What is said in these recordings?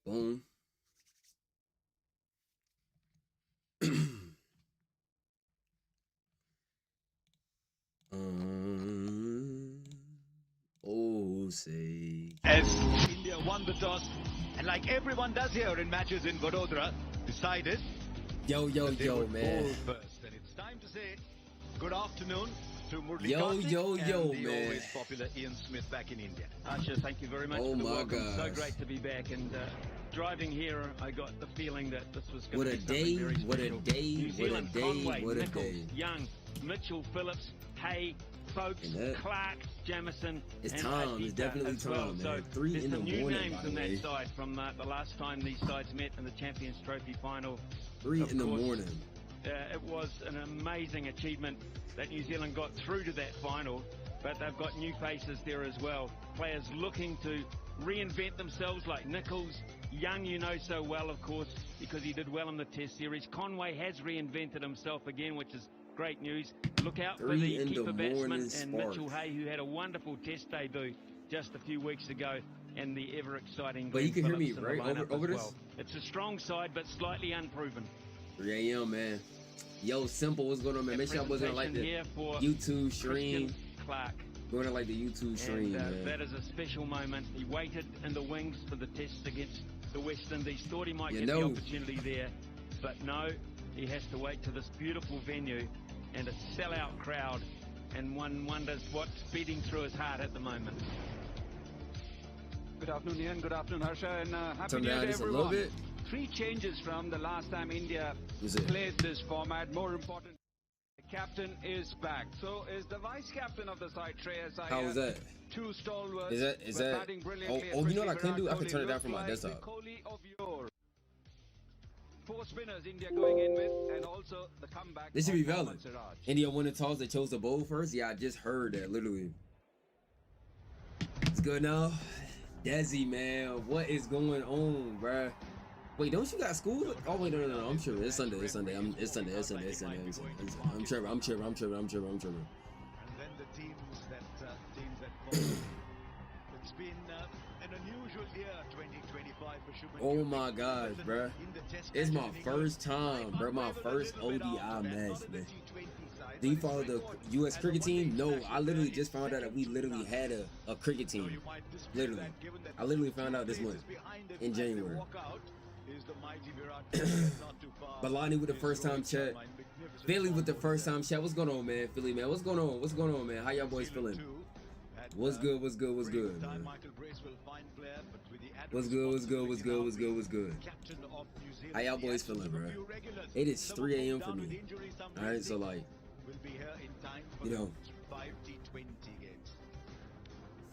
Boom. Oh, say. As India won the toss, and like everyone does here in matches in Vadodara, decided. Yo, man. First. And it's time to say good afternoon to Murli Yo, Karthik yo, and yo, the man. always popular Ian Smith back in India. Asha, thank you very much Oh for the my welcome. gosh. So great to be back, and driving here, I got the feeling that this was going What to a be something day, very what a special. day, New what a Zealand, day, Conway, what a Nichols, day. Young, Mitchell, Phillips, Hay, Folks, And that- Clark, Jamison. It's and time. It's Akita definitely as well. time, man. So 3 there's in the some new morning, names by the in way. that side from the last time these sides met in the Champions Trophy final. 3 Of in the course, morning. It was an amazing achievement that New Zealand got through to that final, but they've got new faces there as well. Players looking to reinvent themselves like Nichols. Young, you know so well, of course, because he did well in the Test series. Conway has reinvented himself again, which is great news. Look out for 3 the in the keeper batsman morning and spark. Mitchell Hay, who had a wonderful Test debut just a few weeks ago, and the ever exciting. But you Glenn can hear me, Phillips in the right, lineup over as this? well. It's a strong side, but slightly unproven. 3 a.m., man. Yo, Simple, what's going on, man? Make sure y'all boys gonna like the Here for YouTube stream. Christian Clark. Going to like the YouTube stream, man. That is a special moment. He waited in the wings for the test against the West Indies. Thought he might You get know. the opportunity there, but no, he has to wait to this beautiful venue and a sellout crowd, and one wonders what's beating through his heart at the moment. Good afternoon, Ian. Good afternoon, Harsha, and happy Turn New Year down to just a everyone. little bit. 3 changes from the last time India Who's it? played this format. More important, the captain is back. So is the vice captain of the side, Shreyas Iyer. How was that? 2 stalwarts. Is were that? batting brilliantly, Oh, you know what I especially can do? I Virat can turn it Kohli. down from my Looked like desktop. the Kohli of yore. 4 spinners India going in with, and also the comeback. This should be of valid. Mohammad Siraj. India won the toss. They chose to bowl first. Yeah, I just heard that, literally. It's good now. Desi, man, what is going on, bruh? Wait, don't you got school? Oh wait, no. I'm tripping. It's Sunday. It's Sunday. It's Sunday. I'm tripping. And then the teams that follow. It's been an unusual year, 2025 for Shubman Oh Gill. my gosh, bruh. In the Test It's match my in England. first time, bro. My first ODI match, man. Do you follow the U.S. cricket team? No, I literally just found out that we literally had a cricket team. Literally. I literally found out this month, in January. Balani with the first time chat. Philly with the first time chat. What's going on, man? Philly, man. What's going on? What's going on, man? How y'all boys feeling? What's good? What's good? What's good, man? What's good? What's good? What's good? What's good? What's good? How y'all boys feeling, bro? It is 3 a.m. for me. All right, so like, you know,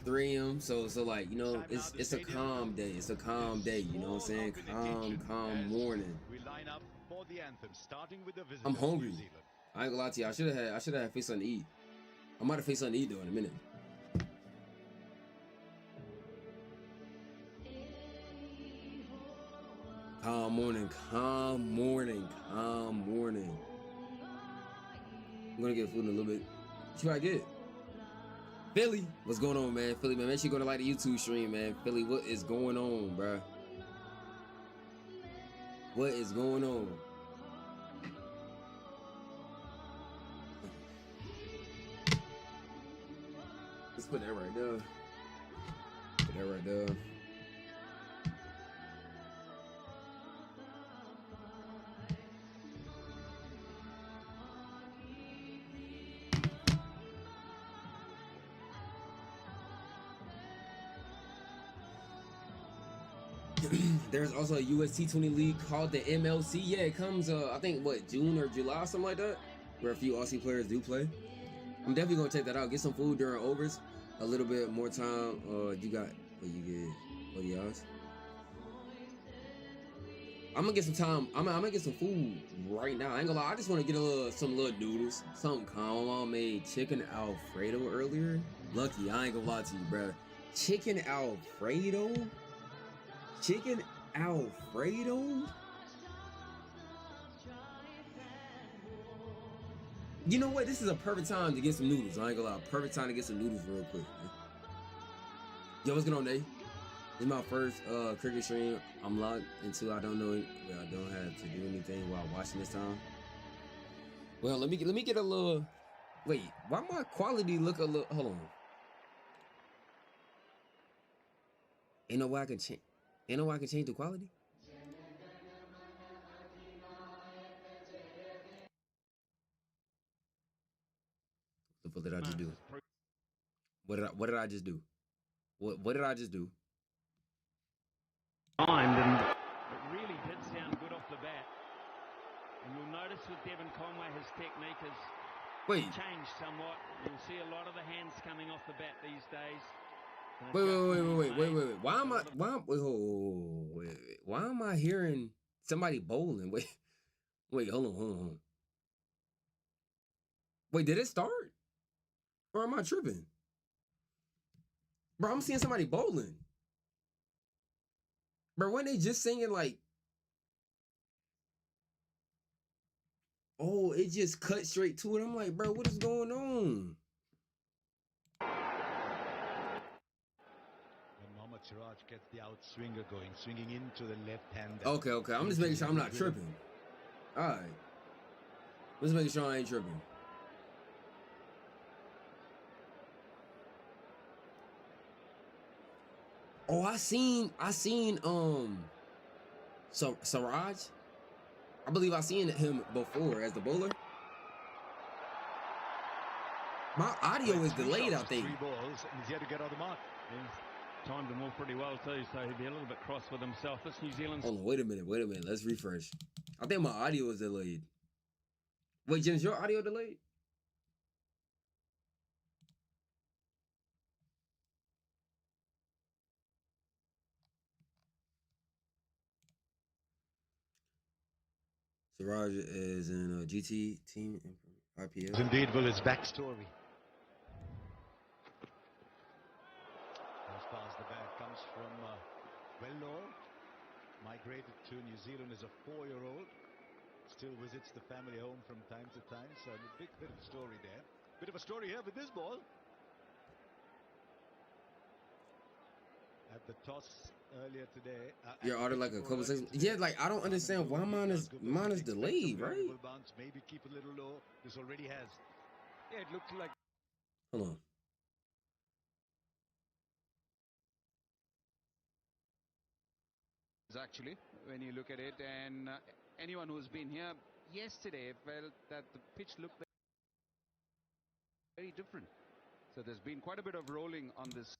3 a.m. So like, you know, it's a calm day. It's a calm day. You know what I'm saying? Calm morning. I'm hungry. I ain't gonna lie to you. I should have had face something to eat. I might have face something to eat though in a minute. Calm morning, calm morning, calm morning. I'm gonna get food in a little bit. What you gotta get? Philly, what's going on, man? Philly, man, make sure you go to like the YouTube stream, man. Philly, what is going on, bruh? What is going on? Let's put that right there. Put that right there. There's also a US T20 league called the MLC. Yeah, it comes, I think, what, June or July, something like that, where a few Aussie players do play. I'm definitely gonna check that out. Get some food during overs, a little bit more time. You got, what you get? ODIs. I'm gonna get some time. I'm gonna get some food right now. I ain't gonna lie. I just want to get some little noodles, something calm. My mom made chicken Alfredo earlier. Lucky, I ain't gonna lie to you, bro. Chicken Alfredo. Chicken Alfredo? You know what? This is a perfect time to get some noodles. I ain't gonna lie. Perfect time to get some noodles real quick, man. Yo, what's going on, Nate? This is my first cricket stream. I'm locked into. I don't know. I don't have to do anything while watching this time. Well, let me get a little. Wait, why my quality look a little? Hold on. Ain't no way I can change. Ain't no way I can change the quality. The fuck did I just do? What did I just do? What did I just do? And it really did sound good off the bat. And you'll notice with Devon Conway, his technique has changed somewhat. You'll see a lot of the hands coming off the bat these days. Wait. Why am I hearing somebody bowling? Wait, hold on. Wait, did it start? Or am I tripping? Bro, I'm seeing somebody bowling. Bro, when they just singing like, oh, it just cut straight to it. I'm like, bro, what is going on? When Mohammad Siraj gets the outswinger going, swinging into the left hand. Okay. I'm just making sure I'm not tripping. All right. Let's make sure I ain't tripping. Oh, I seen Siraj. I believe I seen him before as the bowler. My audio is delayed, I think. 3 balls, and he's yet to get on the mark. He's timed them all pretty well too, so he'd be a little bit cross with himself. This New Zealand's... Hold on, wait a minute. Let's refresh. I think my audio is delayed. Wait, James, your audio delayed? Siraj is in a GT team IPL. Indeed, well, his backstory. As far as the bat comes from Vellore, migrated to New Zealand as a 4-year-old. Still visits the family home from time to time. So a bit of a story there. Bit of a story here with this ball. At the toss earlier today. Your order like a couple seconds. Yeah, like I don't understand why mine is delayed, right? Bounce, maybe keep a little low. This already has. Yeah, it looked like... Hold on. Actually, when you look at it, and anyone who's been here yesterday felt that the pitch looked very different. So there's been quite a bit of rolling on this.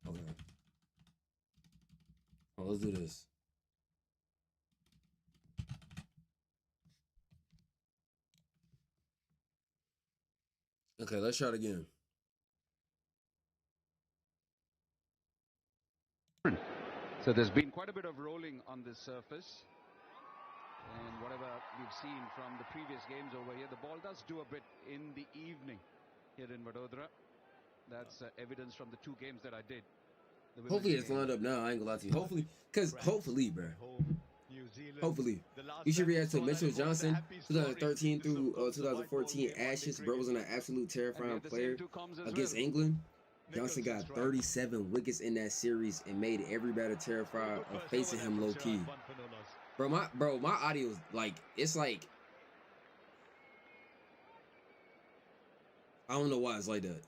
Okay. Well, let's do this. Okay, let's try it again. So there's been quite a bit of rolling on this surface. And whatever we've seen from the previous games over here, the ball does do a bit in the evening here in Vadodara. That's evidence from the 2 games that I did. Hopefully it's lined up now. I ain't gonna lie to you. Hopefully, bro. Hopefully. You should react to Mitchell Johnson, 2013 through 2014 Ashes. Bro was an absolute terrifying player against England. Johnson got 37 wickets in that series and made every batter terrified of facing him low key. Bro, my audio is like, it's like, I don't know why it's like that.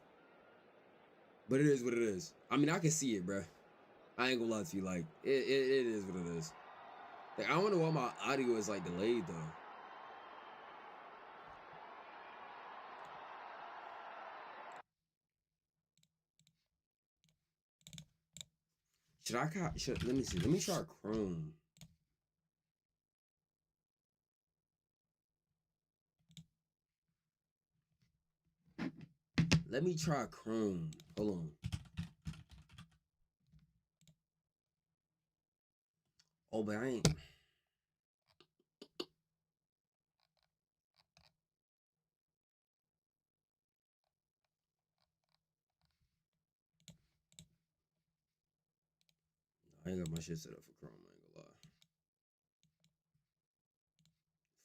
But it is what it is. I mean, I can see it, bro. I ain't gonna lie to you. Like, it is what it is. Like, I don't know why my audio is like delayed though. Let me see. Let me try Chrome. Let me try Chrome. Hold on. Oh, but I ain't. I ain't got my shit set up for Chrome. I ain't gonna lie.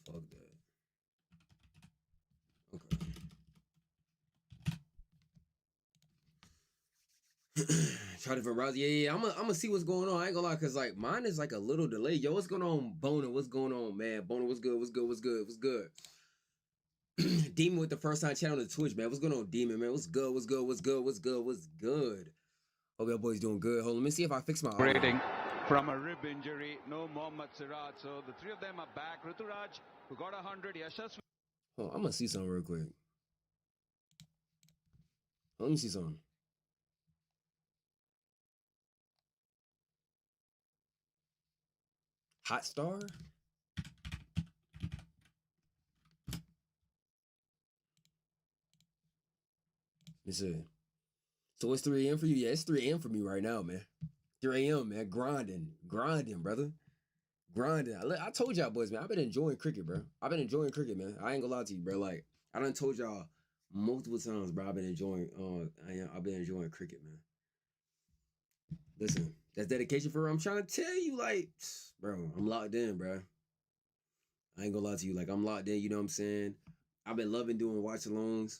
Fuck that. Okay. Try different routes. Yeah. I'm gonna see what's going on. I ain't gonna lie, cause like mine is like a little delay. Yo, what's going on, Bona? What's going on, man? Bona, what's good? What's good? What's good? What's good? Demon with the first time channel on the Twitch, man. What's going on, Demon, man? What's good? What's good? What's good? What's good? What's good? Hope y'all boys doing good. Hold on, let me see if I fix my audio. Rating from a rib injury. No Mohammad Siraj. So the three of them are back. Rituraj, who got 100. Yashasvi. Oh, I'm gonna see something real quick. Let me see something. Hot Star? Let's see. So it's 3 a.m. for you? Yeah, it's 3 a.m. for me right now, man. 3 a.m., man. Grinding, brother. Grinding. I told y'all boys, man, I've been enjoying cricket, bro. I've been enjoying cricket, man. I ain't gonna lie to you, bro. Like, I done told y'all multiple times, bro. I've been enjoying cricket, man. Listen, that's dedication for real. I'm trying to tell you, like, bro, I'm locked in, bro. I ain't gonna lie to you. Like, I'm locked in, you know what I'm saying? I've been loving doing watch-alongs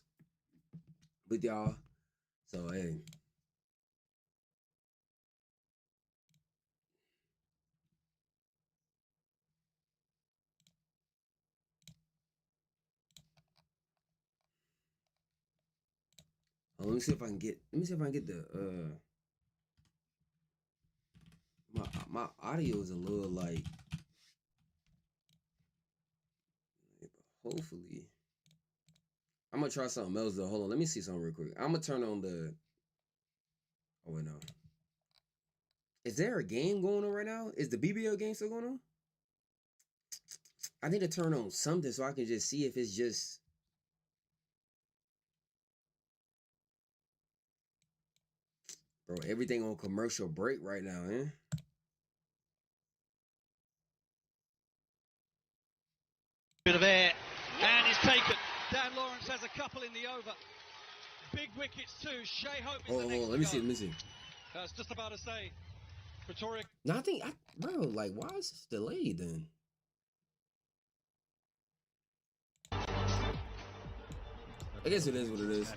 with y'all. So, hey. Let me see if I can get the my audio is a little like hopefully I'm gonna try something else though. Hold on, let me see something real quick. I'm gonna turn on the oh wait no. Is there a game going on right now? Is the BBL game still going on? I need to turn on something so I can just see if it's just bro, everything on commercial break right now, eh? Bit of air, and it's taken. Dan Lawrence has a couple in the over. Big wickets too. Shea Hope is the next. Let me see. I was just about to say, Pretoria. No, bro, like, why is this delayed then? I guess it is what it is.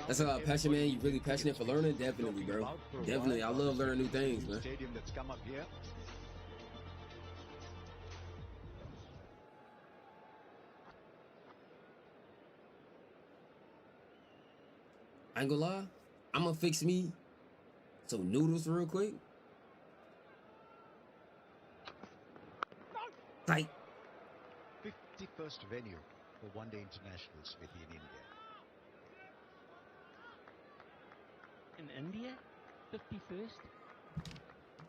That's a lot of passion, man. You really passionate for learning? Definitely, bro. Definitely. I love learning new things, man. Stadium that's come up here. I ain't gonna lie. I'm gonna fix me some noodles real quick. Like 51st venue for one-day internationals within India. In India? 51st?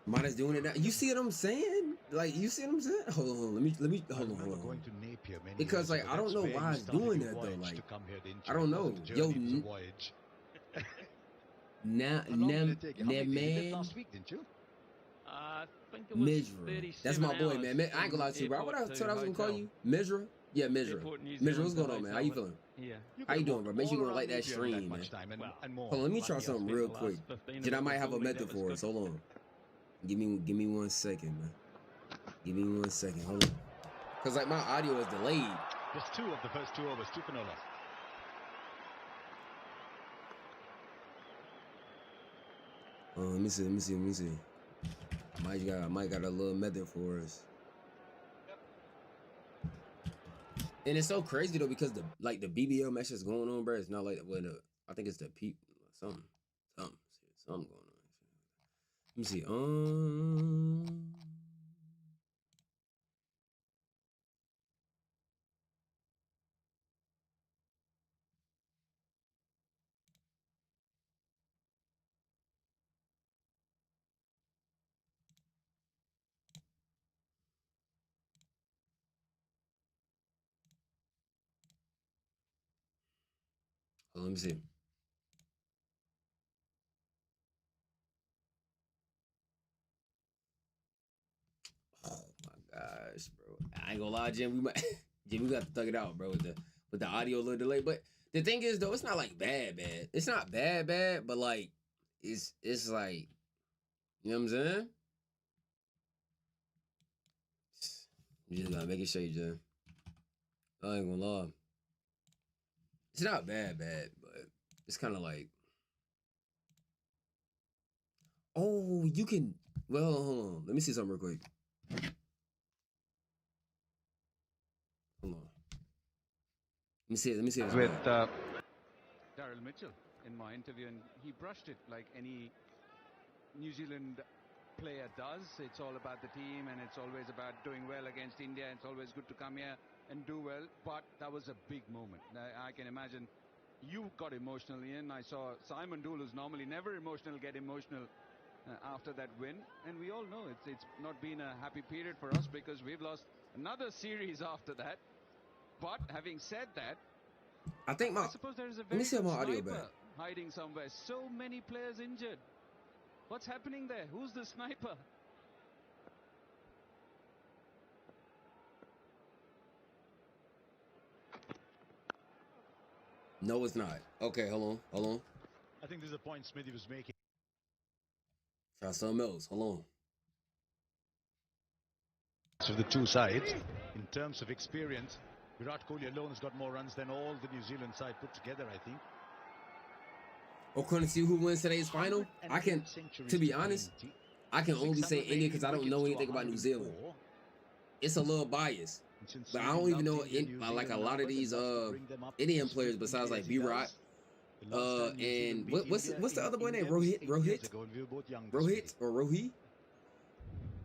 Mine doing it now. You see what I'm saying? Like, you see what I'm saying? Hold on. Let me hold on. Going to Napier many because like years I ago. don't know That's where why you it's started doing your that though. voyage Like to come here, didn't I you? don't It know. wasn't a Yo, journey, it was a voyage. Nah, How long did it take you? How many days? You did man. last week, didn't you? I think it was Mizra. 37 That's my boy, hours man. I ain't gonna lie to you, bro. What I thought I was gonna call you? Mizra? Yeah, Mizra. Mizra, what's going on, man? How you feeling? Yeah. How you doing, bro? Make sure you gonna like that stream, man. And more. Hold on, let me try Lucky I something spent real the last quick. 15 Jen, I of might it have a with method Goldie, for that us. was Hold on. Give me 1 second, man. Give me 1 second. Hold on. Cause like my audio is delayed. Just two of the first 2 overs, 2 for no loss. Let me see. I might got a little method for us. And it's so crazy though because the BBL match is going on, bro. It's not like when I think it's the something going on. Let me see. Let me see. Oh my gosh, bro. I ain't gonna lie, Jim. We got to thug it out, bro, with the audio a little delay. But the thing is though, it's not like bad. It's not bad, but like it's like, you know what I'm saying? You just gotta make it shake, Jim. I ain't gonna lie. It's not bad, but it's kind of like Oh, you can. Well, hold on. Let me see something real quick. Hold on. Let me see it. Let me see it. With Daryl Mitchell in my interview, and he brushed it like any New Zealand player does. It's all about the team, and it's always about doing well against India. It's always good to come here and do well, but that was a big moment. I can imagine you got emotional, Ian. I saw Simon Dool, who's normally never emotional, get emotional after that win, and we all know it's not been a happy period for us because we've lost another series after that. But having said that, I think I suppose there is a let very me see good my audio sniper back. hiding somewhere. So many players injured. What's happening there? Who's the sniper? No, it's not. Okay, hold on. I think there's a point Smithy was making. Try something else. Hold on. So the two sides, in terms of experience, Virat Kohli alone has got more runs than all the New Zealand side put together, I think. According to who wins today's final, I can, to be honest, I can only say India because I don't know anything about New Zealand. It's a little biased, but I don't even know like a lot of these Indian players besides like Virat. And what's the other boy name? Rohit or Rohi?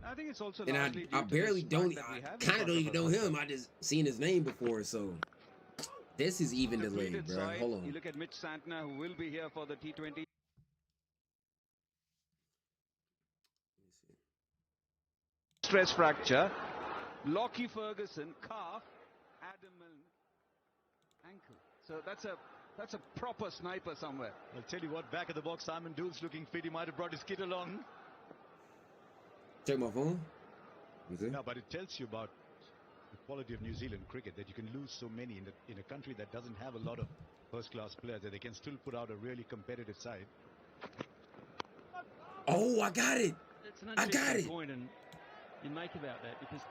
I think it's also And I barely don't, I kind of don't even know him. I just seen his name before, so this is even delayed, bro. Hold on. You look at Mitch Santner, who will be here for the T20. Stress fracture. Lockie Ferguson, calf. Adam Milne, ankle. So that's a proper sniper somewhere. I'll tell you what, back at the box, Simon Dool's looking fit. He might have brought his kit along. Check my phone. No, but it tells you about the quality of New Zealand cricket, that you can lose so many in a country that doesn't have a lot of first-class players, that they can still put out a really competitive side. Oh, I got it. It's an I got interesting it. point and you make about that because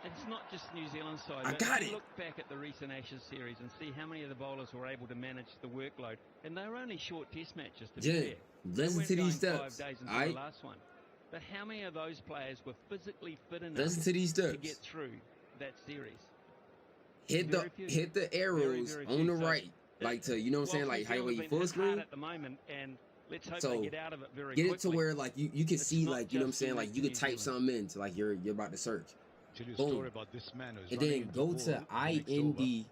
it's not just New Zealand's side. I but got if you it. look back at the recent Ashes series and see how many of the bowlers were able to manage the workload, and they were only short test matches to be Jen, fair. They listen weren't to these going steps. 5 days into All the right, last one. But how many of those players were physically fit enough listen to these to steps. get through that series? Hit Very few. the arrows Very on few. the So right, like to, you know what I'm saying, like how you full hard screen. at the moment, and let's hope So they get out of it very get quickly. it to where like you can It's see, not like, you know what I'm just saying, like you unique can to New type Zealand. something into like you're about to search. Tell you a Boom. story about this man who's And running then into go ball to the next over.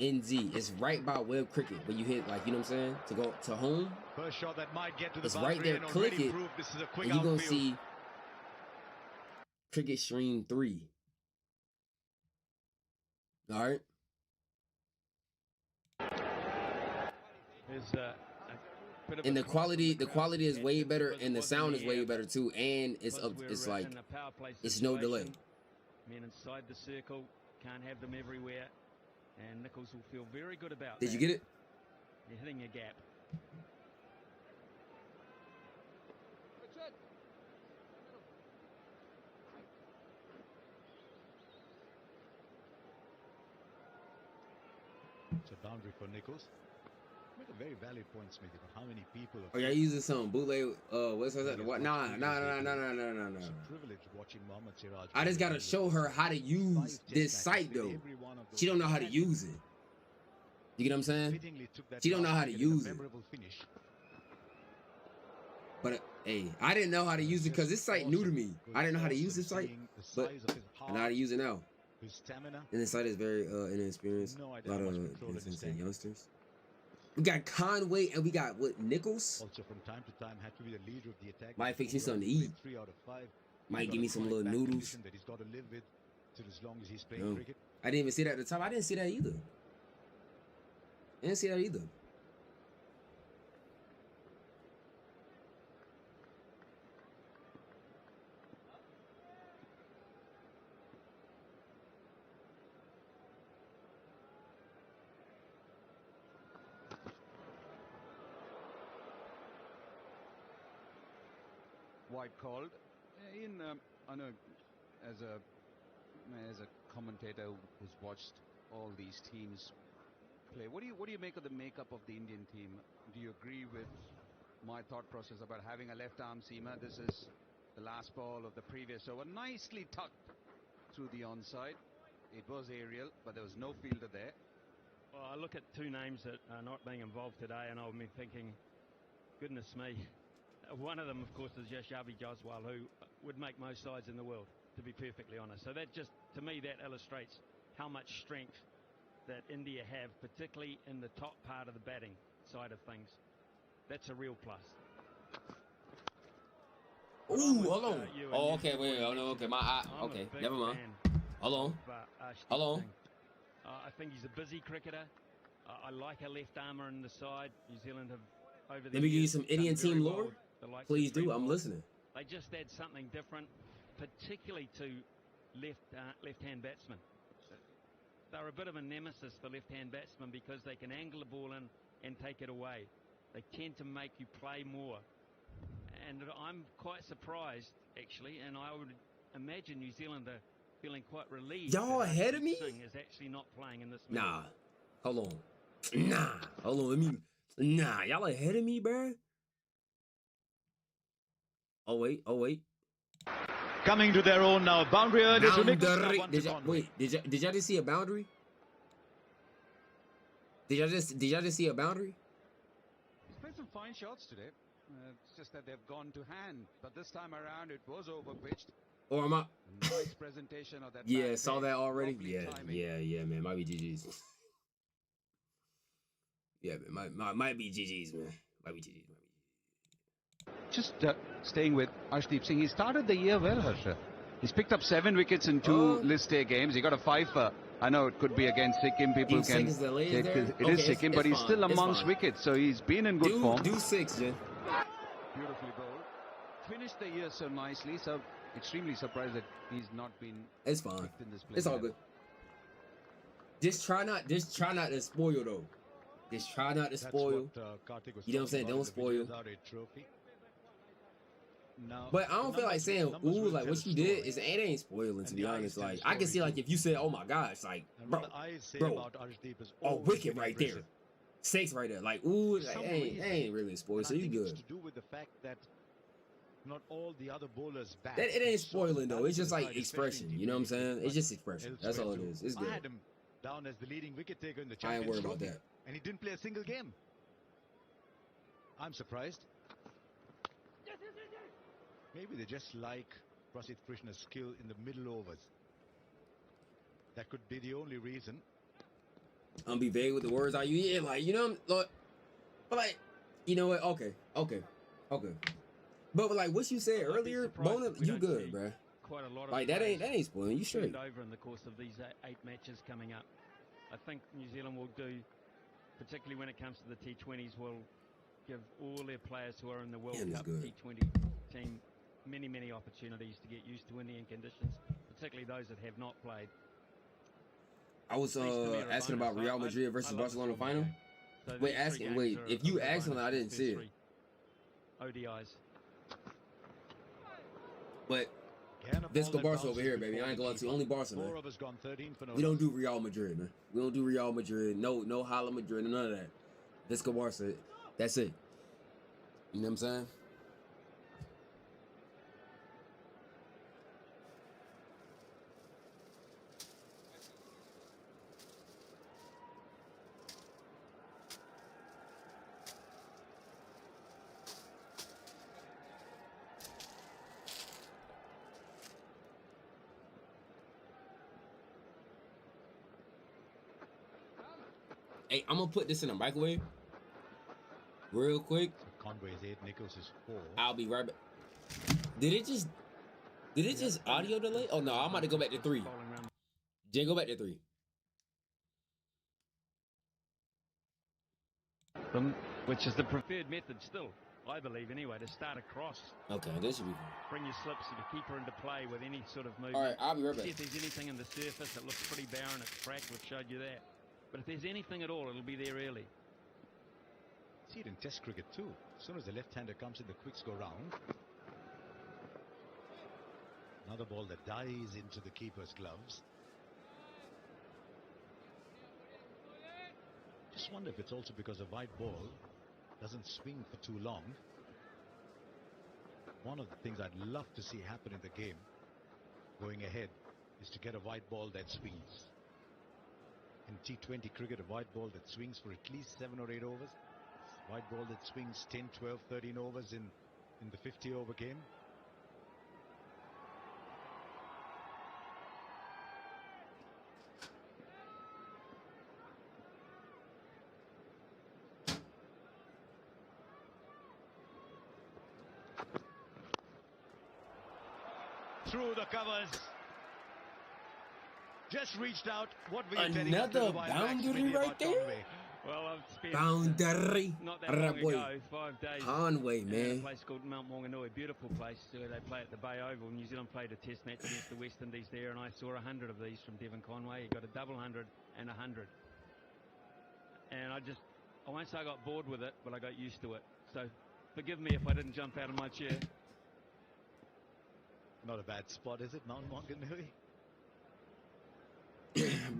INDVNZ. It's right by Web Cricket. When you hit, like, you know what I'm saying, to go to home, First shot that might get to the it's boundary right there. and Click already it, proved this is a quick and you're gonna outfield. see Cricket Stream 3. All right. There's a bit of And a the quality is way better, because and it the was sound in is way air, better but too, and it's because up. we're It's like in a power play it's no delay. situation, men inside the circle, can't have them everywhere, and Nichols will feel very good about Did that. you get it? You're hitting a gap. It's a boundary for Nichols. Make a very valid point, Smithy, but how many people Are y'all using some bootleg? What's that? What? Nah. It's a privilege watching Mohammad Siraj. I just gotta show her how to use this site though. She don't know how to use it. You get what I'm saying? She don't know how to use it. But hey, I didn't know how to use it because this site new to me. I didn't know how to use this site, but I know how to use it now. And this site is very inexperienced. A lot of youngsters. We got Conway and we got what, Nichols? Also from time to time had to be the leader of the attack. Might fix me something to eat. 3 out of 5. Might give me some little noodles. That he's got to live with till as long as he's playing cricket. I didn't even see that at the top. I didn't see that either. I didn't see that either. White called. I know as a commentator who's watched all these teams play, what do you make of the makeup of the Indian team? Do you agree with my thought process about having a left arm seamer. This is the last ball of the previous over. Nicely tucked through the onside. It was aerial, but there was no fielder there. Well, I look at two names that are not being involved today, and I'm thinking, goodness me. One of them, of course, is Yashavi Joswal, who would make most sides in the world, to be perfectly honest. So that just, to me, that illustrates how much strength that India have, particularly in the top part of the batting side of things. That's a real plus. Ooh, hold on. Oh, okay, wait, oh no, okay, okay, never mind. Hold on. Hold on. I think he's a busy cricketer. I like a left armour in the side. New Zealand have over the Let me give you years some done Indian very team well lore. with the likes Please of do. I'm Trent listening. They just add something different, particularly to left-hand batsmen. They're a bit of a nemesis for left-hand batsmen because they can angle the ball in and take it away. They tend to make you play more. And I'm quite surprised, actually, and I would imagine New Zealand are feeling quite relieved. Y'all that ahead of Arshdeep me? Singh is actually not playing in this match. Nah. Hold on. Nah. Hold on. Nah. Y'all ahead of me, bruh? Oh, wait. Oh, wait. Coming to their own now. Boundary earned. Wait, did y'all just see a boundary? Did y'all just see a boundary? He's played some fine shots today. It's just that they've gone to hand. But this time around, it was over-pitched. Or am I? Nice presentation of that. Yeah, saw that already. Lovely timing. Yeah, man. Might be GG's. Yeah, man. Might be GG's, man. Might be GG's. Just staying with Arshdeep Singh. He started the year well, Harsha. He's picked up 7 wickets in 2 List A games. He got a 5. I know it could be against Sikkim. People can take it is Sikkim, but he's still amongst wickets, so he's been in good form. Do 6, Jen. Beautifully bowled. Finished the year so nicely, so extremely surprised that he's not been. It's fine. picked in this play. It's all good. Just try not to spoil though. Just try not to spoil. You know what I'm saying? Don't spoil. Now, But I don't feel like saying ooh, like what you did is it ain't spoiling, to be honest. Like I can see like if you said, oh my gosh, like bro, a wicket right there, 6 right there, like ooh, like, ain't really spoiled. So you good. It's to do with the fact that not all the other bowlers back. It ain't spoiling though. It's just like expression. You know what I'm saying? It's just expression. That's all it is. It's good. I had him down as the leading wicket taker in the I ain't Champions worried about Trophy, that. and he didn't play a single game. I'm surprised. Maybe they just like Prasidh Krishna's skill in the middle overs. That could be the only reason. I'm be vague with the words I use. Yeah, like you know, but like you know what? Okay. But like what you said earlier, Bona, you good, bruh. Quite a lot of like that ain't spoiling. You straight. Over in the course of these 8 matches coming up. I think New Zealand will do, particularly when it comes to the T20s, will give all their players who are in the World Cup T20 team many opportunities to get used to Indian conditions, particularly those that have not played. I was asking about Real Madrid versus Barcelona final. So wait, if you asked on, I didn't see it. ODIs. But this go Barca over here, baby. I ain't gonna lie to you. Only Barca, man. We don't do Real Madrid, man. We don't do Real Madrid. No Hala Madrid, none of that. This go Barca. That's it. You know what I'm saying? Hey, I'm gonna put this in the microwave real quick. Conway's 8, Nichols is 4. I'll be right back. Did it just audio delay? Oh no, I'm about to go back to 3. Jay, go back to 3. Which is the preferred method still, I believe anyway, to start across. Okay, this should be fine. Bring your slips and your keeper into play with any sort of movement. All right, I'll be right back. See if there's anything in the surface that looks pretty barren. It's cracked. We've showed you that. But if there's anything at all, it'll be there early. See it in Test cricket too. As soon as the left-hander comes in, the quicks go round. Another ball that dies into the keeper's gloves. Just wonder if it's also because a wide ball doesn't swing for too long. One of the things I'd love to see happen in the game going ahead is to get a white ball that swings. In T20 cricket, a white ball that swings for at least 7 or 8 overs. White ball that swings 10, 12, 13 overs in the 50-over game. Through the covers. Just reached out. What were you telling us? Another boundary right there? Well, I've spent Boundary. not that long ago, 5 days Conway, in a man. place called Mount Maunganui, beautiful place where they play at the Bay Oval. New Zealand played a test match against the West Indies there, and I saw 100 of these from Devon Conway. He got a double 100 and 100. And I won't say I got bored with it, but I got used to it. So forgive me if I didn't jump out of my chair. Not a bad spot, is it, Mount Maunganui?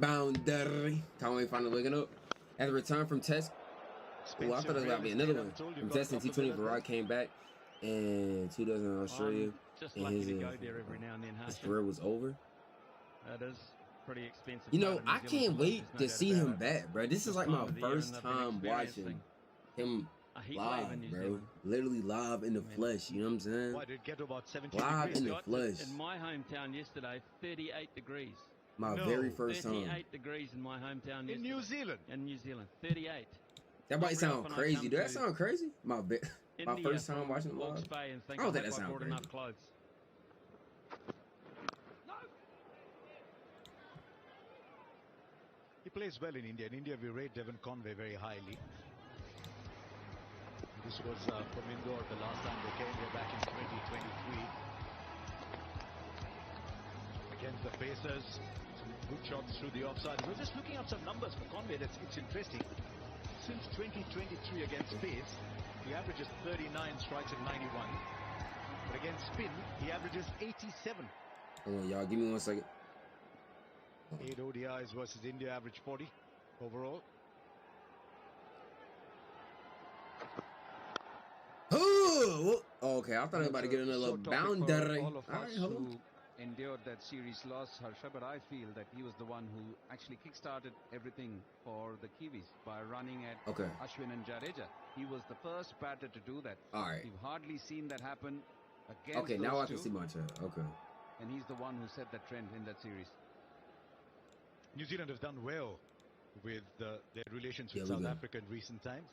Boundary. Conway finally waking up. At the return from test. Oh, I thought it was about to be another one. From test in T20, Virat came back and 2000 in Australia. Just and lucky to go there every now and then, his Harsha. career was over. That is pretty expensive. You know, part of I New Zealand can't sport, wait there's to no see doubt him about it. back, bro. This is like time my of the year, first and they've been time watching experiencing him a heat wave in live, New bro. Zealand. Literally live in the flesh. You know what I'm saying? Why did it get to about 17 Live degrees? in the Got flesh. in my hometown yesterday, 38 degrees. My No, very first time. 38 degrees in my hometown In yesterday. New Zealand. In New Zealand, 38. That Not might very sound often I crazy. come Does that to sound crazy? My India first time from watching it Hawke's live. Bay and think I don't I think hope that I sounds brought crazy. enough clothes. He plays well in India. In India, we rate Devon Conway very highly. This was from Indore the last time they came here back in 2023. Against the Pacers, some good shots through the offside. We're just looking up some numbers for Conway. It's interesting. Since 2023 against pace, he averages 39 strikes at 91. But against spin, he averages 87. Hold on, y'all. Give me 1 second. 8 ODIs versus India, average 40 overall. Oh, okay. I thought I was about to get another little So topic for boundary. all of All us right, hold on. who endured that series loss, Harsha, but I feel that he was the one who actually kick-started everything for the Kiwis by running at Okay. Ashwin and Jadeja. He was the first batter to do that. All right. You've hardly seen that happen against Okay, now those I can two, see my chart. Okay. and he's the one who set that trend in that series. New Zealand have done well with their relations with Yeah, we South good. Africa in recent times.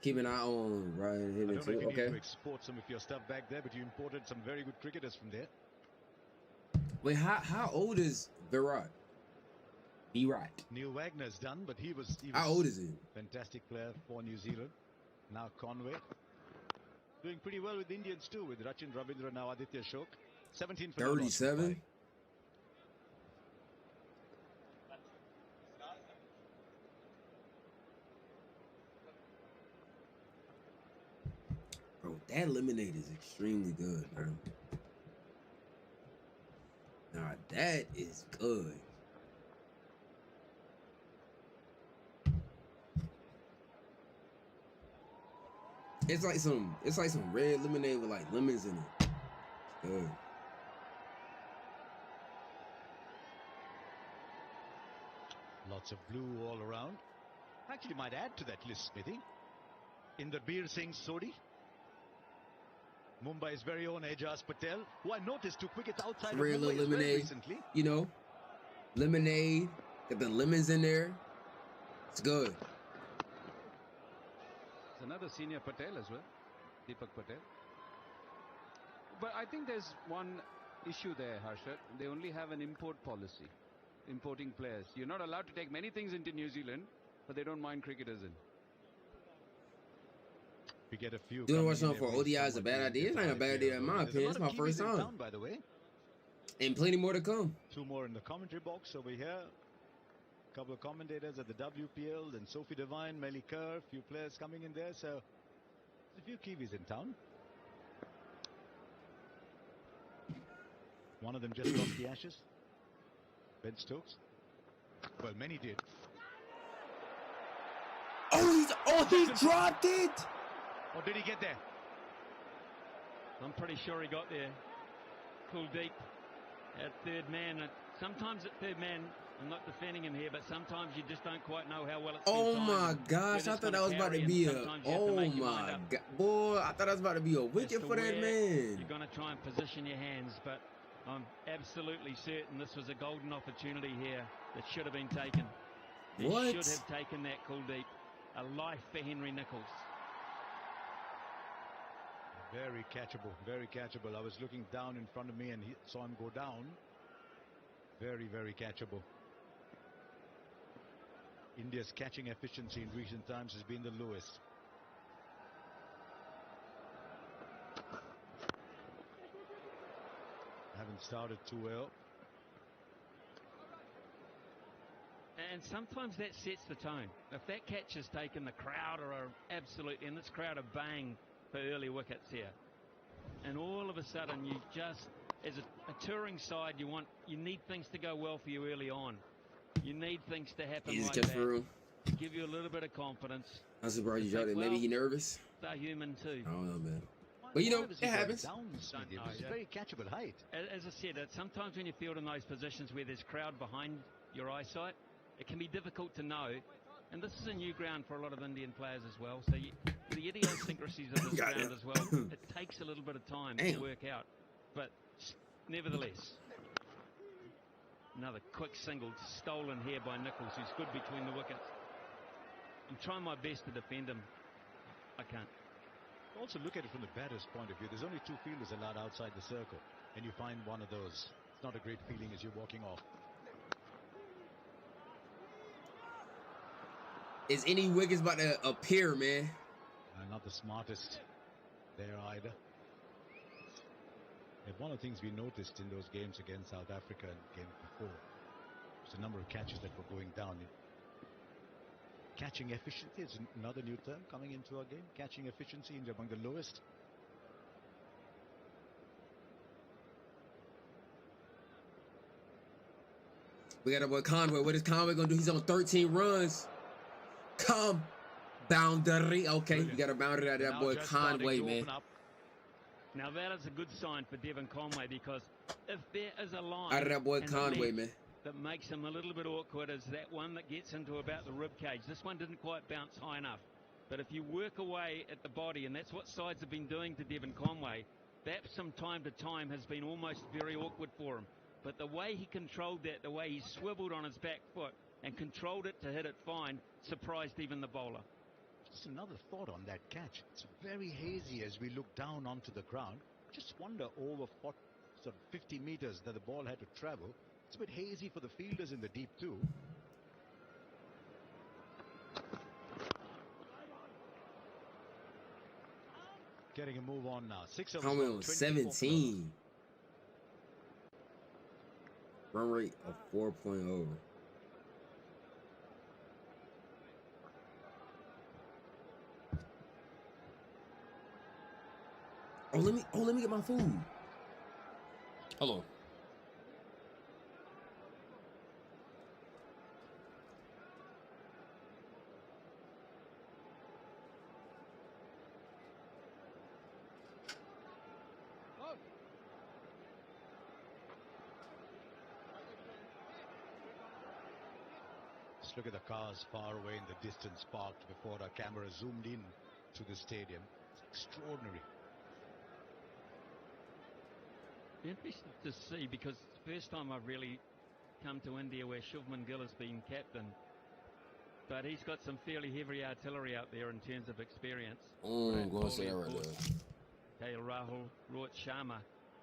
Keep an eye on right I here don't know if too. you need Okay. to export some of your stuff back there, but you imported some very good cricketers from there. Wait, how old is Virat? Virat. Neil Wagner's done, but he was How old is he? fantastic player for New Zealand. Now Conway. Doing pretty well with Indians too, with Rachin Ravindra, now Aditya Shok. 17 for no loss. 37. Bro, that lemonade is extremely good, bro. Nah, that is good. It's like some red lemonade with like lemons in it. It's good. Lots of blue all around. Actually, might add to that list, Smithy. Inderbir Singh Sodhi. Mumbai's very own Ajaz Patel, who I noticed took wickets outside of Red Mumbai little as well lemonade. recently. You know, lemonade. Got the lemons in there. It's good. It's another senior Patel as well, Deepak Patel. But I think there's one issue there, Harsha. They only have an import policy, importing players. You're not allowed to take many things into New Zealand, but they don't mind cricketers in. We get a few. Doing coming what's in on for every ODI is a summer bad to idea. It's get not a the bad IPL idea in my going. There's a opinion. lot It's my of first Kiwis in time. town, by the way. And plenty more to come. 2 more in the commentary box over here. A couple of commentators at the WPL, and Sophie Devine, Melly Kerr, a few players coming in there. So there's a few Kiwis in town. One of them just lost the Ashes. Ben Stokes. Well, many did. Oh, he dropped it. Or did he get there? I'm pretty sure he got there. Kuldeep at third man. Sometimes at third man, I'm not defending him here, but sometimes you just don't quite know how well it's Oh been my timed, gosh, I thought that was about to be a. Oh my god, boy, I thought that was about to be a wicket for that man. You're going to try and position your hands, but I'm absolutely certain this was a golden opportunity here that should have been taken. He should have taken that, Kuldeep. A life for Henry Nicholls. Very catchable, very catchable. I was looking down in front of me and saw him go down. Very, very catchable. India's catching efficiency in recent times has been the lowest. Haven't started too well. And sometimes that sets the tone. If that catch is taken, the crowd are absolutely, and this crowd are baying for early wickets here. And all of a sudden, you just, as a touring side, you need things to go well for you early on. You need things to happen like that. To give you a little bit of confidence. I'm surprised you dropped it. Maybe he nervous. They're human too. I don't know, man. But you know, it happens. It's a very catchable height. As I said, sometimes when you field in those positions where there's crowd behind your eyesight, it can be difficult to know. And this is a new ground for a lot of Indian players as well. So the idiosyncrasies of this ground as well, it takes a little bit of time to work out. But nevertheless, another quick single stolen here by Nicholls, who's good between the wickets. I'm trying my best to defend him. I can't. Also look at it from the batter's point of view. There's only two fielders allowed outside the circle, and you find one of those. It's not a great feeling as you're walking off. Is any wickets about to appear, man? Not the smartest there either. And one of the things we noticed in those games against South Africa and the game before was the number of catches that were going down. Catching efficiency is another new term coming into our game. Catching efficiency is among the lowest. We got our boy Conway. What is Conway gonna do? He's on 13 runs. Come, boundary. Okay, you got a boundary out of that boy Conway, man. Now that is a good sign for Devon Conway, because if there is a line out of that boy Conway, man, that makes him a little bit awkward, is that one that gets into about the rib cage. This one didn't quite bounce high enough. But if you work away at the body, and that's what sides have been doing to Devon Conway, that from time to time has been almost very awkward for him. But the way he controlled that, the way he swiveled on his back foot and controlled it to hit it fine, surprised even the bowler. Just another thought on that catch. It's very hazy as we look down onto the ground. Just wonder over sort of 50 meters that the ball had to travel. It's a bit hazy for the fielders in the deep too. Getting a move on now. 6 overs. Conway on 17. Run rate of 4.0. Oh, let me get my food. Hello. Just look at the cars far away in the distance parked before our camera zoomed in to the stadium. It's extraordinary. Interesting to see, because it's the first time I've really come to India where Shubman Gill has been captain. But he's got some fairly heavy artillery out there in terms of experience. I'm going to say that right there. KL Rahul, Rohit Sharma.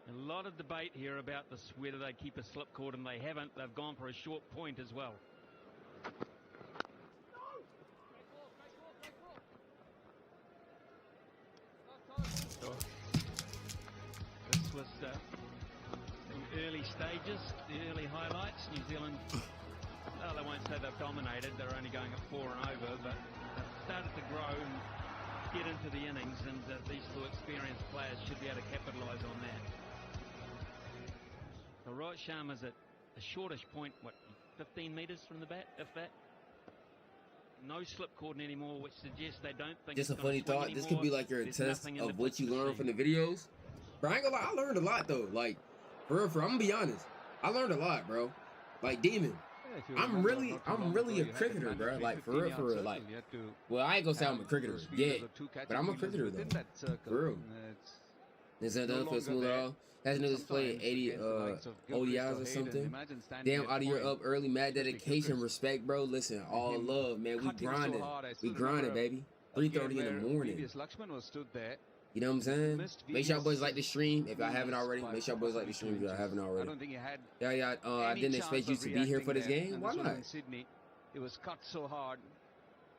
And a lot of debate here about this, whether they keep a slip cord, and they haven't. They've gone for a short point as well. This was the early stages, the early highlights. New Zealand, well, I won't say they've dominated. They're only going at 4 and over, but they've started to grow and get into the innings, and these two experienced players should be able to capitalise on that. So Rohit Sharma's at a shortish point, what, 15 metres from the bat, if that? No slip cord anymore, which suggests they don't think. Just a funny thought. This could be like your test of what you learn from the videos. Bro, I ain't gonna lie, I learned a lot though. Like, for real, I'm gonna be honest. I learned a lot, bro. Like, Demon. I'm really a cricketer, bro. Like, for real, like. Well, I ain't gonna say I'm a cricketer yet, but I'm a cricketer though. For real. This another for smooth at all. Has niggas played 80 ODIs or something. Damn, out of your up early, mad dedication, respect, bro. Listen, all love, man. We grinding. We grinding, baby. 3:30 in the morning. You know what I'm saying? Make sure y'all boys like the stream if y'all haven't already. Make sure y'all boys like the stream if y'all haven't already. Yeah, I didn't expect you to be here for this game. Why not? It was cut so hard,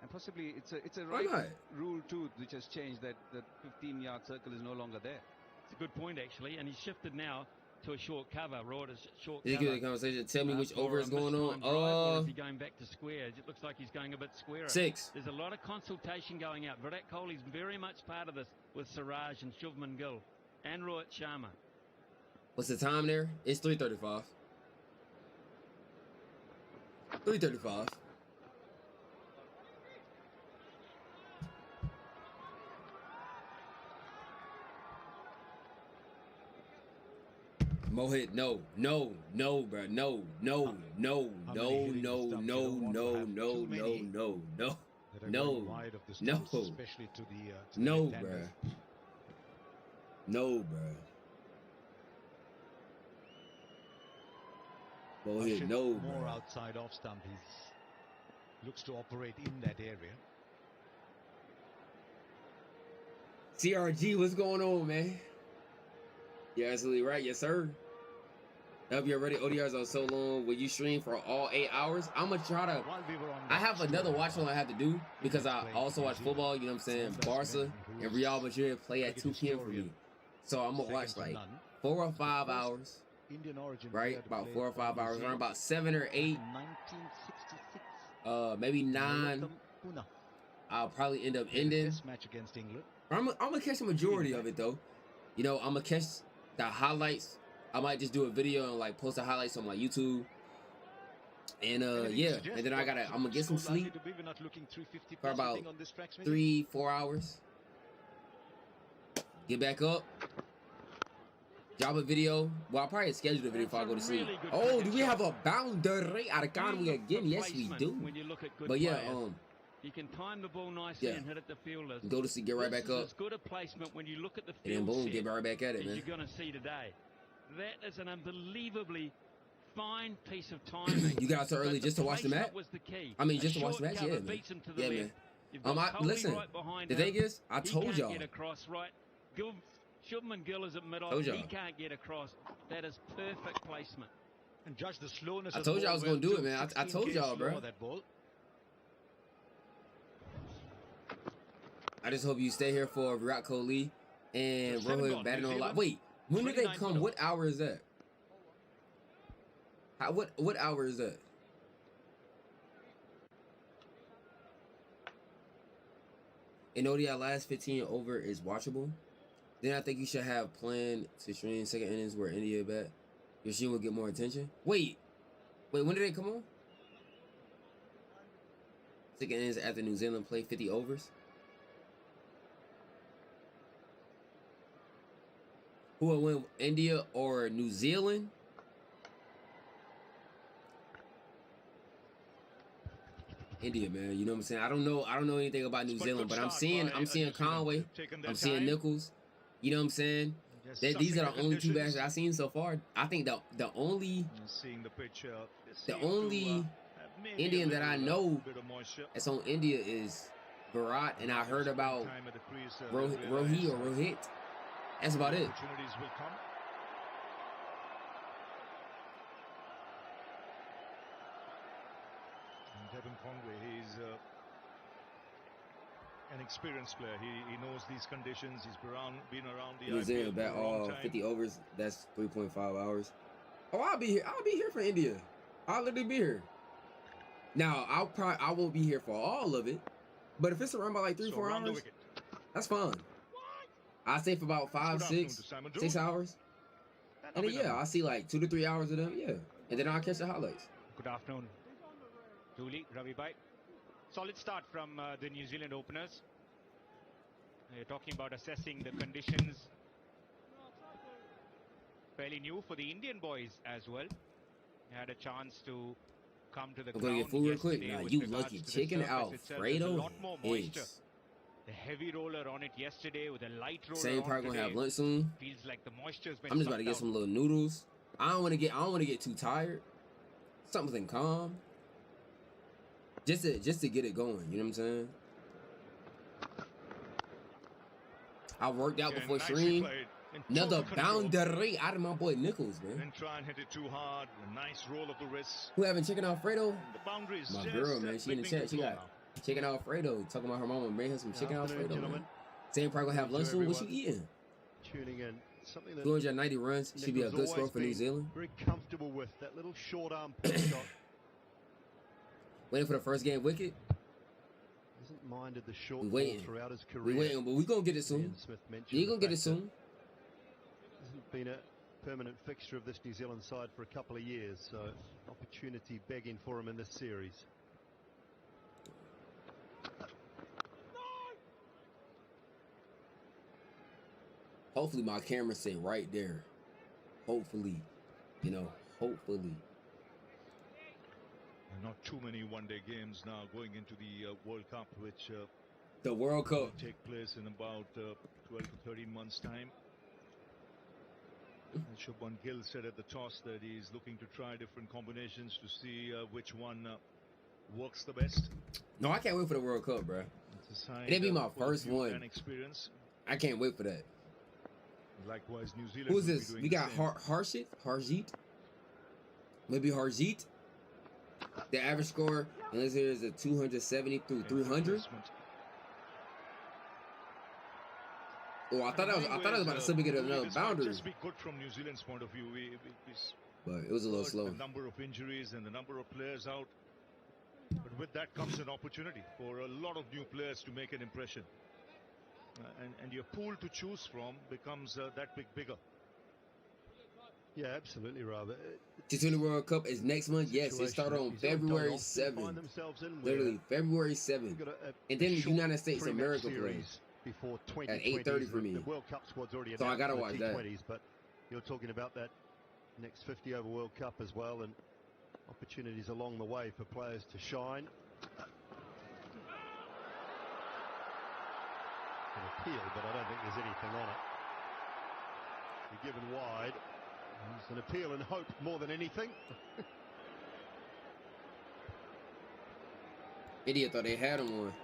and possibly it's a right rule too, which has changed that the 15-yard circle is no longer there. It's a good point actually, and he's shifted now to a short cover. Right, a short cover. Good conversation. Tell me which over is going on. Is he going back to squares? It looks like he's going a bit squarer. 6. There's a lot of consultation going out. Virat Kohli's very much part of this with Siraj and Shubman Gill and Rohit Sharma. What's the time there? It's 3:35. 3:35. Mohit, no, bro, no, bro. Mohit, no, bro. More outside off stump. He looks to operate in that area. CRG, what's going on, man? You're absolutely right. Yes, sir. Hope you're ready. ODIs are so long. Will you stream for all 8 hours? I'm going to try to... I have another watch along I have to do because I also watch football. You know what I'm saying? Barca and Real Madrid play at 2 p.m. for me. So I'm going to watch like 4 or 5 hours. Right? About 4 or 5 hours. Around about 7 or 8. Maybe 9. I'll probably end up ending. I'm going to catch the majority of it, though. You know, I'm going to catch the highlights. I might just do a video and like post the highlights on my YouTube. And yeah, and then I'm gonna get some sleep for about 3-4 hours. Get back up. Drop a video. Well, I'll probably schedule the video before I go to sleep. Oh, do we have a boundary out of Conway again? Yes, we do. But yeah, you can time the ball nicely and hit at the fielders. Go to sleep, get right back up. As good a placement when you look at the field. And then boom, get right back at it, man. You're gonna see today. That is an unbelievably fine piece of timing. You got out so early just to watch the match? I mean, just to watch the match? Yeah, man. Yeah, man. Listen, the thing is, I told y'all. Shubman Gill is at mid-off. He can't get across. That is perfect placement. And judge the slowness. I told y'all I was going to do it, man. I told y'all, bro. I just hope you stay here for Virat Kohli and Rohit batting on a lot. Wait. When did they come? What hour is that? What hour is that? In ODI last 15 over is watchable. Then I think you should have planned to stream second innings where India bat. Your stream will get more attention. Wait, when did they come on? Second innings after New Zealand played 50 overs. Who will win, India or New Zealand? India, man. You know what I'm saying? I don't know anything about New Zealand, but I'm seeing Conway. I'm seeing Nichols. You know what I'm saying? These are the only 2 bats that I've seen so far. I think the only Indian that I know that's on India is Virat, and I heard about Rohit. That's about it. Opportunities will come. And Devin Conway, he's an experienced player. He knows these conditions. He's been around the New Zealand bat all 50 overs. That's 3.5 hours. Oh, I'll be here. I'll be here for India. I'll literally be here. Now, I won't be here for all of it, but if it's around by like 3-4 hours, that's fine. I stay for about 6 hours. And then, yeah, I'll see like 2 to 3 hours of them, yeah. And then I'll catch the highlights. Good afternoon, Julie, Ravi Bhai. Solid start from the New Zealand openers. You're talking about assessing the conditions. fairly new for the Indian boys as well. They had a chance to come to the I'm gonna ground get food real quick. yesterday Nah, with you regards lucky. to the Chicken surface itself. There's a Alfredo lot more moisture. eggs. The heavy roller on it yesterday with a light roller Same on probably gonna today. have lunch soon. Feels like the moisture's been I'm just about to sucked get out. some little noodles. I don't want to get too tired. Something calm. Just to get it going. You know what I'm saying? I worked out before stream. Another boundary out of my boy Nichols, man. Didn't try and hit it too hard. A nice roll of the wrist. Who having chicken Alfredo? The boundary is My just girl, man. She in the chat. She got chicken Alfredo. Talking about her mama bring her some chicken Alfredo, man. Same probably gonna have lunch soon. What you eating? Tuning in. Something that 290 runs should be a good score for New Zealand. Very comfortable with that little short arm pitch shot. Waiting for the first game wicket. Hasn't minded the short We ball waiting. throughout his career. We waiting, but we gonna get it soon. Ian Smith mentioned You gonna the get it fact soon. that Hasn't been a permanent fixture of this New Zealand side for a couple of years, so opportunity begging for him in this series. Hopefully my camera stay right there. Hopefully, you know, hopefully. Not too many one-day games now going into the World Cup, which The World Cup. will take place in about 12 to 13 months' time. And Shubman Gill said at the toss that he's looking to try different combinations to see which one works the best. No, I can't wait for the World Cup, bro. It's a sign It'll be my of first youth one. and experience. I can't wait for that. Likewise, New Zealand. Who's will be this? doing We the got same. Harjeet. Maybe Harjeet. The average score in this here is a 270 through 300. Oh, I thought I was about to slip get another boundary, Just be good from New Zealand's point of view. but it was a little slow. The number of injuries and the number of players out, but with that comes an opportunity for a lot of new players to make an impression, and your pool to choose from becomes that bigger. Yeah, absolutely, Robert. T20 World Cup is next month. Yes, it started on February 7th. Literally February 7th. And then the United States of America plays before at 8:30 for me. The World Cup squad's already So I gotta announced watch for the that. T20s, but you're talking about that next 50 over World Cup as well, and opportunities along the way for players to shine. An appeal, but I don't think there's anything on it. You're given wide. It's an appeal and hope more than anything. Idiot thought they had him on.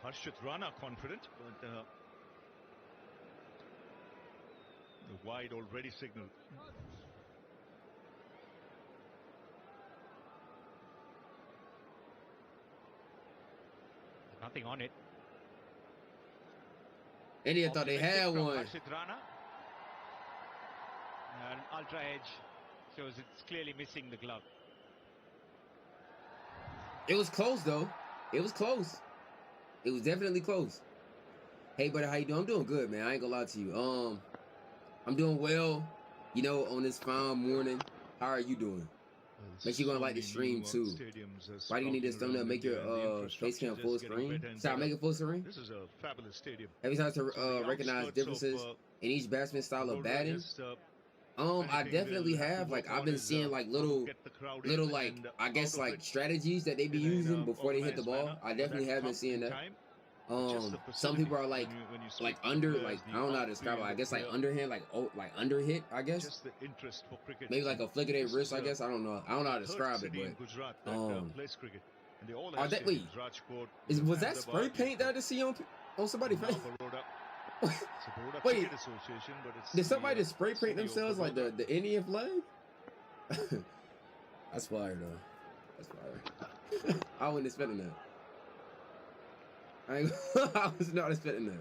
Harshit Rana confident, but the wide already signaled. Nothing on it. Idiot thought they had Optimistic from one. Harshit Rana. An ultra edge shows it's clearly missing the glove. It was close though. It was close. It was definitely close. Hey, buddy, how you doing? I'm doing good, man. I ain't gonna lie to you. I'm doing well. You know, on this fine morning. How are you doing? Make sure you gonna like the stream too. Why do you need this thumbnail? Make your face cam full screen. Stop making full screen. This is a fabulous stadium. Have you started to recognize differences in each batsman's style of batting? I definitely have. Like I've been seeing like little like I guess like strategies that they be using before they hit the ball. I definitely have been seeing that. Some people are like under, like I don't know how to describe it. I guess like underhand, like under hit. I guess Just the interest for cricket. maybe like a flick of their wrist. I guess I don't know. I don't know how to describe it, but plays cricket. And they all are have that wait? stadiums. Was that spray paint that I just see on somebody's face? Wait, did somebody just spray paint themselves like the Indian flag? That's fire though. That's fire. I wasn't expecting that. I was not expecting that.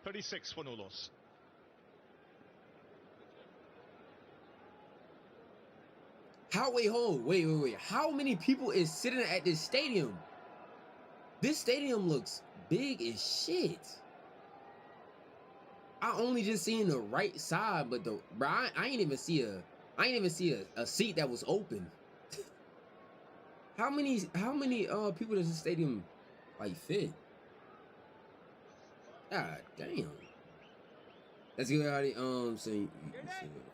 36 for no loss. Wait. How many people is sitting at this stadium? This stadium looks big as shit. I only just seen the right side, but I ain't even see a seat that was open. How many people does this stadium like fit? God damn. That's good, Howdy. So you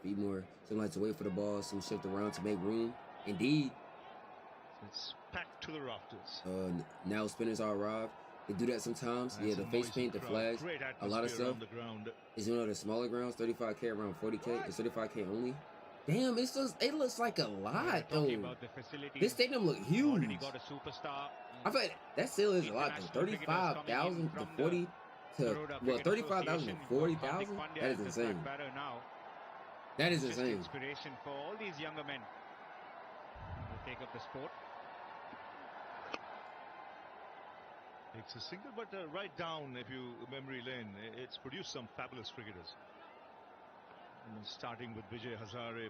be more. Some like to wait for the ball, some shift around to make room. Indeed. It's packed to the rafters. Now spinners are arrived. They do that sometimes. That's the face paint, the flags, a lot of stuff. Is one of the smaller grounds, 35K around 40K. It's 35K only. Damn, it looks like a lot though. This stadium look huge. Got a superstar. I feel like that still is a lot though. 35,000 to 40 to 35,000 to 40,000. That is insane. That is insane. Inspiration for all these younger men who take up the sport. It's a single, but right down, if you memory lane, it's produced some fabulous cricketers. And starting with Vijay Hazare,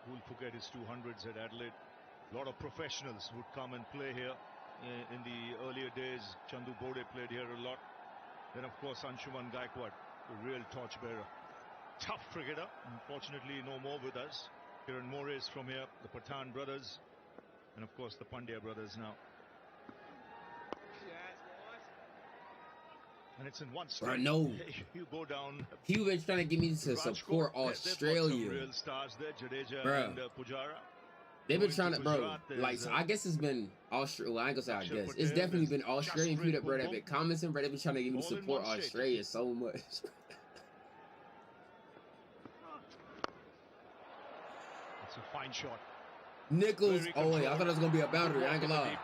who'll forget his 200s at Adelaide. A lot of professionals would come and play here. In the earlier days, Chandu Bode played here a lot. Then, of course, Anshuman Gaikwad, the real torchbearer. Tough cricketer. Unfortunately, no more with us. Kiran Moraes from here, the Pathan brothers, and, of course, the Pandya brothers now. And it's in one straight. I know. You go down. He been trying to get me to support Australia. Real stars there, Jadeja Bruh. and Pujara. They've been trying to, bro. Like, so I guess it's been Australia. Well, I ain't gonna say I guess. It's definitely been Australian people, bro, that been commenting, bro. They've been trying to get me to support Australia so much. It's a fine shot. Nichols. Oh wait, I thought it was gonna be a boundary. I ain't gonna lie.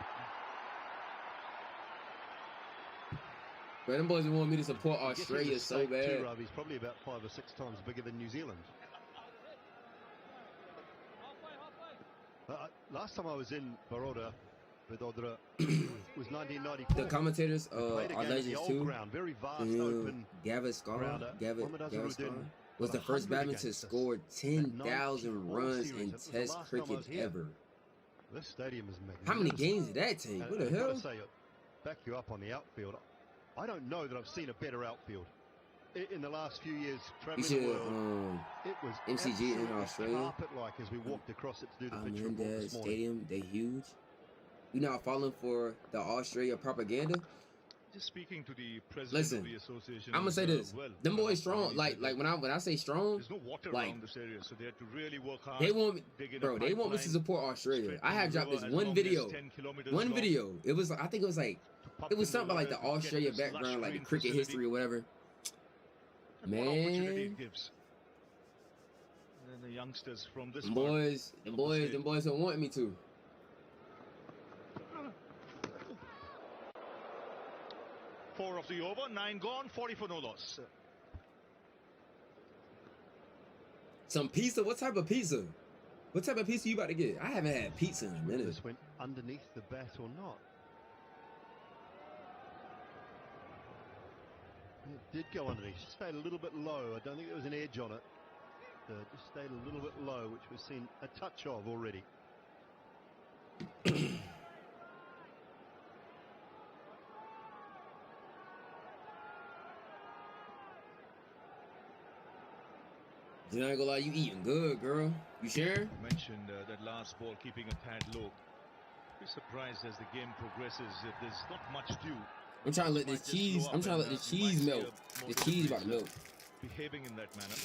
But them boys want me to support Australia so bad. He's probably about 5 or 6 times bigger than New Zealand. Last time I was in Baroda with Odra was 1994. The commentators are legends too. Ground, very vast, open Gavaskar was the first batsman to score 10,000 runs in Test cricket ever. This stadium is magnificent. How many games did that take? What the I've hell? got to say, back you up on the outfield. I don't know that I've seen a better outfield in the last few years. You should it was MCG in Australia. Carpet-like as we walked across it to do the picture report this morning. Stadium, they huge. You not falling for the Australia propaganda? Just speaking to the president Listen, of the association. I'm gonna say this. Them boys strong. Like when I say strong, there's no water like, around this area, so they have to really work hard. They want me, bro. They want me to support Australia. I have dropped this one video. One video. It was, I think it was like, it was something about like the Australia background, like the cricket history or whatever. Man, And then the youngsters from this them boys don't want me to. Four of the over, 9 gone, 40 for no loss. Some pizza? What type of pizza? What type of pizza you about to get? I haven't had pizza in a minute. This went underneath the bat or not? It did go underneath. Just stayed a little bit low. I don't think there was an edge on it. Just stayed a little bit low, which we've seen a touch of already. You ain't gonna lie, you eating good, girl. You sure? You mentioned that last ball keeping a tad low. Be surprised as the game progresses if there's not much due. I'm trying to let this cheese. I'm trying to let the cheese melt. The cheese about to melt. Behaving in that manner.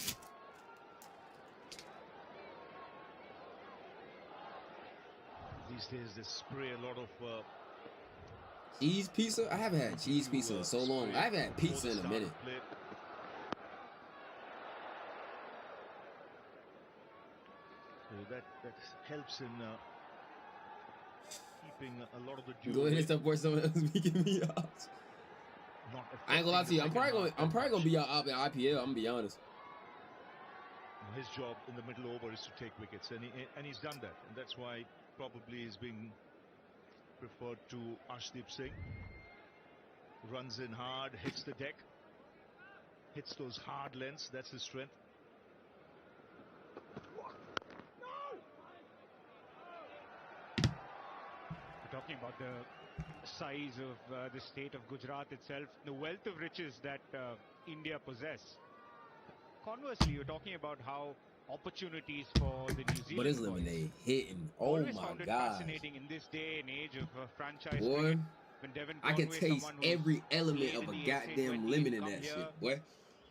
These days they spray a lot of cheese pizza. I haven't had cheese pizza in so long. I haven't had pizza in a minute. So that helps in keeping a lot of the due. Go ahead and support someone else beating me out. I ain't gonna lie to you. I'm probably gonna be out in IPL. I'm gonna be honest. His job in the middle over is to take wickets, and he's done that, and that's why probably he's being preferred to Arshdeep Singh. Runs in hard, hits the deck, hits those hard lengths. That's his strength. We're talking about the size of the state of Gujarat itself, the wealth of riches that India possess. Conversely, you're talking about how opportunities for the New Zealand But his lemonade hitting. Oh my God! Fascinating in this day and age of franchise boy, cricket, when Devon I can Conway, taste every element of a goddamn lemon in that shit, boy.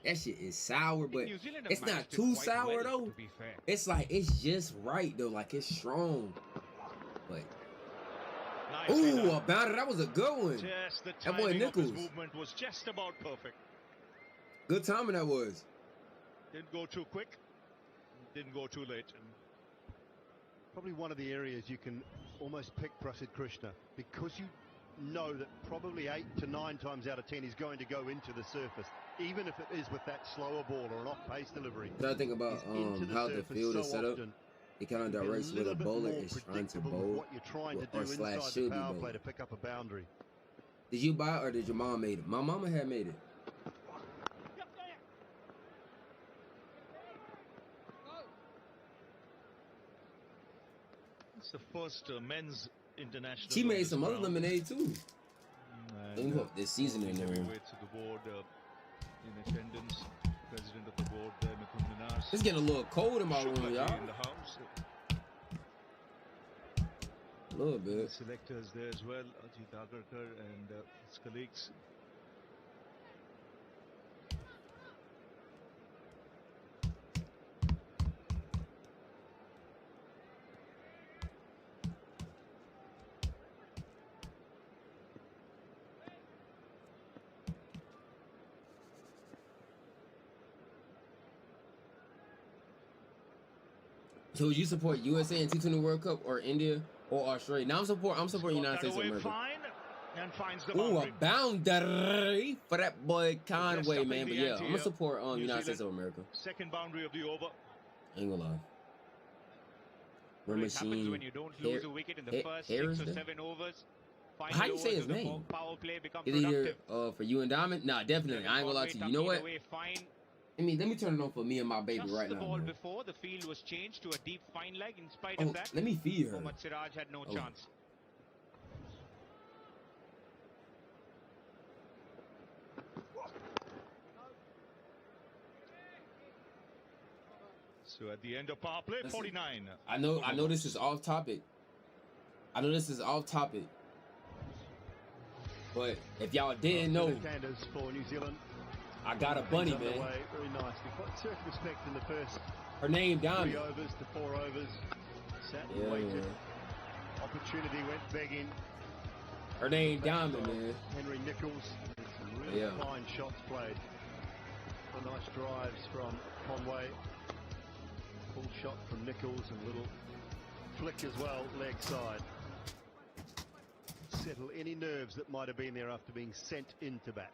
That shit is sour, but New Zealand have it's not managed it too quite sour well, though. to be fair. It's like it's just right though, like it's strong. But ooh, a bouncer. That was a good one. Just the That boy timing of his Nichols. movement was just about perfect. Good timing that was. Didn't go too quick, didn't go too late. Probably one of the areas you can almost pick Prasid Krishna, because you know that probably 8 to 9 times out of 10 he's going to go into the surface, even if it is with that slower ball or an off-pace delivery. What I think about how the field is set up. It kind of directs where the bowler is trying to bowl, what you're trying to do or slash inside should the be power play bowling. to pick up a boundary. Did you buy it or did your mom made it? My mama had made it. It's the first men's international. She made some other lemonade too. And, This season in there. heavyweights of the board in attendance. President of the board, Mithun Minars. It's getting a little cold in my room, y'all. In the house. A little bit. Selectors there as well, Ajit Agarkar and his colleagues. So would you support USA in T20 World Cup or India or Australia? Now I'm supporting United States of America. Fine and finds the Ooh, a boundary. boundary for that boy Conway, up man. in But the yeah, ante I'm gonna here. support New United Zealand. States of America. Second boundary of the over. Ain't gonna lie. Well, Run it happens machine. when you don't lose a wicket in the first 6 Harris or there? 7 overs. How you say his name? Power play become Either productive. for you and Diamond? Nah, definitely. I ain't gonna lie to you. You know what? Fine. Let me turn it on for me and my baby Just right the now. ball Man. before, the field was changed to a deep fine leg. In spite Oh, of that, let me feed her. Mohammad Siraj had no chance. So at the end of power play, 49. I know this is off topic. But if y'all didn't know, Left-handers for New Zealand. I got a bunny, man. Underway very nicely. Quite circumspect in the first Her name 3 Diamond. overs to 4 overs. Sat and Yeah, waited. man. Opportunity went begging. Her name Diamond, man. Henry Nichols. Some really Yeah. fine shots played. Some nice drives from Conway. Full shot from Nichols and a little flick as well, leg side. Settle any nerves that might have been there after being sent into bat.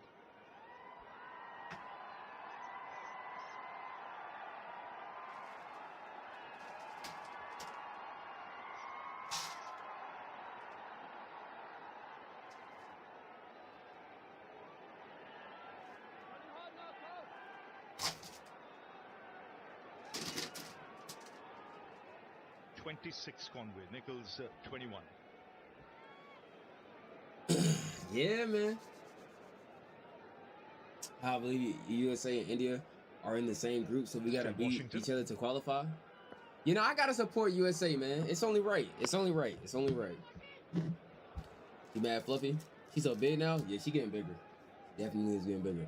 Conway, Nichols 21. Yeah, man. I believe USA and India are in the same group, so we gotta beat each other to qualify. You know, I gotta support USA, man. It's only right. You mad, Fluffy? She's so big now? Yeah, she getting bigger. Definitely is getting bigger.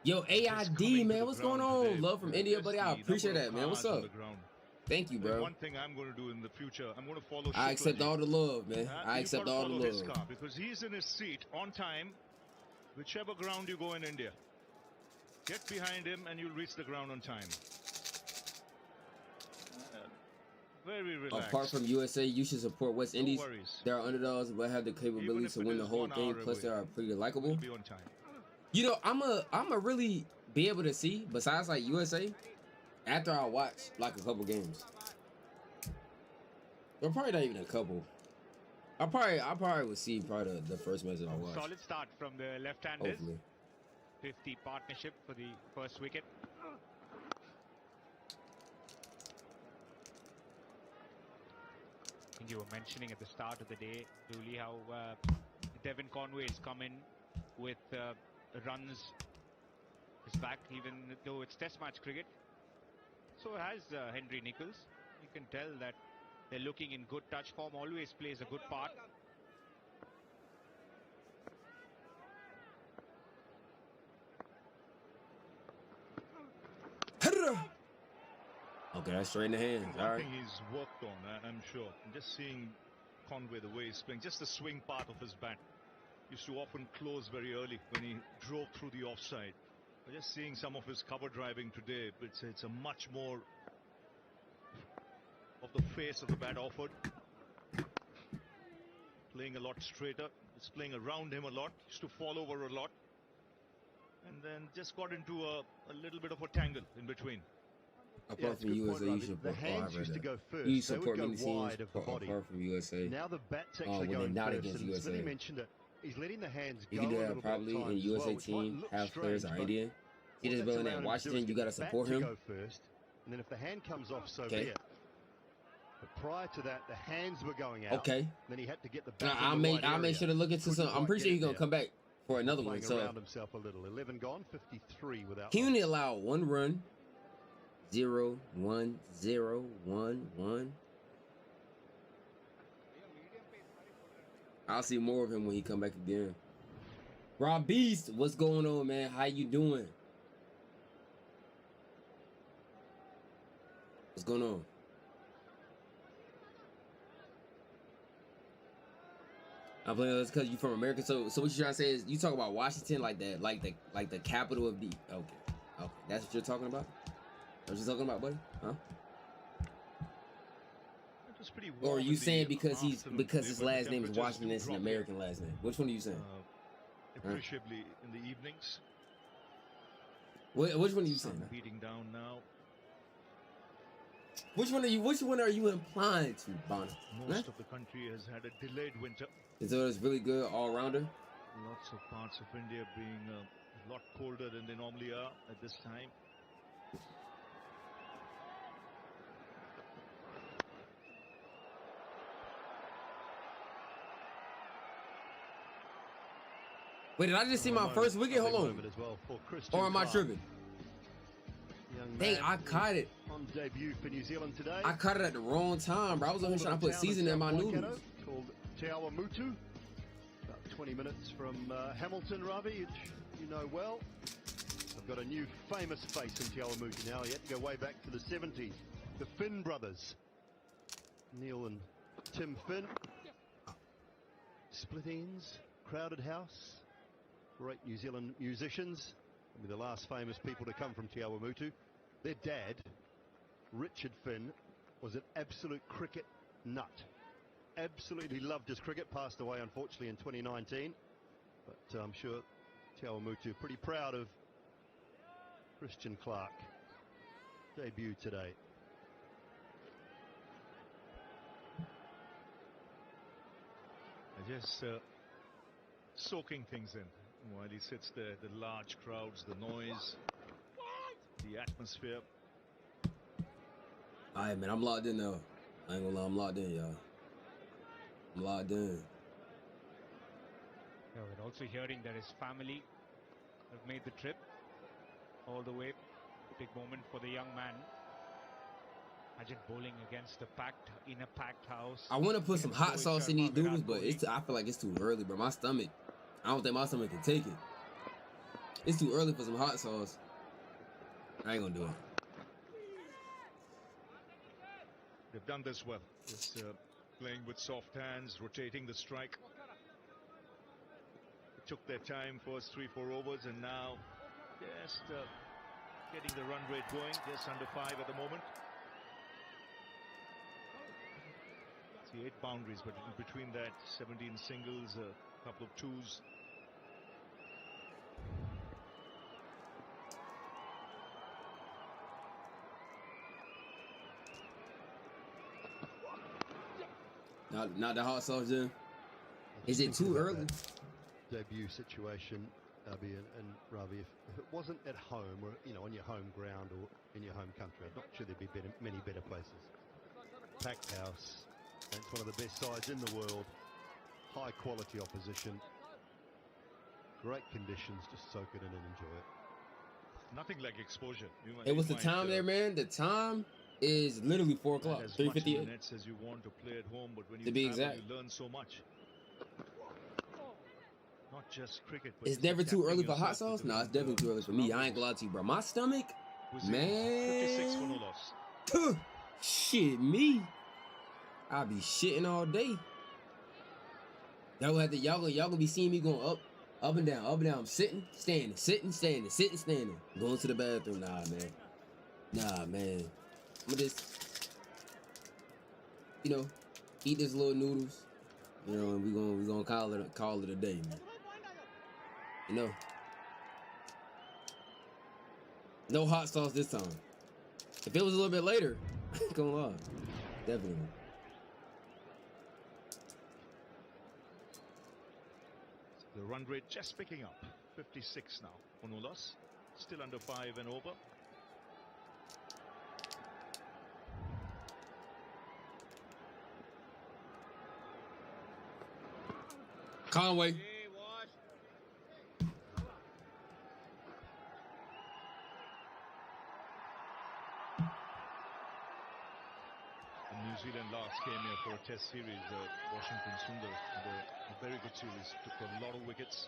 Yo, AID, man, what's going on? Love from India, buddy. I appreciate that, man. What's up? Thank you, bro. One thing I'm going to do in the future, I'm going to follow. I accept all the love, man. I accept all the his love. car because he's in his seat on time, whichever ground you go in India. Get behind him and you'll reach the ground on time. Very relaxed. Apart from USA, you should support West Indies. Worries. They are underdogs, but have the capability to win the whole game. Plus, they are pretty likable. Be on time. You know, I'ma really be able to see, besides like USA, after I watch like a couple games. Or probably not even a couple. I probably would see probably the first match that I watch. Solid start from the left-handers. Hopefully. 50 partnership for the first wicket. I think you were mentioning at the start of the day, Dooley, how Devin Conway has come in with runs his back, even though it's test match cricket. So has Henry Nichols. You can tell that they're looking in good touch form, always plays a good part. Okay, that's straight in the hands. All One right. thing he's worked on, I'm sure. Just seeing Conway, the way he's playing, just the swing part of his bat used to often close very early when he drove through the offside. But just seeing some of his cover driving today, it's a much more of the face of the bat offered. Playing a lot straighter. It's playing around him a lot. Used to fall over a lot. And then just got into a little bit of a tangle in between. Apart from USA, you should the support. hands used to go first. You They would support go many wide teams of the body. apart from USA. Now the bat's actually when they're going not first. against And USA. Smithy mentioned it. He's letting the hands You go can do a that little probably bit at in times as USA well, which might team. look Have players strange, are but Indian. See what this that's building allowed at him to do Washington, is you get got to the bat support to him. go first, and then if the hand comes off, so Okay. be it. But prior to that, the hands were going out. Okay. Then he had to get the bat I'll in the make right area. sure to look into Couldn't some. I'm quite pretty get sure it he's gonna there. come back for another one. Playing So around himself a little. 11 gone, 53 without. he only loss. allowed 1 run. 0, 1, 0, 1, 1. I'll see more of him when he come back again. Rob Beast, what's going on, man? How you doing? What's going on? I'm playing this because you from America. So what you trying to say is you talk about Washington like that, like the capital of the. Okay, that's what you're talking about. What you talking about, buddy? Huh? It was pretty Or are warm you in the saying because afternoon today, his but the last name is temperatures Washington, do it's an drop American last name? Which one are you saying? appreciably in the evenings. Which one are you Sun saying? beating down now. Which one are you implying to, Bonner? Most of the country has had a delayed winter. So it's really good all rounder. Lots of parts of India being a lot colder than they normally are at this time. Wait, did I just see my first wicket? Hold on. As well for Christian Or am I Clark. tripping? Young Dang, man I caught it. on debut for New Zealand today. I caught it at the wrong time, bro. I was on here trying to put seasoning in my noodles. Called Te Awa Mutu. About 20 minutes from Hamilton, Ravi, which you know well. I've got a new famous face in Te Awa Mutu now. You have to go way back to the 70s. The Finn brothers. Neil and Tim Finn. Split ends, crowded house. Great New Zealand musicians. Maybe the last famous people to come from Te Awa Mutu. Their dad, Richard Finn, was an absolute cricket nut. Absolutely loved his cricket. Passed away, unfortunately, in 2019. But I'm sure Te Awa Mutu are pretty proud of Christian Clark. Debut today. Just soaking things in while he sits there. The large crowds, the noise, the atmosphere. All right, man, I'm locked in now. I ain't gonna lie, I'm locked in, y'all. I'm locked in. Yeah, we're also hearing that his family have made the trip all the way. Big moment for the young man. Imagine bowling against in a packed house. I want to put some hot sauce in these noodles, but I feel like it's too early, bro. My stomach, I don't think my stomach can take it. It's too early for some hot sauce. I ain't gonna do it. They've done this well. Just playing with soft hands, rotating the strike. It took their time, first 3-4 overs, and now just getting the run rate going. Just under 5 at the moment. See 8 boundaries, but in between that, 17 singles, a couple of twos. Not the hot sauce, Jim. Is it too early? Debut situation, Abby and Ravi. If it wasn't at home or on your home ground or in your home country, I'm not sure there'd be many better places. Packed house. It's one of the best sides in the world. High quality opposition. Great conditions. Just soak it in and enjoy it. Nothing like exposure. It was the time there, man. The time is literally 4 o'clock, 3:58. Nets as you want to play at home, but when you To be travel, exact. you learn so much. Not just cricket, but It's never too early for hot sauce? No, it's definitely too early for me. I ain't gonna lie to you, bro. My stomach, Cuisine, man. 56 for no loss. Shit, me. I'll be shitting all day. Y'all gonna be seeing me going up and down, I'm sitting, standing, sitting, standing, sitting, standing. Going to the bathroom. Nah, man. I'm gonna just, eat this little noodles. And we gonna call it a day, man. No hot sauce this time. If it was a little bit later, I ain't gonna lie. Definitely. The run rate just picking up. 56 now for no loss. Still under 5 and over. Conway. New Zealand last came here for a test series, Washington Sundar, a very good series, took a lot of wickets.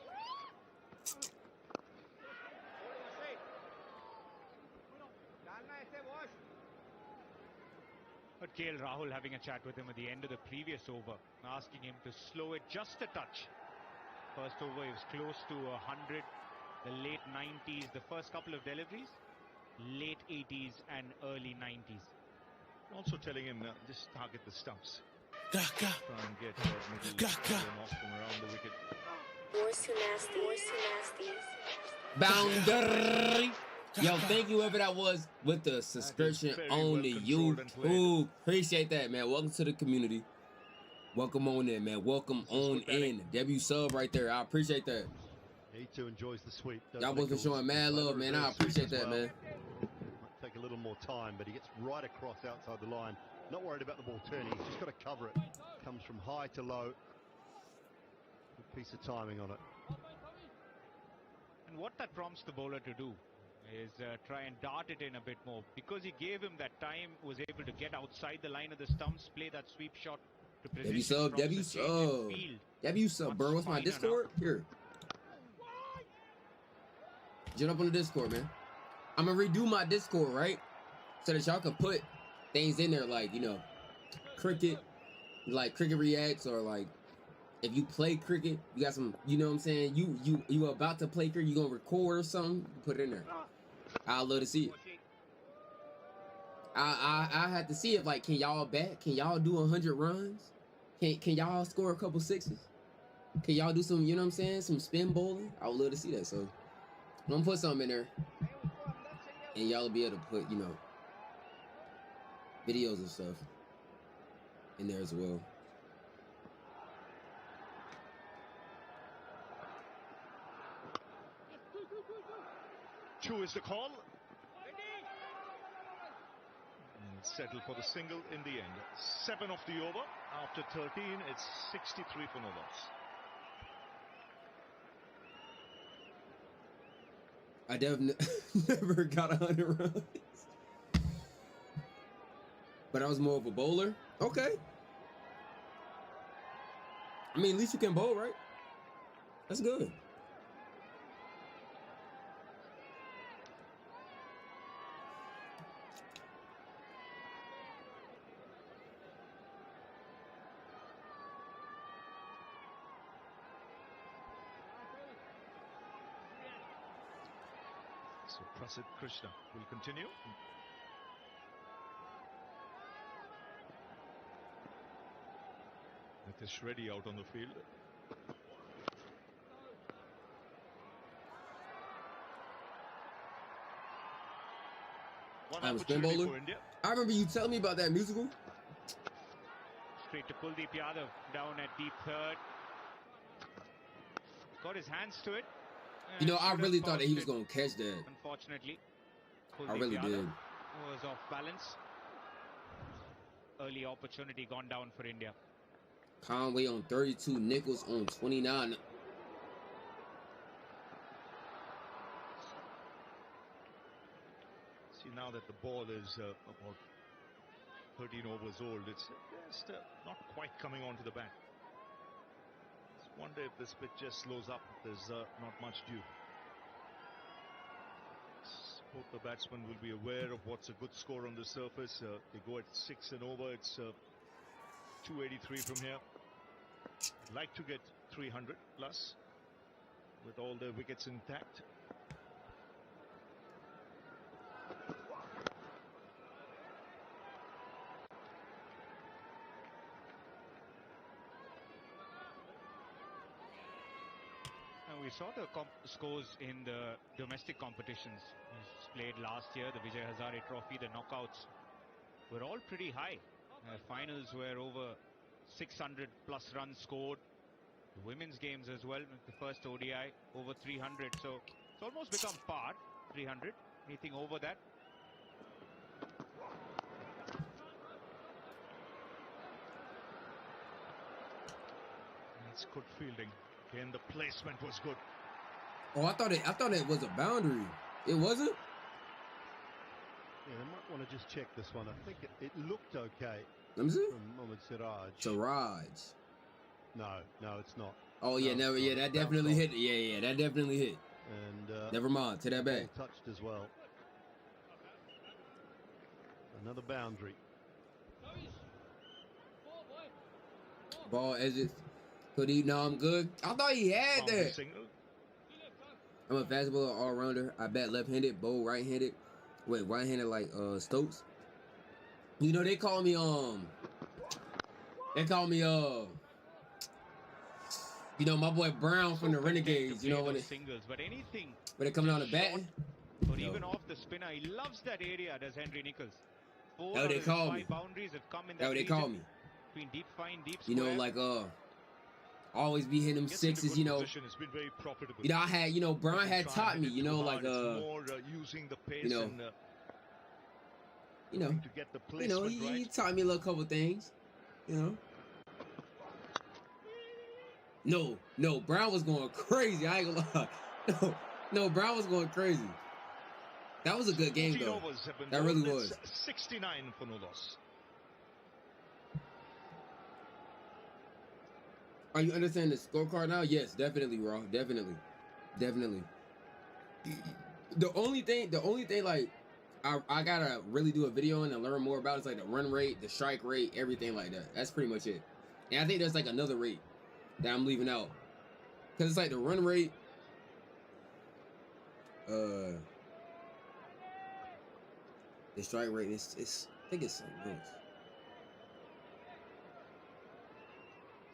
But KL Rahul having a chat with him at the end of the previous over, asking him to slow it just a touch. First over, he was close to 100, the late 90s, the first couple of deliveries, late 80s and early 90s. Also telling him just target the stumps. Try and get middle off from around the wicket. Wars too nasty. Boundary. Yo, thank you whoever that was with the subscription on the YouTube. Appreciate that, man. Welcome to the community. Welcome on in, man. Welcome on in. W sub right there. I appreciate that. He too enjoys the sweep. Y'all wasn't showing mad love, man. I appreciate that, man. Might take a little more time, but he gets right across outside the line. Not worried about the ball turning. He's just got to cover it. Comes from high to low. Good piece of timing on it. And what that prompts the bowler to do is try and dart it in a bit more. Because he gave him that time, was able to get outside the line of the stumps, play that sweep shot to position W sub, bro. What's my Discord? Here. Jump up on the Discord, man. I'm gonna redo my Discord, right? So that y'all can put things in there like, cricket, like cricket reacts, or like if you play cricket, you got some, you know what I'm saying? You about to play cricket, you gonna record or something, put it in there. I'd love to see it. I had to see it, like, can y'all bat? Can y'all do 100 runs? Can y'all score a couple sixes? Can y'all do some, you know what I'm saying? Some spin bowling? I would love to see that. So I'm gonna put something in there. And y'all will be able to put, videos and stuff in there as well. Two is the call. And settle for the single in the end. 7 off the over. After 13, it's 63 for no loss. I never got 100 runs. But I was more of a bowler. Okay. I mean, at least you can bowl, right? That's good. So Prasid Krishna will continue. Nitish Reddy out on the field. One I'm a spin opportunity bowler. for India. I remember you telling me about that musical. Straight to Kuldeep Yadav down at deep third. Got his hands to it. I really thought that he was going to catch that. Unfortunately, I really did. Was off balance. Early opportunity gone down for India. Conway on 32, Nichols on 29. See, now that the ball is about 13 overs old, it's just not quite coming onto the bat. Just wonder if this pitch just slows up. There's not much due. Both the batsmen will be aware of what's a good score on the surface. They go at 6 and over. It's 283 from here. I'd like to get 300 plus with all the wickets intact. We saw the scores in the domestic competitions. He's played last year, the Vijay Hazare Trophy, the knockouts were all pretty high. Finals were over 600 plus runs scored. The women's games as well, the first ODI over 300. So it's almost become par, 300. Anything over that? That's good fielding. Again, the placement was good. Oh, I thought it was a boundary. It wasn't? Yeah, they might want to just check this one. I think it looked okay. Let me see. From Mohammad Siraj. Siraj. No, it's not. Oh yeah, No, never. it's Yeah, not. that It bounced definitely off. hit. Yeah, that definitely hit. And Never mind. Take that the back. ball touched as well. Another boundary. Ball edges. Could he? No, I'm good. I thought he had Boundary that. single. I'm a fast bowler all-rounder. I bat left-handed, bowl right-handed. Wait, right-handed like Stokes. You know, they call me you know, my boy Brown from the Renegades, you know, when singles, but anything they come down the batting. or even off the spinner, he loves that area, does Henry Nichols. 4 That's what out they of his call 5 me. boundaries have come in That's that what they region, call me. between deep fine, deep You square. know, like always be hitting them Gets into sixes, good you know. position. It's been very profitable. You know, I had, you know, Brown Doesn't had try taught and me, hit you it know, too like hard. It's more using the pace know, and you know, to get the placement he right. taught me a little couple things, you know. No, Brown was going crazy. I ain't gonna lie. No, Brown was going crazy. That was a good game, 14 though. overs have been That really bowled. was. It's 69 for no loss. Are you understanding the scorecard now? Yes, definitely, Raw. Definitely. The only thing, like, I gotta really do a video on and learn more about is like the run rate, the strike rate, everything like that. That's pretty much it. And I think there's like another rate that I'm leaving out. Cause it's like the run rate, the strike rate, it's I think it's something else.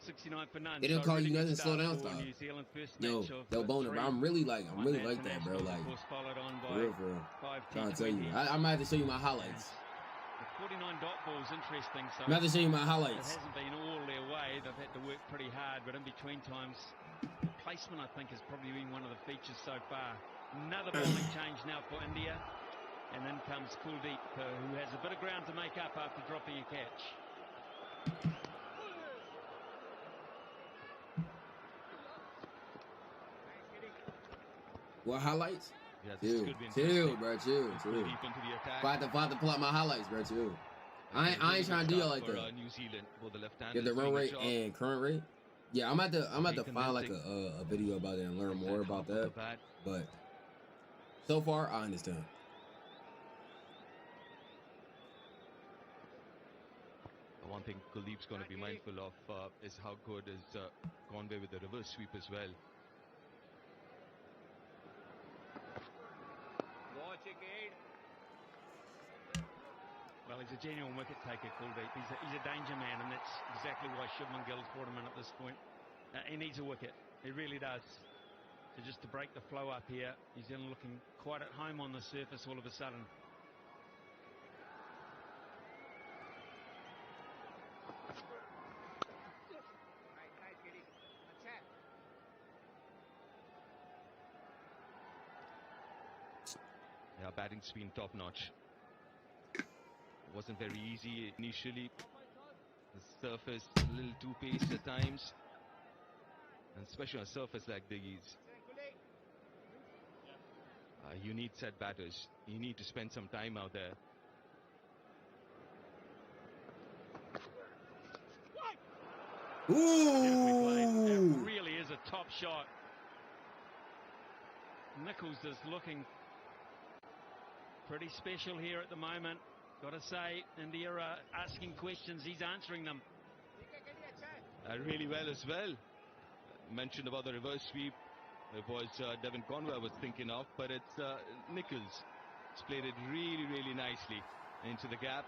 69 for none. They didn't So call you really good nothing, slow start down, for stop. New Zealand first Yo, match of they'll boner, bro. I'm really like that, bro. Like, international, of course, followed on by for real. 5 Trying to tell you, T20s. I might have to show you my highlights. The 49 dot ball is interesting. So I'm about to show you my it highlights. hasn't been all their way. They've had to work pretty hard, but in between times, the placement I think has probably been one of the features so far. Another bowling change now for India, and then comes Kuldeep, who has a bit of ground to make up after dropping a catch. What highlights? Yeah, this Chill, could be chill, interesting. bro, chill. Deep into the attack. If I have to pull out my highlights, bro, chill. I ain't trying to do y'all like that. New Zealand, both the left-handers Yeah, the run doing a rate job. and current rate. Yeah, I'm at to find like Convincing. a video about it and learn more That about half of that. the bat. But so far, I understand. One thing Kuldeep's going to be mindful of is how good is Conway with the reverse sweep as well. Well, he's a genuine wicket taker, Kuldeep. He's a danger man, and that's exactly why Shubman Gill's brought him in at this point. He needs a wicket. He really does. So just to break the flow up here, New Zealand looking quite at home on the surface all of a sudden. Yeah, batting's been top-notch. Wasn't very easy initially. The surface a little too paced at times, and especially on a surface like these. You need set batters. You need to spend some time out there. Beautifully played. It Ooh! really is a top shot. Nichols is looking pretty special here at the moment. Got to say, India are asking questions. He's answering them. Really well as well. Mentioned about the reverse sweep. It was Devin Conway I was thinking of, but it's Nichols. He's played it really, really nicely into the gap.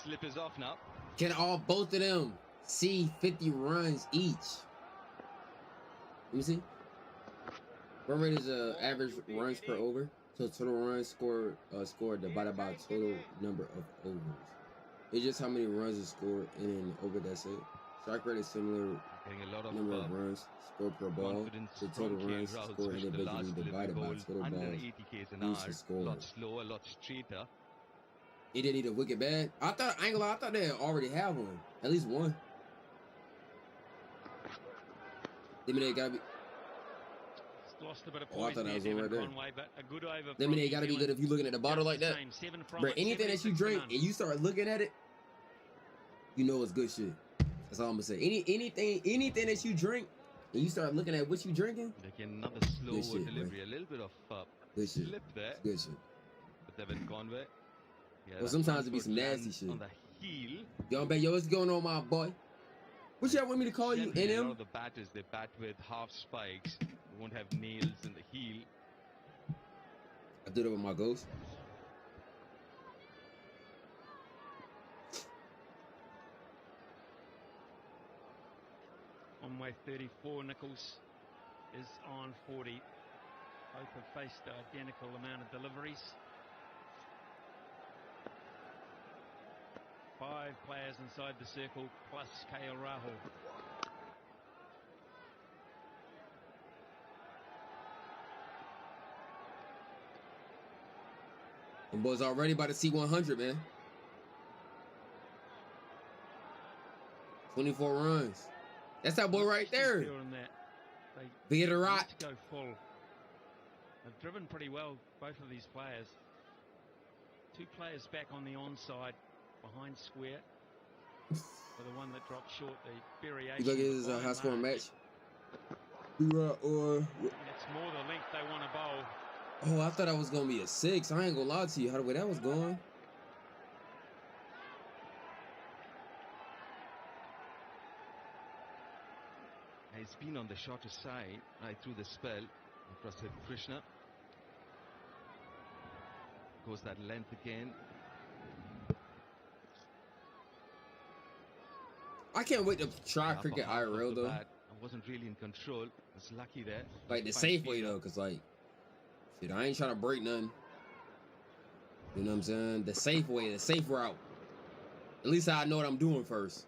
Slip is off now. Can both of them see 50 runs each? Let me see. Run rate is average runs per over. So total runs scored divided by total number of overs. It's just how many runs is scored in an over, that's it. Strike rate is similar number of runs scored per ball. The total runs scored individually divided by total balls used to score. A lot slower, a lot straighter. He didn't need a wicket bag. I thought they already have one. At least one. Lemonade gotta be. Lost a bit of Oh, I thought that was one right there. Conway, but a good over. Lemonade gotta be good if you're looking at the bottle like that. Bro, anything that you drink and you start looking at it, you know it's good shit. That's all I'm gonna say. Anything that you drink and you start looking at what you drinking. Again, another slow shit, delivery, bro. a little bit of Good shit. slip there. Good shit. With Devin Conway. Yeah, Well, sometimes it be some nasty shit. On the heel. Yo, what's going on, my boy? What y'all want me to call you? Generally, a lot NM? of the batters, they bat with half spikes. They won't have nails in the heel. I did it with my ghost. On way 34, Nichols is on 40. Both have faced identical amount of deliveries. 5 players inside the circle, plus KL Rahul. The boys already about to see 100, man. 24 runs. That's that boy right there. Virat. To go full. They've driven pretty well, both of these players. 2 players back on the onside, behind square. For the one that dropped short, the variation. You look at this high scoring match. Virat or. It's more the length they want to bowl. Oh, I thought that was gonna be a 6. I ain't gonna lie to you. How the way that was going. He's been on the shorter side right through the spell. Across with Krishna. Goes that length again. I can't wait to try cricket IRL though. I wasn't really in control. I was lucky there. Like the safe way though, cause like, shit, I ain't trying to break nothing. You know what I'm saying? The safe way, the safe route. At least I know what I'm doing first.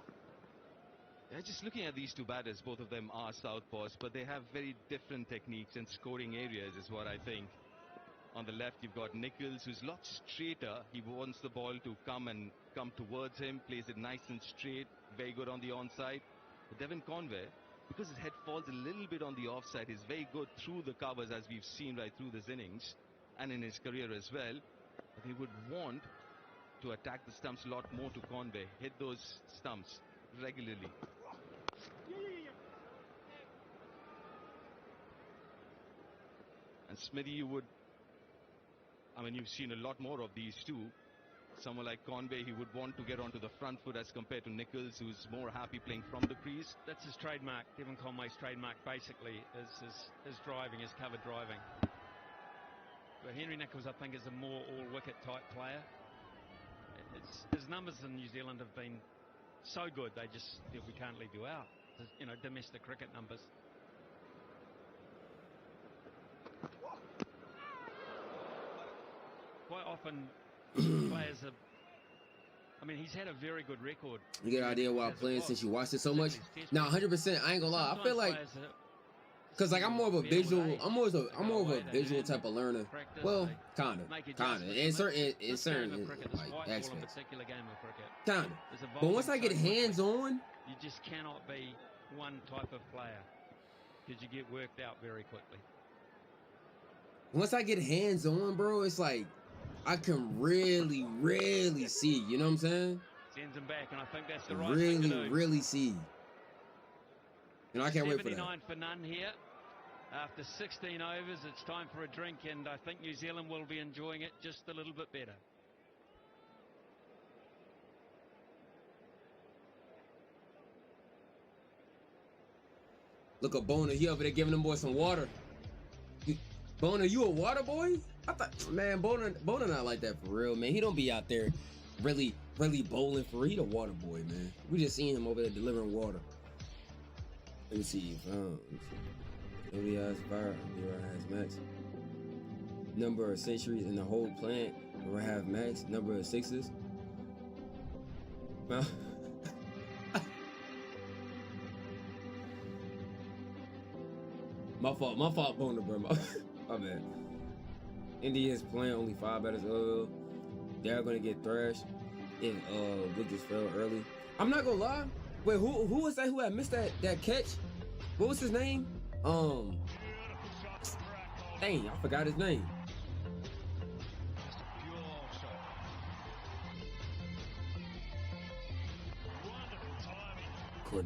Yeah, just looking at these 2 batters, both of them are southpaws, but they have very different techniques and scoring areas is what I think. On the left, you've got Nichols, who's a lot straighter. He wants the ball to come towards him, plays it nice and straight, very good on the onside. But Devin Conway, because his head falls a little bit on the offside, is very good through the covers, as we've seen right through this innings and in his career as well. But they would want to attack the stumps a lot more to Conway, hit those stumps regularly. And Smithy, you've seen a lot more of these 2. Someone like Conway, he would want to get onto the front foot as compared to Nichols, who's more happy playing from the crease. That's his trademark. Devin Conway's trademark basically is his driving, his cover driving. But Henry Nichols, I think, is a more all-wicket type player. His numbers in New Zealand have been so good, we can't leave you out. You know, domestic cricket numbers. Quite often, players are. He's had a very good record. You get an idea why I'm playing since you watched it so much? Now, 100%. I ain't gonna lie. I feel like, cause like I'm more of a visual. I'm more of a visual type of learner. Well, kinda. In certain like aspects. Kinda. But once I get hands on, you just cannot be one type of player because you get worked out very quickly. Once I get hands on, bro, it's like I can really see. You know what I'm saying? Sends him back, and I think that's the right thing to do. Really see. And I can't wait for that. 79 for none here. After 16 overs, it's time for a drink, and I think New Zealand will be enjoying it just a little bit better. Look at Bona. He over there giving them boys some water. Bona, you a water boy? I thought, man, Bona not like that for real, man. He don't be out there really bowling for real. He the water boy, man. We just seen him over there delivering water. Let me see. ODI's viral. Has max. Number of centuries in the whole planet. Or have max. Number of sixes. Well, my fault, Bona, bro. My bad. India is playing only 5 batters. They're gonna get thrashed if wickets fell early. I'm not gonna lie. Wait, who was that who had missed that catch? What was his name? Dang, I forgot his name.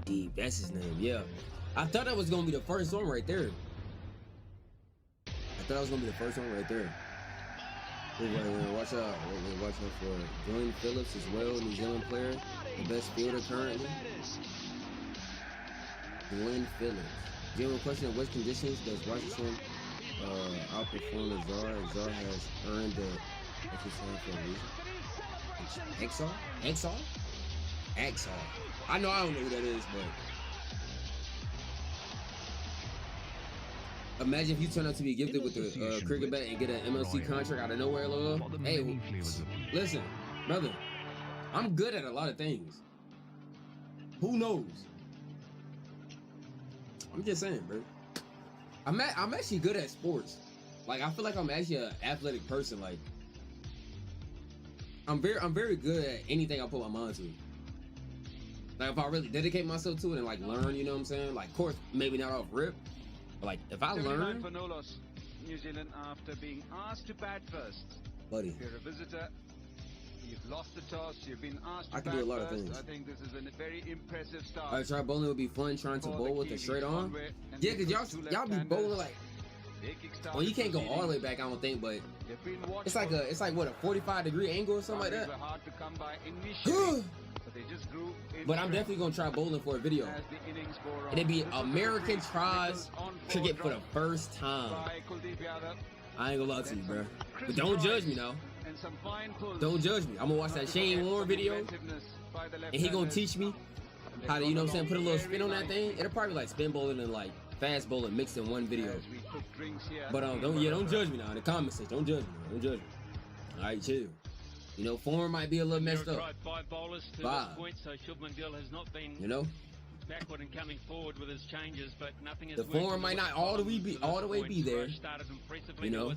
Deep, that's his name. Yeah, I thought that was gonna be the first one right there. Watch out for Glenn Phillips as well, New Zealand player, the best fielder currently. Glenn Phillips. General question: what conditions does Washington outperform Azar? Azar has earned the exercise for a reason. Exar? I don't know who that is, but imagine if you turn out to be gifted with the cricket bat and get an MLC contract out of nowhere, love. Hey, listen, brother, I'm good at a lot of things. Who knows? I'm just saying, bro. I'm actually good at sports. Like, I feel like I'm actually an athletic person. Like, I'm very good at anything I put my mind to. Like, if I really dedicate myself to it and like learn, you know what I'm saying? Like, of course, maybe not off rip, but like if I learn. For no loss, New Zealand after being asked to bat first. Buddy, if you're a visitor, you've lost the toss, you've been asked to I bat can do a lot first. of things. I think this is a very impressive start. Alright, try bowling would be fun. Trying to bowl with a straight arm. Yeah, cause y'all be bowling like. Well, you can't go all the way back, I don't think, but it's like what, a 45-degree angle or something like that. Hard to come by initially, but they just grew. But I'm definitely gonna try bowling for a video. And it'd be American tries cricket for the first time. I ain't gonna lie to you, bro. But don't judge me now. Don't judge me. I'm gonna watch that Shane Warne video, and he gonna teach me how to, you know what I'm saying, put a little spin on that thing. It'll probably be like spin bowling and like fast bowling mixed in one video. But don't judge me now in the comment section. Don't judge me. All right, chill. You know, form might be a little messed up. 5 bowlers to this point, so Shubman Gill has not been backward and coming forward with his changes, but nothing has the form might not all the way be there, you know,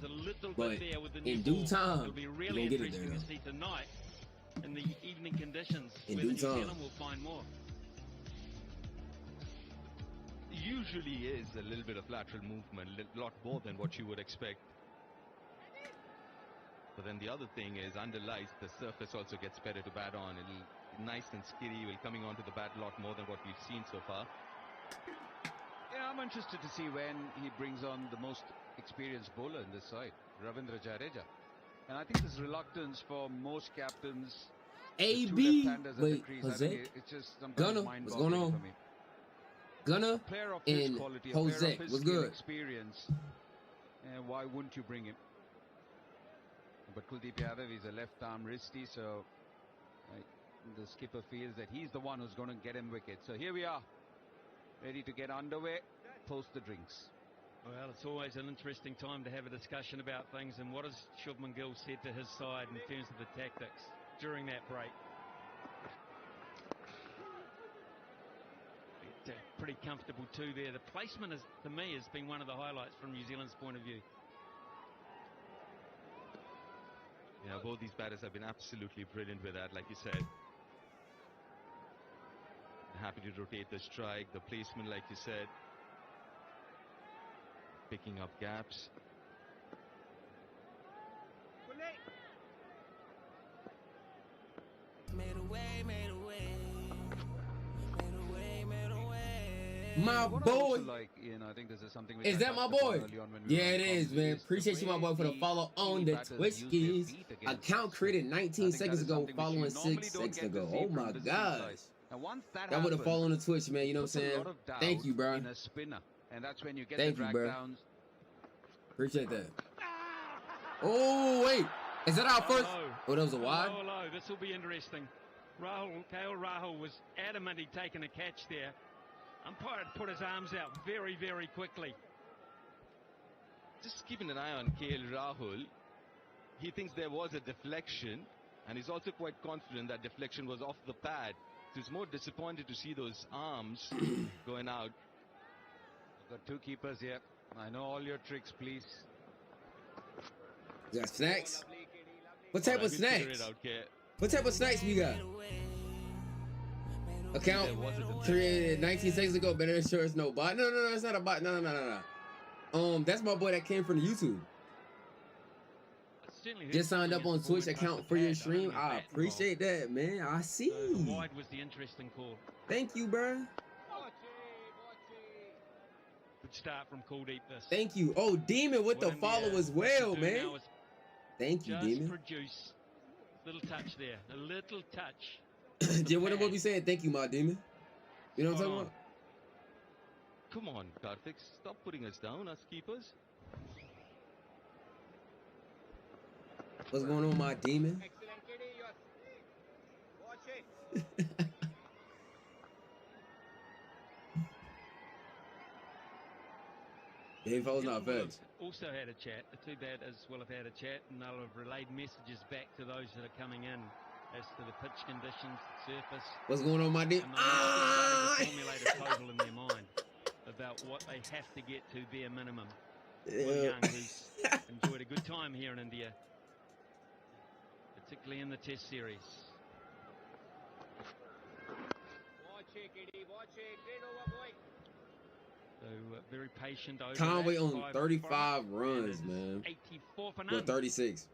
but in due time, it'll be really interesting to see tonight in the evening conditions whether New Zealand will find more. Usually is a little bit of lateral movement, a lot more than what you would expect. But then the other thing is, under lights, the surface also gets better to bat on. It'll be nice and skiddy, will coming onto the bat a lot more than what we've seen so far. Yeah, I'm interested to see when he brings on the most experienced bowler in this side, Ravindra Jadeja. And I think this reluctance for most captains. AB, wait, Jose, Gunner, what's going on? Gunner and Jose, what's good? Experience. And why wouldn't you bring him? But Kuldeep Yadav is a left-arm wristy, so the skipper feels that he's the one who's going to get him wicket. So here we are, ready to get underway, post the drinks. Well, it's always an interesting time to have a discussion about things, and what has Shubman Gill said to his side in terms of the tactics during that break? Pretty comfortable too there. The placement, to me, has been one of the highlights from New Zealand's point of view. Yeah, both these batters have been absolutely brilliant with that, like you said. Happy to rotate the strike, the placement, like you said. Picking up gaps. Made a way, made a way. Made a way, made a way. My What I boy. also like, I think this is something which Is I that my touched upon boy? early on when we Yeah, were on it is, comms, man. the Appreciate you, my way boy, for the the follow on field the batters Twitch use their skis. feet against Account spin. created I 19 think that seconds is ago, something which you following normally 6 don't seconds get to ago. see Oh my from this field gosh. side. And once that That would have happens, fallen on the Twitch, man. You know what I'm puts a saying? lot of doubt Thank you, bro. in a spinner. And that's when you get Thank the you, drag bro. downs. Appreciate that. Oh, wait. Is that our first? Oh, that was a wide? Low. This will be interesting. Kale Rahul was adamant he'd taken a catch there. Umpire had put his arms out very, very quickly. Just keeping an eye on KL Rahul. He thinks there was a deflection, and he's also quite confident that deflection was off the pad. So he's more disappointed to see those arms going out. Got two keepers here. I know all your tricks, please. You got snacks? What type of snacks? What type of snacks we got? Account created 19 seconds ago. Better sure it's no bot. No, it's not a bot. No. That's my boy that came from the YouTube. Just signed up on Twitch account for your stream. I appreciate that, man. I see. So the wide was the interesting call. Thank you, bro. Good start from Kuldeep this. Thank you. Oh, Demon with the follow as well, man. Thank you, Demon. Produce little touch there. A little touch. Jim, what about we saying? Thank you, my Demon. You know what I'm talking about? Come on, Karthik. Stop putting us down as keepers. What's going on, my Demon? Excellent, Kitty. Watch it. Game foul's not fixed. Also had a chat. The two batters will have had a chat, and they'll have relayed messages back to those that are coming in as to the pitch conditions, the surface. What's going on, my Demon? Formulate a total in their mind about what they have to get to bare minimum. Will Young, who's enjoyed a good time here in India, particularly in the Test series. Watch it, Kitty. Watch it. Great over, boy. So very patient over. Conway on 35 runs, man. 84 for none. Well, 36.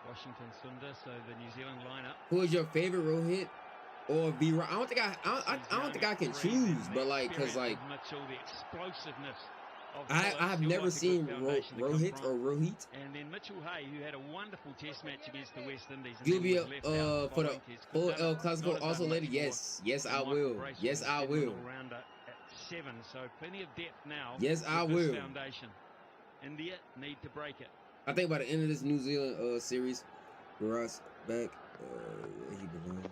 Washington Sundar, so the New Zealand lineup. Who is your favorite Rohit or V? I don't think I can choose, but like, cause like, Mitchell, the explosiveness of I have never seen Rohit or Rohit. And then Mitchell Hay, who had a wonderful Test match against the West Indies. You'll be for the full El Clasico also later. Yes, I will. Yes, I will. Rounder at 7, so plenty of depth now. Yes, I will. Foundation. India need to break it. I think by the end of this New Zealand series, Virat's back. He belongs.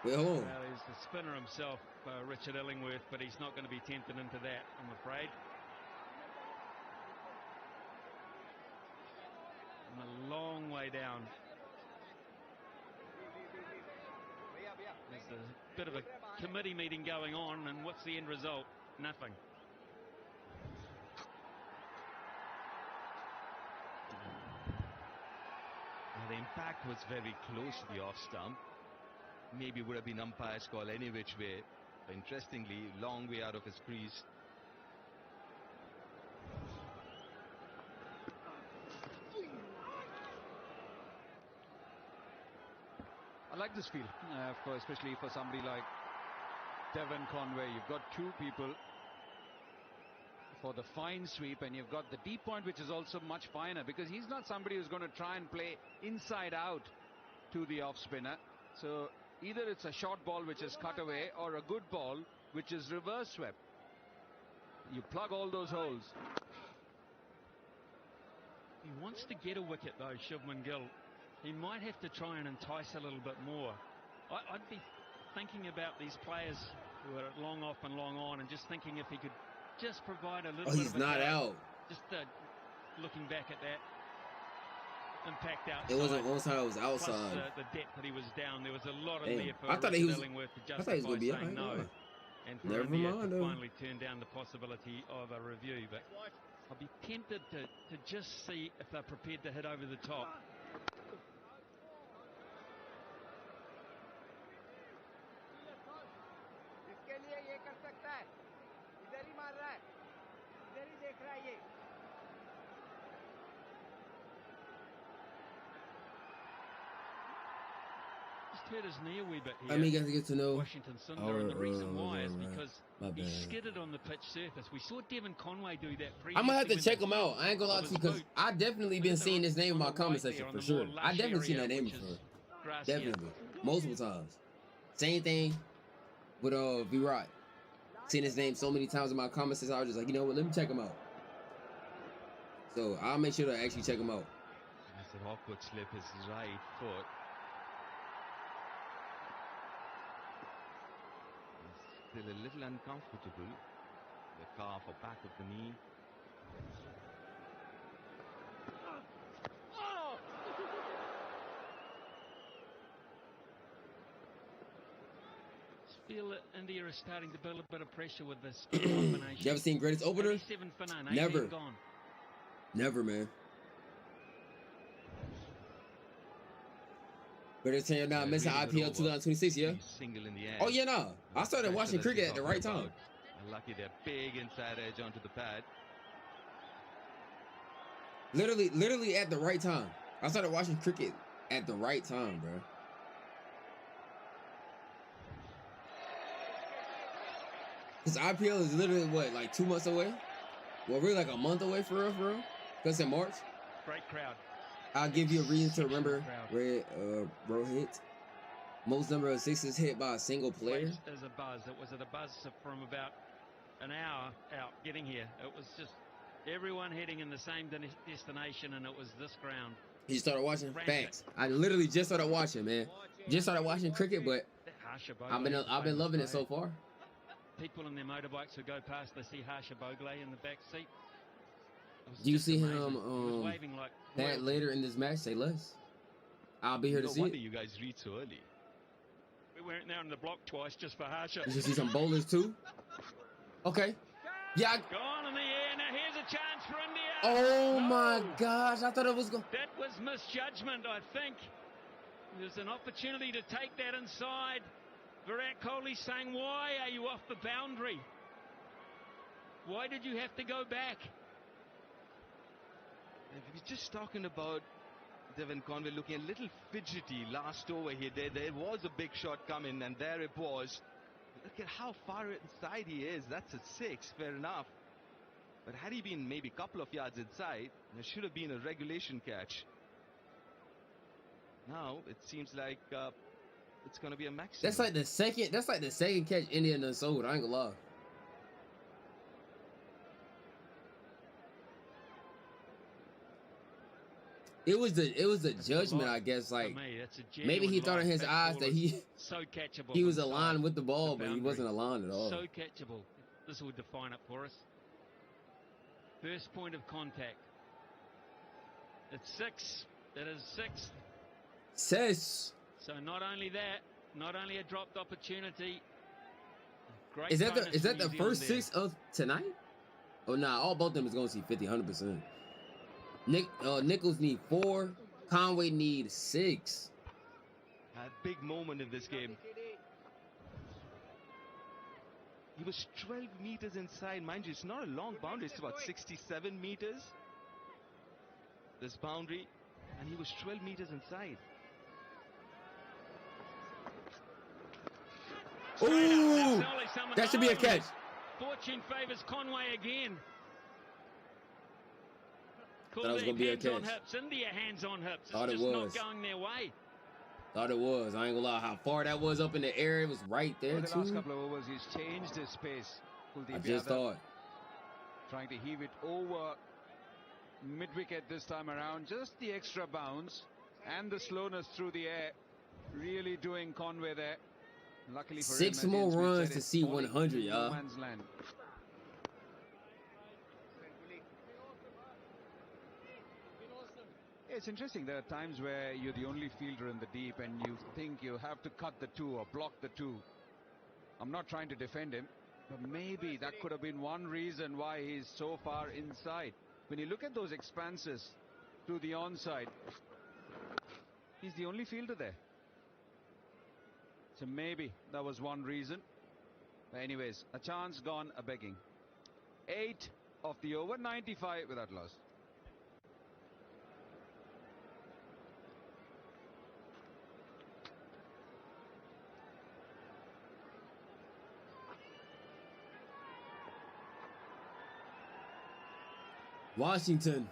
Wait, hold on. Well, he's the spinner himself, Richard Illingworth, but he's not going to be tempted into that, I'm afraid. And a long way down. There's a bit of a committee meeting going on, and what's the end result? Nothing. The impact was very close to the off stump. Maybe would have been umpire's call any which way. But interestingly, long way out of his crease. I like this field, of course, especially for somebody like Devon Conway. You've got two people for the fine sweep, and you've got the deep point, which is also much finer, because he's not somebody who's going to try and play inside out to the off spinner. So either it's a short ball which is cut away, or a good ball which is reverse swept. You plug all those holes. He wants to get a wicket though, Shubman Gill. He might have to try and entice a little bit more. I'd be thinking about these players who are long off and long on, and just thinking if he could just provide a little bit he's of a not gap. out. Just looking back at that. impact outside. It wasn't one time. It was Plus outside. the depth that he was down. There was a lot in Damn. there for I thought Richard he was. Illingworth to I thought he was justify gonna be saying no, alright. and for Never India mind, to though. finally turn down the possibility of a review. But I'll be tempted to just see if they're prepared to hit over the top. इसके लिए ये कर सकता है इधर ही मार रहा है इधर ही देख रहा है ये Just hurt his knee a wee bit here. I mean, you guys get to know. Washington Sundar, and the reason why is because he skidded on the pitch surface. We saw Devon Conway do that previously. I'm gonna have to check him out. I ain't gonna lie to you because I definitely been seeing this name in my comment section for sure. I definitely seen that name before. Definitely, multiple times. Same thing with Virat. Seen his name so many times in my comment section. I was just like, you know what? Let me check him out. So I'll make sure to actually check him out. That's an awkward slip. His right foot. He's still a little uncomfortable. The calf or back of the knee. Feel that India is starting to build a bit of pressure with this combination. You ever seen Greatest Opener? 87 for none, Never. gone. Never, man. Better tell you now, missing IPL 2026, yeah? Single in the air. Oh, yeah, no. I started watching cricket at the right time. Lucky they're big inside edge onto the pad. Literally at the right time. I started watching cricket at the right time, bro. Because IPL is literally, what, like 2 months away? Well, really like a month away for real? Because in March. Great crowd. I'll give you a reason to remember Rohit. Most number of sixes hit by a single player. As a buzz. It was at a buzz from about an hour out getting here. It was just everyone heading in the same destination, and it was this ground. You started watching? Facts. I literally just started watching, man. Just started watching cricket, but I've been loving it so far. People on their motorbikes who go past, they see Harsha Bhogle in the back seat. Do you see him waving like that later in this match? Say less. I'll be here to see No it. wonder you guys read so early. We weren't there in the block twice just for Harsha. You see some bowlers too? Okay. Yeah. Gone in the air. Now here's a chance for India. Oh my gosh. I thought it was going. That was misjudgment, I think. There's an opportunity to take that inside. Virat Kohli saying, why are you off the boundary? Why did you have to go back? We're just talking about Devon Conway looking a little fidgety last over here. There was a big shot coming, and there it was. Look at how far inside he is. That's a 6, fair enough. But had he been maybe a couple of yards inside, there should have been a regulation catch. Now it seems like it's going to be a maximum. That's like the second catch India done sold. I ain't gonna lie. It was the judgment, I guess. Like maybe he thought in his eyes that he was aligned with the ball, but he wasn't aligned at all. So catchable. This will define it for us. First point of contact. It's 6. That is 6. 6. So not only that, not only a dropped opportunity. Great Is that the New first Zealand 6 of tonight? Oh nah, all both of them is gonna see 50, 100%. Nichols need 4. Conway needs 6. A big moment in this game. He was 12 meters inside. Mind you, it's not a long boundary. It's about 67 meters. This boundary. And he was 12 meters inside. Ooh! That should be a catch. Fortune favors Conway again. That was gonna be a Hands on catch. hips. India hands on hips. It's Thought it just was. not going their way. Thought it was. I ain't gonna lie. How far that was up in the air, it was right there For the too. last couple of overs, he's changed his pace. I just thought. Trying to heave it over mid-wicket this time around. Just the extra bounce and the slowness through the air. Really doing Conway there. Luckily for 6 him, more as we runs said, to it's see falling 100, into y'all. no man's land. it's interesting. There are times where you're the only fielder in the deep and you think you have to cut the two or block the two. I'm not trying to defend him, but maybe that could have been one reason why he's so far inside. When you look at those expanses to the onside, he's the only fielder there. So maybe that was one reason. But anyways, a chance gone a begging. 8 of the over, 95 without loss. Washington.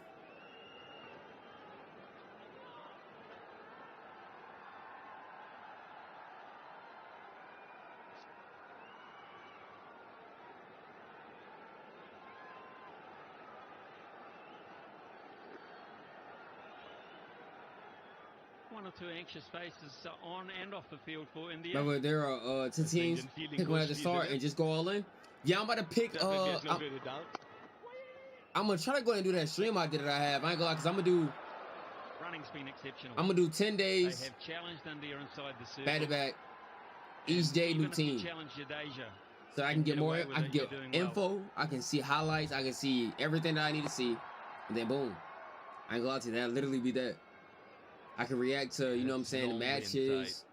One or two anxious faces on and off the field for India. Remember, there are 10 teams. Pick one at the start and just go all in. Yeah, I'm about to pick. I'm gonna try to go ahead and do that stream idea that I have. I ain't gonna lie, cause I'm gonna do. Running's been exceptional. I'm gonna do 10 days. They have challenged India inside the circle. Back to back. Each day, new team. So I can get more. I can get info. Well. I can see highlights. I can see everything that I need to see, and then boom. I ain't gonna lie to you. That'll literally be that. I can react to, you know what I'm saying, the matches.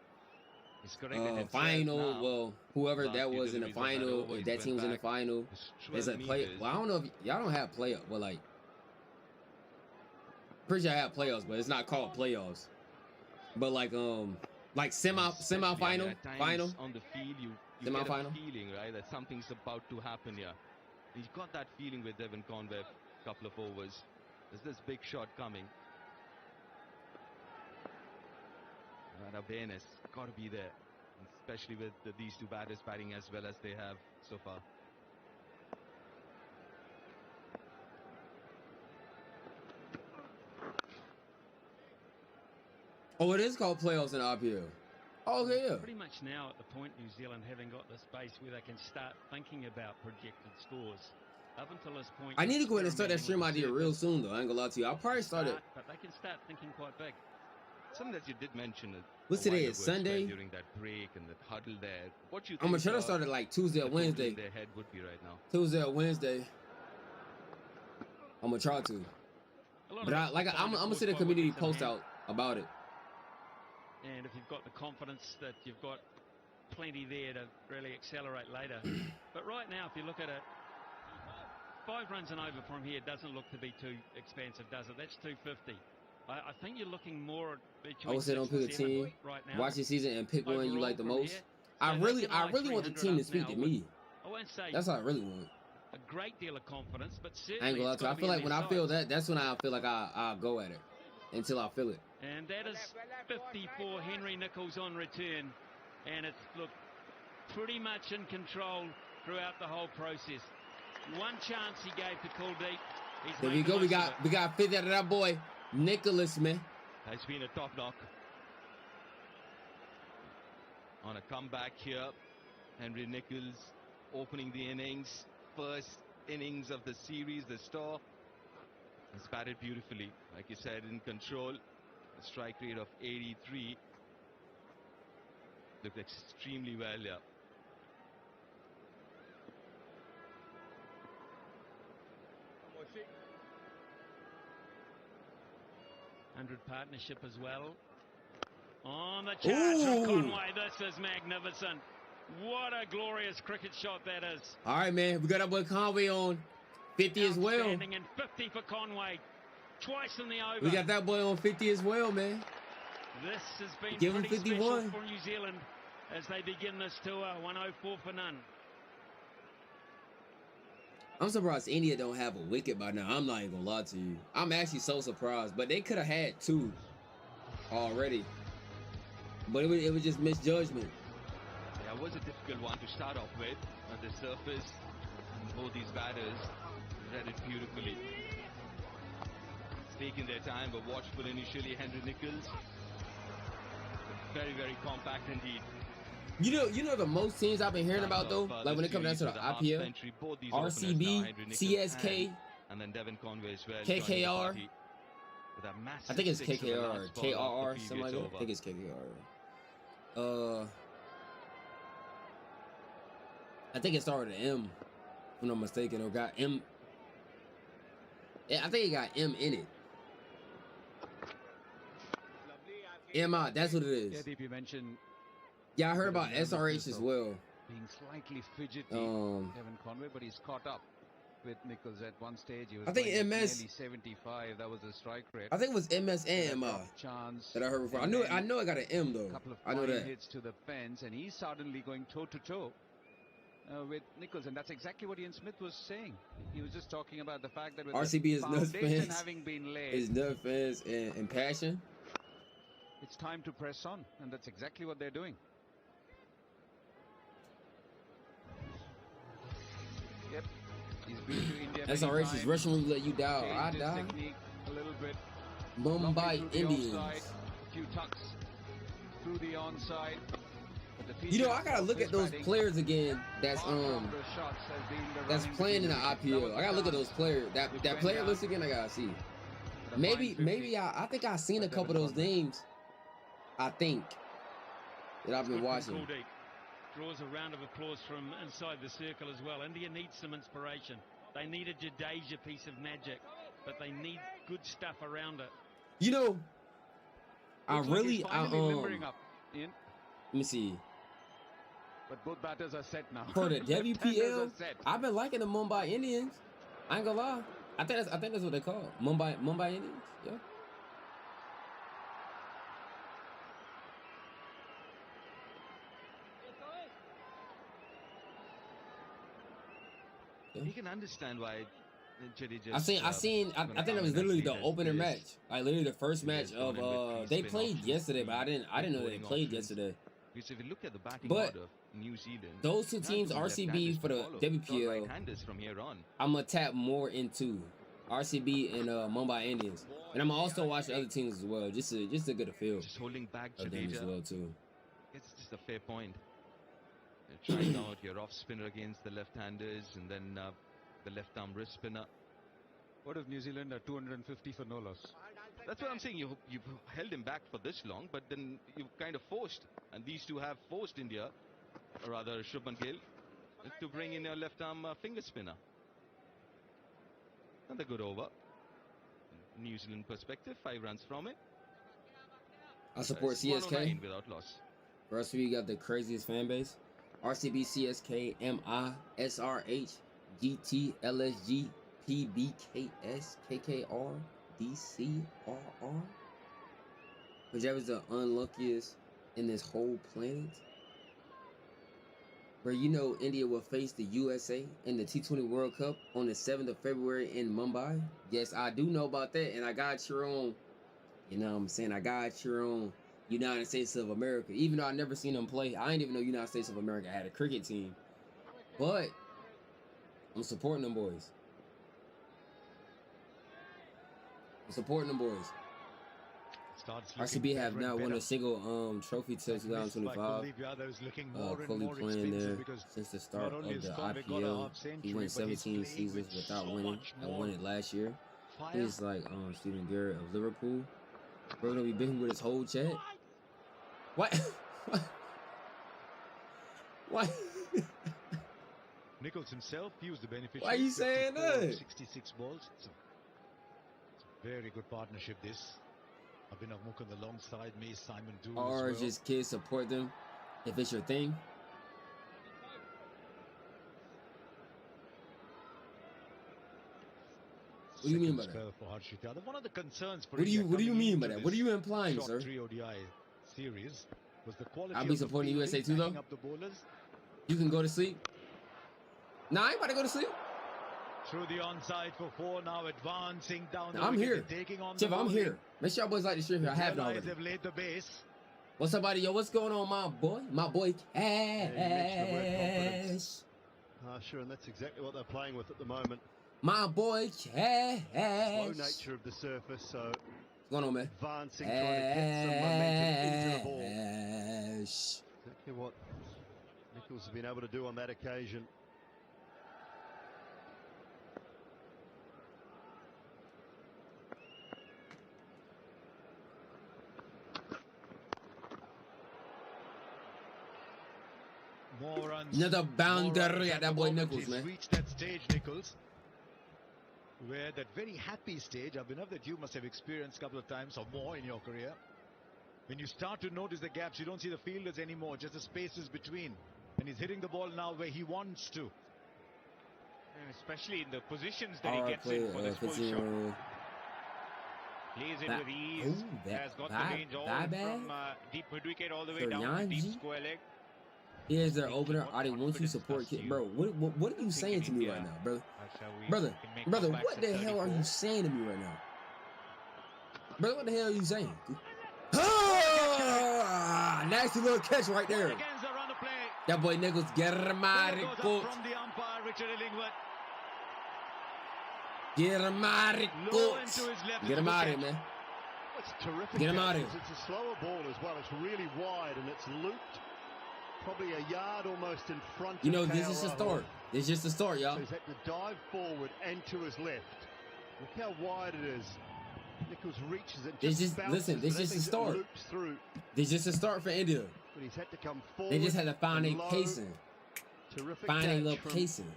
Final, now. Well, whoever that was in the final, if that team was in the final, there's a play. Well, I don't know if y'all don't have playoffs, but like, pretty sure I have playoffs, but it's not called playoffs. But like semi-final, final on the field, you semi-final. Get a feeling, right, that something's about to happen here. You got that feeling with Devon Conway a couple of overs. There's this big shot coming. That awareness got to be there, especially with these two batters batting as well as they have so far. Oh, it is called playoffs in IPL. Oh, yeah. Pretty much now at the point, New Zealand having got this base where they can start thinking about projected scores. Up until this point, I need to go ahead and start that stream idea real soon, though. I ain't gonna lie to you. I'll probably start it. But they can start thinking quite big. Something that you did mention. What's today? It's Sunday. During that break and the huddle there. What you think? I'm gonna try to start it like Tuesday or Wednesday. Their head would be right now. Tuesday or Wednesday. I'm gonna try to. But I'm gonna send a community post out about it. And if you've got the confidence that you've got plenty there to really accelerate later. But right now, if you look at it, 5 runs and over from here doesn't look to be too expensive, does it? That's 250. I think you're looking more between. I would say don't pick a team. Right now. Watch the season and pick one you like the most. Here, I really want the team to speak to me. I won't say that's what I really want. A great deal of confidence, but certainly I ain't gonna lie to you. I feel like when I feel that, that's when I feel like I'll go at it until I feel it. And that is 54 Henry Nicholls on return, and it's looked pretty much in control throughout the whole process. One chance he gave to Kuldeep. There we go. We got 50 out of that boy Nicholas, man. Has been a top knock. On a comeback here, Henry Nicholls opening the innings. First innings of the series, the store. He's batted beautifully, like you said, in control. A strike rate of 83. Looked extremely well here. Partnership as well. On the charge from Conway. This is magnificent. What a glorious cricket shot that is. All right, man. We got our boy Conway on 50 as well. And 50 for Conway. Twice in the over. We got that boy on 50 as well, man. This has been give him pretty 51 special for New Zealand as they begin this tour. 104 for none. I'm surprised India don't have a wicket by now. I'm not even gonna lie to you. I'm actually so surprised. But they could have had 2 already. But it was just misjudgment. Yeah, it was a difficult one to start off with. On the surface, and both these batters read it beautifully. It's taking their time, but watchful initially. Henry Nicholls. Very, very compact indeed. You know the most teams I've been hearing about though, like when it comes down to the IPL, RCB, CSK, and then Devon Conway as well, KKR. with a massive I think it's six on the KKR, last ball of the KRR, previous something like that. over. I think it's KKR. I think it started with an M, if I'm not mistaken, or got M. Yeah, I think it got M in it. MI, that's what it is. Yeah, Deep, you mentioned. Yeah, I heard about SRH as well. Being slightly fidgety, Um, Kevin Conway, but he's caught up with Nichols at one stage. He was I think going at MS nearly 75. That was the strike rate. I think it was MS and MI Chance that I heard before. I and know then it got an M though. a couple of I know fine that. hits to the fence, and he's suddenly going toe to toe with Nichols, and that's exactly what Ian Smith was saying. He was just talking about the fact that with RCB the is nuts foundation fans. having been laid, Is nut fans and passion. it's time to press on, and that's exactly what they're doing. Yep, he's been to India. SRH is rushing when you let you down. I Changed his die. technique a little bit. Mumbai Knocking through the Indians. offside, a few tucks through the onside. But the You know, I feature gotta of look this at those batting, players again. That's apart from the shots, has been the that's running playing in the between wickets. That IPL. was I gotta look at the those players. That went player down list again. I gotta see. for the Maybe fine 50. I think I seen a couple of those names. I think that I've been Good from watching. Kuldeep. Draws a round of applause from inside the circle as well. India needs some inspiration. They need a Jadeja piece of magic, but they need good stuff around it. You know, I Looks like really he's finally limbering up, Ian. let me see. But both batters are set now. For the Left-handers WPL, are set. I've been liking the Mumbai Indians. I ain't gonna lie. I think that's what they call it. Mumbai Indians. Yeah. You can understand why Jadeja. I think that was literally the opener match. Like literally the first match of they played yesterday, but I didn't know they played yesterday. Because if you look at the batting But order of New Zealand, those two teams, RCB for the WPL, right-handers from here on. I'm gonna tap more into RCB and Mumbai Indians, and I'm gonna also watch the other teams as well, just to get a feel Just holding back of them as Jadeja. well too. It's just a fair point. You're trying out your off spinner against the left-handers, and then the left-arm wrist spinner. What if New Zealand are 250 for no loss? That's what I'm saying. You've held him back for this long, but then you've kind of forced, and these two have forced India, or rather Shubman Gill, to bring in a left-arm finger spinner. Another good over. New Zealand perspective, 5 runs from it. I support It's CSK. 109 without loss. For us, we got the craziest fan base. RCB, CSK, MI, SRH, GT, LSG, PBKS, KKR, DCRR. Whichever is the unluckiest in this whole planet. Where you know India will face the USA in the T20 World Cup on the 7th of February in Mumbai. Yes, I do know about that, and I got your own, you know what I'm saying? I got your own United States of America. Even though I never seen them play, I didn't even know United States of America had a cricket team. But I'm supporting them boys. RCB have not won a single trophy till 2025. Kohli playing there since the start of the IPL. He went 17 seasons without winning. I won it last year. He's like Stephen Garrett of Liverpool. Bro, gonna be big with his whole chat. What? What? Nichols himself used the beneficiary. Why are you saying 54 of that? 66 balls. It's a very good partnership, this. Abhinav Mukund alongside me, Simon Dool Or as well. just kids support them if it's your thing. What do you mean by that? Spell for Harshit Yadav. One of the concerns for What do you India coming mean by into that? What are this you implying, short sir? 3 ODI series was the quality I'll of be the supporting fielding, USA too, though. backing up the bowlers. You can go to sleep. Nah, I ain't about to go to sleep. Through the onside for 4, now advancing down the I'm wicket, here. taking on Chip, the I'm bowling. here. Make sure y'all boys like the shirt here. I have it already. They've laid the base. What's up, buddy? Yo, what's going on, my boy? My boy Yeah, you mentioned the word confidence. Cash. Sure, and that's exactly what they're playing with at the moment. My boy Cash. Slow nature of the surface, so What's going on, man? advancing, trying to get some momentum into the ball. Cash. Exactly what Nichols has been able to do on that occasion. runs. Another banter. More runs Yeah, at that the boy moment. Nichols, He's man. reached that stage, Nichols, where that very happy stage, Abhinav, that you must have experienced a couple of times or more in your career. When you start to notice the gaps, you don't see the fielders anymore, just the spaces between. And he's hitting the ball now where he wants to. And especially in the positions that All he right, gets in for this full shot. Plays it with ease. Has got the range all from deep mid-wicket all the way down to deep square leg. Here's their opener. I didn't want you support kid, bro. What are you saying to me right now, brother? Brother, what the hell are you saying to me right now? Brother, what the hell are you saying? Ah, nasty little catch right there. That boy Nichols, get him out of court. From the umpire, Richard Illingworth. Get him out of court. Get him out of here, man. It's terrific. Get him out of here. It's a slower ball as well. It's really wide and it's looped probably a yard almost in front. You know, this is a start. It's just a start, y'all. So he's had to dive forward and to his left. Look how wide it is. Nichols reaches it. This just listen. This is a start. This is just a start for India. But he's had to come forward. They just had to find a casing. Terrific. Find a little casing.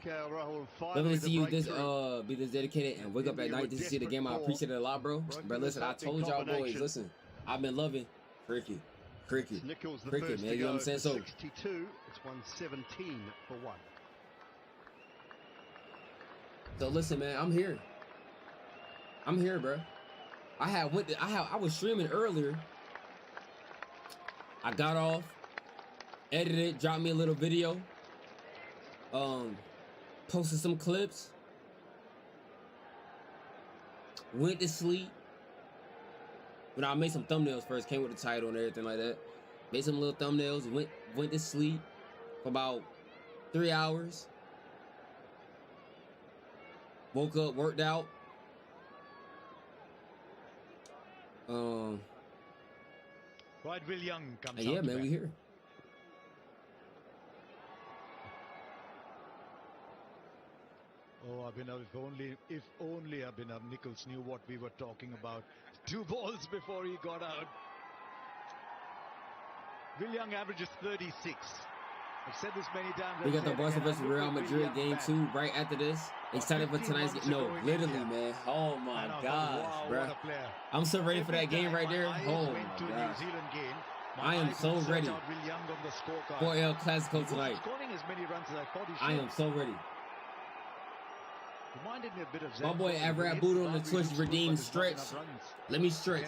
Let me see you this be this dedicated and wake up at night just to see the game. I appreciate it a lot, bro. But listen, I told y'all boys, listen, I've been loving cricket, man. You know what I'm saying? So 62. It's 117 for 1. So listen, man, I'm here, bro. I was streaming earlier. I got off, edited, dropped me a little video, posted some clips, went to sleep. But I made some thumbnails first, came with the title and everything like that. Made some little thumbnails, went to sleep for about 3 hours. Woke up, worked out. Right, Will Young comes yeah, out man, we here. Oh, Abhinav, if only Abhinav Nichols knew what we were talking about. 2 balls before he got out. Will Young averages 36. I've said this many times. We got the Barca versus Real Madrid game 2 right after this. Excited for tonight's game. No, literally, man. Oh my gosh, bro. I'm so ready for that game right there. Oh my gosh. I am so ready for El Clasico tonight. I am so ready. My boy Avrad Buddha on the Twitch redeemed stretch. Let me stretch.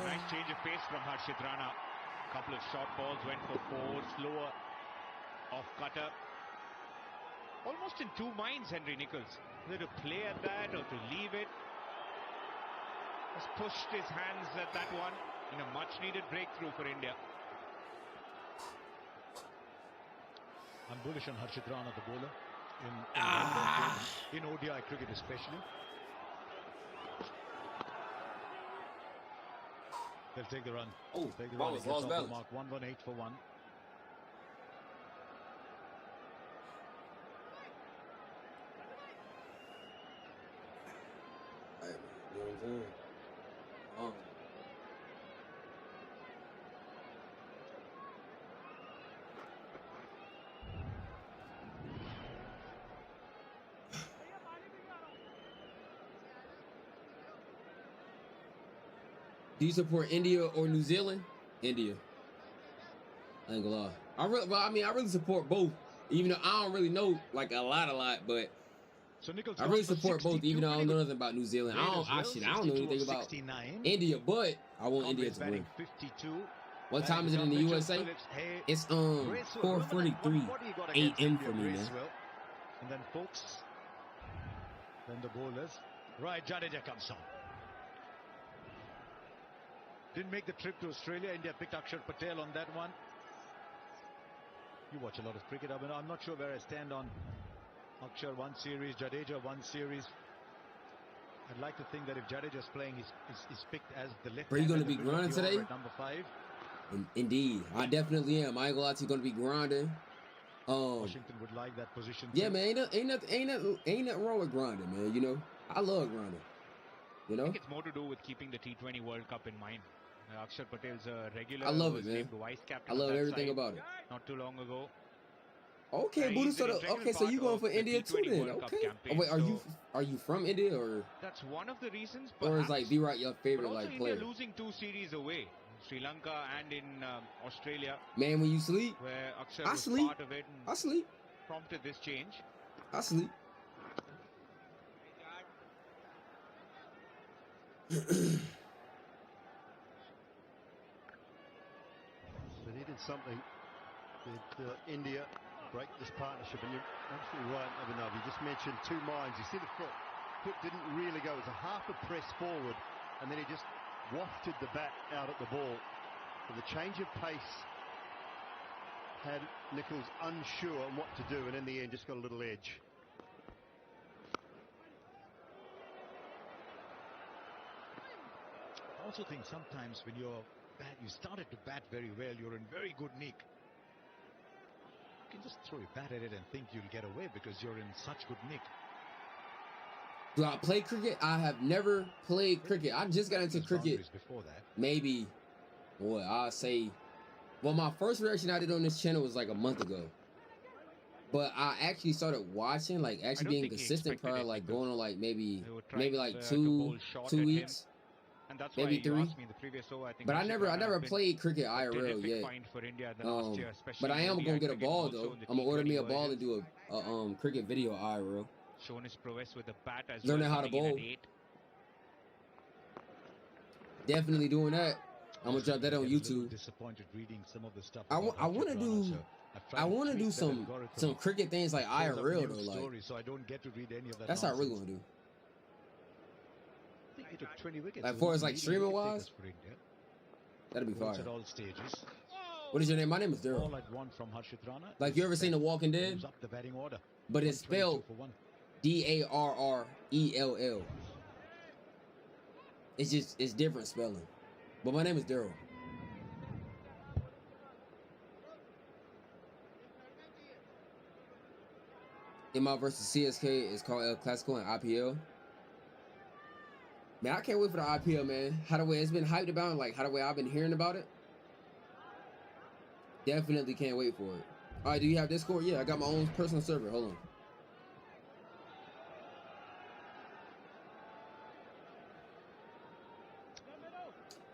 Nice change of pace from Harshit Rana. Couple of short balls went for 4, slower off cutter. Almost in 2 minds, Henry Nichols. Whether to play at that or to leave it. Has pushed his hands at that one in a much-needed breakthrough for India. I'm bullish on Harshit Rana, the bowler, in ODI cricket especially. They'll take the run. Oh, take the ball run. was lost balance. Mark 118 for 1. Hey, you know what I'm saying? Do you support India or New Zealand? India. I ain't gonna lie. I really support both. Even though I don't really know like a lot, but so I really support both. Even though I don't know nothing about New Zealand. I don't know anything about India, but I want India to win. 52. What time is it in the USA? It's 4:43 a.m. for me, man. And then folks, then the bowlers. Right, Jadeja comes on. Didn't make the trip to Australia. India picked Akshar Patel on that one. You watch a lot of cricket. I'm not sure where I stand on Akshar 1 series, Jadeja 1 series. I'd like to think that if Jadeja's playing, he's picked as the left. Are you going to be grinding today? Number 5. Indeed, I definitely am. I ain't gonna lie to you, going to be grinding. Washington would like that position. Yeah, man, ain't nothing wrong with grinding, man. You know, I love grinding. You know, I think it's more to do with keeping the T20 World Cup in mind. Akshar Patel's a regular. I love who it, was man. named vice captain I love of that everything side about it. Not too long ago. Okay, Buddha, he's so an integral okay, so part you going of for the India too T20 then? World Cup Okay. campaign, Oh, wait, are you from India or That's one of the reasons. or is like B-Right your but favorite also like India player? losing 2 series away, Sri Lanka and in Australia. Man, when you sleep, where Akshar I was sleep. part of it and I sleep. prompted this change. I sleep. They needed something. Did India break this partnership? And you're absolutely right, Abhinav. You just mentioned 2 minds. You see the foot. Foot didn't really go. It was a half a press forward, and then he just wafted the bat out at the ball. But the change of pace had Nichols unsure on what to do, and in the end just got a little edge. I also think sometimes when you started to bat very well, you're in very good nick. You can just throw a bat at it and think you'll get away because you're in such good nick. Do I play cricket? I have never played cricket. I just got into cricket Before that. maybe, what, I'll say, well, my first reaction I did on this channel was like a month ago. But I actually started watching, like actually being consistent prior, like going on like maybe like two weeks. And that's maybe why 3. you asked me in the previous show, I think But I never played cricket IRL yet. For India the last year, But I am ODI gonna get a cricket, ball also though. in the I'm gonna order me a T20 ball and versions. do a cricket video IRL. Shown his prowess with the bat as Learning well, how to coming in bowl. at 8. Definitely doing that. I'm gonna drop that on YouTube. Disappointed reading some of the stuff. I want to do some cricket things like IRL though, like so I don't get to read any of that. that's what I really want to do. I think he took 20 wickets. Like far as like streaming wise, that'd be fire. At all stages. What is your name? My name is Daryl. All I'd want from Harshit Rana. Like you ever seen The Walking Dead? Moves up the batting order. But it's spelled 122 DARRELL. It's different spelling. But my name is Daryl. MI versus CSK is called El Clasico and IPL. Man, I can't wait for the IPL, man. How the way it's been hyped about, like how the way I've been hearing about it. Definitely can't wait for it. All right, do you have Discord? Yeah, I got my own personal server. Hold on.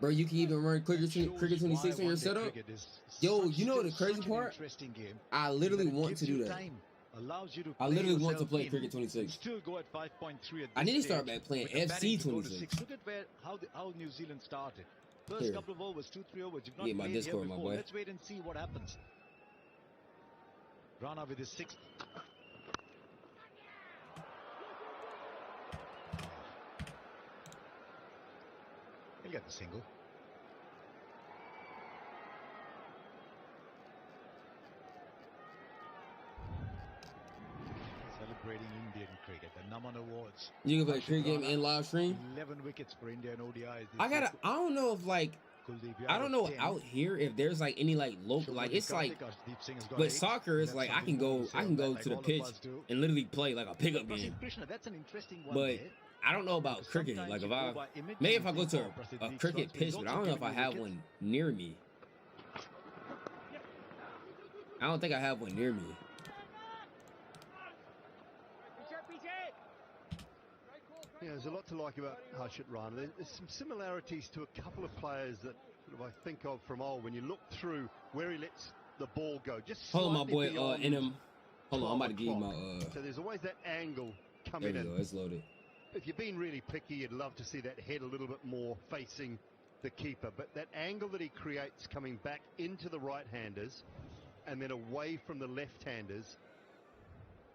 Bro, you can even run Cricket 26 on your setup. Yo, you know the crazy part? I literally want to do that. I literally want to play Cricket 26. Still go at 5.3 at I need to start back playing FC 26. Look at how New Zealand started. First Here. couple of overs, 2-3 overs. You've not Yeah, my played Discord, here my before. boy. Let's wait and see what happens. Rana with his 6th. He'll get the single. Celebrating Indian cricket, the Naman Awards. You can play cricket game in live stream. 11 wickets for India and ODIs. I don't know if like, I don't know out here if there's like any like local, like it's like, but soccer is like I can go to the pitch and literally play like a pickup game. That's an interesting one. But I don't know about cricket. Like maybe if I go to a cricket pitch, but I don't know if I have one near me. I don't think I have one near me. Yeah, there's a lot to like about Harshit Rana. There's some similarities to a couple of players that sort of I think of from old. When you look through where he lets the ball go, just hold on, my boy. beyond Hold on, I'm about to give you my. So there's always that angle There coming we in. go. It's loaded. If you're being really picky, you'd love to see that head a little bit more facing the keeper. But that angle that he creates coming back into the right-handers and then away from the left-handers.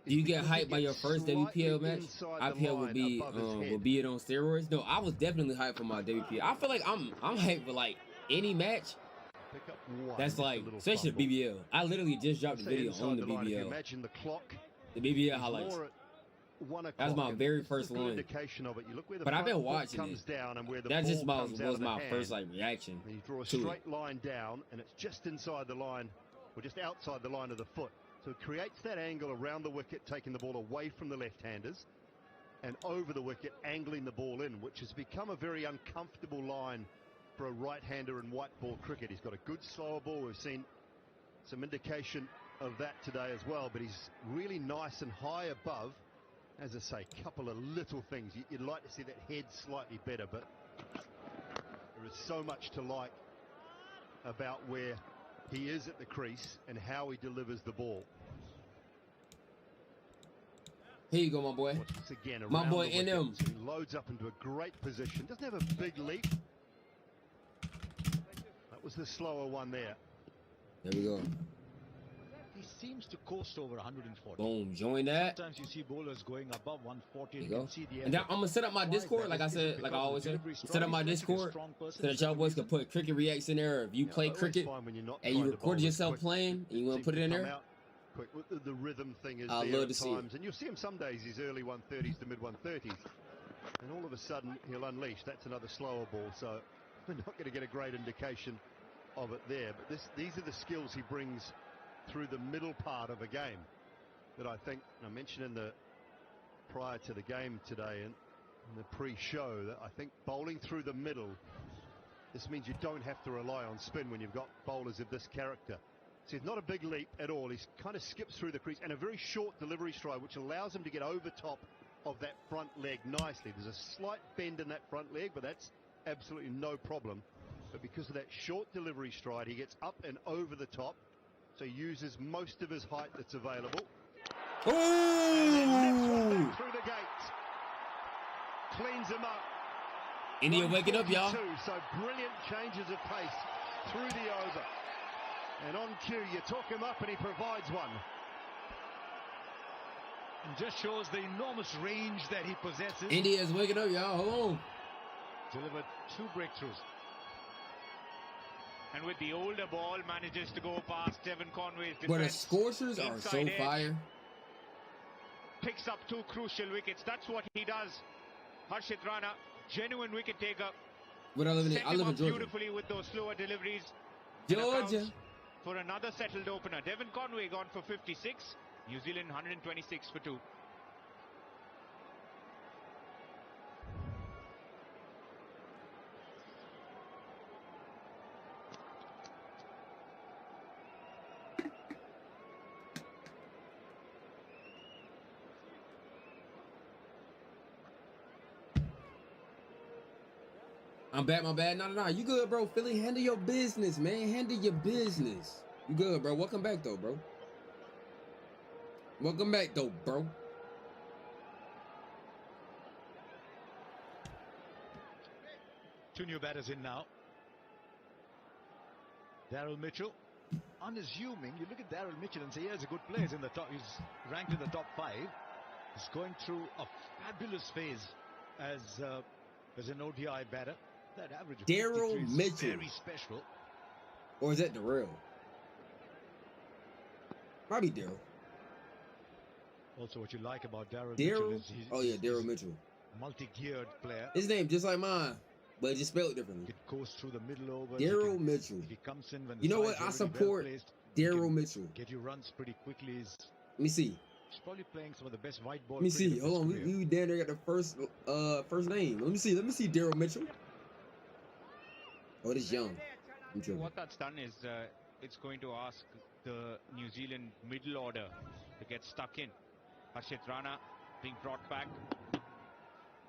Do you get hyped by your first WPL match? IPL would be it on steroids. No, I was definitely hyped for my WPL. I feel like I'm hyped for like any match. That's like, especially the BBL. I literally just dropped the video on the BBL. Imagine the clock. The BBL highlights. That's my very first one. But I've been watching it. That just was my first like reaction. You draw a straight line down, and it's just inside the line, or just outside the line of the foot. So it creates that angle around the wicket, taking the ball away from the left-handers, and over the wicket, angling the ball in, which has become a very uncomfortable line for a right-hander in white ball cricket. He's got a good slower ball. We've seen some indication of that today as well, but he's really nice and high above. As I say, a couple of little things. You'd like to see that head slightly better, but there is so much to like about where he is at the crease and how he delivers the ball. Here you go, my boy. Watch this again, My boy around the NM. wicket. So he loads up into a great position. Doesn't have a big leap. That was the slower one there. There we go. He seems to coast over 140. Boom, join that. Sometimes you see bowlers going above 140. There You you can go. see the And now I'm gonna set up my Discord, like I said, like I always say. Set up my Discord so that y'all boys can put cricket reacts in there. If you play cricket and you recorded yourself playing and you want to put it in there, Quick, the rhythm thing is I'd there love at to see it. times, and you'll see him some days. He's early 130s to mid 130s, and all of a sudden he'll unleash. That's another slower ball, so we're not going to get a great indication of it there. But these are the skills he brings through the middle part of a game that I think, and I mentioned in the prior to the game today and in the pre-show, that I think bowling through the middle, this means you don't have to rely on spin when you've got bowlers of this character. See, it's not a big leap at all. He kind of skips through the crease, and a very short delivery stride, which allows him to get over top of that front leg nicely. There's a slight bend in that front leg, but that's absolutely no problem. But because of that short delivery stride, he gets up and over the top, so he uses most of his height that's available. Ooh! And then nips one back through the gate. Cleans him up. India waking up, y'all. 142, so brilliant changes of pace through the over. And on cue, you talk him up and he provides one. And just shows the enormous range that he possesses. India's waking up, y'all. Hold on. Delivered 2 breakthroughs. And with the older ball, manages to go past Devon Conway's defense. But the scorchers are so Inside edge. fire. Picks up 2 crucial wickets. That's what he does. Harshit Rana, genuine wicket taker. But I live in Georgia. Beautifully with those slower deliveries. Georgia. For another settled opener. Devon Conway gone for 56. New Zealand 126 for 2. I'm back, my bad. No. You good, bro. Philly, handle your business, man. Handle your business. You good, bro. Welcome back, though, bro. Welcome back, though, bro. Two new batters in now. Daryl Mitchell. Unassuming, you look at Daryl Mitchell and say, yeah, he's a good player. He's in the top. He's ranked in the top 5. He's going through a fabulous phase as an ODI batter. That average of Daryl 53 is Mitchell. very special. Or is that Darrell? Might be Daryl. Also, what you like about Daryl Mitchell is he's Daryl Mitchell. Multi-geared player. His name just like mine, but just spelled differently. It goes through the middle over. Daryl Mitchell. If he comes in when You the know what? side's I already support well-placed, Daryl Mitchell. get you runs pretty quickly. Let me see. He's probably playing some of the best white ball. Let me see. cricket of Hold on. his career. We down there got the first name. Let me see. Daryl Mitchell. Oh, this young. I'm tripping. What that's done is it's going to ask the New Zealand middle order to get stuck in. Harshit Rana being brought back.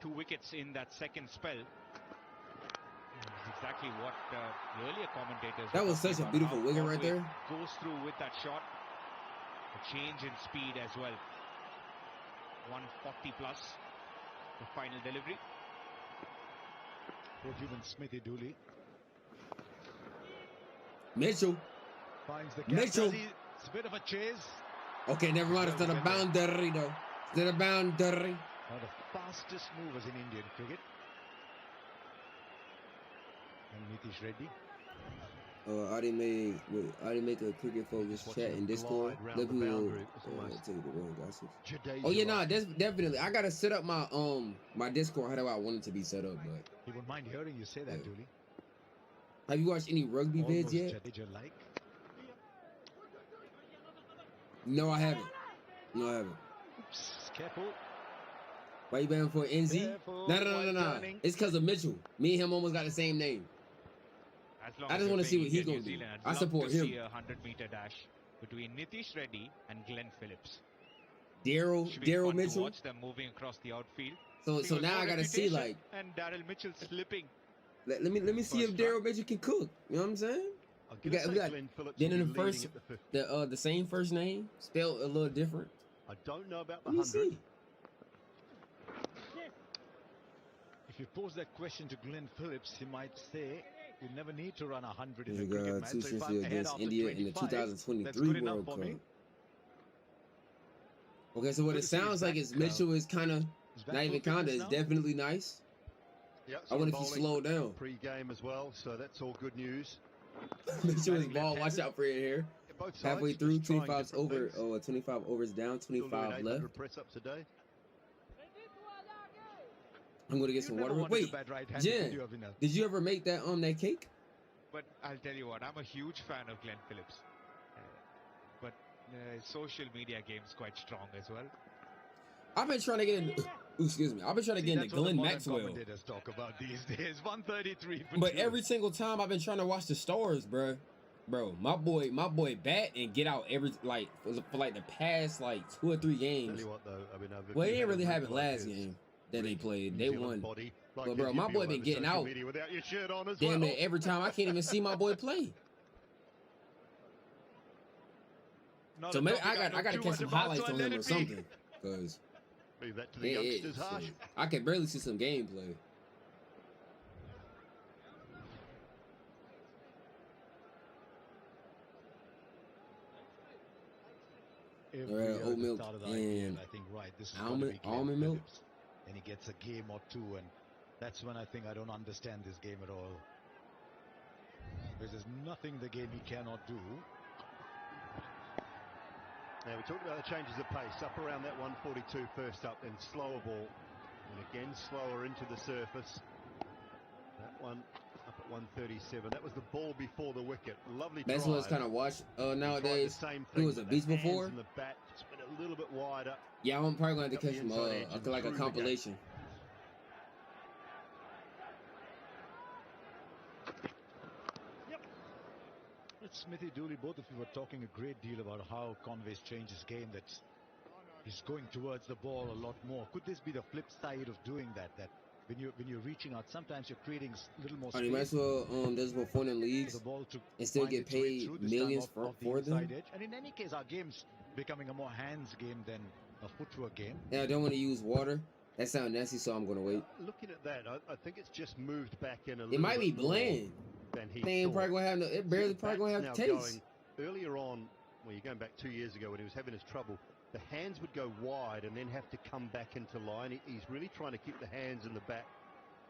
2 wickets in that second spell. It's exactly what the earlier commentators. That was such a beautiful wicket right there. Goes through with that shot. A change in speed as well. 140 plus. The final delivery. Poor human Smithy Dooley Mitchell. finds the Mitchell. gap. It's a bit of a chase. Okay, never mind. It's not a boundary, though. It's not a boundary. One of the fastest movers in Indian cricket. And Nitish Reddy. I didn't make a cricket focused chat in Discord. Let people take the wrong gossip. Oh yeah, nah, that's definitely. I gotta set up my my Discord how I want it to be set up, but He wouldn't mind hearing you say that, Dooley. have you watched any rugby vids yet? Jadeja-like. No, I haven't. No, I haven't. Oops, careful. Why you banning for NZ? Careful No. It's because of Mitchell. Me and him almost got the same name. I just want to see what he's going to do. I support him. See a 100-meter dash between Nitish Reddy and Glenn Phillips. Daryl Mitchell. Watch them moving across the outfield. So now I gotta see like. And Daryl Mitchell slipping. Let me see if Daryl Mitchell can cook. You know what I'm saying? We got then in the first the same first name spelled a little different. I don't know about the 100. See. If you pose that question to Glenn Phillips, he might say you never need to run 100 in a He's cricket match. So if I'm ahead against after India in the 25, that's 2023 good enough World for Cup. me. Okay, so what it sounds like is Mitchell is kind of not even kind of. It's definitely nice. Yeah, I wonder if he slowed down. Pre-game as well, so that's all good news. Mitchell is ball. Watch out for it here. Halfway through, 25's over. Oh, 25 overs down, 25 left. Press-ups a day. I'm gonna get some water. Wait, Jen, did you ever make that that cake? But I'll tell you what, I'm a huge fan of Glenn Phillips. But social media game's quite strong as well. I've been trying to get in. Excuse me. I've been trying to get into Glenn Maxwell. Talk about these days. 133. But every single time I've been trying to watch the stars, bro. Bro, my boy bat and get out every for like the past like 2 or 3 games. Tell you what though, I mean, well, it didn't really happen last game that they played. They won. But bro, my boy been getting out. Damn near every time. I can't even see my boy play. So maybe I gotta catch some highlights on him or something. Cause leave that to the youngsters, Harsh. I can barely see some gameplay. Oat milk and I think, right, this is almond milk. And he gets a game or two, and that's when I think I don't understand this game at all. Because there's nothing the game he cannot do. Now we talked about the changes of pace, up around that 142 first up, then slower ball, and again slower into the surface. That one up at 137. That was the ball before the wicket. Lovely drive. That's what's kind of watched nowadays. He was a beast before. And the bat just went a little bit wider. Yeah, I'm probably going to catch him like a compilation. Smithy Dooley, both of you were talking a great deal about how Conway's changed his game, that he's going towards the ball a lot more. Could this be the flip side of doing that? That when you're reaching out, sometimes you're creating a little more space. You might as well does perform in leagues and still get paid millions for them. Edge. And in any case, our game's becoming a more hands game than a footwork game. Yeah, I don't want to use water. That sounds nasty, so I'm going to wait. Looking at that, I think it's just moved back in a little bit. It might be bland. They ain't probably gonna have no. It barely probably gonna have taste. Earlier on, well, you're going back 2 years ago when he was having his trouble. The hands would go wide and then have to come back into line. He's really trying to keep the hands and the bat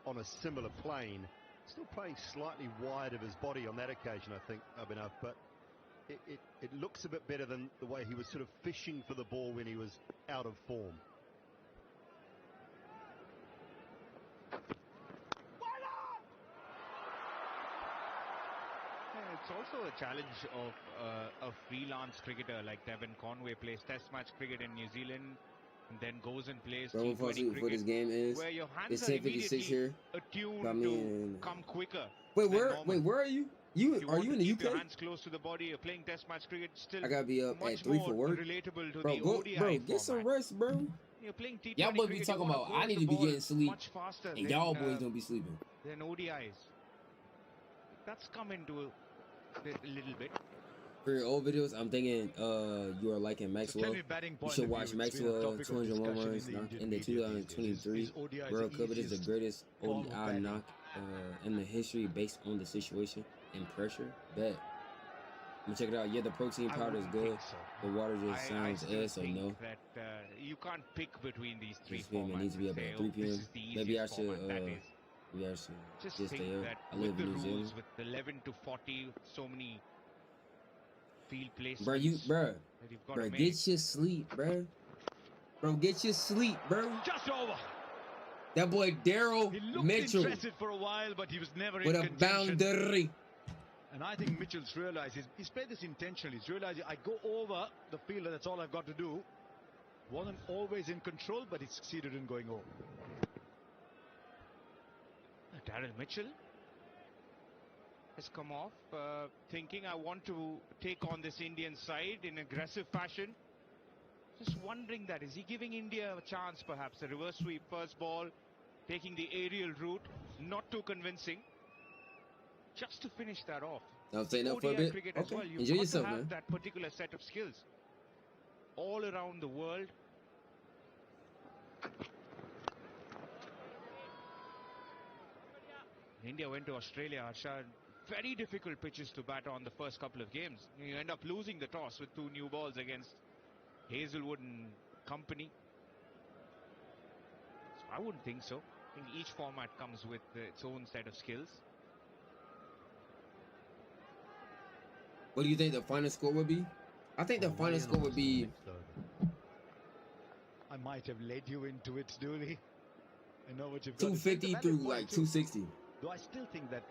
on a similar plane. Still playing slightly wide of his body on that occasion, I think, Abhinav. But it looks a bit better than the way he was sort of fishing for the ball when he was out of form. It's also a challenge of a freelance cricketer like Devon Conway, plays test match cricket in New Zealand and then goes and plays T20 cricket, this game is, where your hands it's are 10:56 here. attuned to come quicker. Wait, where are you? Are you in the UK? Your hands close to the body. You're playing test match cricket. Still, I gotta be up at 3 for work. Relatable to bro, the ODI get some rest, bro. You're playing T20 y'all boys be talking about I need to be getting sleep, and y'all boys don't be sleeping. Then ODIs. That's come into a little bit. For your old videos, I'm thinking you are liking Maxwell. You should watch Maxwell 201 runs in the 2023 World Cup. It is the greatest ODI knock in the history based on the situation and pressure. Bet. I'm gonna check it out. Yeah, the protein powder is good. The water just sounds so no. That you can't pick between these three formats. It needs to be up at 3 p.m. Maybe I should just stay up. I live in New Zealand. With 11 to 40, so many field placements. Bro, get your sleep, bro. Bro, get your sleep, bro. Just over. That boy Daryl Mitchell interested for a while, but he was never with in a boundary. And I think Mitchell's realised he's played this intentionally. He's realised I go over the field and that's all I've got to do. Wasn't always in control, but he succeeded in going over. Darren Mitchell has come off thinking, I want to take on this Indian side in aggressive fashion. Just wondering that, is he giving India a chance perhaps? A reverse sweep, first ball, taking the aerial route, not too convincing. Just to finish that off. I'm saying that for a ODI bit. cricket Okay. as well. You've Enjoy got yourself, to have man. that particular set of skills all around the world. India went to Australia, Harsha. Very difficult pitches to bat on the first couple of games. You end up losing the toss with 2 new balls against Hazelwood and company. So I wouldn't think so. I think each format comes with its own set of skills. What do you think the final score would be? I think the final score would be... I might have led you into it, Dooley. I know what you've got. 250 through like 260. Though I still think that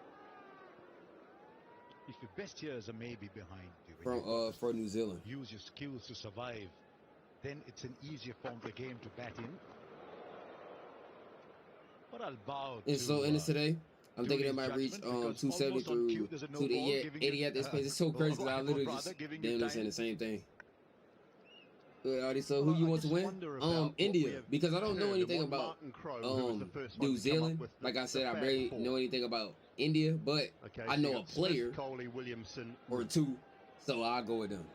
if your best years are maybe behind you, For New Zealand. use your skills to survive, then it's an easier form of the game to bat in. But I'll bow It's so in it today. I'm thinking it might reach 270 through to the 80 at this pace. It's so crazy. I literally just damn saying the same thing. So who you want to win? India, because I don't know anything about New Zealand. Like I said, I barely know anything about India, but I know a player or two, so I'll go with them.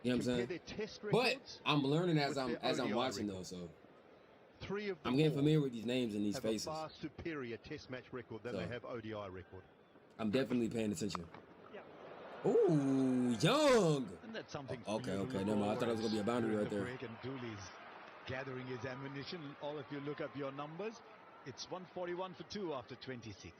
You know what I'm saying? But I'm learning as I'm watching though, so I'm getting familiar with these names and these faces. A far superior Test match record than they have ODI record. I'm definitely paying attention. Ooh, Young. And that's something. Okay, never mind. I thought it was gonna be a boundary right there. And Dooley's gathering his ammunition. All of you look up your numbers. It's 141 for 2 after 26.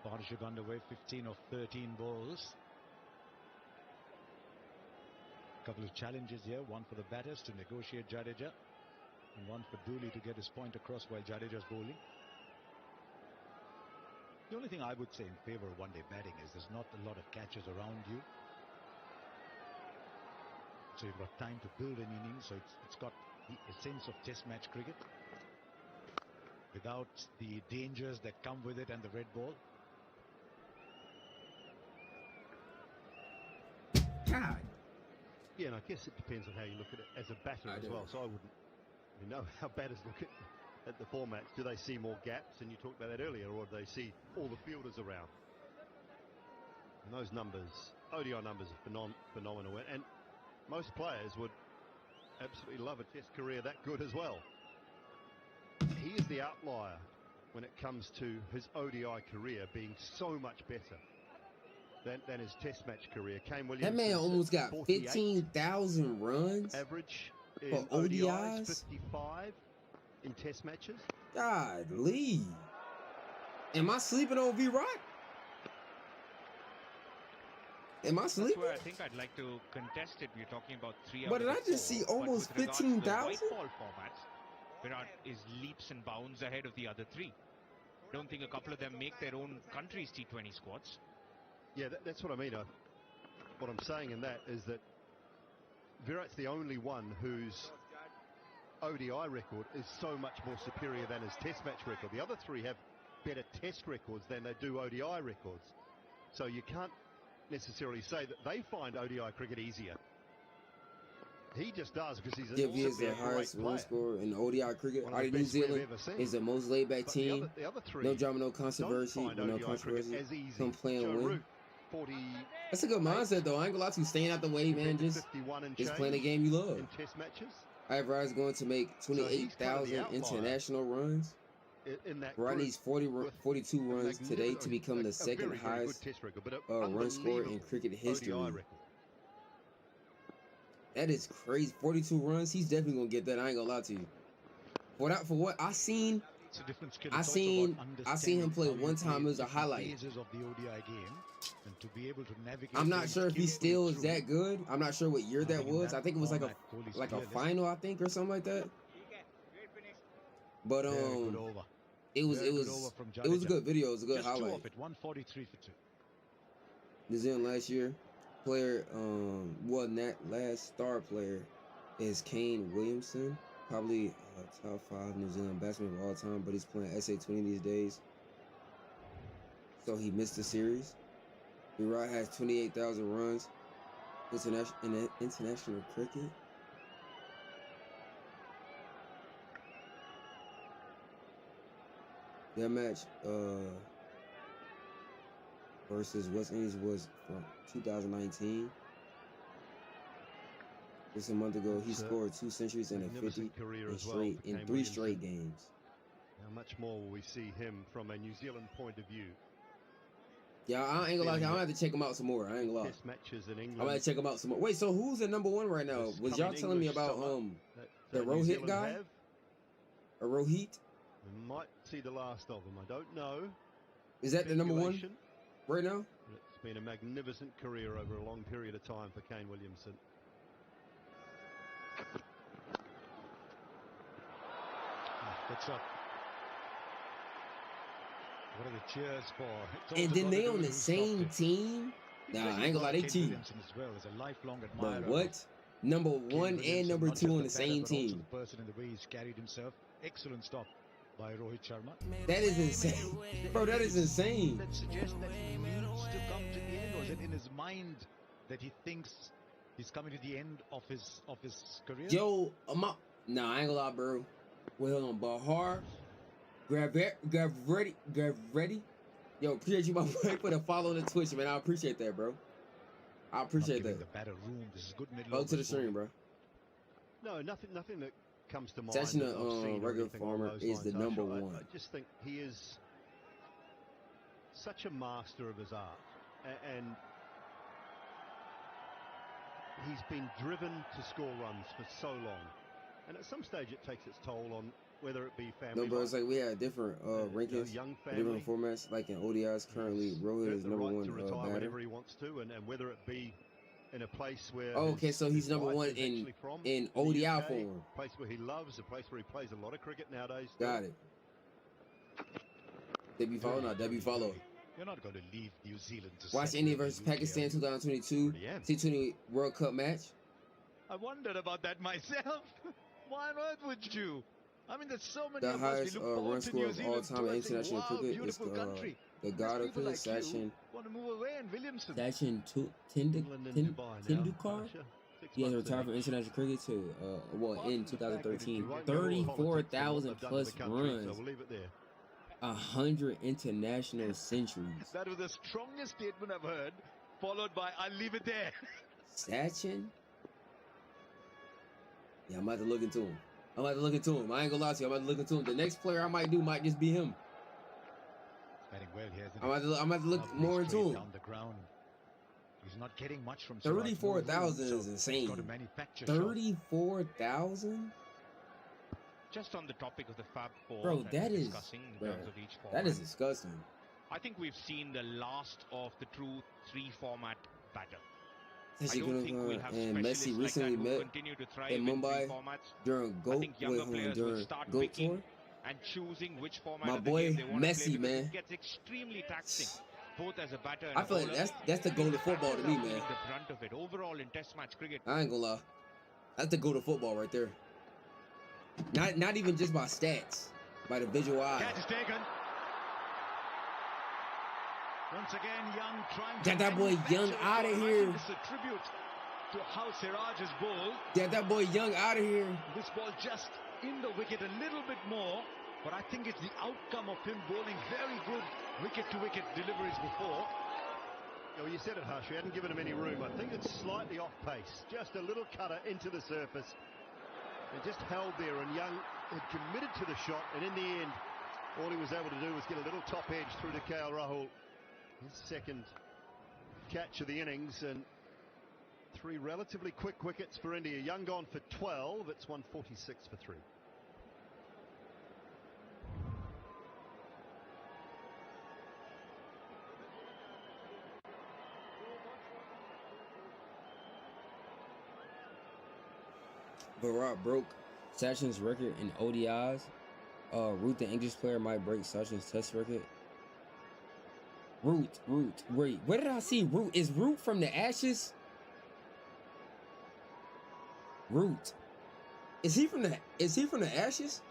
Partnership underway, 15 of 13 balls. A couple of challenges here, one for the batters to negotiate Jadeja, and one for Dooley to get his point across while Jadeja's bowling. The only thing I would say in favor of one-day batting is there's not a lot of catches around you. So you've got time to build an innings, so it's got the essence of Test match cricket without the dangers that come with it and the red ball. God. Yeah, and I guess it depends on how you look at it as a batter as well. So I wouldn't know how batters look at the formats. Do they see more gaps? And you talked about that earlier, or do they see all the fielders around? And those numbers, ODI numbers, are phenomenal. And most players would absolutely love a Test career that good as well. He is the outlier when it comes to his ODI career being so much better than his Test match career. Kane Williams. That man almost got 15,000 runs. Average for in ODIs. 55 in Test matches. Godly. Am I sleeping on V-Rock? Am I sleeping? That's where I think I'd like to contest it. We're talking about 3 out But did of I the just 4. see almost But with regards to the 15,000? white ball formats, Virat is leaps and bounds ahead of the other 3. Don't think a couple of them make their own country's T20 squads. Yeah, that's what I mean. What I'm saying in that is that Virat's the only one whose ODI record is so much more superior than his Test match record. The other 3 have better Test records than they do ODI records. So you can't necessarily say that they find ODI cricket easier. He just does, because he's He is the highest run scorer in ODI cricket. New Zealand is the most laid-back team. The other 3 no drama, no controversy. No controversy. Come play and win. That's a good mindset, though. I ain't gonna lie to you. Staying out the way, man. Just playing the game you love. In Test matches. Ivar is going to make 28,000 international runs. in that Rod group needs 42 runs today to become the second highest run scorer in cricket history. That is crazy. 42 runs. He's definitely gonna get that. I ain't gonna lie to you. For what I seen, I seen him play one time. It was a highlight. I'm not sure if he still is that good. I'm not sure what year that was. I think it was like a final, I think, or something like that. But it was a good video. It was a good highlight. New Zealand last year player, that last star player is Kane Williamson, probably top 5 New Zealand batsman of all time, but he's playing SA20 these days, so he missed the series. Virat has 28,000 runs in international cricket. That match versus West Indies was from 2019. Just a month ago, he scored 2 centuries and a 50 in 3 straight games. How much more will we see him from a New Zealand point of view? Yeah, I ain't gonna lie. I'm gonna have to check him out some more. I ain't gonna lie. Matches in England. I'm gonna check him out some more. Wait, so who's the #1 right now? Was y'all telling me about the Rohit guy? A Rohit? We might see the last of him. I don't know. Is that the #1 right now? It's been a magnificent career over a long period of time for Kane Williamson. That's up. What are the cheers for? And then they on the same team? Nah, I ain't gonna lie, they cheat. But what? #1 and #2 on the same team. Person in the way he's carried himself. Excellent stop by Rohit Sharma. That is insane. Bro, that is insane. That suggests that he needs to come to the end, or is it in his mind that he thinks he's coming to the end of his career? Yo, nah, I ain't gonna lie, bro. Well, on Bahar, grab ready. Yo, appreciate you, my boy, for the follow on the Twitch, man. I appreciate that, bro. I appreciate that. The batter room. This is good middle. Go to the stream, bro. No, nothing that comes to mind. Sachin, the regular farmer, is the #1. I just think he is such a master of his art, and he's been driven to score runs for so long, and at some stage it takes its toll on whether it be family. No, bro, it's like we had different rankings, different formats. Like in ODIs, currently Rohit is #1 to retire batter. whenever he wants to, and whether it be in a place where okay, so he's #1 in ODI form. A place where he loves, a place where he plays a lot of cricket nowadays. Got it. W follow, not W follow. You're not going to leave New Zealand to watch India versus Pakistan 2022 T20 World Cup match. I wondered about that myself. Why on earth would you? I mean, there's so many the of highest us. We look run score of all time in international wow, cricket is the god of it, Sachin. Sachin Tendulkar. He has retired from international cricket to in 2013. 34,000 plus runs. 100 international centuries. That was the strongest statement I've heard, followed by "I'll leave it there." Sachin. Yeah, I'm about to look into him. I ain't gonna lie to you. I'm about to look into him. The next player I might do might just be him. Well, I'm about to look more into him. Down the ground. He's not getting much from 34,000 is insane. 34,000? Just on the topic of the Fab Four, bro, that is disgusting. I think we've seen the last of the true 3-format batter. I don't think we'll have and Messi recently met in Mumbai during GOAT tour. And choosing which format my boy they want Messi, to play, man. It gets extremely taxing, both as a batter and I feel like that's the goal to football to me, man. The brunt of it overall in Test match cricket. I ain't gonna lie, that's the goal to football right there. Not even just by stats, by the visual eye. Catch is taken. Once again, Young trying get that boy Young out of here. This is a tribute to how Siraj is bowled. Get that boy Young out of here. This ball just in the wicket a little bit more, but I think it's the outcome of him bowling very good wicket-to-wicket deliveries before. Well, you said it, Hush. You hadn't given him any room. I think it's slightly off pace. Just a little cutter into the surface. And just held there, and Young had committed to the shot, and in the end, All he was able to do was get a little top edge through to KL Rahul. His second catch of the innings, and 3 relatively quick wickets for India. Young gone for 12. It's 146 for 3. Virat broke Sachin's record in ODIs. Root, the English player, might break Sachin's test record. Root. Wait, where did I see Root? Is Root from the Ashes? Root. Is he from the Ashes?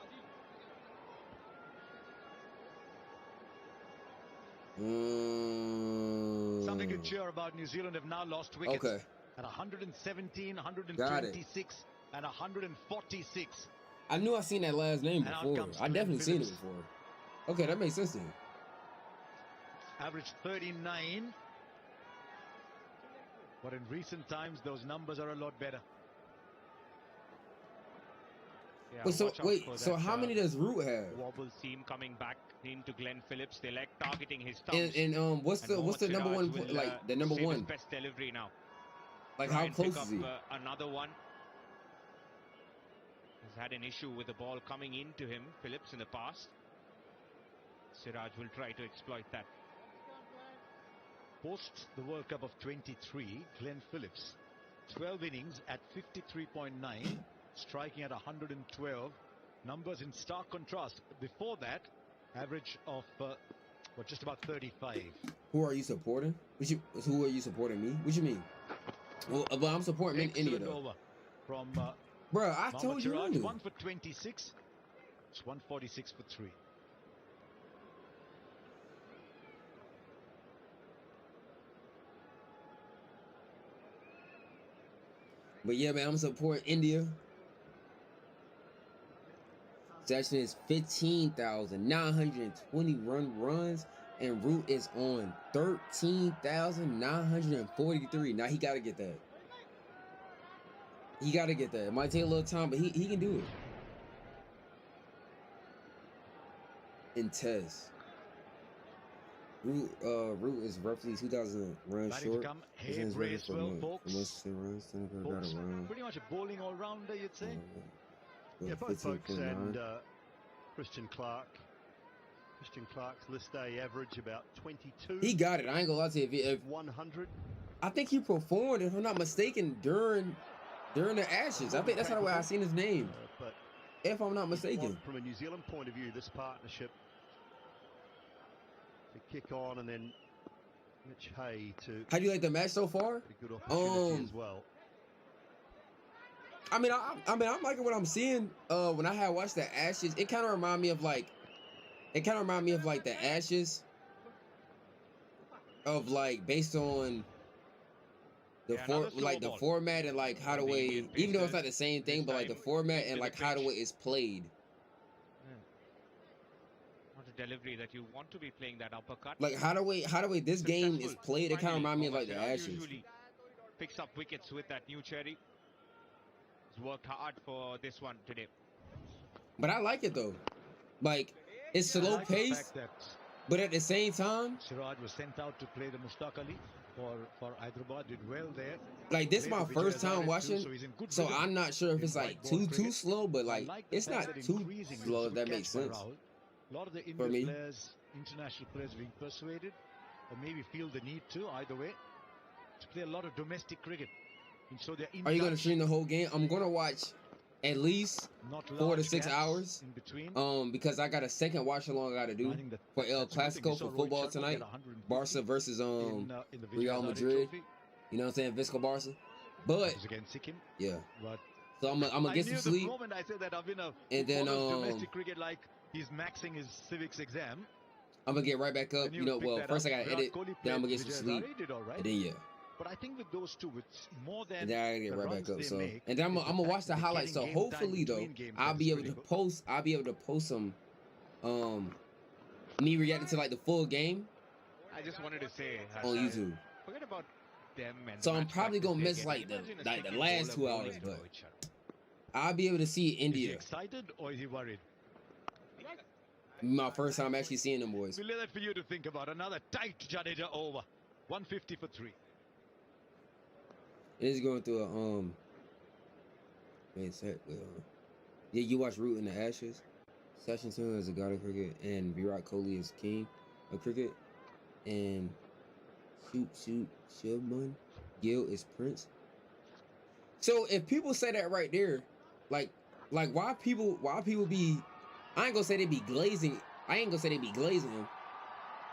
Something to cheer about. New Zealand have now lost wickets. Okay. At 117, 126, and 146. I knew I seen that last name before. I definitely seen it before. Okay, that makes sense then. Average 39. But in recent times, those numbers are a lot better. Yeah, so how many does Root have? Wobble seam coming back into Glenn Phillips. They like targeting his thumbs. And what's the number one, like the number one? Best delivery now. Like how close is he? Another one. Has had an issue with the ball coming into him, Phillips, in the past. Siraj will try to exploit that. Post the World Cup of 23, Glenn Phillips, 12 innings at 53.9, striking at 112. Numbers in stark contrast. Before that, average of just about 35. Who are you supporting? Who are you supporting? Me? What you mean? Well, but I'm supporting India though. Over from bro, I told you. 1 for 26. It's 146 for 3. But yeah, man, I'm supporting India. Sachin is 15,920 runs, and Root is on 13,943. Now he gotta get that. He gotta get that. It might take a little time, but he can do it. In test. Root is roughly 2,000 runs short. Head race well, folks. Pretty much a bowling all-rounder, you'd say. Yeah, both folks and Christian Clark. Christian Clark's list A average about 22. He got it. I ain't gonna lie to you. If 100. I think he performed, if I'm not mistaken, during the Ashes. I think that's how I seen his name. But if I'm not mistaken. From a New Zealand point of view, this partnership to kick on, and then Mitch Hay to. How do you like the match so far? Good opportunity as well. I mean, I'm liking what I'm seeing. When I had watched the Ashes, it kind of reminded me of like the Ashes of like based on the the format and like how the way, even though it's not the same thing, but like the format and like how the way it's played. Not a delivery that you want to be playing that uppercut. Like how the way this game is played, it kind of reminds me of like the Ashes. Usually picks up wickets with that new cherry. He's worked hard for this one today. But I like it though. Like it's slow pace, but at the same time, Siraj was sent out to play the Mushtaq Ali for Hyderabad. Did well there. Like this is my first time watching, so I'm not sure if it's like too slow, but like it's not too slow. If that makes sense. A lot of the Indian players, international players, being persuaded, or maybe feel the need to, either way, to play a lot of domestic cricket. And so are you gonna stream the whole game? I'm gonna watch at least 4 to 6 hours in between. Because I got a second watch along I gotta do for El Clasico for football tonight. Barca versus Real Madrid. You know what I'm saying? Visco Barca. But yeah. So I'm gonna get some sleep. The moment I said that, I've been and then domestic cricket like he's maxing his civics exam. I'm gonna get right back up. You know, well, first I gotta edit, then I'm gonna get some sleep, and then yeah. But I think with those two, it's more than. And then I gotta get right back up. So, and then I'm gonna watch the highlights. So hopefully, though, I'll be able to post some, me reacting to like the full game. I just wanted to say on YouTube. Forget about them. And so I'm probably gonna miss like the last 2 hours, but I'll be able to see India. Is he excited or is he worried? My first time actually seeing them boys. We'll leave that for you to think about. Another tight Jadeja over. 150 for 3. It is going through a yeah, you watch Root in the Ashes. Sachin Tendulkar is a god of cricket, and Virat Kohli is king of cricket, and Shubman Gill is prince. So if people say that right there, like why people be, I ain't gonna say they be glazing. I ain't gonna say they be glazing him,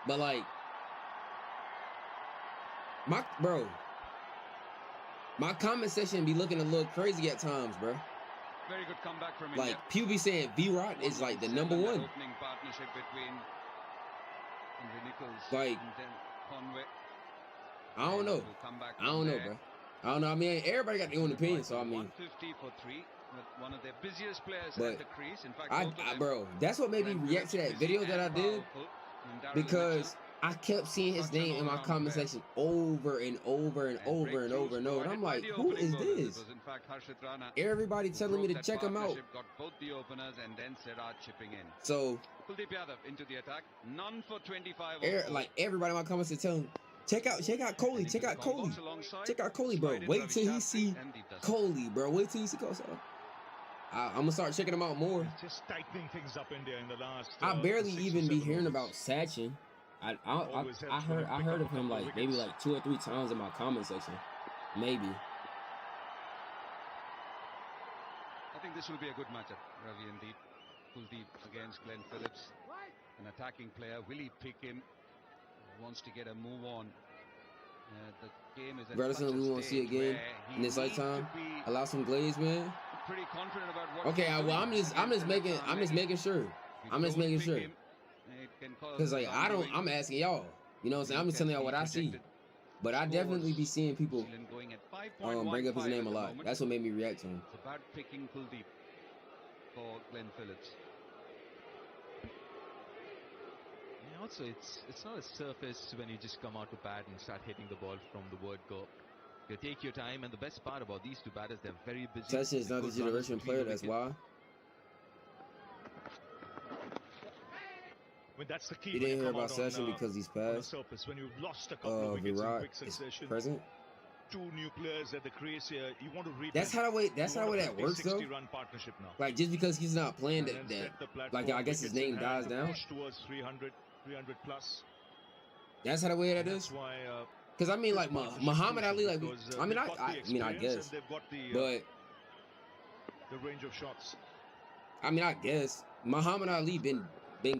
but like my comment section be looking a little crazy at times, bro. Very good comeback from Like India. people be saying Virat is like the number one. Opening partnership between Nichols Like, and then Conway. I don't know. I don't know, bro. I don't know. I mean, everybody got their own opinion, so I mean. 150 for 3 with one of their busiest players But at the crease. In fact, bro, that's what made me react to that video that I did, because I kept seeing his name in my comment section over and over and over and over and over. And I'm like, who is this? In fact, Harshit Rana, Everybody telling me to check him out. got both the openers and then Siraj chipping in. So, Kuldeep Yadav into the attack. None for 25. like everybody in my comments are telling, check out Kohli, check out Kohli, check out Kohli, bro. Wait till he see Kohli, bro. Wait till he see Kohli. I'm gonna start checking him out more. Just tightening things up India in the last. I barely even be hearing about Sachin. I heard of him like maybe like 2 or 3 times in my comment section, maybe. I think this will be a good matchup, Ravi and Deep. Kuldeep against Glenn Phillips, an attacking player. Will he pick him? Wants to get a move on. The game is. Bro, that's something we won't see again in this lifetime. Allow some glaze, man. Pretty confident about what. Okay, well, I'm just making sure. Because like I'm asking y'all, you know what I'm saying? I'm just telling y'all what I see. But I definitely be seeing people bring up his name a lot. That's what made me react to him. It's about picking Kuldeep for Glenn Phillips. Yeah, also it's not a surface when you just come out to bat and start hitting the ball from the word go. You take your time, and the best part about these two batters, they're very busy. Sachin is not the generation player, that's why. I mean, that's the key. You didn't hear about Sachin because he's passed. When you've lost a couple of wickets in quick succession, present. 2 new players at the crease here. You want to read. That's how the way that works, though. Partnership now. Like just because he's not playing that like I guess his name dies down. Towards 300 plus. That's how the way that is. That's why. Because I mean, like Muhammad Ali, like I mean, I guess, but the range of shots. I mean, I guess Muhammad Ali been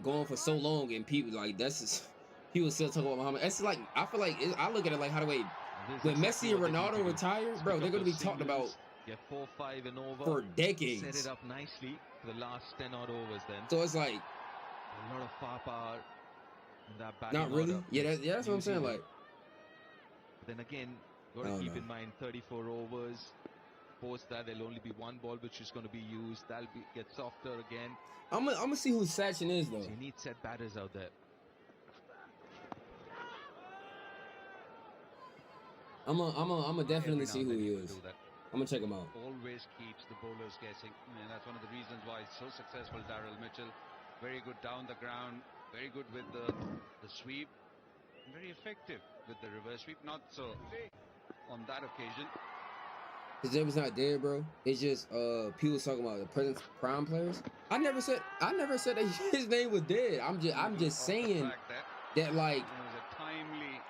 going for so long, and people like that's just people still talk about Muhammad. It's like I feel like I look at it like how the way when Messi and Ronaldo retire, bro, they're gonna be talked about for decades. Set it up nicely for the last 10 odd overs. Then so it's like a lot of firepower. Not really. Yeah, that's what I'm saying. Like. Then again, got to keep in mind 34 overs. Post that, there'll only be 1 ball which is going to be used. That'll get softer again. I'm gonna see who Sachin is though. So you need set batters out there. I'm gonna definitely see who he is. I'm gonna check him out. Always keeps the bowlers guessing. I mean, that's one of the reasons why he's so successful. Daryl Mitchell, very good down the ground, very good with the sweep. Very effective with the reverse sweep, not so on that occasion. His name is not dead, bro. It's just people talking about the present prime players. I never said that his name was dead. I'm just saying that like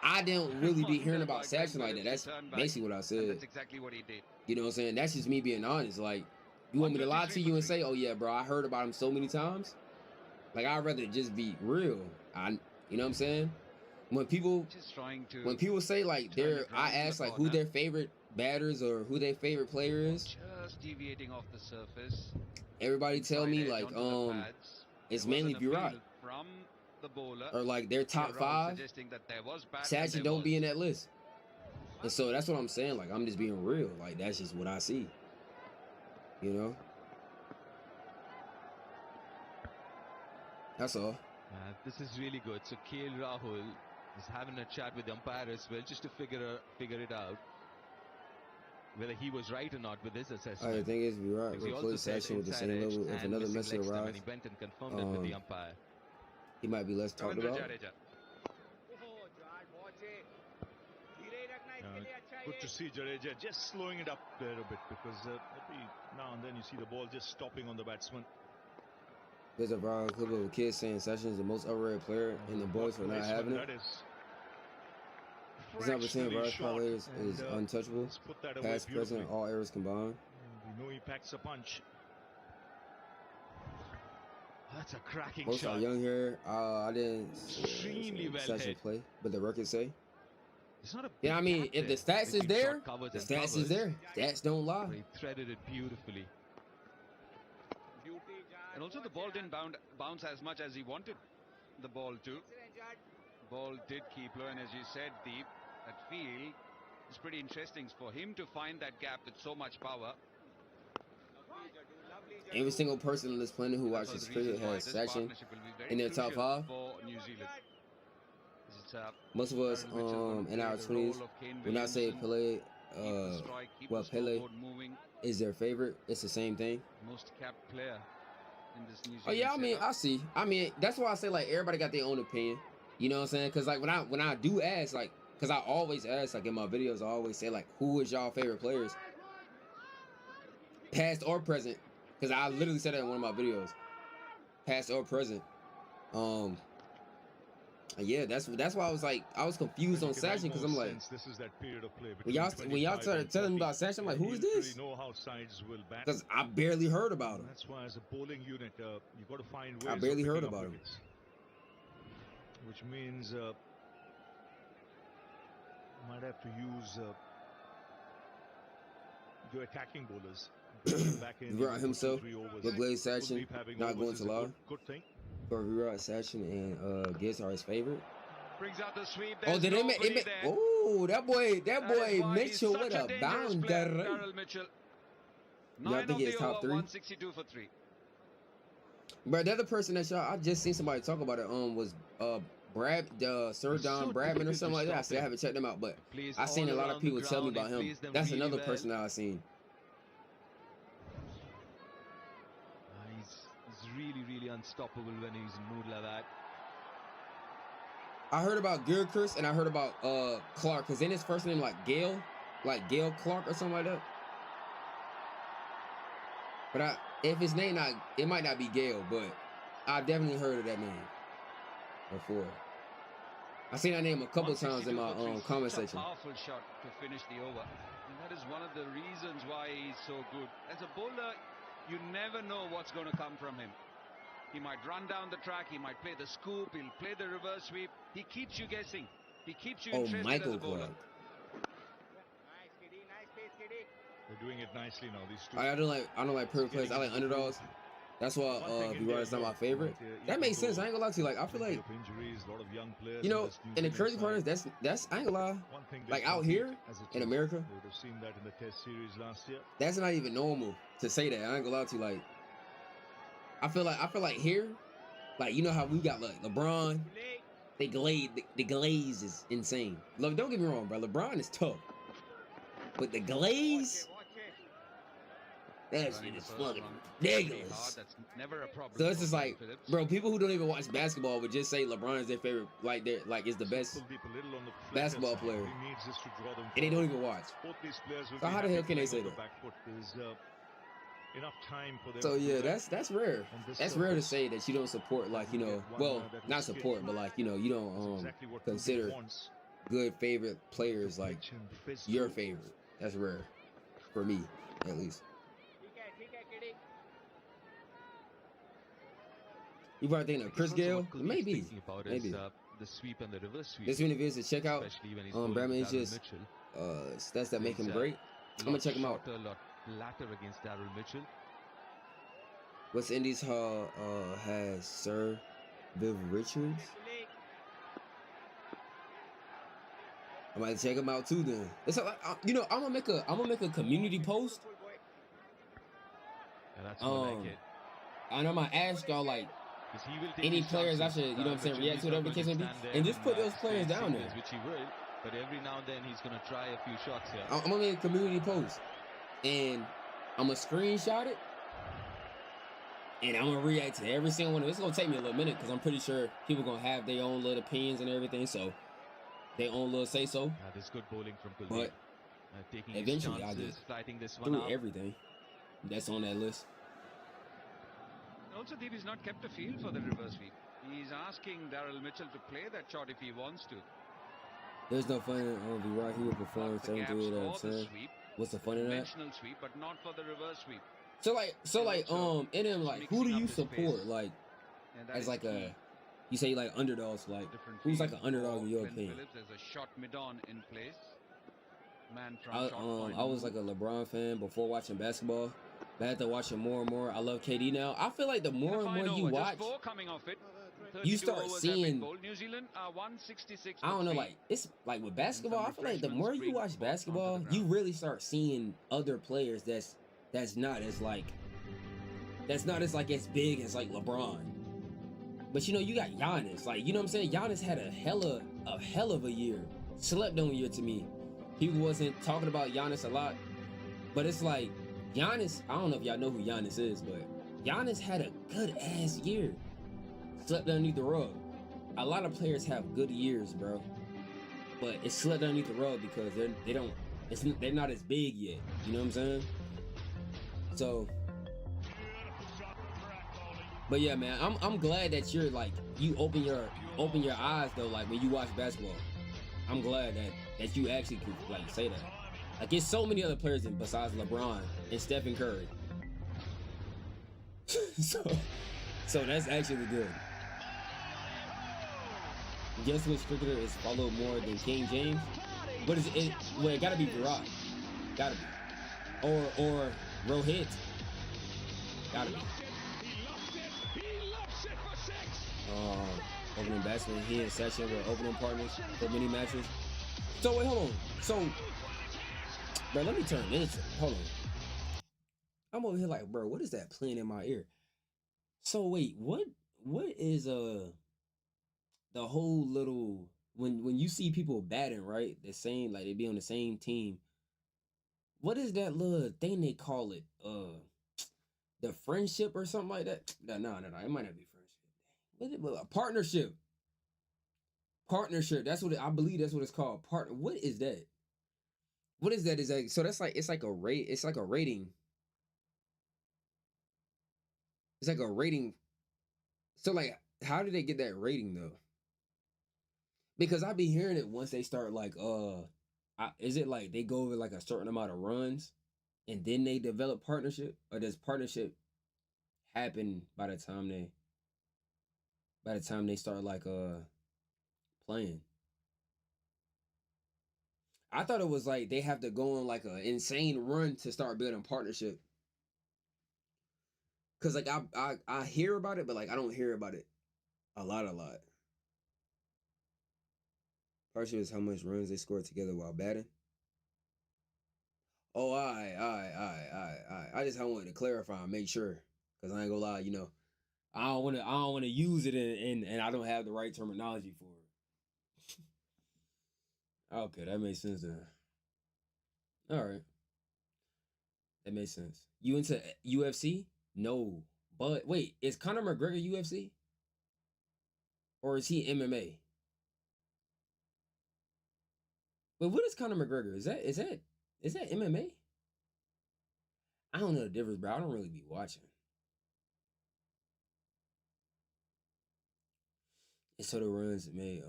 I didn't really be hearing about Sachin like that. That's basically what I said. That's exactly what he did. You know what I'm saying? That's just me being honest. Like, you want me to lie to you and say, "Oh yeah, bro, I heard about him so many times." Like, I'd rather just be real. You know what I'm saying? When people say like I ask like who their favorite batters or who their favorite player is. Just deviating off the surface. Everybody tell me like it's mainly Virat from the bowler, or like their top 5. Sachin don't be in that list, and so that's what I'm saying. Like I'm just being real. Like that's just what I see. You know. That's all. This is really good. So KL Rahul is having a chat with the umpire as well, just to figure it out whether he was right or not with his assessment. The thing is, Virat replaced Sachin with the same level if another message arrives. He went and confirmed it with the umpire. he might be less talked about. Good to see Jadeja just slowing it up there a bit, because every now and then you see the ball just stopping on the batsman. There's a viral clip of a kid saying Sachin is the most overrated player, and the boys for not having it. He's not pretending Viras parlays is untouchable. Past, present, all errors combined. We know he packs a punch. That's a cracking Most shot. are young here. I didn't Extremely well Sachin hit. play, but the record say. It's not a Yeah, I mean, if the stats is there, the and stats is there. Stats don't lie. He threaded it beautifully. And also the ball didn't bounce as much as he wanted the ball to. Ball did keep low, and as you said, Deep, that field is pretty interesting for him to find that gap with so much power. Every single person on this planet who watches cricket has Sachin in their top 5. For New Zealand. Most of us in our 20s will not say Pele, Pele is their favorite. It's the same thing. Most capped player in this New Zealand. Oh yeah, I mean, I see. I mean, that's why I say like everybody got their own opinion. You know what I'm saying? Because like when I do ask, like, because I always ask, like in my videos, I always say like, who is y'all favorite players, past or present? Because I literally said that in one of my videos, past or present. Yeah, that's why I was like, I was confused on Sachin, because I'm like, this is that period of play when y'all started telling me about Sachin, I'm like, who is this? Because I barely heard about him. That's why as a bowling unit, you got to find ways. I barely heard about him. Which means might have to use your attacking bowlers. Virat himself, with Blaze Sachin, not going to lie. Good thing. For Virat, Sachin and Gibbs are his favorite. Brings out the sweep. Oh, did it make? Oh, that boy Mitchell with a bounder. Daryl Mitchell. Y'all think it's top 3? 162 for 3. But the other person that I just seen somebody talk about it was Sir Don Bradman or something like that. I said I haven't checked them out, but I seen a lot of people tell me about him. That's another person that I seen. Really unstoppable when he's in mood like that. I heard about Gilchrist and I heard about Clark, because in his first name like Gail Clark or something like that. But if his name it might not be Gail, but I definitely heard of that name before. I seen that name a couple times in my comment section. Powerful shot to finish the over, and that is one of the reasons why he's so good. As a bowler, you never know what's going to come from him. He might run down the track, he might play the scoop, he'll play the reverse sweep. He keeps you guessing. He keeps you interested Michael as a bowler. Clark. They're doing it nicely now. These two. I don't like perfect players. I like underdogs. That's why Virat is not my favorite. That makes sense. I ain't gonna lie to you. Like I feel like, you know, and the crazy part is that's I ain't gonna lie. Like out here in America, that's not even normal to say that. I ain't gonna lie to you. Like I feel like here, like you know how we got like LeBron, the glaze is insane. Look, don't get me wrong, bro. LeBron is tough, but the glaze. That shit is fucking ridiculous. That's never a problem. So it's just like, bro, people who don't even watch basketball would just say LeBron is their favorite, like is the best basketball player, and they don't even watch. So how the hell can they say that? So yeah, that's rare. That's rare to say that you don't support, like, you know, well, not support, but like, you know, you don't consider good favorite players like your favorite. That's rare for me, at least. You probably thinking of Chris Gale? Maybe. Maybe. The sweep and the reverse sweep. This video is to check out. Bradman is just stats that make him great. I'm gonna check him out. Latter against Daryl Mitchell. West Indies has Sir Viv Richards. I might check him out too. Then it's like, you know, I'm gonna make a community post. And that's more like it. And I'm gonna ask y'all like any players I should, you know what I'm saying, react to, whatever the case may be, and just put those players down there. Which he will, but every now and then he's gonna try a few shots here. I'm gonna make a community post, and I'm gonna screenshot it, And I'm gonna react to every single one of them. It's gonna take me a little minute because I'm pretty sure people gonna have their own little opinions and everything, so their own little say so. There's good bowling from Kuldeep. But taking eventually his I'll chances, get flighting this one through up. everything that's on that list. Also, Deep has not kept a field for the reverse sweep. He's asking Daryl Mitchell to play that shot if he wants to. There's no fun in Virat. He will perform 73 out of 10. What's the fun in that? Conventional sweep, but not for the reverse sweep. So in him, like, who do you support, like, as like a, you say like underdogs, like, who's like an underdog in your opinion? There's a shot mid-on in place. Man from I was like a LeBron fan before watching basketball. But after watching more and more, I love KD now. I feel like the more and more you watch, you start seeing, New Zealand 166. I don't know, like, it's like with basketball, I feel like the more you watch basketball, you really start seeing other players that's not as like as big as like LeBron. But you know, you got Giannis, like, you know what I'm saying? Giannis had a hell of a year. Slept on year to me. People wasn't talking about Giannis a lot, but it's like Giannis, I don't know if y'all know who Giannis is, but Giannis had a good ass year. Slept underneath the rug. A lot of players have good years, bro, but it's slept underneath the rug because they're not as big yet. You know what I'm saying? So, but yeah, man, I'm glad that you're like, you open your eyes though, like when you watch basketball. I'm glad that you actually could like say that. Like, there's so many other players besides LeBron and Stephen Curry. so that's actually good. Guess which cricketer is followed more than King James? What is it? Well, it gotta be Virat. Gotta be. Or Rohit. Gotta be. Opening batsman, he and Session were opening partners for many matches. So wait, hold on. So, bro, let me turn this. Hold on. I'm over here like, bro, what is that playing in my ear? So wait, what is the whole little, when you see people batting, right? The same, like they be on the same team. What is that little thing they call it? The friendship or something like that? No, it might not be friendship. What is it? A partnership. Partnership. I believe that's what it's called. What is that? What is that? Is that so? That's like, it's like a rate. It's like a rating. It's like a rating. So like, how did they get that rating though? Because I be hearing it once they start like, is it like they go over like a certain amount of runs, and then they develop partnership, or does partnership happen by the time they start like playing? I thought it was like they have to go on like an insane run to start building partnership. Cause like I hear about it, but like I don't hear about it a lot. Partnership is how much runs they score together while batting. Oh, I just wanted to clarify and make sure, cause I ain't gonna lie, you know, I don't want to use it and I don't have the right terminology for it. Okay, that makes sense then. All right, that makes sense. You into UFC? No, but wait, is Conor McGregor UFC? Or is he MMA? But what is Conor McGregor? Is that MMA? I don't know the difference, bro. I don't really be watching. It's total runs made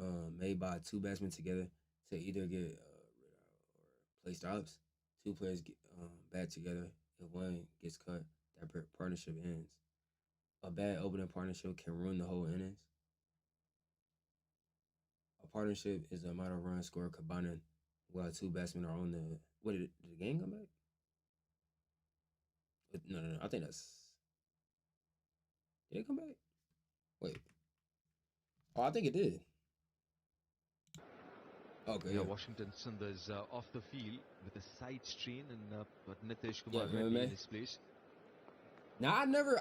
by two batsmen together to either get rid of or play stops. Two players get bat together. If one gets cut, that partnership ends. A bad opening partnership can ruin the whole innings. A partnership is the amount of runs scored combining while two batsmen are on the. What did the game come back? No. I think that's. Did it come back? Wait. Oh, I think it did. Okay. Yeah, Washington Sundars off the field with a side strain, and but Nitish Kumar Reddy in his place. Now I never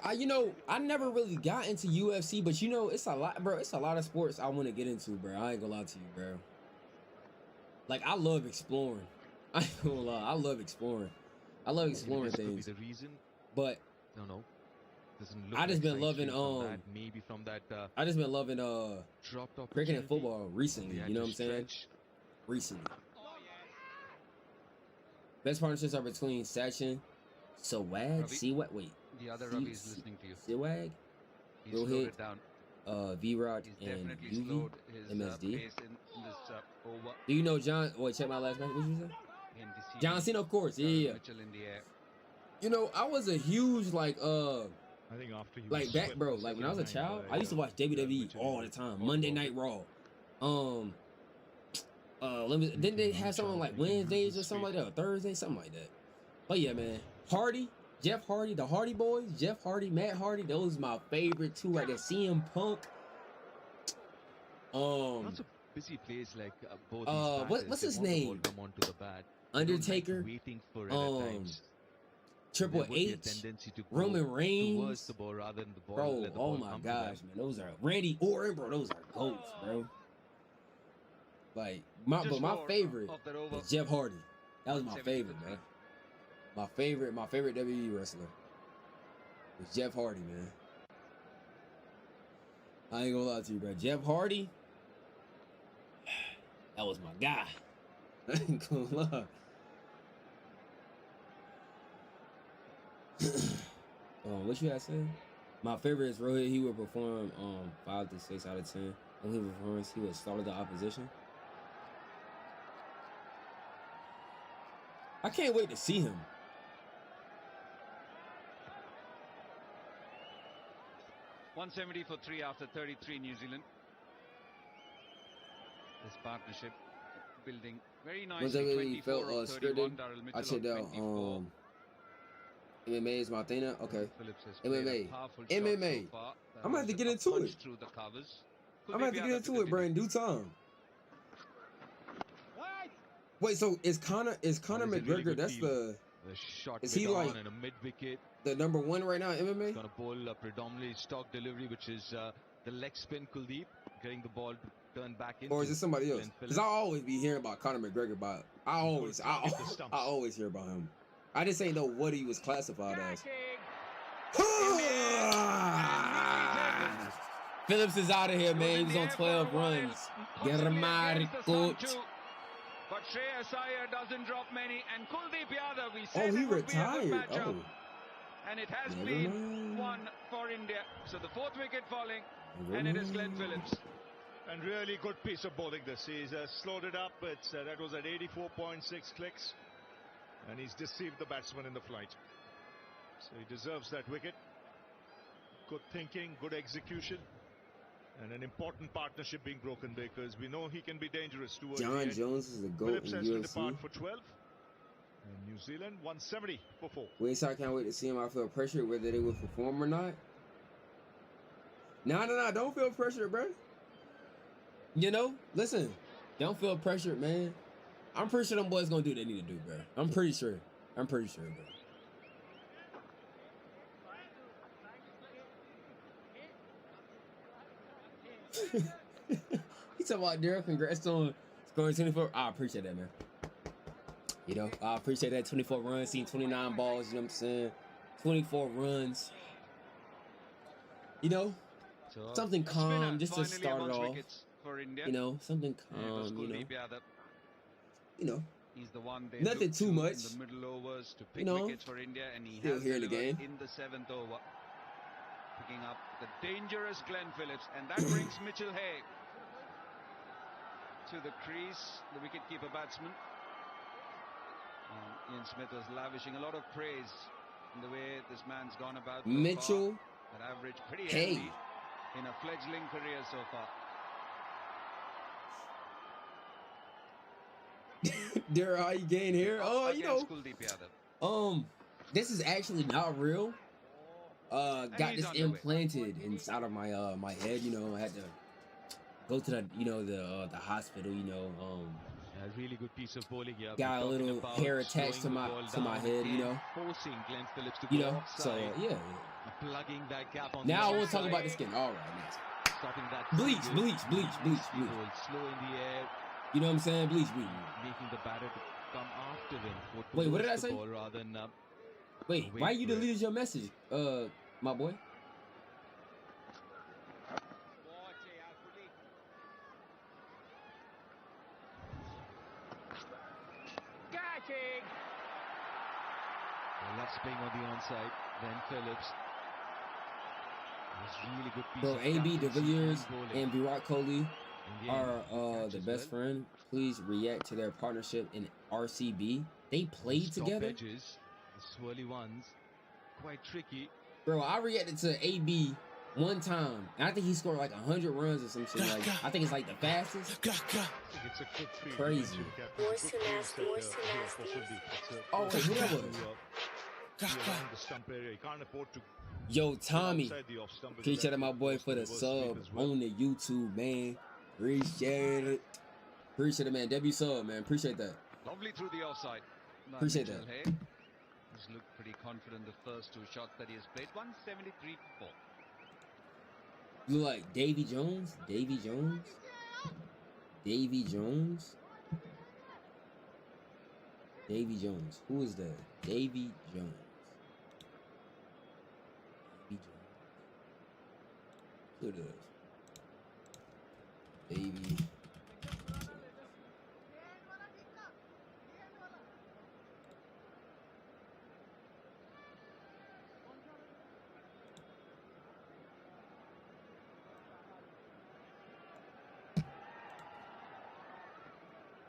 really got into UFC, but you know, it's a lot, bro. It's a lot of sports I want to get into, bro. I ain't gonna lie to you, bro. Like, I love exploring. I ain't gonna lie, I love exploring. I love exploring things. Could be the reason. But no. Doesn't look I just like been side loving street from that, maybe from that I just been loving dropped cricket and opportunity. football recently. They had You know to what I'm saying? stretch. Recently. Best partnerships are between Sachin, Sewag, Ravi, Sewag. Wait, the other Ravi is listening to you. Sewag, He's slowed Rohit, it down. Virat, He's and definitely UV, slowed his MSD. pace in this over. Do you know John? Wait, check my last match. What did you say? And this John Cena, of course. Yeah, yeah. Mitchell in the air. You know, I was a huge like I think after he like was back, swept bro. the Like when I was a second child, time I used to by, watch WWE Mitchell all the in time. the Monday fourth Night pocket. Raw. Didn't they have something like Wednesdays or something like that, or Thursday, something like that? But yeah, man. Hardy, Jeff Hardy, the Hardy Boys, Jeff Hardy, Matt Hardy, those my favorite two right there. CM Punk. Lots of busy plays like both these batters. What's They his want the ball name? come onto the bat. Undertaker, Waiting for it at times. Triple There would be a H, tendency to go Roman towards Reigns, the ball rather than the ball. bro. let the Oh ball my come to gosh, them. man, those are Randy Orton, bro. Those are goats, bro. Like Just my four favorite of that over. is Jeff Hardy. That was my 170 favorite, for man. My favorite WWE wrestler was Jeff Hardy, man. I ain't gonna lie to you, bro. Jeff Hardy, that was my guy. I ain't gonna lie. What you had said? My favorite is Rohit. He would perform 5 to 6 out of 10. When he performs, he would startle the opposition. I can't wait to see him. $170 for 3 after 33 New Zealand. This partnership building very Was that nicely. really 24 felt of 31. scripted? Darryl I Mitchell checked on out 24. MMA is my thing now. Okay. Phillips has played MMA. a powerful MMA. shot so far. I'm gonna have to That get was into a punch it. through the covers. I'm gonna have to get into it, bro, in due time. Wait, so is Conor That is a really McGregor? good That's field. the The shot is he bit like on and a mid wicket. the number one right now in MMA? Going to bowl a predominantly stock delivery, which is the leg spin Kuldeep, getting the ball turned back into. Or is it somebody else? Glenn Because I always be hearing about Conor McGregor, but I always hear about him. I just ain't know what he was classified as. Phillips is out of here, man. He was on 12 runs. Get him out of court. But Shreyas Iyer doesn't drop many, and Kuldeep Yadav, we Oh, said he it would be a good retired. matchup, Oh, and it has never been mind. one for India. So the 4th wicket falling, Never and it is Glenn mind. Phillips. And really good piece of bowling this. He's slowed it up. That was at 84.6 clicks. And he's deceived the batsman in the flight. So he deserves that wicket. Good thinking, good execution. And an important partnership being broken because we know he can be dangerous towards the John end. Jones is a GOAT Phillips in has to UFC. depart for 12. And New Zealand 170 for 4. Wait, so I can't wait to see him. I feel pressured whether they will perform or not. Nah, don't feel pressured, bro. You know, listen, don't feel pressured, man. I'm pretty sure them boys gonna do what they need to do, bro. I'm pretty sure, bro. He talking about Daryl, congrats on scoring 24. I appreciate that, man. You know, I appreciate that 24 runs, seeing 29 balls, you know what I'm saying? 24 runs. You know, So, something calm just to Finally start it amongst off. wickets for India. You know, something And it was calm, you know. Kuldeep Yadav. You know, He's the one they nothing look too to much. in the middle overs to pick You know, wickets for India, and he still has here in the delivered game. in the 7th over, picking up the dangerous Glenn Phillips, and that brings Mitchell Hay to the crease, the wicketkeeper batsman. Ian Smith was lavishing a lot of praise in the way this man's gone about so Mitchell far. That average pretty Hay. healthy in a fledgling career so far. Daryl, how you getting here? Oh, you know, Against Kuldeep Yadav. this is actually not real. Got he's this on the way. implanted inside of my my head. You know, I had to go to the hospital. You know, a really good piece of bowling here. got a We're talking little about hair attached to slowing my the ball down head. You and know, forcing Glenn Phillips to you go know. So offside, yeah. plugging that gap on Now I the want to talk outside, about the skin. All right, next. stopping that Bleach. Bowled slow in the air, You know what I'm saying? Bleach. making the batter to come after him. Wait, what did towards I the say? ball rather than Wait, wait why you for it. deleted your message? my boy. Well, that's being on the onside. Then Phillips. Really good piece Bro, of AB, De captaincy Villiers, bowling. and Virat Kohli In the are end, the catch as best well. friend. Please react to their partnership in RCB. They played Stop together. edges, the swirly ones, quite tricky. Bro, I reacted to AB one time, and I think he scored like 100 runs or some shit. Like, I think it's like the fastest. I think it's a good field. Crazy. Worse too nasty, worse too nasty. Oh, wait, who that was? Around the stump area. You can't afford to Yo, Tommy. outside the off stump. Appreciate it, my boy, for the sub on the YouTube, man. Appreciate it. Appreciate it, man. Debut sub, man. Appreciate that. Lovely through the offside. Appreciate that. He's looked pretty confident the first two shots that he has played. 173 for 4. You look like Davy Jones? Davy Jones? Davy Jones? Davy Jones. Who is that? Davy Jones. Davy Jones. Who it is? Davy.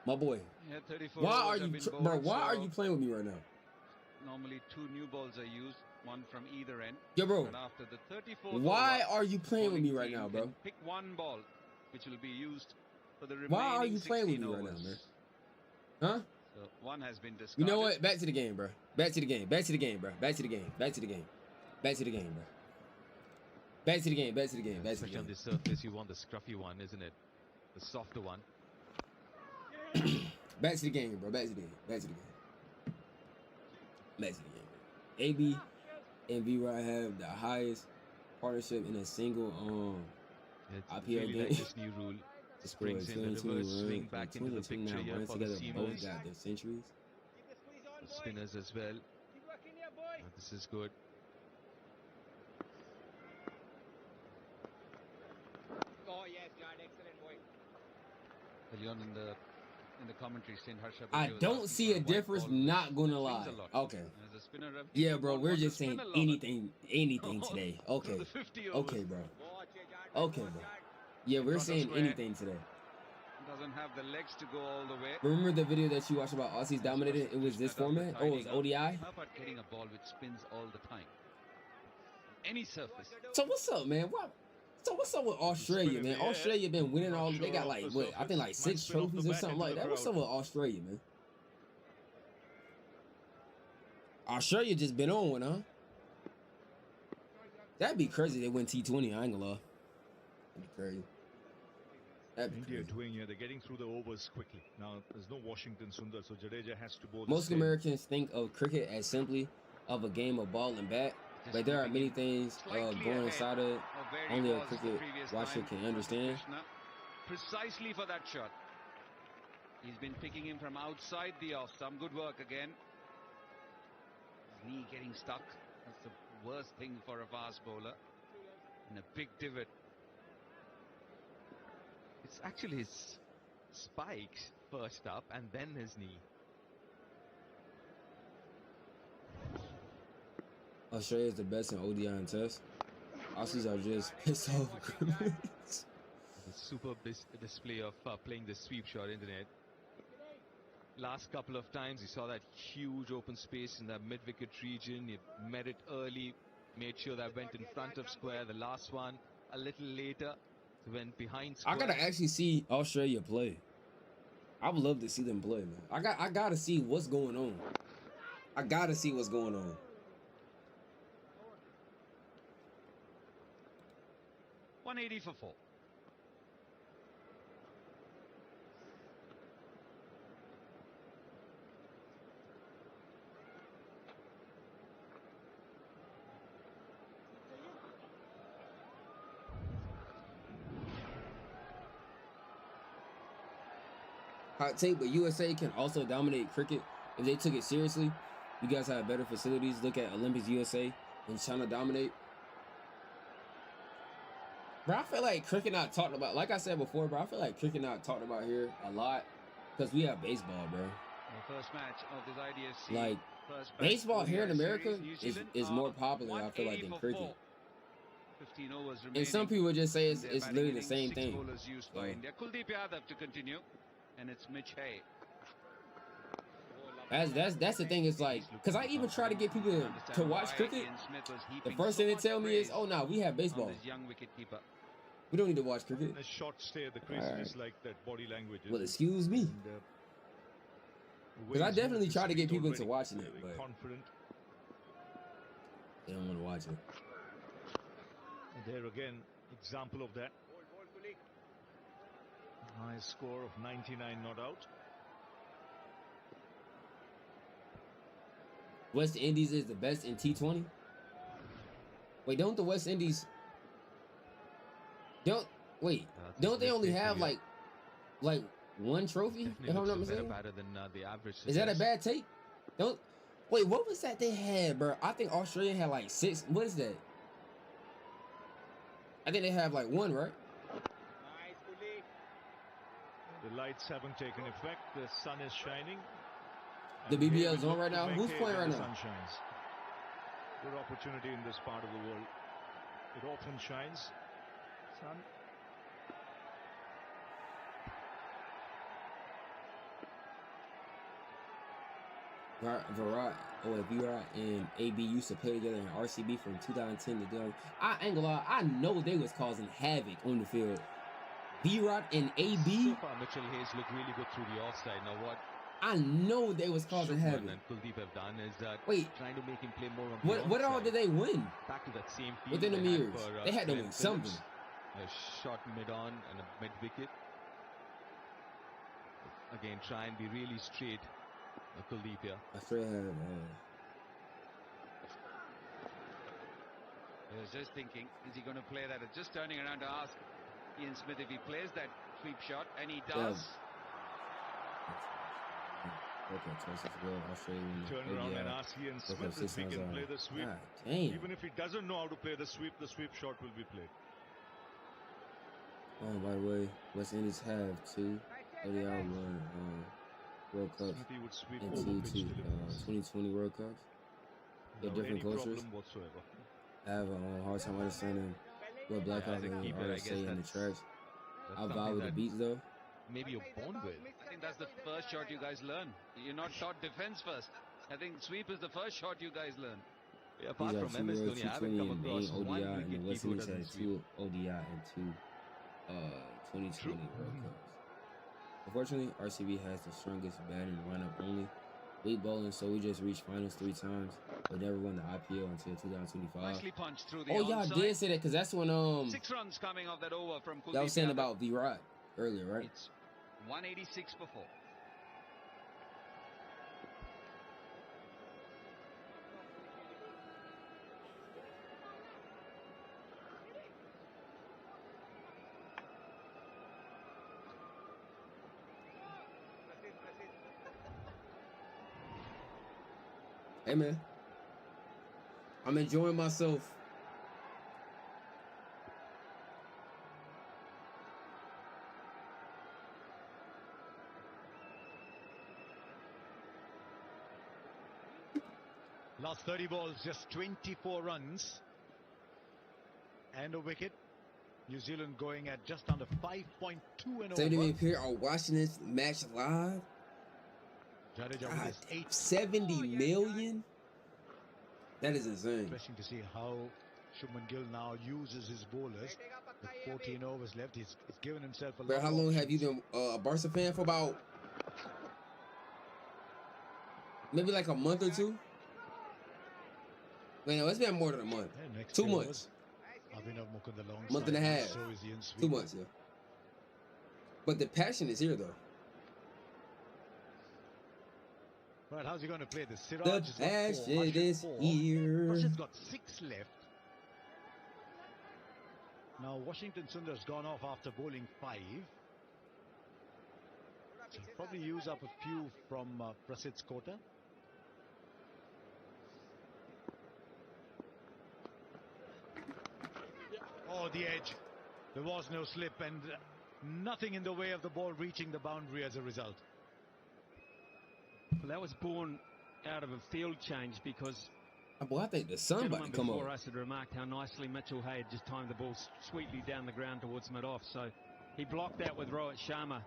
My boy. Yeah, 34 Why overs are have you, been bowled, bro? Why are so you playing with me right now? Normally 2 new balls are used, one from either end. Yo, bro. And after the 34th Why over, are you playing with me bowling right team now, bro? can pick one ball, which will be used for the remaining Why are you playing with 16 me right now, overs. man? Huh? So one has been discarded. You know what? Back to the game, bro. Back to the game. Back to the game, bro. Back to the game. Back to the game. Back to the game, bro. Back to the game. Back to the game. Back to the Especially on game. the surface, you want the scruffy one, isn't it? The softer one. Back to the game, bro. Back to the game. Back to the game. Back to the game, bro. AB and V-Rod have the highest partnership in a single It's IPL really game. like this new rule. This brings in the reverse swing back into the picture here for the Both seamers. got their centuries. The spinners as well. This is good. Oh yes, lad, excellent boy. Early on in the commentary, Saint Harsha. I don't see a difference. Not gonna lie. Okay. As a spinner, Yeah, bro. We're just saying anything Oh, today. through Okay. the 50 overs. Okay, bro. Okay, bro. Yeah, we're saying anything today. Doesn't have the legs to go all the way. Remember the video that you watched about Aussies dominating? It was this format. Oh, it was ODI. How about getting a ball which spins all the time? Any surface. So what's up, man? What's up with Australia, man? Australia been winning all. They got like what? I think like 6 trophies or something like that. What's up with Australia, man? Australia just been on one, huh? That'd be crazy. They win T20. I ain't gonna lie. That'd be crazy. That'd be India crazy. doing here, they're getting through the overs quickly. Now, there's no Washington Sundar, so Jadeja has to bowl. Most Americans think of cricket as simply of a game of ball and bat, but there are many things going inside of it only a cricket watcher can understand. Precisely for that shot. He's been picking him from outside the off stump. Good work again. His knee getting stuck. That's the worst thing for a fast bowler. And a big divot. It's actually his spikes first up and then his knee. Australia is the best in ODI and Test. Aussies are just pissed off. A superb display of playing the sweep shot, isn't it? Last couple of times you saw that huge open space in the mid-wicket region. He met it early, made sure that went in front of square. The last one a little later went behind square. I gotta actually see Australia play. I would love to see them play, man. I gotta see what's going on. I gotta see what's going on. .180 for 4. Hot take, but USA can also dominate cricket if they took it seriously. You guys have better facilities. Look at Olympics USA and China dominate. Bro, I feel like cricket not talked about. Like I said before, bro, I feel like cricket not talked about here a lot because we have baseball, bro. The first match of this IDSC. Like baseball here in America is more popular, I feel like, than cricket. 15 overs remaining. And some people just say it's literally the same thing. Bowlers used by India. Kuldeep Yadav to continue, and it's Mitch Hay. That's the thing. It's like, because I even try to get people to watch cricket. The first thing they tell me is, "Oh, no, we have baseball. Young wicket keeper. We don't need to watch cricket." A short stay at the crease is like that body language. Well, excuse me. Because I definitely try to get people into watching it, but confident. They don't want to watch it. There again, example of that. High score of 99 not out. West Indies is the best in T20. Wait, don't the West Indies? Don't they only have like one trophy? If I'm not mistaken. Better than the average. Is that a bad take? Wait, what was that they had, bro? I think Australia had like 6. What is that? I think they have like 1, right? The lights haven't taken effect. The sun is shining. The BBL is on right now. Who's playing right now? Sun shines. Good opportunity in this part of the world. It often shines. Sun. Virat and AB used to play together in RCB from 2010 to 2000. I ain't gonna lie, I know they was causing havoc on the field. Virat and AB. So far, Mitchell Hayes looked really good through the offside. Now what? I know they was causing havoc. And Kuldeep have done is trying to make him play more on the what all did they win? Back to that same field within the years. They had to win something. A shot mid-on and a mid-wicket. Again, try and be really straight. Kuldeep here. Australia had. I was just thinking, is he going to play that? Just turning around to ask Ian Smith if he plays that sweep shot, and he does. Turn around and ask Ian Smith if he can play the sweep. Even if he doesn't know how to play the sweep shot will be played. Oh, by the way, West Indies have 2 ODI 1 World Cups and 2 2020 World Cups. They're different cultures. I have a hard time understanding what Black Hawk and artists say in the tracks. I vibe with the beats though. Maybe you're born with. I think that's the first shot you guys learn. You're not taught defense first. I think sweep is the first shot you guys learn. Yeah, apart from MS Dhoni, I haven't come across one ODI, and the West wicket Indies had 2 ODI and 2 2020 World Cups. Unfortunately, RCB has the strongest batting lineup only. Weak bowling, so we just reached finals 3 times, but never won the IPL until 2025. Nicely punched through the y'all did say that because that's when 6 runs coming off that over from Kuldeep. Y'all was saying about Virat earlier, right? It's 186 before. Hey man, I'm enjoying myself. Last 30 balls, just 24 runs and a wicket. New Zealand going at just under 5.2 and over. 70 million people are watching this match live. God, 70 million? That is insane. Interesting to see how Shubman Gill now uses his bowlers. With 14 overs left, he's given himself a lot. But how long have you been a Barca fan? For about maybe like a month or 2? Wait, no, it's been more than a month. Yeah, 2 months. Month and a half. So is Ian Sweet. 2 months, yeah. But the passion is here, though. Right, how's he going to play this? Siraj The passion is here. Rashid's got 6 left. Now Washington Sundar's gone off after bowling 5. So he'll probably use up a few from Prasid's quota. Oh, the edge. There was no slip and nothing in the way of the ball reaching the boundary as a result. Well, that was born out of a field change because Boy, I think the sun about to come before on. us had remarked how nicely Mitchell Hay had just timed the ball sweetly down the ground towards mid-off. So he blocked that with Rohit Sharma,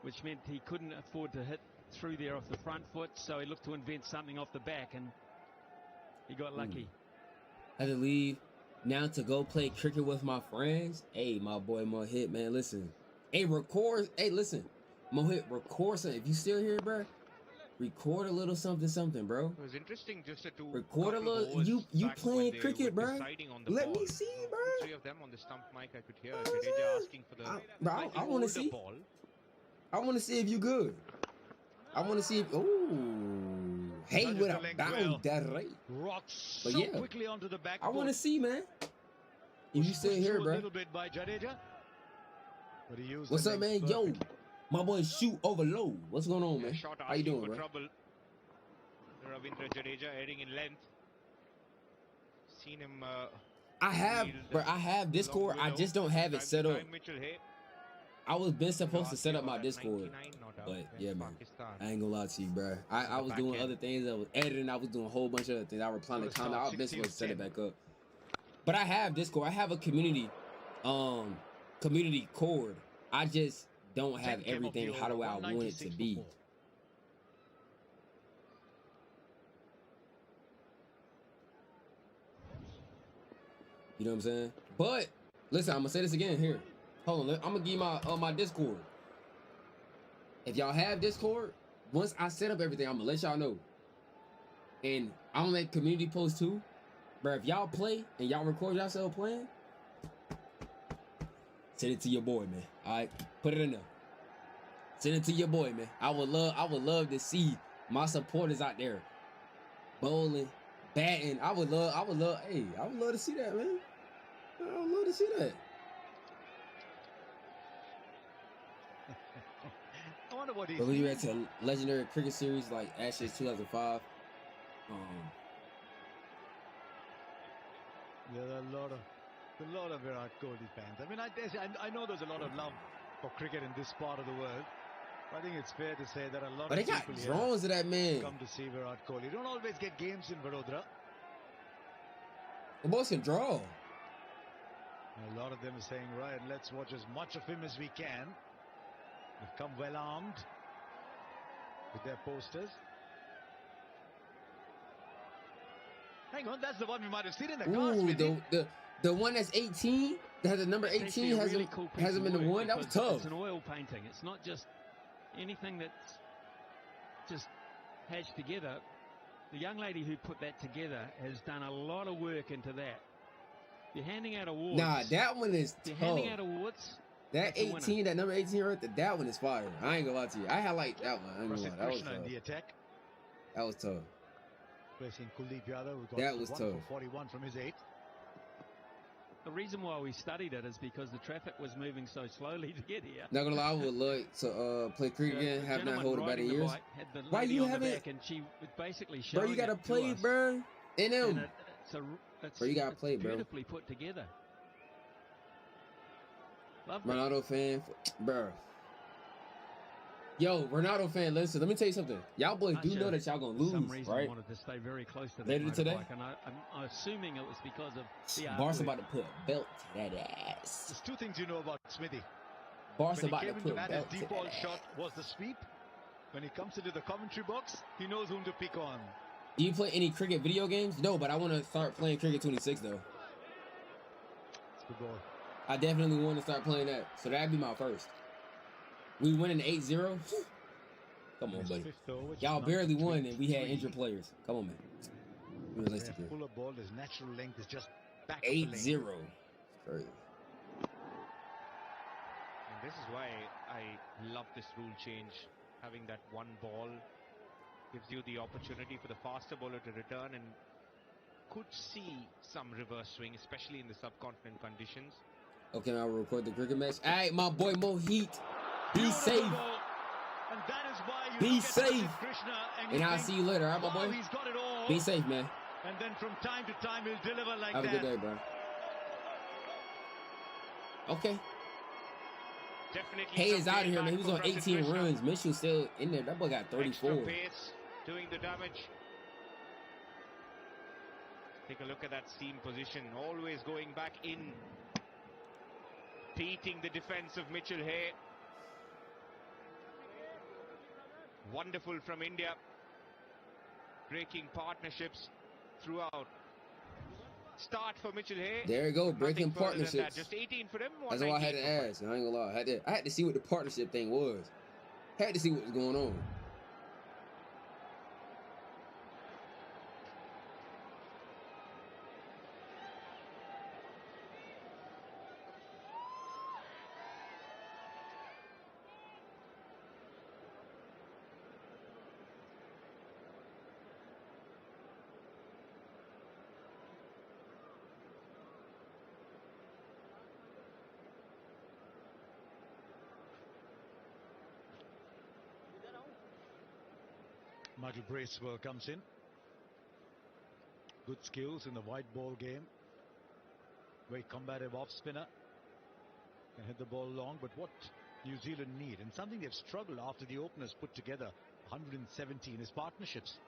which meant he couldn't afford to hit through there off the front foot. So he looked to invent something off the back, and he got lucky. I had to leave now to go play cricket with my friends. Hey, my boy Mohit, man, listen. Hey, record. Hey, listen. Mohit, record something. If you still here, bro, record a little something, bro. It was interesting just to record a little. You playing cricket, bro? Let me see, bro. Three of them on the stump mic. I could hear Jadeja asking for the bro. I want to see. Ball. I want to see if you good. I want to see if. Ooh, hey, with a bound that right. Rocks but so yeah, quickly onto the back. I want to see, man. If you still here, bro. A little bit by Jadeja. But he used What's up, man? Yo, my boy shoot overload. What's going on, man? How you doing, bro? Trouble. Ravindra Jadeja heading in length. Seen him. I have Discord. I just don't have it set up. I was been supposed to set up my Discord, but yeah, man, I ain't gonna lie to you, bro. I was doing other things. I was editing. I was doing a whole bunch of other things. I was replying to comments. I was been supposed to set it back up, but I have Discord. I have a community cord. I just don't have everything how do I want it to be. You know what I'm saying? But listen, I'm gonna say this again here. Hold on, I'm gonna give you my Discord. If y'all have Discord, once I set up everything, I'm gonna let y'all know. And I'm gonna make community posts too. But if y'all play and y'all record yourself playing, send it to your boy, man. Alright? Put it in there. Send it to your boy, man. I would love to see my supporters out there bowling, batting. I would love to see that, man. I would love to see that. I wonder what he's. But when you at to legendary cricket series like Ashes 2005, there are a lot of Virat Kohli fans. I mean, I know there's a lot of love for cricket in this part of the world. I think it's fair to say that a lot but of they got people drones of that man. Come to see Virat Kohli. You don't always get games in Vadodara. The boys can draw. And a lot of them are saying, right, let's watch as much of him as we can. They've come well armed with their posters. Hang on, that's the one we might have seen in the cars. The one that's 18, that has the number 18, hasn't been the one. That was tough. It's an oil painting. It's not just anything that's just hatched together. The young lady who put that together has done a lot of work into that. You're handing out awards. Nah, that one is tough. You're handing out awards. That 18, that number 18 right there, that one is fire. I ain't gonna lie to you. I had like that one. I ain't gonna lie. That was tough. In the attack. That was tough. Placing Kuldeep Yadav, who got that was tough. 41 from his 8. The reason why we studied it is because the traffic was moving so slowly to get here. Not gonna lie, I would love to play cricket again, have not hold about in years. Why you haven't? And she was basically bro, you gotta play, bro. In them. Bro, you gotta play, bro. Beautifully put together. Lovely. Ronaldo fan, bro. Yo, Ronaldo fan, listen. Let me tell you something. Y'all boys do know that y'all gonna lose, some reason right? Wanted to stay very close to that later today. And I'm assuming it was because of the Barca about to put a belt to that ass. There's two things you know about Smithy. Barca about to put a belt his deep ball shot was the sweep. When he comes into the commentary box, he knows whom to pick on. Do you play any cricket video games? No, but I want to start playing Cricket 26 though. It's good ball. I definitely want to start playing that. So that'd be my first. We winning 8-0. Come on, buddy. Y'all barely won and we had injured players. Come on, man. Realistically. Fuller ball, his natural length is just back 8-0. Crazy. And this is why I love this rule change. Having that one ball gives you the opportunity for the faster bowler to return and could see some reverse swing, especially in the subcontinent conditions. Okay, I'll record the cricket match. All right, my boy Mohit. Be safe. And that is why you be safe. Krishna, and I'll see you later, all right, my boy? He's got it all. Be safe, man. And then from time to time, he'll deliver like that. Have a good day, bro. Okay. Definitely Hay is some out of here, feedback man. He was for on Prasid 18 Krishna. runs. Mitchell's still in there. That boy got 34. Extra pace, doing the damage. Take a look at that seam position. Always going back in. Beating the defense of Mitchell Hay. Wonderful from India. Breaking partnerships throughout. Start for Mitchell Hay. There you go, breaking partnerships. Just 18 for him. That's all I had to ask. I ain't gonna lie. I had to see what the partnership thing was. Had to see what was going on. Michael Bracewell comes in. Good skills in the white ball game. Very combative off spinner. Can hit the ball long, but what New Zealand need, and something they've struggled after the openers put together 117, is partnerships.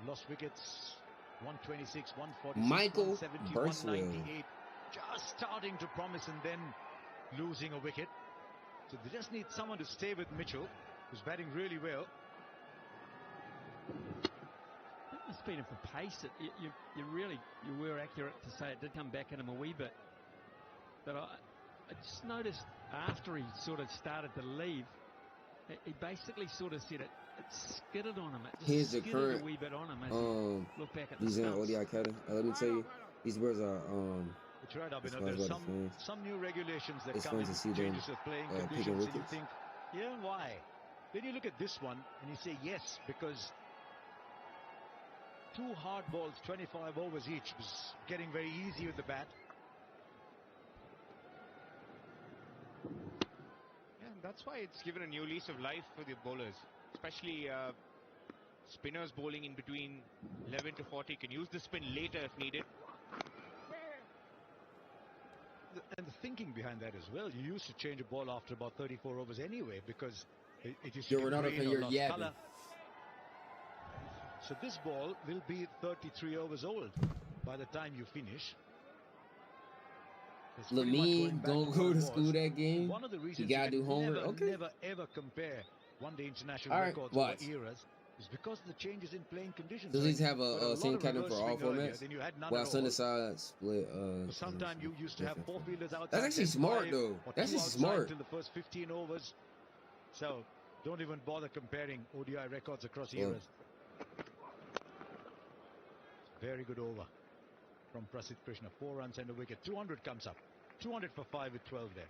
Lost wickets 126, 146, Michael 170, Bracewell. 198. Just starting to promise and then losing a wicket. So they just need someone to stay with Mitchell, who's batting really well. I think the speed of the pace, you were accurate to say it did come back at him a wee bit. But I just noticed after he sort of started to leave, he basically sort of said it skidded on him. It just Here's the skidded current a wee bit on him as he looked back at the New Zealand stumps. ODI caddy. Let me tell you, these birds are It's right, as Abhinav. far as There's what the fans. some new regulations that It's come fun in, to see them changes of playing picking conditions, and you wickets. think, yeah, why? Then you look at this one and you say yes, because 2 hard balls, 25 overs each, was getting very easy with the bat. Yeah, that's why it's given a new lease of life for the bowlers, especially spinners bowling in between 11 to 40 can use the spin later if needed. And the thinking behind that as well, you used to change a ball after about 34 overs anyway, because it used to Yo, get Ronaldo, green or you're lost yapping. colour. So this ball will be 33 overs old by the time you finish. It's pretty much Lamine going back gonna to go what it to was. school that game. One of the You reasons gotta you do can homework. Okay. never ever compare one-day international All right, records watch. over eras is because of the changes in playing conditions. Does When these have you had a lot same of captain reverse for all swing earlier, formats? then you had none While at all. Sunday side split. For some time you used to have 4 different. fielders outside. That's actually then smart 5, though. or That's 2 just outside smart. till the first 15 overs. So don't even bother comparing ODI records across Well, eras. Very good over from Prasid Krishna. 4 runs and a wicket. 200 comes up. 200 for 5 with 12 there.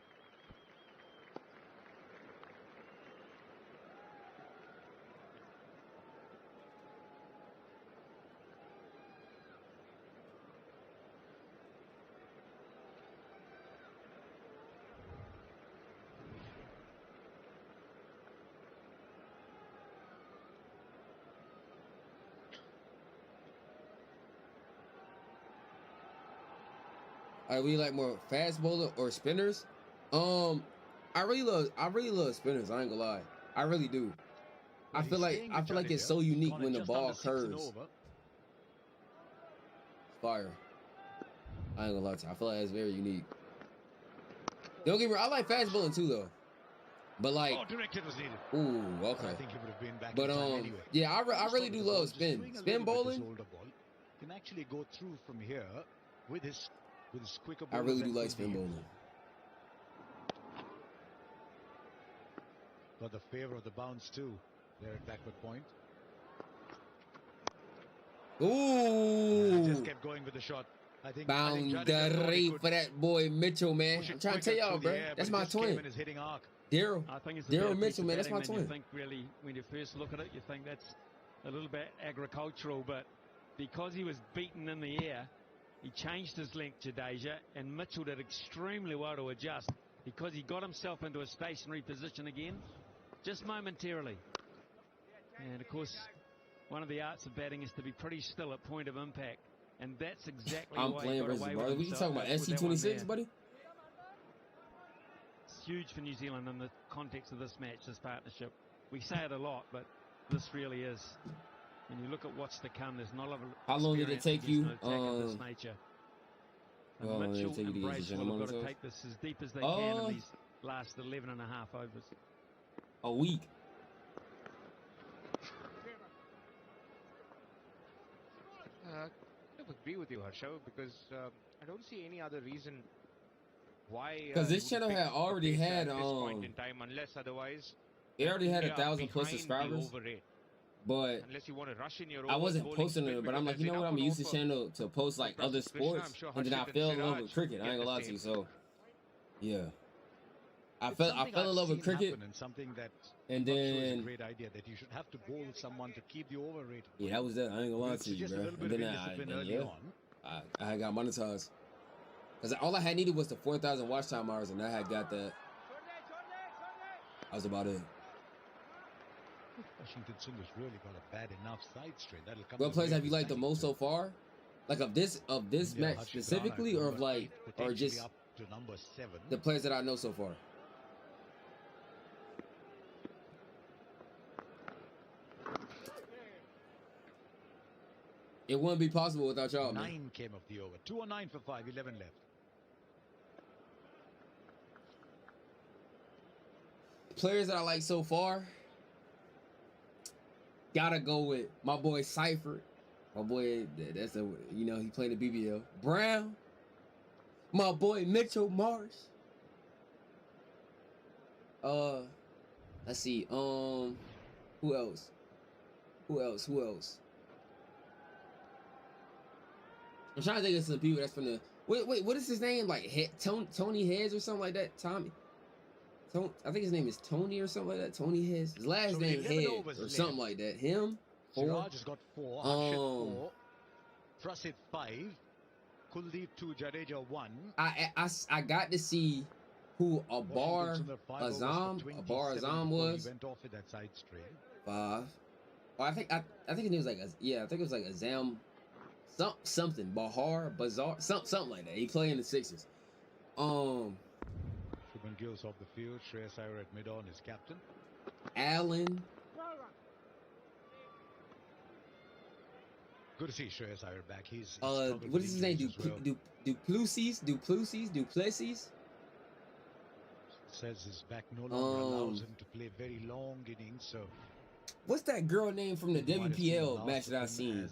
Are we like more fast bowler or spinners? I really love spinners. I ain't gonna lie, I really do. Well, I feel like it's so unique when the ball curves. Fire. I ain't gonna lie to you. I feel like it's very unique. Don't get me wrong, I like fast bowling too though. But like, directed was needed. ooh, okay. I think he would have been back But in time anyway. yeah, I really do love spin. Swing a Spin little bit, bowling. this older ball can actually go through from here with his quicker I bowlers really do than like Kuldeep. spin bowling. Got the favor of the bounce too there at backward point. Ooh, Just kept going with the shot. I think boundary for that boy Mitchell, man. I'm trying to tell y'all, bro. That's my twin. Daryl. I think it's a better Daryl piece Mitchell, of man. That's my batting than twin. You think really when you first look at it, you think that's a little bit agricultural, but because he was beaten in the air, he changed his length, Jadeja, and Mitchell did extremely well to adjust because he got himself into a stationary position again, just momentarily. And of course, one of the arts of batting is to be pretty still at point of impact, and that's exactly I'm why playing he got versus away brother. with What you talking about? with that one SC26, there. buddy? huge for New Zealand in the context of this match, this partnership. We say it a lot, but this really is. When you look at what's to come, there's not a lot of How long did it take you? of this nature. And Mitchell and Brace will have got to take this as deep as they can in these last 11 and a half overs. A week. I agree with you, Harsha, because I don't see any other reason why. Because this channel had already had at this point in time, unless otherwise. It already had 1,000+ subscribers. But unless you want to rush in your I wasn't posting it, but I'm like, you know what? I'm gonna use this channel to post like other sports, and then I fell in love with cricket. I ain't gonna lie to you. So, yeah, I fell in love with cricket, and something that and then is a great idea that you should have to bowl someone to keep the over rate. Yeah, that was that. I ain't gonna lie to you, bro. And then I had got monetized because all I had needed was the 4,000 watch time hours, and I had got that. That was about it. Washington Sundar's really got a bad enough side straight. That'll come. What players have you liked the most so far? Like of this match specifically, or of like, or just up to number 7. The players that I know so far? It wouldn't be possible without y'all, man. 9 came of the over. 2 or 9 for 5. 11 left. Players that I like so far. Gotta go with my boy Cypher. My boy, that's a, you know, he played the BBL. Brown. My boy Mitchell Marsh. Let's see. Who else? I'm trying to think of some people that's from the. Wait, what is his name? Like Tony Heads or something like that? Tommy. I think his name is Tony or something like that. Tony Heads. His last name Heads or something like that. Him. Siraj has got 4. Harshit 4. Prasid 5. Kuldeep 2. Jadeja 1. I got to see who Abar Azam was. He went off with that side straight. 5. Oh, I think his name was like I think it was like Azam something Bahar Bazaar something like that. He played in the 6s. Shubman Gill's off the field. Shreyas Iyer at mid-on is captain. Allen. Good to see Shreyas Iyer back. He's what is his name? Duplessis. Says his back no longer allows him to play very long innings. So, what's that girl name from the WPL match that I seen?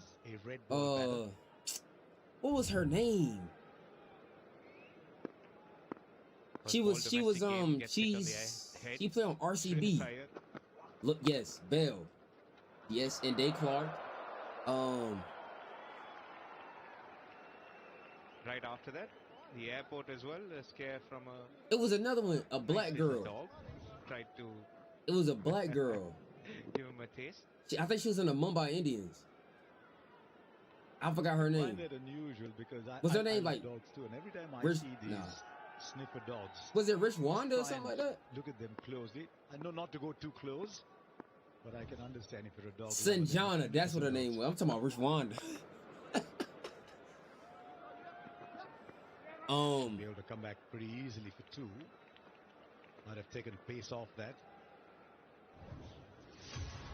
What was her name? She played on RCB. Look, yes, Bell. Yes, and Day Clark. Right after that, the airport as well, a scare from a. It was another one, a black girl. Dog. Tried to. It was a black girl. Give him a taste. I think she was in the Mumbai Indians. I forgot her name. I find that unusual because was her name like dogs too, and every time I see these sniffer dogs. Was it Rich Wanda or something like that? Look at them closely. I know not to go too close, but I can understand if you're a dog. Sanjana, that's what her name was. I'm talking about Rich Wanda. Be able to come back pretty easily for 2. Might have taken pace off that.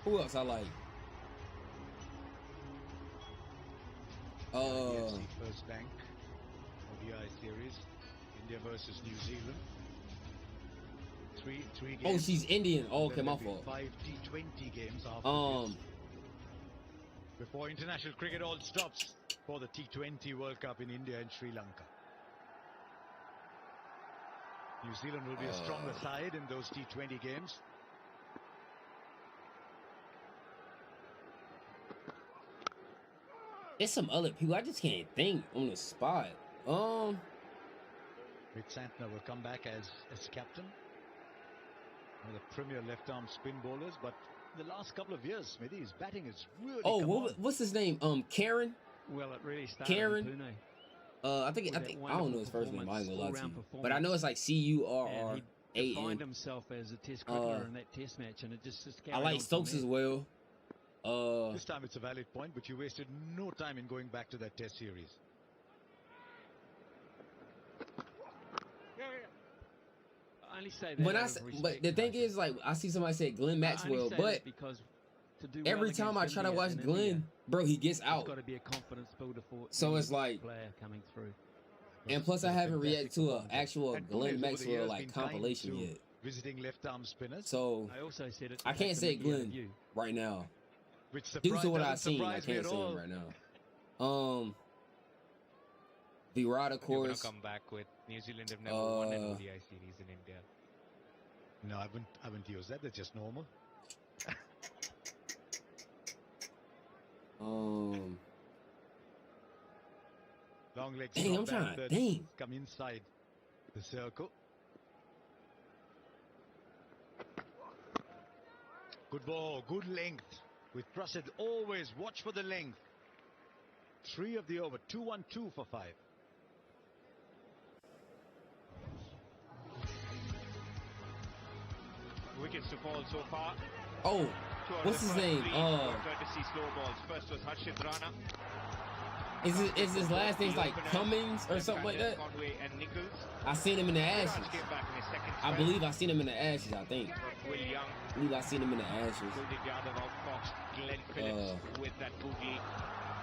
Who else I like? AFC First Bank ODI series, India versus New Zealand. 3 games. Oh, she's Indian. Oh, okay, my fault. 5 T20 games after this. Before international cricket all stops for the T20 World Cup in India and Sri Lanka. New Zealand will be a stronger side in those T20 games. There's some other people I just can't think on the spot. Rick Santner will come back as captain. One of the premier left-arm spin bowlers, but the last couple of years, Smithy, his batting is really. Oh, what's his name? Karen. Well, it really started. Karen. I think I don't know his first name. I ain't gonna lie to you, but I know it's like CURR. He defined himself as a Test cricketer in that Test match, and it just I like Stokes as well. This time it's a valid point, but you wasted no time in going back to that Test series. only say that when out I of say, but respect, the thing Tyson. is, like, I see somebody say Glenn I only Maxwell, say but that because to do well every time I against try to India watch in Glenn, India, bro, he gets there's out. got to be a confidence builder for So any it's like, player coming through. and plus I haven't reacted to an actual And Glenn Pune's over the Maxwell years like been kind compilation to yet. visiting left-arm spinners. So I also said it. I can't takes a say Mickey out of Glenn you. right now. Which Due to what I've doesn't seen, I surprise me can't at say all. him right now. Virat, of You're going course. to come back with New Zealand have never won an ODI series in India. No, I wouldn't use that. That's just normal. Long legs. Dang, I'm trying. Dang. Come inside the circle. Good ball, good length. With Prasid, always watch for the length. 3 of the over, 2-1-2 for 5. Wickets to fall so far. Oh, what's his name? Courtesy slow balls. First was Harshit Rana. Is his last name's like Cummings or something like that? Conway and Nichols. I seen him in the Ashes. Came back in his second I spell. believe I seen him in the Ashes. I think. Will Young. I believe I seen him in the Ashes. Kuldeep Yadav outfoxed Glenn Phillips with that boogie.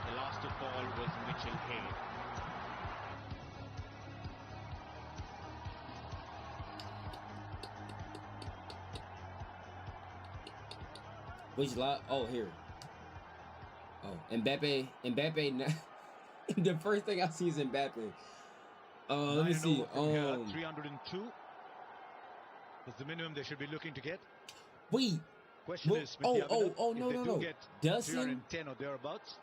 The last to fall was Mitchell Hay. Which lot? Oh, here. Oh, Mbappe. The first thing I see is Mbappe. Let me see. 302 is the minimum they should be looking to get. Wait. Question is, no, get Dustin? 310 or thereabouts,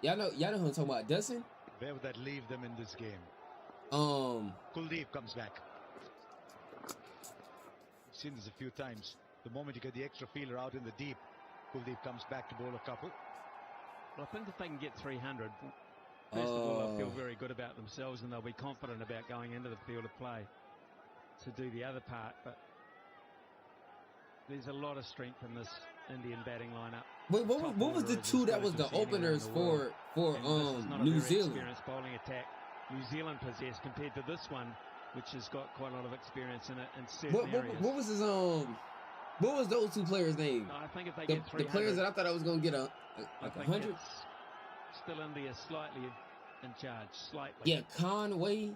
Y'all know who I'm talking about. Dustin? where would that leave them in this game? Kuldeep comes back. We've seen this a few times. The moment you get the extra fielder out in the deep, Kuldeep comes back to bowl a couple. Well, I think if they can get 300, first of all, they'll feel very good about themselves and they'll be confident about going into the field of play to do the other part. But there's a lot of strength in this Indian batting lineup. Wait, what was the two that was the openers for New Zealand? Experienced bowling attack New Zealand possessed compared to this one, which has got quite a lot of experience in it in certain areas. What was his what was those two players' name? No, I think if they The get 300, players that I thought I was gonna get like 100. Still India slightly in charge, slightly. Yeah, Conway.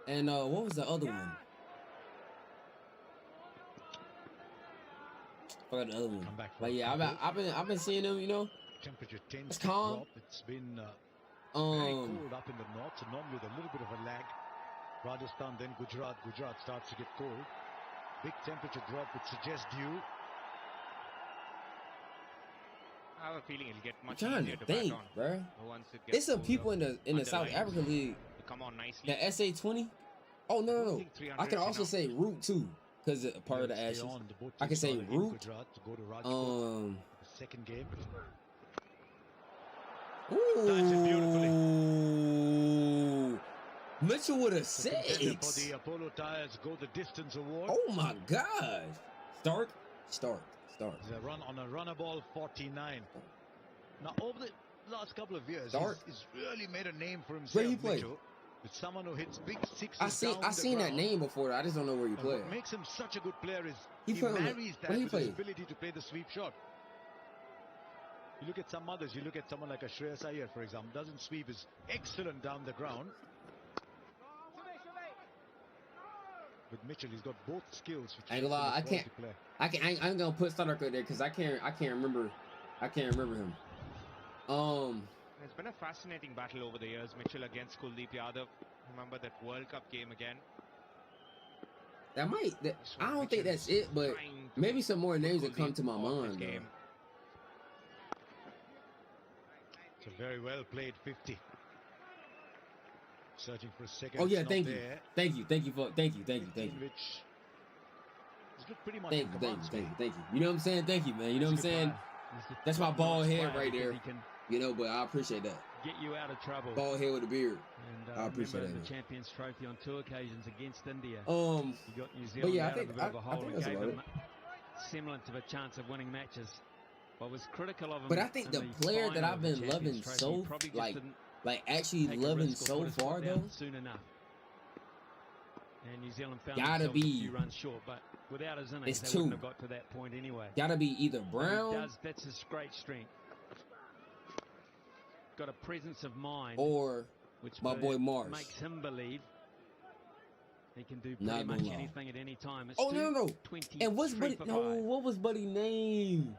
And what was the other one? I forgot the other one. But yeah, I've been seeing them. You know, Temperature tends it's to calm. drop. It's been very cold up in the north, so normally with a little bit of a lag. Rajasthan, then Gujarat. Gujarat starts to get cold. Big temperature drop would suggest dew. I have a feeling it'll get much I'm trying easier to to think, bat on. bro. Once it gets It's some people in the South underlined. African League. They come on nicely. The SA20. Oh no. I can also say Root too, because part of the Ashes. I can say Root. Second game. Ooh. Mitchell with a For 6. the Apollo Tyres Go the Distance Award. Oh my gosh. Stark. He's a run on a runner ball 49. Now over the last couple of years, he's really made a name for himself. Where he play? Mitchell. It's someone who hits big sixes. I seen that name before. I just don't know where he played. What makes him such a good player is He he played on the- marries that where he with his played? ability to play the sweep shot. You look at some others. You look at someone like a Shreyas Iyer, for example. Doesn't sweep, is excellent down the ground. With Mitchell, he's got both skills. Which I ain't gonna lie, I can't. I ain't gonna put Stark there because I can't remember. I can't remember him. It's been a fascinating battle over the years. Mitchell against Kuldeep Yadav. Remember that World Cup game again? I don't think that's it, but maybe some more names that come to my mind. It's a very well played 50. Searching for a second. Oh yeah, it's thank not you. there. Thank you. Thank you. Which is good pretty much in command speed. Thank you. You know what I'm saying? Thank you, man. You know what I'm saying? That's my bald head right there. You know, but I appreciate that. Get you out of trouble. Bald head with a beard. And I appreciate remember that. the Champions Trophy on 2 occasions against India. You got New Zealand but yeah, out of a bit of a hole and that's gave about them semblance of a chance of winning matches. I was critical of him. But I think the player that I've been loving so, like actually loving so far though, soon enough. And New Zealand found Gotta themselves a be. few runs short, but without his innings, It's they two. wouldn't have got to that point anyway. Gotta be either But he Brown does, that's his great strength. Got a presence of mind, or which my boy Mars. makes him believe he can do Not pretty much gonna lie. anything at any time. It's Oh no. And what's Buddy? for No, five. what was Buddy name?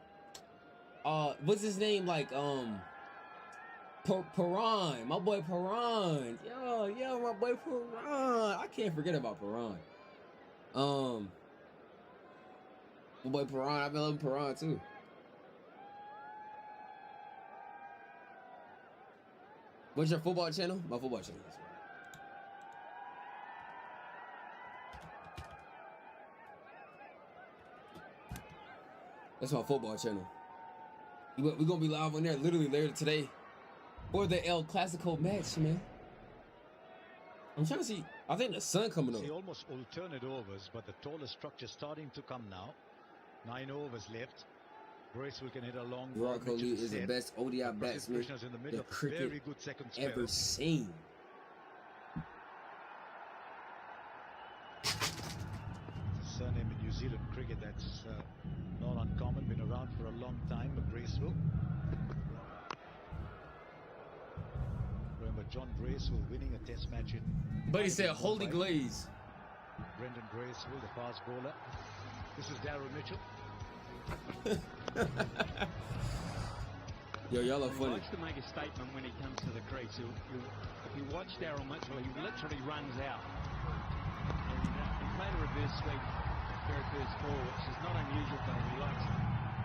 What's his name? Like Perron. My boy Perron. Yo, my boy Perron. I can't forget about Perron. My boy Perron. I've been loving Perron too. What's your football channel? My football channel. That's my football channel. We're gonna be live on there literally later today for the El Clasico match, man. I'm trying to see. I think the sun coming up. See almost alternate overs, but the taller structure starting to come now. 9 overs left. Bracewell can hit a long ball. Virat Kohli is the best ODI batsman in the middle the of a cricket very good second spell. ever seen. It's a surname in New Zealand cricket that's not uncommon, been around for a long time, but Bracewell. Remember John Bracewell winning a test match in... But he said holy glaze. Brendan Bracewell, the fast bowler. This is Daryl Mitchell. Yo, y'all are He funny. likes to make a statement when he comes to the crease. If you watch Daryl Mitchell, he literally runs out. And he played a reverse sweep very first ball, which is not unusual for him.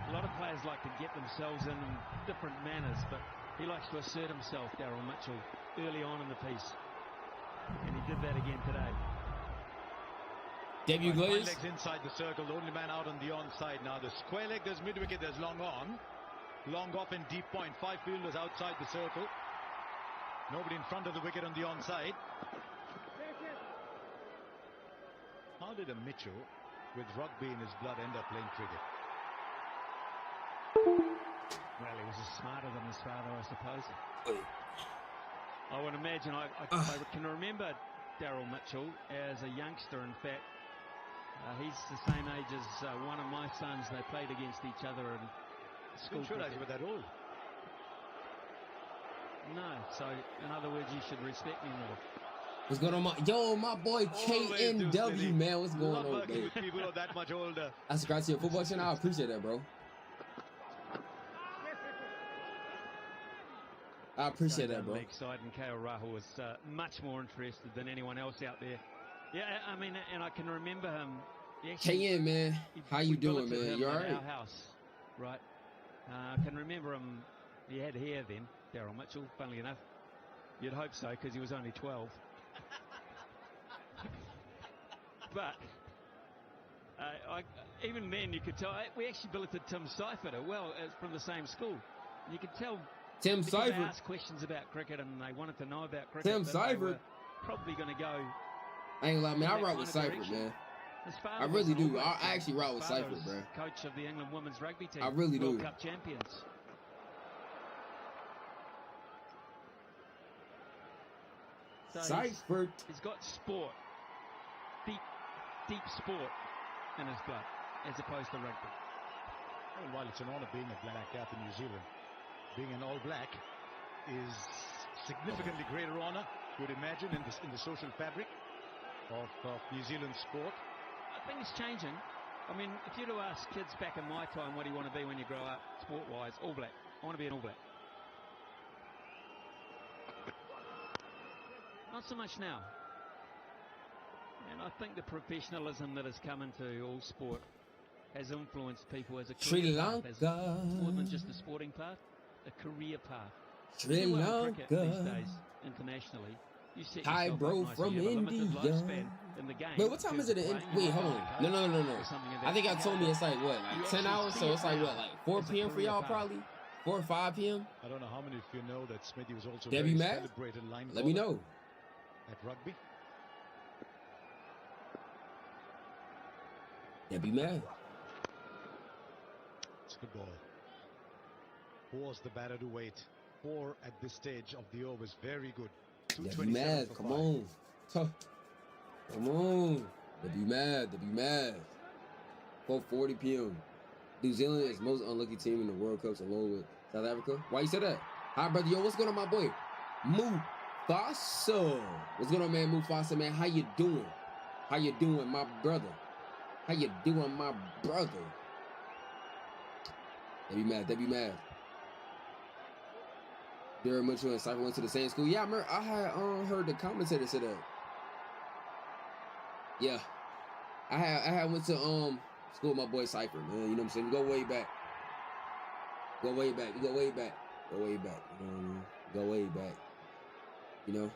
A lot of players like to get themselves in different manners, but he likes to assert himself, Daryl Mitchell, early on in the piece. And he did that again today. Debut glaze. Legs inside the circle, the only man out on the onside now. The square leg, there's mid-wicket, there's long on. Long off in deep point. 5 fielders outside the circle. Nobody in front of the wicket on the onside. How did a Mitchell with rugby in his blood end up playing cricket? Well, he was smarter than his father, I suppose. I would imagine, I can remember Daryl Mitchell as a youngster. In fact, he's the same age as one of my sons. They played against each other in school. I'm sure you were that old. No, so in other words, you should respect me more. What's going on, my boy KNW, man? What's going on, working baby? with people who are that much older. I subscribe to your football channel. I appreciate that, bro. I appreciate that, bro. Leg side, and KL Rahul was much more interested than anyone else out there. Yeah, I mean, and I can remember him. KN, man, how you doing, man? You all right? Our house, right? I can remember him. He had hair then, Daryl Mitchell. Funnily enough, you'd hope so because he was only 12. But even then, you could tell. We actually billeted Tim Seifert from the same school. You could tell. Tim Seifert. They asked questions about cricket and they wanted to know about cricket. Tim Seifert. Probably going to go. I ain't gonna lie, man. I rock with Seifert, man. I really do. I actually rock with Seifert, bro. Coach of the England women's rugby team. I really do. World Cup champions. So Seifert. He's got sport, deep sport in his blood, as opposed to rugby. Well, while it's an honour being a black cap in New Zealand, being an all black is significantly greater honour, you would imagine, in the social fabric of New Zealand sport. I think it's changing. I mean, if you were to ask kids back in my time, what do you want to be when you grow up, sport-wise? All black. I want to be an all black. Not so much now. And I think the professionalism that has come into all sport has influenced people as a career path, as more than just a sporting path, a career path. Sri Lanka. These days, internationally, you set Hi, yourself bro, up nice. from You have a limited India. lifespan in the game. Wait, what time is it? Wait, hold on. No. I think I told me it's like what, like 10 hours. So it's like what, like 4 p.m. for y'all, probably 4 or 5 p.m. I don't know how many of you know that Smithy was also Debbie very Matt? celebrated line Let me know. at rugby. Debbie mad. It's a good ball. Force the batter to wait. 4 at this stage of the overs. Very good. Debbie mad. Come on. Tough. Come on. They be mad. They be mad. 4:40 p.m. New Zealand is the most unlucky team in the World Cups along with South Africa. Why you said that? Hi, brother. Yo, what's going on, my boy? Mufasa. What's going on, man? Mufasa, man. How you doing? How you doing, my brother? How you doing, my brother? They be mad. They be mad. Darren Mitchell and Cypher went to the same school. Yeah, I had heard the commentator say that. Yeah. I had went to school with my boy Cypher, man. You know what I'm saying? We go way back. Go way back. We go way back. Go way back. Go way back. You know?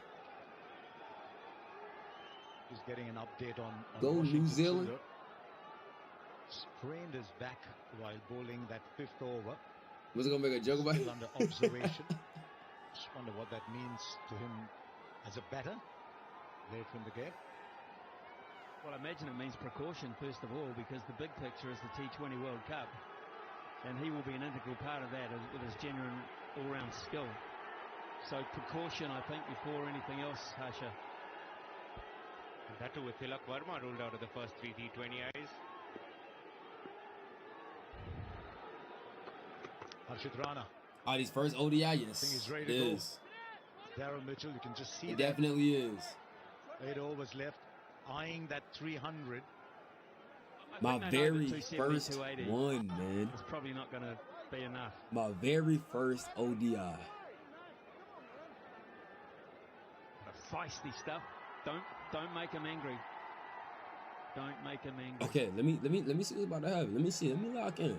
He's getting an update on go Washington New Zealand. Fielder. Sprained his back while bowling that 5th over. Was it gonna make a joke about it? Still under observation. Just wonder what that means to him as a batter later in the game. Well, I imagine it means precaution, first of all, because the big picture is the T20 World Cup. And he will be an integral part of that with his genuine all-round skill. So precaution, I think, before anything else, Harsha. And that too with Tilak Verma ruled out of the first 3 T20Is. Harshit Rana. His first ODI, yes. I think he's ready to go. Darren Mitchell, you can just see it that. Definitely is. 8 overs left, eyeing that 300. My very first one, man. It's probably not going to be enough. My very first ODI. The feisty stuff. Don't make him angry. Don't make him angry. Okay, let me see what's about to happen. Let me see. Let me lock in.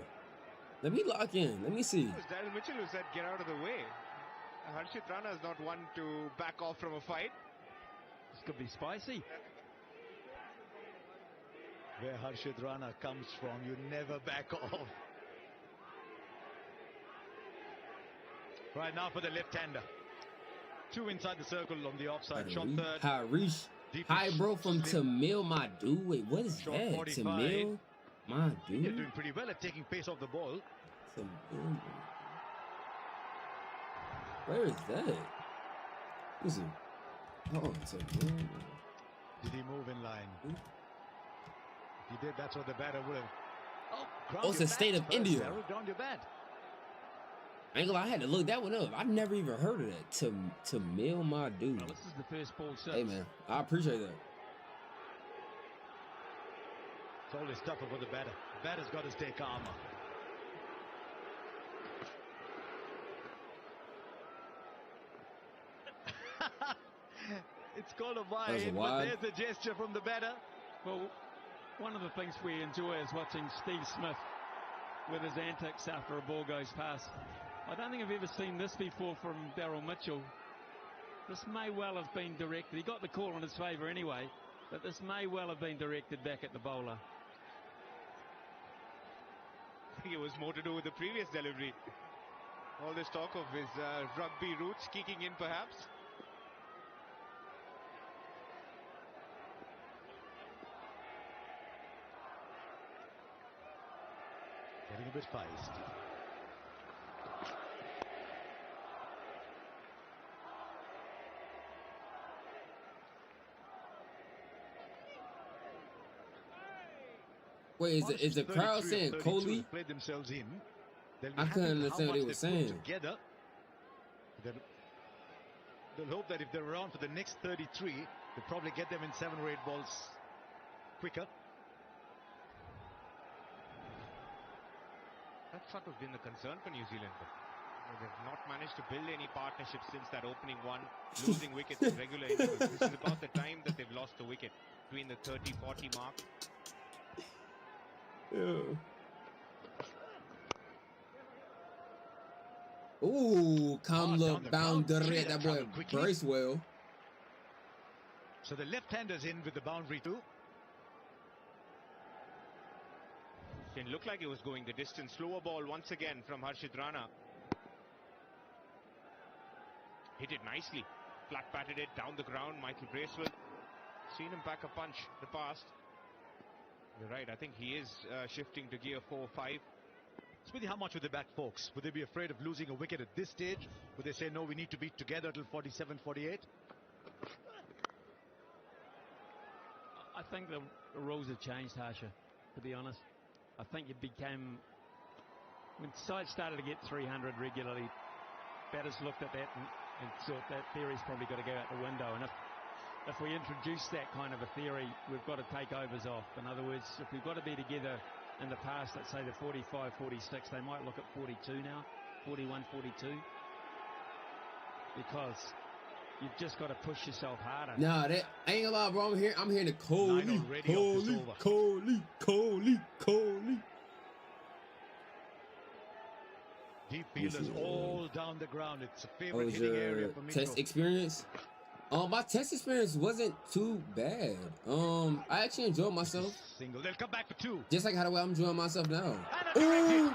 Let me lock in. Let me see. It was Darren Mitchell who said, "Get out of the way." Harshit Rana is not one to back off from a fight. This could be spicy. Where Harshit Rana comes from, you never back off. Right now for the left-hander. 2 inside the circle on the offside. Shot third. Harish. Hi, bro, from Tamil, my dude. Wait, what is Shot that? 45. Tamil, my dude. You're doing pretty well at taking pace off the ball. Tamil. Where is that? Who's it? Oh, Tamil. Did he move in line? If he did, that's what the batter would have. Oh, it's the state of India. Ground your bat. I ain't gonna lie, I had to look that one up. I've never even heard of that. Tamil, my dude. Well, this is the first ball six. Hey, man, I appreciate that. It's always tougher for the batter. The batter's got to stay calmer. It's called a wide, but there's a gesture from the batter. Well, one of the things we enjoy is watching Steve Smith with his antics after a ball goes past. I don't think I've ever seen this before from Darren Mitchell. This may well have been directed. He got the call in his favour anyway, but this may well have been directed back at the bowler. I think it was more to do with the previous delivery. All this talk of his rugby roots kicking in perhaps. Getting a bit feisty. Wait, is the crowd saying Kohli? Played themselves in. I couldn't understand what they were saying. Together. They'll hope that if they're around for the next 33, they'll probably get them in 7 or 8 balls quicker. That's sort of been the concern for New Zealand. They've not managed to build any partnerships since that opening one, losing wickets in regular intervals. This is about the time that they've lost a wicket, between the 30-40 mark. Yeah. Ooh, Kamla boundary. That boy brace well. So the left-hander's in with the boundary too. Didn't look like it was going the distance. Slower ball once again from Harshit Rana. Hit it nicely. Flat batted it down the ground. Michael Bracewell. Seen him pack a punch the past. You're right. I think he is shifting to gear 4-5. Smithy, how much would they back folks? Would they be afraid of losing a wicket at this stage? Would they say, no, we need to be together till 47, 48? I think the rules have changed, Harsha, to be honest. I think it became, when sides started to get 300 regularly, batters looked at that and thought that theory's probably got to go out the window. And if we introduce that kind of a theory, we've got to take overs off. In other words, if we've got to be together in the past, let's say the 45, 46, they might look at 42 now, 41, 42. Because you've just got to push yourself harder. Nah, that I ain't gonna lie, bro. I'm hearing the Coley. Deep fielders all down the ground. It's a favorite hitting area for Mitchell. Test experience? My test experience wasn't too bad. I actually enjoyed myself. Single. They'll come back for 2. Just like how the way I'm enjoying myself now. Ooh.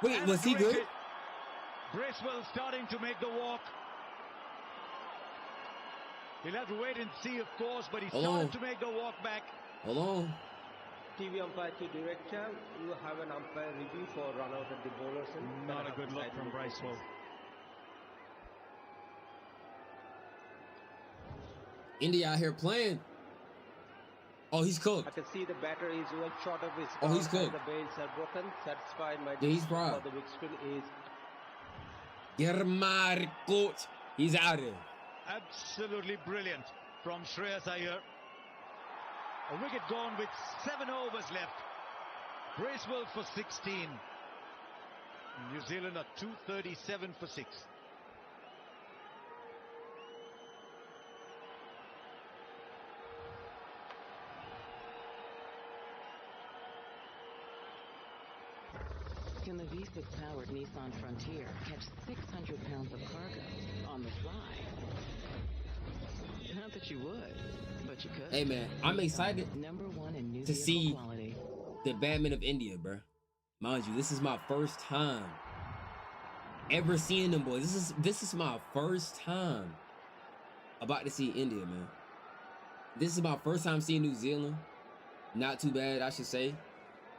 Wait, was he good? Bracewell starting to make the walk. He'll have to wait and see, of course, but he started to make the walk back. Hold on. TV umpire to director, you have an umpire review for run out at the bowlers. Not a good look from Bracewell. India out here playing. Oh, he's cooked. I can see the batter is well short of his Oh, he's cooked. The bails are broken. Satisfied. My Yeah, he's fried. for the big screen is Germarcoach. He's out here. Absolutely brilliant from Shreyas Iyer. A wicket gone with 7 overs left. Bracewell for 16. New Zealand are 237 for 6. Can the V6-powered Nissan Frontier catch 600 pounds of cargo on the fly? Not that you would, but you could. Hey man, I'm excited to see quality. the badminton of India, bro. Mind you, this is my first time ever seeing them boys. This is my first time about to see India, man. This is my first time seeing New Zealand. Not too bad, I should say.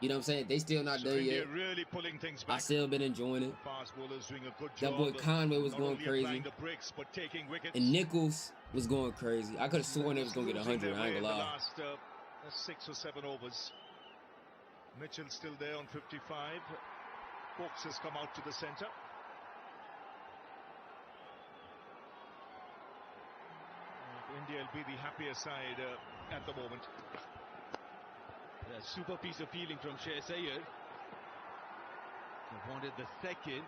You know what I'm saying? They still not there India yet. really pulling things back. I still been enjoying it. Fast bowlers doing a good That job. boy Conway was going crazy. The bricks, but taking wickets. And Nichols was going crazy. I could have sworn they was going to get 100. I ain't gonna lie. The last 6 or 7 overs. Mitchell still there on 55. Fox has come out to the center. India will be the happier side at the moment. A super piece of fielding from Shreyas Iyer. He wanted the second,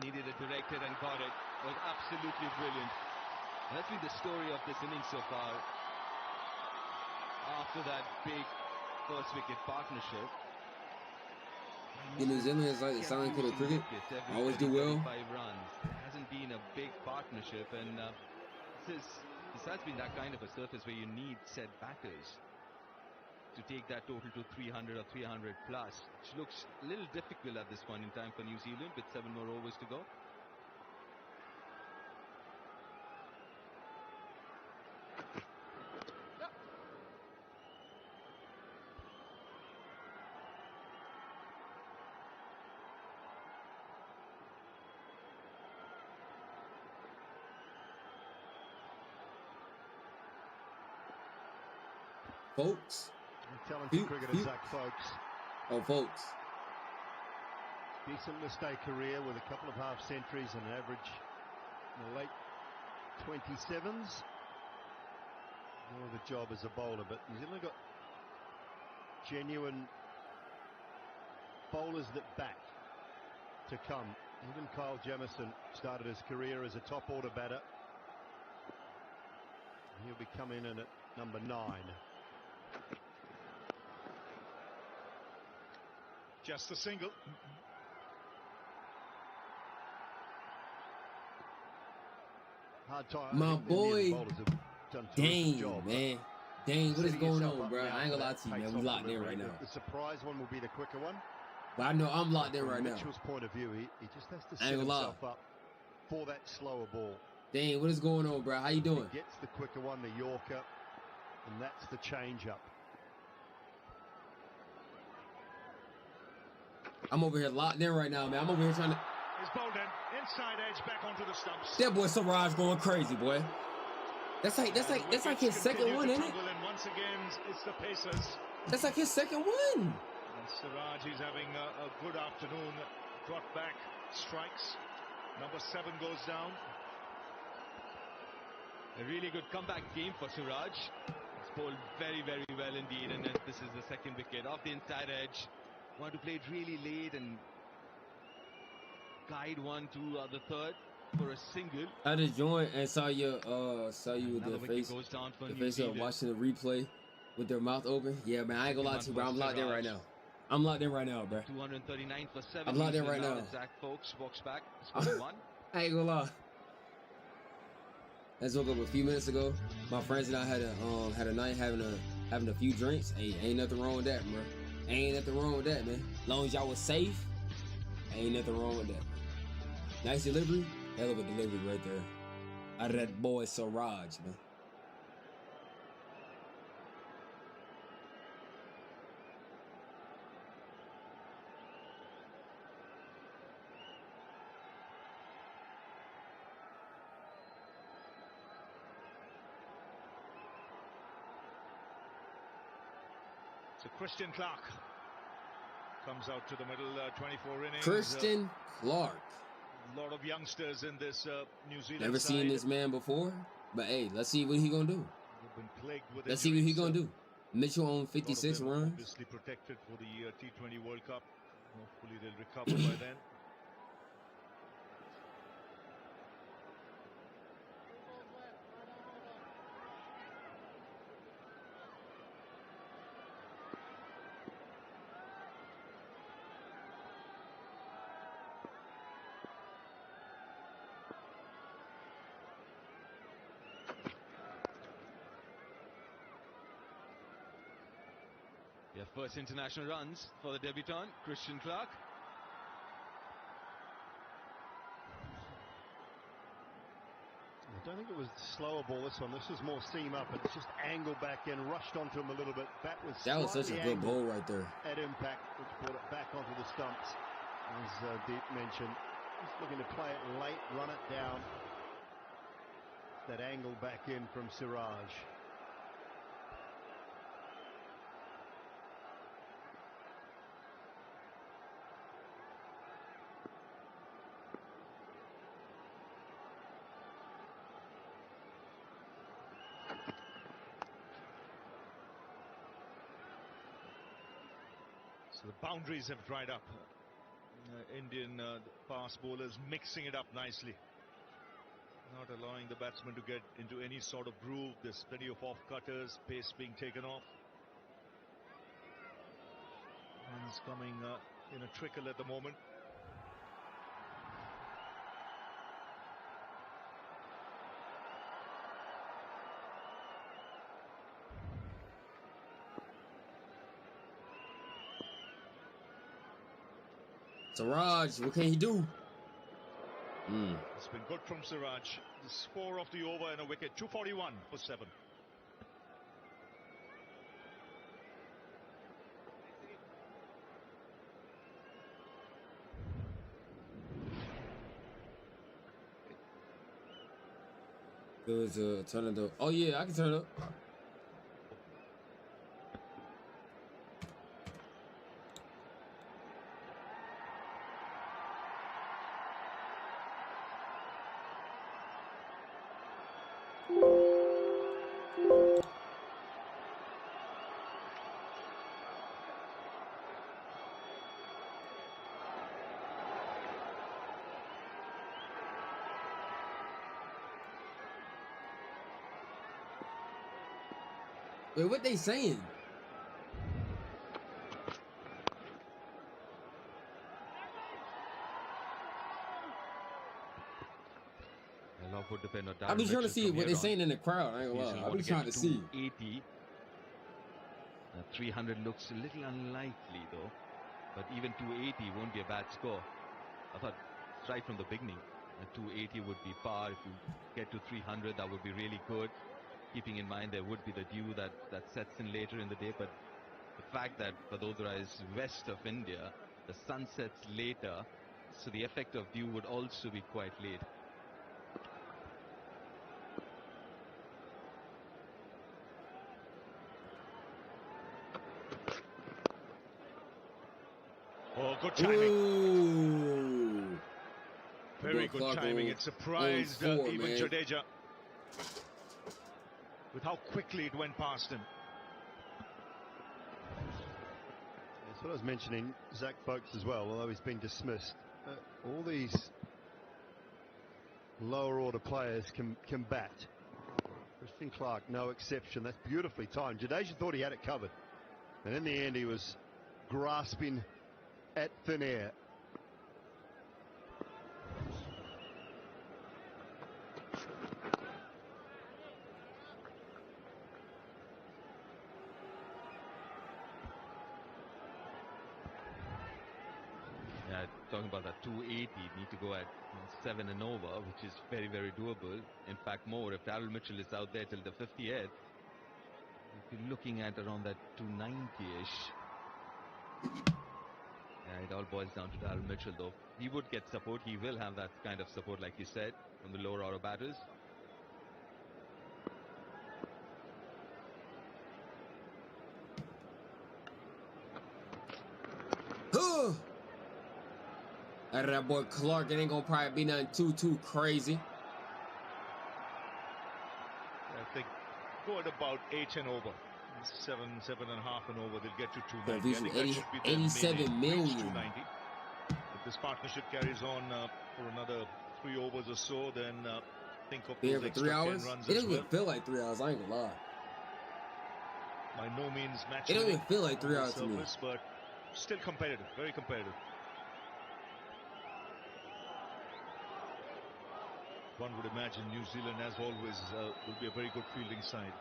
needed a directed and got it. It was absolutely brilliant. And that's been the story of this innings so far. After that big first wicket partnership. The New Zealand is like the silent killer cricket. Always do well. 5 runs. It hasn't been a big partnership, and this has been that kind of a surface where you need set batters to take that total to 300 or 300 plus, which looks a little difficult at this point in time for New Zealand with 7 more overs to go. Folks. Talented cricketer Zach Folks. Oh, Folks. Decent mistake career with a couple of half centuries and an average in the late 27s. More of a job as a bowler, but New Zealand got genuine bowlers that bat to come. Even Kyle Jamieson started his career as a top order batter. He'll be coming in at number 9. Just a single. Hard time. My boy, Dane, man. Dane, what is going on, bro? I ain't gonna lie to you, man. We locked in right now. The surprise one will be the quicker one. But I know I'm locked in right now. From Mitchell's point of view, he just has to I set ain't gonna lie. himself up for that slower ball. Dane, what is going on, bro? How you doing? He gets the quicker one, the Yorker, and that's the change-up. I'm over here locked in right now, man. I'm over here trying to... It's bowled in. Inside edge back onto the stumps. That boy Siraj going crazy, boy. That's like his second one, isn't it? And once again, it's the Pacers. That's like his second one. And Siraj is having a good afternoon. Brought back, strikes. Number 7 goes down. A really good comeback game for Siraj. He's bowled very, very well indeed, and this is the second wicket off the inside edge. Want to play it really late and guide one to the third for a single. I just joined and saw you with Another the wicket face, goes down for the New face of Zealand. watching the replay with their mouth open. Yeah, man, I ain't gonna lie to you, bro. I'm locked in right now. I'm locked in right now, bro. 239 for 7. I'm locked in right now. Zach Folks walks back, scoring 1. I ain't gonna lie. I just woke up a few minutes ago. My friends and I had a night having a few drinks. Ain't nothing wrong with that, bro. Ain't nothing wrong with that, man. As long as y'all was safe, ain't nothing wrong with that. Nice delivery, hell of a delivery right there. Out of that boy Siraj, man. So Christian Clark comes out to the middle, 24 innings. Christian Clark. A lot of youngsters in this New Zealand Never side. seen this man before, but hey, let's see what he gonna do. They've been plagued with Let's see what he injuries, gonna do. Mitchell on 56 a lot of them runs. obviously protected for the T20 World Cup. Hopefully they'll recover by then. Their first international runs for the debutant, Christian Clark. I don't think it was slower ball, this one. This was more seam up, and it's just angled back in, rushed onto him a little bit. That was such a good angled ball right there. at impact, which brought it back onto the stumps. As Deep mentioned, just looking to play it late, run it down. That angle back in from Siraj. So the boundaries have dried up. Indian fast bowlers mixing it up nicely. Not allowing the batsman to get into any sort of groove. There's plenty of off-cutters, pace being taken off. Runs coming in a trickle at the moment. Siraj, what can he do? It's been good from Siraj. The score of the over and a wicket. 241 for 7. There was a turn of the. Oh yeah, I can turn up. Wait, what they saying? A lot would depend on I be Darren trying to Mitchell see from what here they on. saying in the crowd. I ain't gonna lie. I be trying to see. 280. 300 looks a little unlikely though, but even 280 won't be a bad score. I thought right from the beginning 280 would be par. If you get to 300, that would be really good, keeping in mind there would be the dew that sets in later in the day. But the fact that Vadodara is west of India, the sun sets later, so the effect of dew would also be quite late. good timing. Ooh. Very good timing. It surprised even man. Jadeja with how quickly it went past him. That's what I was mentioning, Zach Folks as well, although he's been dismissed. All these lower order players can bat. Christian Clark, no exception. That's beautifully timed. Jadeja thought he had it covered, and in the end he was grasping at thin air. Talking about that 280, need to go at 7 and over, which is very, very doable. In fact, more. If Daryl Mitchell is out there till the 50th, you'd be looking at around that 290-ish. Yeah, it all boils down to Daryl Mitchell, though. He would get support. He will have that kind of support, like you said, from the lower order batters. Out of that boy Clark, it ain't gonna probably be nothing too crazy. I think go at about 8 and over. 7.5 and over, they'll get to 290. I think 87 million. 290. If this partnership carries on for another 3 overs or so, then think of those for extra 3 hours. 10 runs It as doesn't well. even feel like 3 hours. I ain't gonna lie. By no means match. It doesn't even feel like 3 hours to me. But still competitive, very competitive. One would imagine New Zealand, as always, will be a very good fielding side.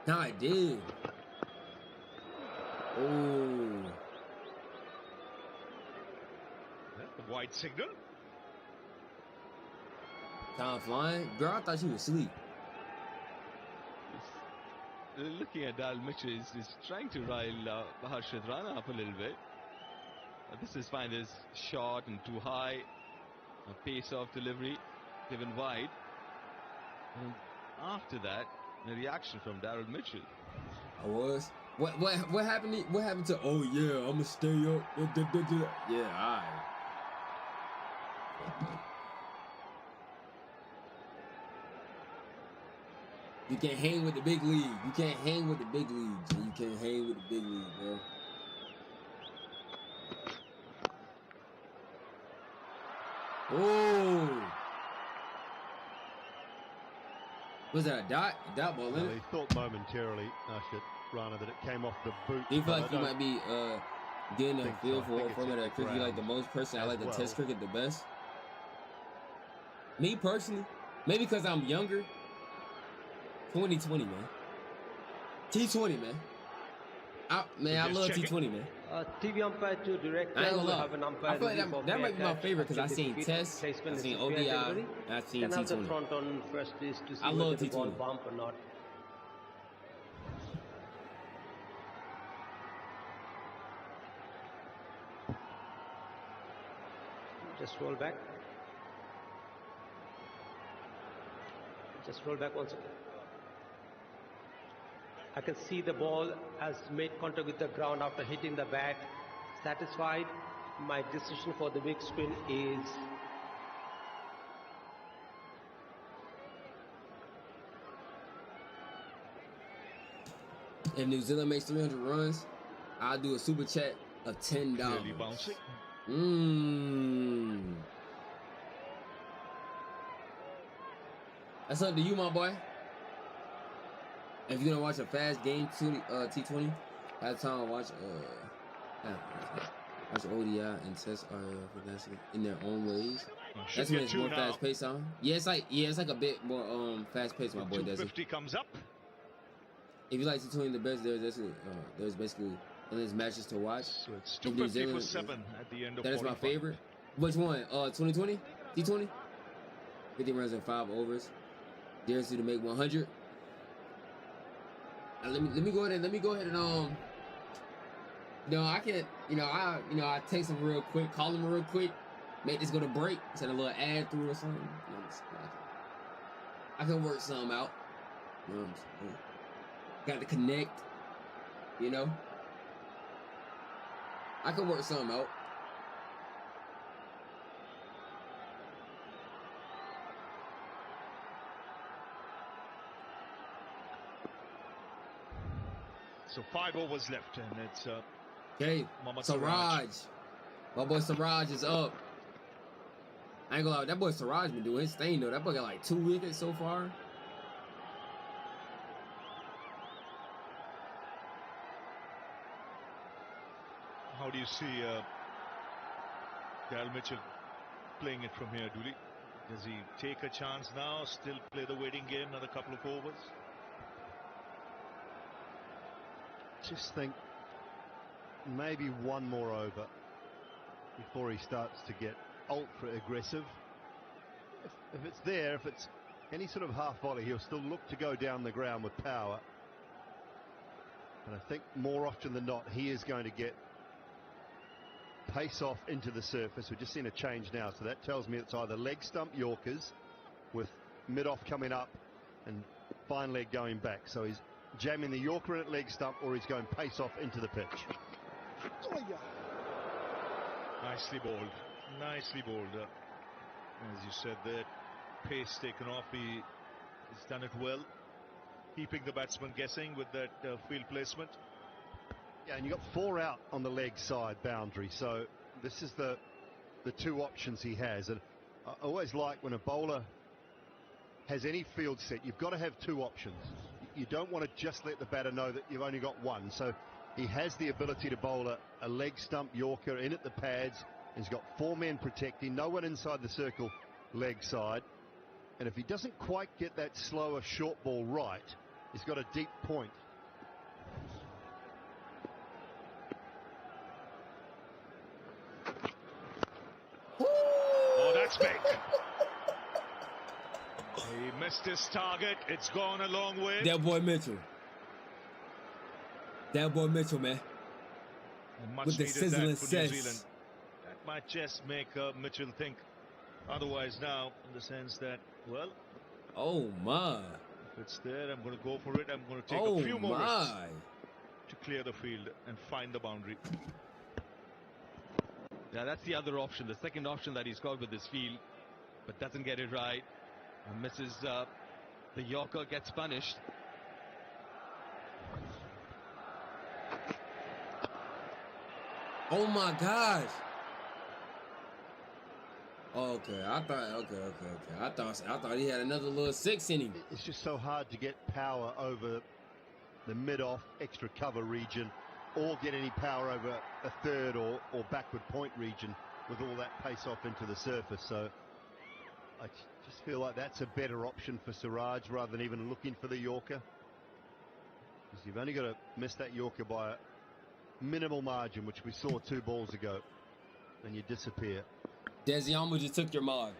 No, I did. Oh. The wide signal. Time flying. Girl, I thought she was asleep. Looking at Dal Mitchell, is trying to rile Harshit Rana up a little bit. This is fine. This short and too high. A pace-off delivery given wide. And after that, a reaction from Daryl Mitchell. I was. What happened? What happened to? Oh yeah, I'm gonna stay up. Yeah, alright. You can't hang with the big league. You can't hang with the big leagues. You can't hang with the big league, bro. Oh. Was that a dot? A dot ball, Well, he thought momentarily, Harshit Rana, that it came off the boot. Do you feel like you might be getting a feel for format of cricket you like the most? Personally, I like the test cricket the best. Me personally, maybe because I'm younger. 2020, man. T20, man. I love T20, man. TV umpire to director. I ain't gonna lie. Have an umpire I feel like that might be my favorite because I've seen Test, I've seen ODI, and I've seen Can have the T20. front on first is to see I whether love the ball T20. bump or not. Just roll back. Just roll back once again. I can see the ball has made contact with the ground after hitting the bat. Satisfied. My decision for the big spin is If New Zealand makes 300 runs, I'll do a super chat of $10. Clearly bouncing. That's up to you, my boy. If you're gonna watch a fast game, T20, have time to watch ODI and Test in their own ways. That's when it's more fast paced on. Yeah, it's like a bit more fast paced, my boy. 250 comes up. If you like T20 the best, there's basically endless matches to watch. So it's 250 for 7 at the end of 45. That is my favorite. Which one? 2020? T20? 50 runs in 5 overs. Dares you to make 100. Let me go ahead and I can I text him real quick, call him real quick, make this go to break, send a little ad through or something. I can work some out. You know what I'm saying? Got to connect, you know. I could work something out. So 5 overs left, and it's okay. Siraj. My boy Siraj is up. I ain't gonna lie, that boy Siraj been doing his thing though. That boy got like 2 wickets so far. How do you see Dal Mitchell playing it from here, Dooley? Does he take a chance now, still play the waiting game, another couple of overs? Just think maybe one more over before he starts to get ultra aggressive. If it's there, if it's any sort of half volley, he'll still look to go down the ground with power. And I think more often than not, he is going to get pace off into the surface. We've just seen a change now, so that tells me it's either leg stump Yorkers with mid-off coming up and fine leg going back. So he's jamming the Yorker in at leg stump, or he's going pace off into the pitch. Nicely bowled. Nicely bowled. As you said there, pace taken off. He's done it well, keeping the batsman guessing with that field placement. Yeah, and you got 4 out on the leg side boundary, so this is the 2 options he has. And I always like when a bowler has any field set, you've got to have 2 options. You don't want to just let the batter know that you've only got one. So he has the ability to bowl a leg stump Yorker in at the pads. He's got 4 men protecting, no one inside the circle leg side. And if he doesn't quite get that slower short ball right, he's got a deep point. Oh, that's big. He missed his target. It's gone a long way. That boy Mitchell. That boy Mitchell, man. With the sizzling cess. That might just make Mitchell think otherwise now, in the sense that, well, oh my, if it's there, I'm going to go for it. I'm going to take a few more risks to clear the field and find the boundary. Yeah, that's the other option, the second option that he's got with this field, but doesn't get it right. And misses the Yorker, gets punished. Oh my gosh. Okay, I thought he had another little 6 in him. It's just so hard to get power over the mid-off extra cover region, or get any power over a third or backward point region with all that pace off into the surface. So I just feel like that's a better option for Siraj rather than even looking for the Yorker, because you've only got to miss that Yorker by a minimal margin, which we saw 2 balls ago, and you disappear. Desi almost just took your mod.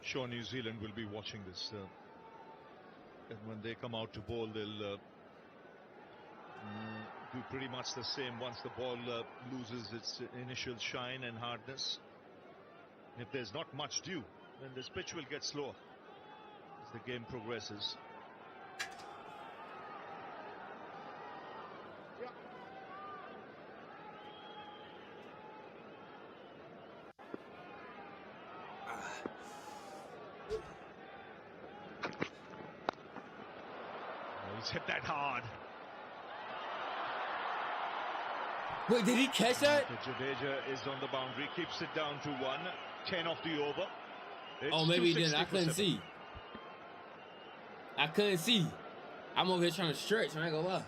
Sure, New Zealand will be watching this, and when they come out to bowl, they'll do pretty much the same once the ball loses its initial shine and hardness. If there's not much due, then this pitch will get slower as the game progresses. He's hit that hard. Wait, did he catch that? Jadeja is on the boundary, keeps it down to 1, 10 off the over. Oh, maybe he didn't. I couldn't see. I couldn't see. I'm over here trying to stretch. I ain't gonna lie.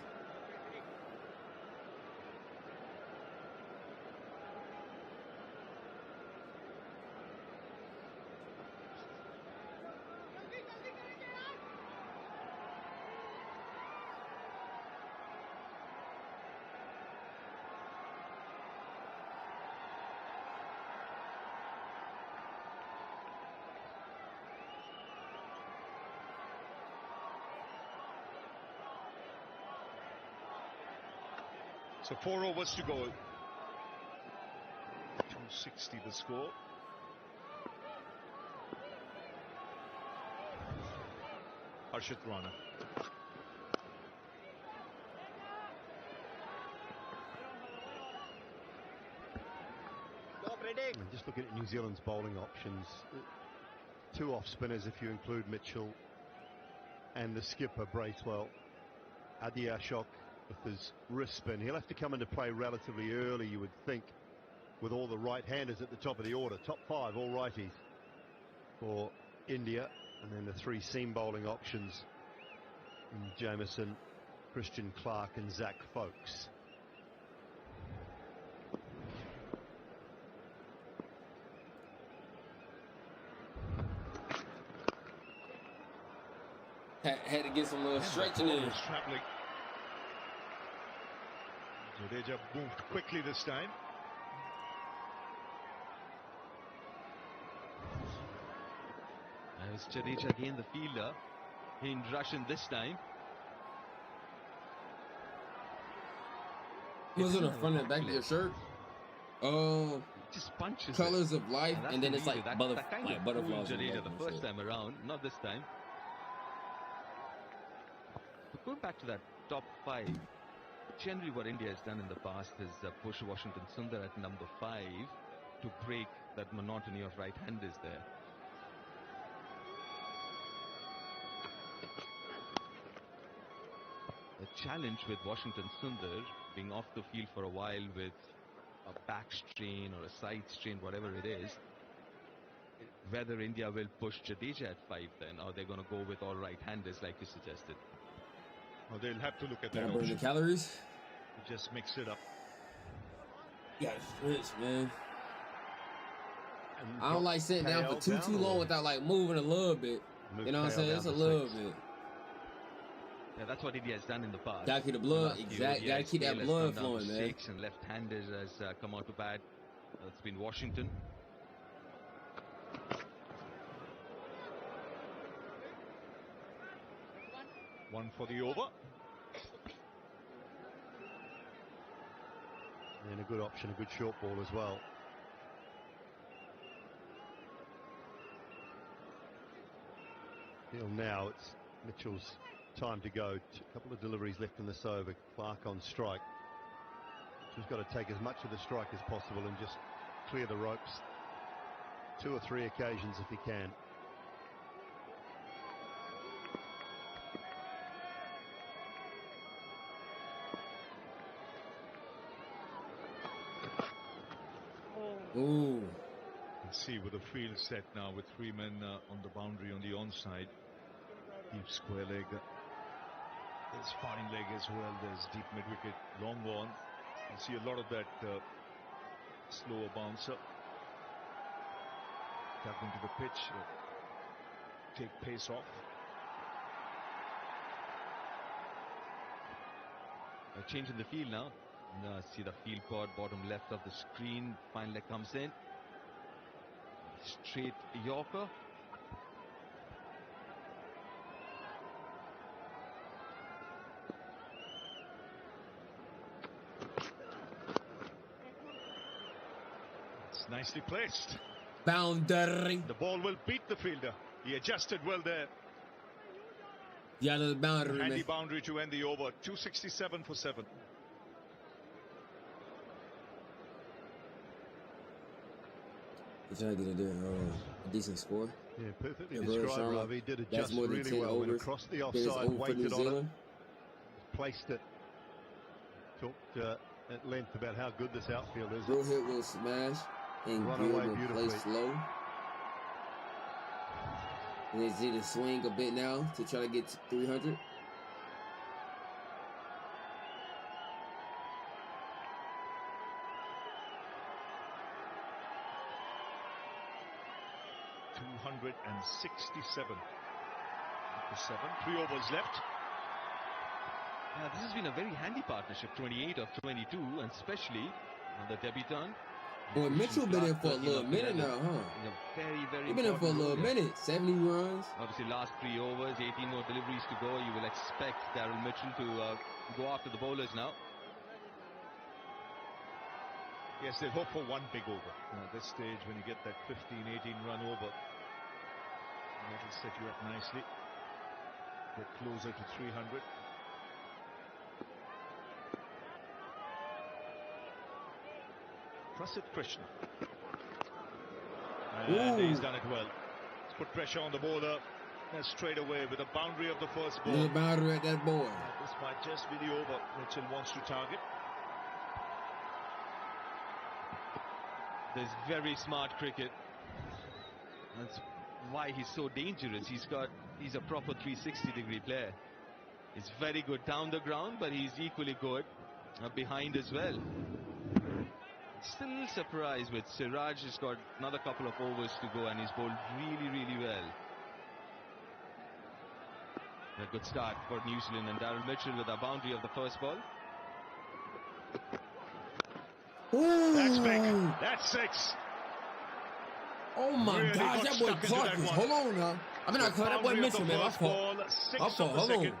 So 4 overs to go. 260 the score. Harshit Rana. And just looking at New Zealand's bowling options, 2 off spinners if you include Mitchell, and the skipper Bracewell. IDIA with his wrist spin, he'll have to come into play relatively early, you would think, with all the right-handers at the top of the order. Top 5 all righties for India, and then the 3 seam bowling options in Jamieson, Christian Clark and Zach Folkes. Had to get some little stretching in. Traveling. Jadeja moved quickly this time. As Jadeja again, the fielder, in Russian this time. Was it the front and back of your shirt? Oh, just punches colors it. of life, and then it's like, that kind of butterflies. Jadeja the first time around, not this time. But going back to that top 5, generally what India has done in the past is push Washington Sundar at number 5 to break that monotony of right-handers there. The challenge with Washington Sundar being off the field for a while with a back strain or a side strain, whatever it is, whether India will push Jadeja at 5 then, or they're going to go with all right-handers like you suggested. Well, they'll have to look at that Gotta burn the option. calories. Just mix it up. Yeah, stretch, man. I don't like sitting down for too long without like moving a little bit. You know what I'm saying? It's a little bit. Yeah, that's what India has done in the past. Gotta keep the blood, exactly. Gotta keep that blood flowing, man. 6 and left-handers has come out to bat. It's been Washington. One for the over. And a good option, a good short ball as well. Feel now it's Mitchell's time to go. A couple of deliveries left in this over. Clark on strike. He's got to take as much of the strike as possible and just clear the ropes. 2 or 3 occasions if he can. Ooh. Let's see with the field set now with 3 men on the boundary on the onside. Deep square leg. There's fine leg as well. There's deep mid wicket, long on. You see a lot of that slower bouncer. Tap into the pitch. Take pace off. A change in the field now. See the field pod, bottom left of the screen. Fine leg comes in. Straight Yorker. It's nicely placed. Boundary. The ball will beat the fielder. He adjusted well there. Yeah, the boundary. Handy boundary to end the over. 267 for 7. He's trying to get a decent score. Yeah, perfectly described, Ravi. Did adjust really well. Went across the Biggest offside, over for New waited on it, Zealand. placed it. Talked at length about how good this outfield is. Real hit will smash and Run Gill away will play beautifully. slow. And they see the swing a bit now to try to get to 300. .267. 3 overs left. This has been a very handy partnership, 28 of 22, and especially the debutant. Boy, Mitchell been in for a little minute now, huh? Very, very He been in for a little minute. 70 runs. Obviously, last 3 overs, 18 more deliveries to go. You will expect Daryl Mitchell to go after the bowlers now. Yes, they'll hope for one big over. At this stage, when you get that 15, 18 run over, that'll set you up nicely. get closer to 300. Prasid Krishna. And he's done it well. He's put pressure on the bowler. And straight away with the boundary of the first ball. The boundary at that boy. This might just be the over Mitchell wants to target. There's very smart cricket. That's why he's so dangerous. He's a proper 360-degree player. He's very good down the ground, but he's equally good behind as well. Still surprised with Siraj has got another couple of overs to go and he's bowled really, really well. A good start for New Zealand, and Darren Mitchell with a boundary of the first ball. Ooh. That's big. That's 6. Oh my Really gosh, that boy Clark is. Hold on now. I mean, I call that boy Mitchell, man. My fault. Hold on.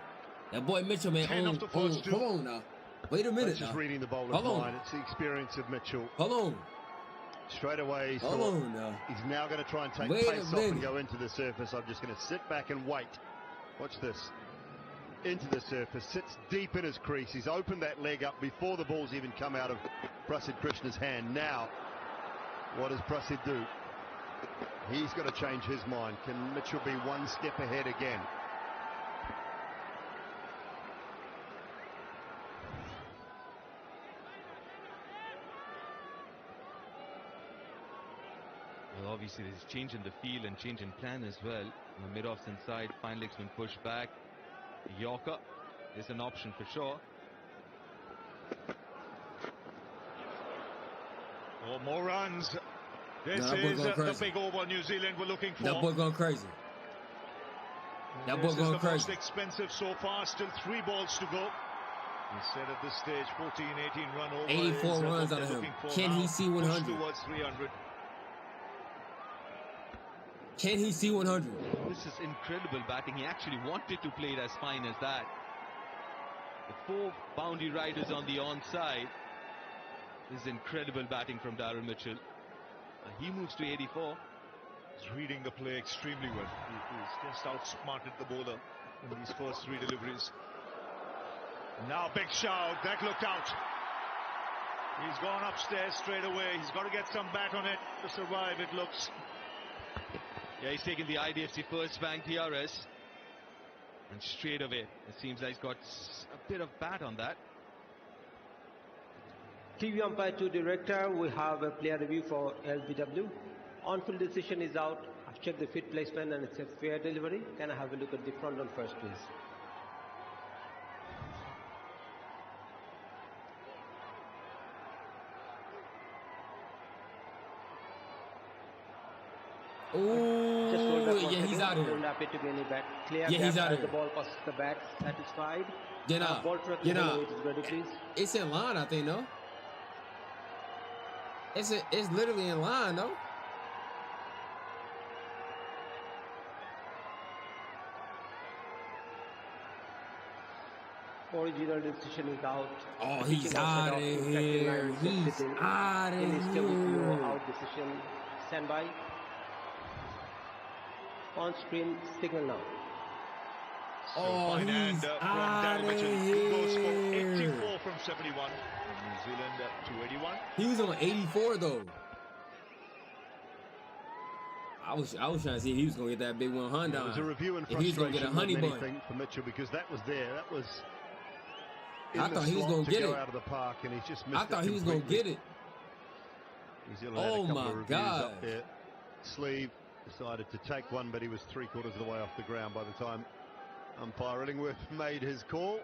That boy Mitchell, man. Hold on now. Wait a minute. Just reading the bowler's mind. It's the experience of Mitchell. Hold on. Straight away, he's now going to try and take pace off and go into the surface. I'm just going to sit back and wait. Watch this. Into the surface, sits deep in his crease. He's opened that leg up before the ball's even come out of Prasid Krishna's hand. Now, what does Prasid do? He's got to change his mind. Can Mitchell be one step ahead again? Well, obviously there's change in the field and change in plan as well. On the mid-offs inside, fine legsman push back. Yorker is an option for sure. Oh, more runs. This is the big over New Zealand were looking for. That boy going crazy. That boy going crazy. Most expensive so far. Still 3 balls to go. He said at this stage 14, 18 run over. 84 runs out of him. Can he see 100? Towards 300. Can he see 100? This is incredible batting. He actually wanted to play it as fine as that. The 4 boundary riders on the onside. This is incredible batting from Darren Mitchell. He moves to 84. He's reading the play extremely well. He's just outsmarted the bowler in these first 3 deliveries. Now big shout. That looked out. He's gone upstairs straight away. He's got to get some bat on it to survive, it looks. Yeah, he's taking the IDFC first bank DRS. And straight away, it seems like he's got a bit of bat on that. TV umpire to director, we have a player review for LBW. On-field decision is out. I've checked the fit placement and it's a fair delivery. Can I have a look at the front on first, please? Oh, yeah, he's out here. Don't appear to be any bat. Clear. Yeah, he's out here. The ball passes the bat. Satisfied. Ball track Get is out. ready, please. It's in line, I think, no? It's literally in line, no? Original decision is out. Oh, he's out of here. He's out of here. Out decision. Stand by. On screen signal now. Oh, he's out of here. He goes for 84 from 71. New Zealand to 81. He was on 84 though. I was trying to see if he was gonna get that big 100. It was a review and if he was gonna get a honey bun for Mitchell because that was there. That was. I thought he was gonna get it out of the park, and he's just missed I thought he was gonna get it. Oh my God! Up there. Sleeve decided to take one, but he was 3/4 of the way off the ground by the time umpire Illingworth made his call.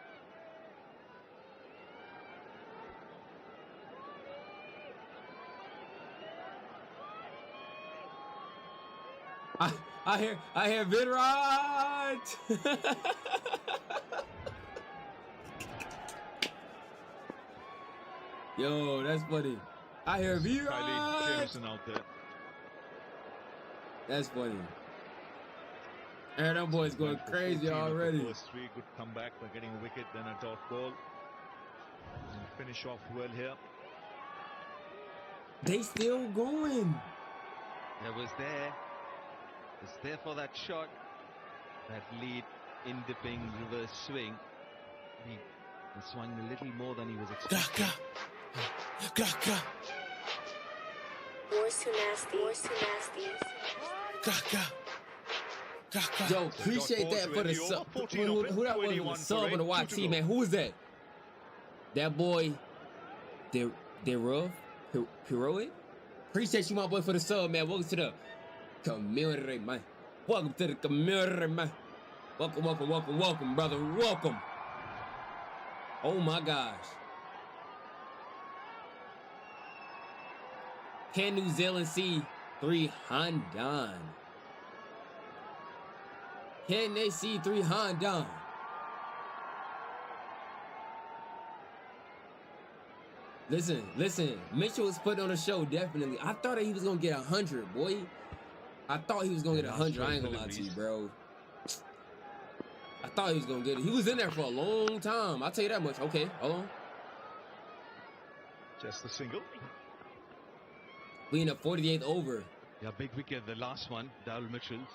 I hear Virat. Yo, that's funny. I hear Virat. Jameson out there. That's funny. And them boys going crazy already. The first 3 good comeback by getting a wicket, then a dot ball. And finish off well here. They still going. It was there. It's there for that shot. That lead in-dipping reverse swing. He swung a little more than he was expecting. War's too nasty. War's too nasty. Yo, appreciate that for the sub. Who that was? The sub on the YT, man. Who was that? That boy, Heroic. Appreciate you, my boy, for the sub, man. Welcome to the community, man. Welcome to the community, man. Welcome, welcome, welcome, welcome, brother. Welcome. Oh my gosh. Can New Zealand see 300? Can they see 300? Listen. Mitchell was put on a show, definitely. I thought he was gonna get 100, boy. I thought he was gonna get 100. I ain't gonna lie to you, bro. I thought he was gonna get it. He was in there for a long time. I'll tell you that much. Okay, hold on. Just the single. We in the 48th over. Yeah, big wicket, the last one, Darryl Mitchell's.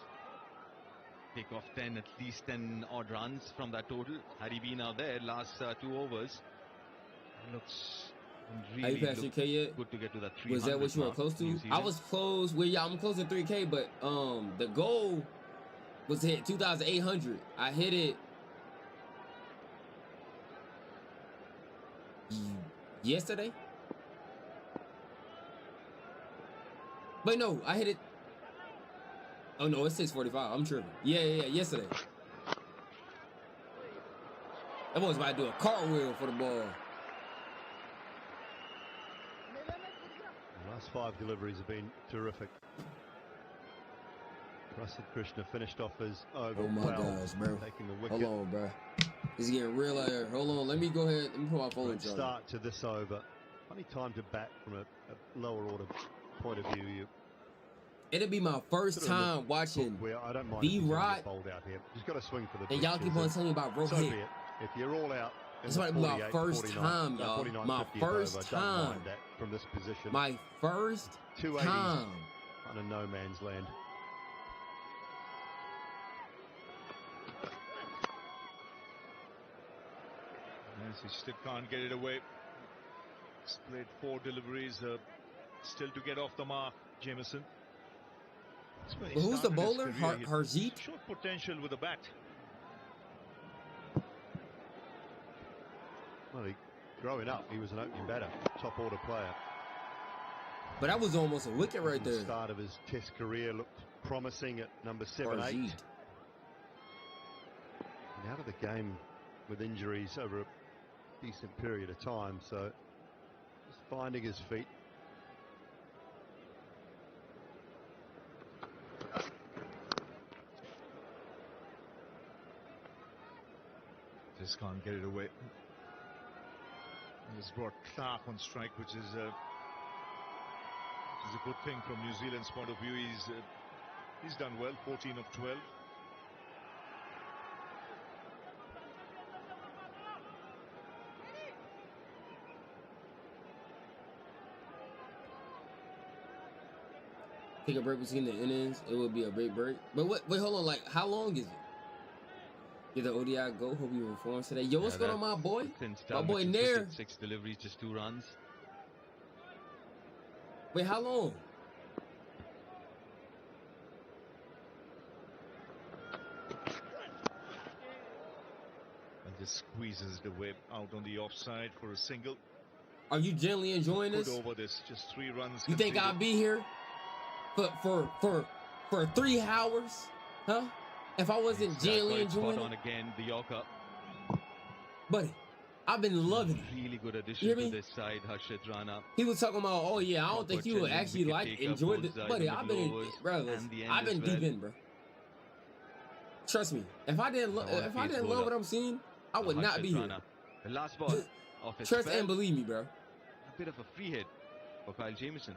Take off 10, at least 10 odd runs from that total. Had he been out there last 2 overs, looks really Are you past your K yet? good to get to that 300. Was that what you were close to? I was close. Well, yeah, I'm close to 3K, but the goal was to hit 2,800. I hit it yesterday. But no, I hit it. Oh no, it's 6:45. I'm tripping. Yeah, yesterday. That boy's about to do a cartwheel for the ball. The last 5 deliveries have been terrific. Prasid Krishna finished off as over. Oh my gosh, bro. Taking the wicket. Hold on, bro. It's getting real out here. Hold on. Let me go ahead. Let me put my phone Good start to this over. Funny time to bat from a lower order point of view. It'll be my first time watching V-Rod. Just got to swing for the and y'all keep on telling me about rope hit. If you're all out, it's gonna be my first time, y'all. My first time from this position. My first time on a no man's land. Yes, he still can't get it away. He's played 4 deliveries, still to get off the mark, Jameson. Well, who's the bowler? Harjeet? Short potential with the bat. Well, growing up, he was an opening batter, top order player. But that was almost a wicket right there. The start of his Test career looked promising at number 7, 8. And out of the game with injuries over a decent period of time, so just finding his feet. Just can't get it away. He's brought Clark on strike, which is a good thing from New Zealand's point of view. He's done well, 14 of 12. Take a break between the innings. It would be a big break. But wait, hold on. Like, how long is it? Get the ODI go. Hope you perform today. Yo, what's going on, my boy? My boy Nair. 6 deliveries, just 2 runs. Wait, how long? And just squeezes the whip out on the offside for a single. Are you genuinely enjoying this? Over this, just 3 runs. You think I'll be here for 3 hours? Huh? If I wasn't genuinely enjoying it. On again, the Yorker. Buddy, I've been loving it. Really good addition to this side, Harshit Rana. He was talking about, oh yeah, I don't think you would actually enjoy this. Buddy, I've been deep in, bro. Trust me. If I didn't love what I'm seeing, I would not be here. The last ball of his Trust and believe me, bro. A bit of a free hit for Kyle Jamieson.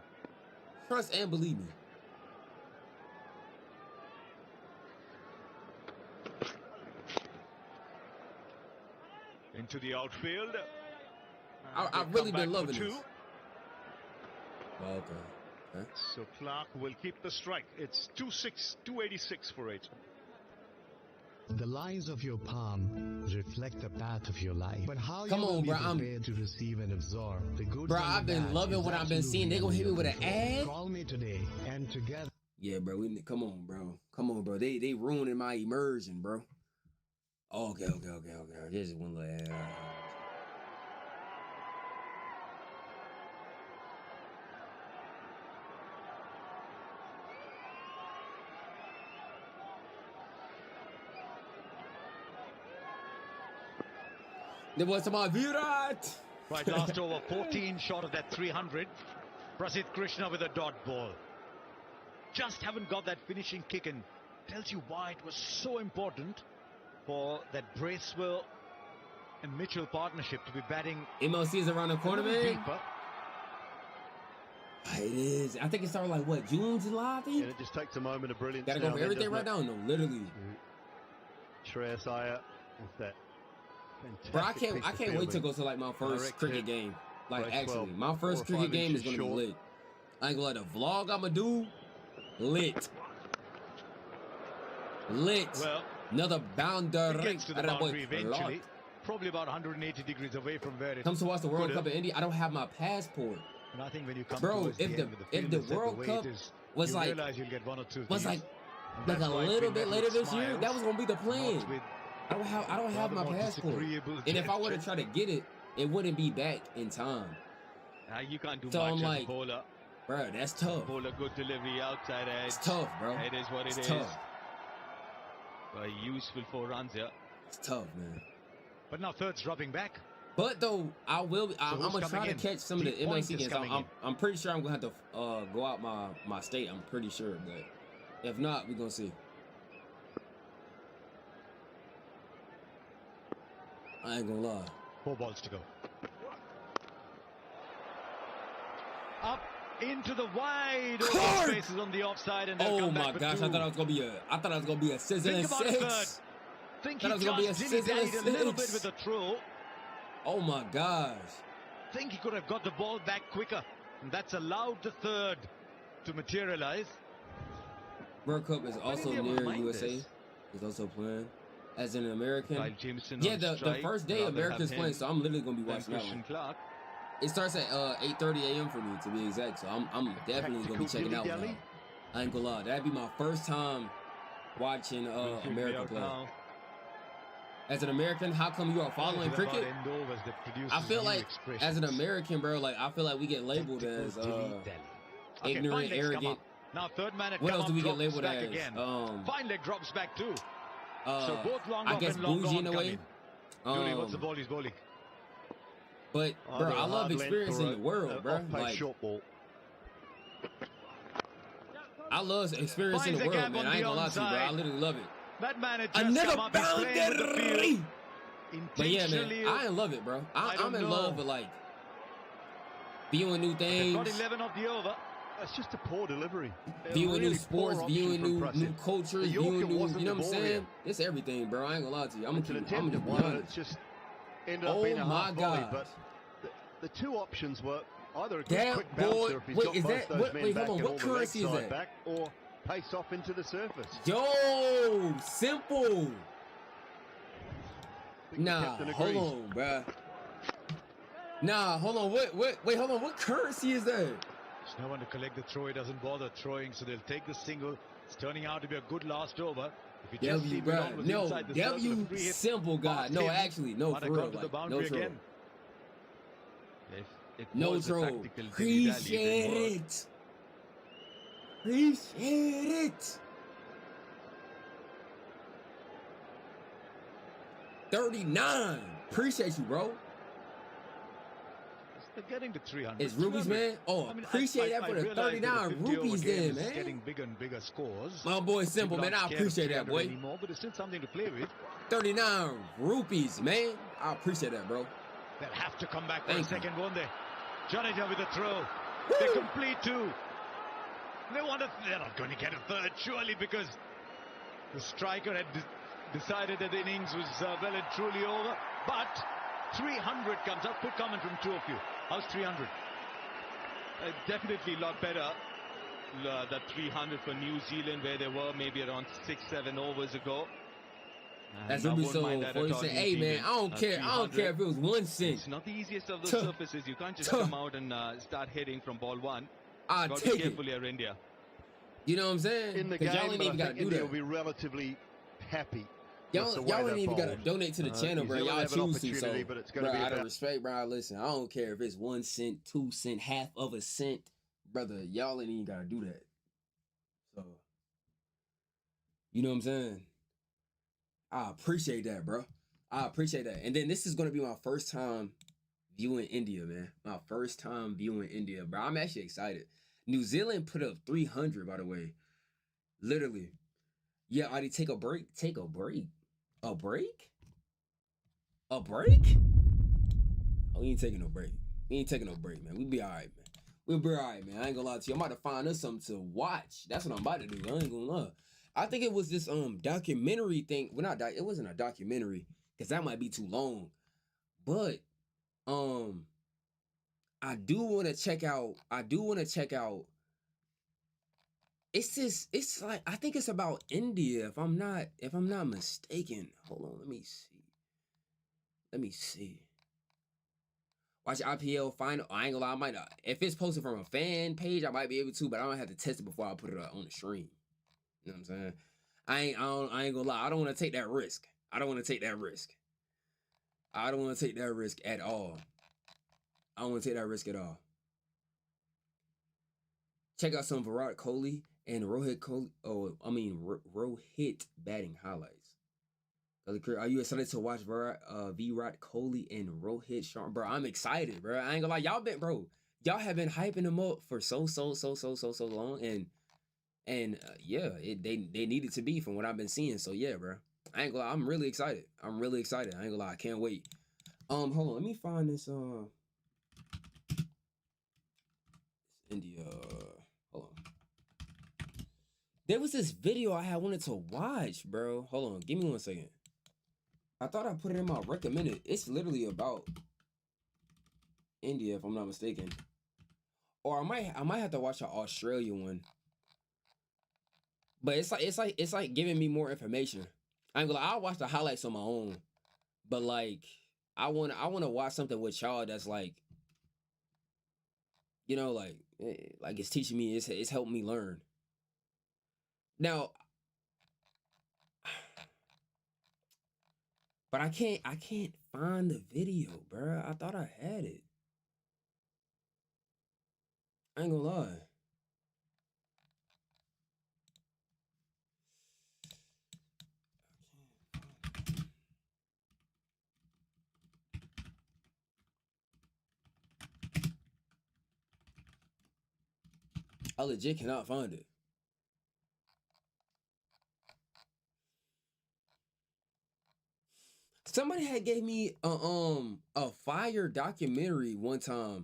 Trust and believe me. Into the outfield. I've really been loving this. Okay. So Clark will keep the strike. It's 286 for 8. The lines of your palm reflect the path of your life. But how Come you will on, be bro. prepared to receive and absorb the good. Bro, I've been loving what I've been seeing. They gonna hit me with an ad. Call me today and together. Yeah, bro. Come on, bro. Come on, bro. They ruining my immersion, bro. Okay. Here's one little ad. There was my Virat. Right, last over, 14 short of that 300. Prasidh Krishna with a dot ball. Just haven't got that finishing kick, and tells you why it was so important for that Bracewell and Mitchell partnership to be batting. MLC is around the corner, man. Deeper. It is. I think it started like what, June, July, I think? And it just takes a moment of brilliance. Gotta go for everything right now. No, literally. Shreyas Iyer with that. Bro, I can't wait to go to like my first cricket game. Like actually, my first cricket game is gonna be lit. I ain't gonna let the vlog I'ma do lit. Well, another boundary. It gets to the boundary eventually. Probably about 180 degrees away from where it comes to watch the World Cup in India. I don't have my passport. And I think when you come if the World Cup was like a little bit later this year, that was gonna be the plan. I don't have my passport, and if I were to try to get it, it wouldn't be back in time. You can't do So much I'm as like, a bowler. Bro, that's tough. Bowler, good delivery outside edge. It's tough, bro. It is what it is. Tough. Useful 4 runs here. It's tough, man. But now third's dropping back. But though I'm gonna try to catch some of the MLC games. I'm pretty sure I'm gonna have to go out my state. I'm pretty sure, but if not, we're gonna see. I ain't gonna lie. 4 balls to go. Up into the wide open spaces on the offside, and oh my gosh! I thought it was gonna be a sizzling six. Think he just dilly-dallied a little bit with the throw. Oh my gosh! Think he could have got the ball back quicker, and that's allowed the third to materialize. World Cup is also near USA. He's also playing as an American. Yeah, the first day America's playing, so I'm literally gonna be watching that one. It starts at 8:30 a.m. for me, to be exact. So I'm definitely gonna be checking that one out. I ain't gonna lie, that'd be my first time watching America play. As an American, how come you are following cricket? I feel like as an American, bro, like I feel like we get labeled as ignorant, arrogant. Now third man what else do we get labeled as? Fine leg drops back too. So both long I guess bougie in a way. What's the ball he's bowling? But bro, I love experiencing the world, bro. Like, short ball. I love experiencing the world, man. I ain't gonna lie to you, bro. I literally love it. That man had just another boundary. But yeah, man, I love it, bro. I'm in love with like viewing new things. Got 11 of the over. That's just a poor delivery. Viewing new sports, viewing new cultures, viewing new, you know what I'm saying? It's everything, bro. I ain't gonna lie to you. I'm gonna be honest. Just ended up being a half volley, but the two options were either a good quick bouncer if he's got both those men back and all the leg side back, or pace off into the surface. Yo, simple. Nah, hold on, bruh. Nah, hold on. Wait, hold on. What currency is that? There's no one to collect the throw. He doesn't bother throwing, so they'll take the single. It's turning out to be a good last over. If you just W, bro. No, W, simple guy. No, actually, no, for real. Like, no troll. No troll. Appreciate it. Appreciate it. 39. Appreciate you, bro. They're getting to 300. It's rupees, man. Oh, I mean, appreciate that for the 39 rupees, then, man. Getting bigger and bigger scores. My boy, simple, man. I appreciate that, boy. Anymore, but it's still something to play with. 39 rupees, man. I appreciate that, bro. They'll have to come back for a second, won't they? Jadeja with a throw. They complete two. They're not going to get a third, surely, because the striker had decided that the innings was well and truly over. But 300 comes up. Quick comment from two of you. How's 300? Definitely a lot better. That 300 for New Zealand, where they were maybe around 6-7 overs ago. That's I really won't mind that at 40 all. cent. He's Hey man, needed, I don't care. I don't 300. care if it was 1 cent. It's not the easiest of those surfaces. You can't just come out and start hitting from ball one. I'll Got to take be careful it. here, India. You know what I'm saying? In the Because y'all game, ain't but I even got think to do India that. will be relatively happy. Y'all ain't even got to donate to the channel, New bro. Zealand Y'all have an choose to. So, opportunity, but it's gonna bro, be out of about- respect, bro, listen, I don't care if it's 1 cent, 2 cent, half of a cent. Brother, y'all ain't even got to do that. So, you know what I'm saying? I appreciate that, bro. I appreciate that. And then this is going to be my first time viewing India, man. My first time viewing India, bro. I'm actually excited. New Zealand put up 300, by the way. Literally. Yeah, Audi, take a break. Take a break. A break? A break? Oh, we ain't taking no break. We ain't taking no break, man. We be all right, man. We'll be all right, man. I ain't gonna lie to you. I'm about to find us something to watch. That's what I'm about to do. I ain't gonna lie. I think it was this documentary thing. Well, it wasn't a documentary, because that might be too long. But I do want to check out. It's like, I think it's about India, if I'm not mistaken. Hold on, let me see. Watch IPL final. I ain't gonna lie, I might not. If it's posted from a fan page, I might be able to, but I don't have to test it before I put it on the stream. You know what I'm saying? I ain't gonna lie. I don't want to take that risk. I don't want to take that risk at all. I don't want to take that risk at all. Check out some Virat Kohli and Rohit batting highlights. Are you excited to watch Virat Kohli and Rohit Sharma? Bro, I'm excited, bro. I ain't gonna lie. Y'all have been hyping them up for so long, and yeah, they needed to be from what I've been seeing. So yeah, bro. I ain't gonna lie. I'm really excited. I ain't gonna lie. I can't wait. Hold on. Let me find this. India. Hold on. There was this video I wanted to watch, bro. Hold on. Give me 1 second. I thought I put it in my recommended. It's literally about India, if I'm not mistaken. Or I might have to watch an Australia one. But it's like giving me more information. I ain't gonna lie, I'll watch the highlights on my own. But like, I wanna watch something with y'all that's like, you know, like it's teaching me, it's helping me learn. Now, but I can't find the video, bro. I thought I had it. I ain't gonna lie. I legit cannot find it. Somebody had gave me a fire documentary one time.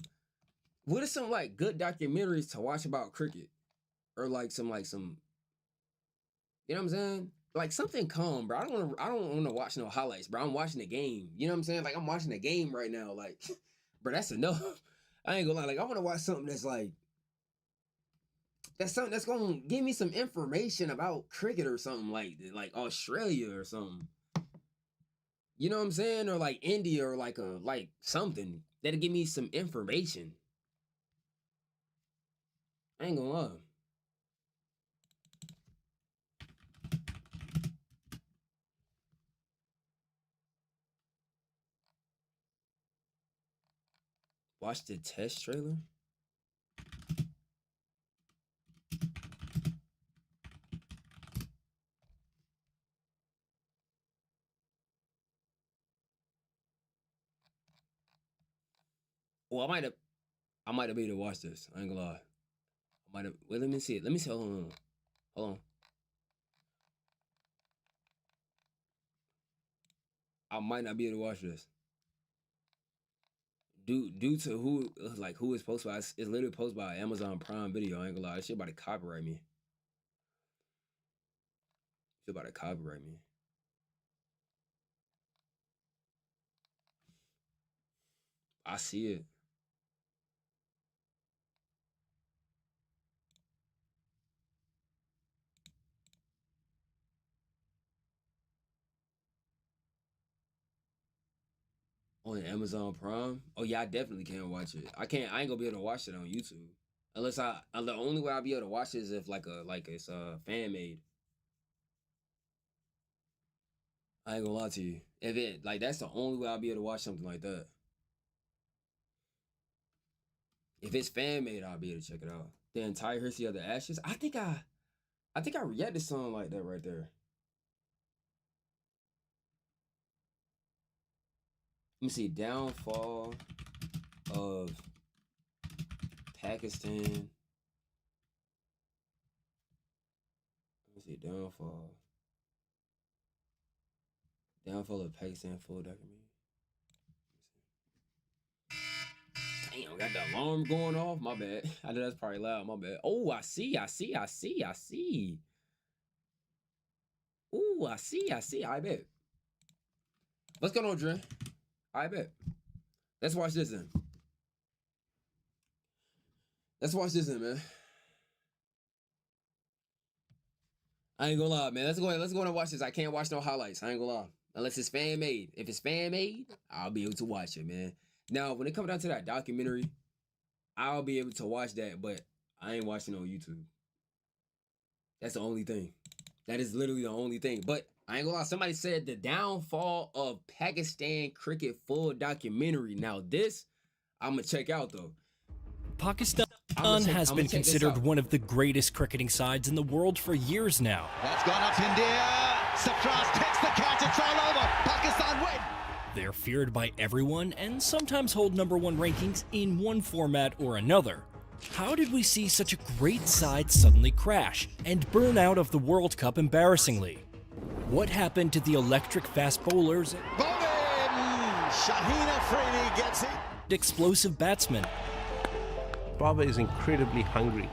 What are some like good documentaries to watch about cricket? Or like some you know what I'm saying? Like something calm, bro. I don't wanna watch no highlights, bro. I'm watching the game. You know what I'm saying? Like I'm watching the game right now. Like, bro, that's enough. I ain't gonna lie. Like I wanna watch something that's like something that's gonna give me some information about cricket or something like Australia or something. You know what I'm saying? Or like India or like something that'll give me some information. I ain't gonna lie. Watch the test trailer. Well, I might have been able to watch this. I ain't gonna lie. I might have. Wait, let me see it. Let me see. Hold on. I might not be able to watch this. Due to who it's posted by. It's literally posted by Amazon Prime Video. I ain't gonna lie. This shit about to copyright me. I see it. On Amazon Prime? Oh yeah, I definitely can't watch it. I ain't gonna be able to watch it on YouTube. The only way I'll be able to watch it is if it's fan made. I ain't gonna lie to you. If it that's the only way I'll be able to watch something like that. If it's fan made, I'll be able to check it out. The entire history of the Ashes. I think I reacted to something like that right there. Let me see. Downfall of Pakistan. Let me see. Downfall of Pakistan full documentary. Damn, got the alarm going off. My bad. I know that's probably loud. My bad. Oh, I see. Ooh, I see. I bet. What's going on, Dre? I bet. Let's watch this then. Man. I ain't gonna lie, man. Let's go and watch this. I can't watch no highlights. I ain't gonna lie. Unless it's fan made. If it's fan made, I'll be able to watch it, man. Now, when it comes down to that documentary, I'll be able to watch that, but I ain't watching on YouTube. That's the only thing. That is literally the only thing. But I ain't gonna lie. Somebody said the downfall of Pakistan cricket full documentary. Now this, I'm gonna check out though. Pakistan has been considered one of the greatest cricketing sides in the world for years now. That's gone up India. Sarfraz takes the catch. It's all over. Pakistan win. They're feared by everyone and sometimes hold #1 rankings in one format or another. How did we see such a great side suddenly crash and burn out of the World Cup embarrassingly? What happened to the electric fast bowlers? Shaheen Afridi gets it. Explosive batsmen. Baba is incredibly hungry.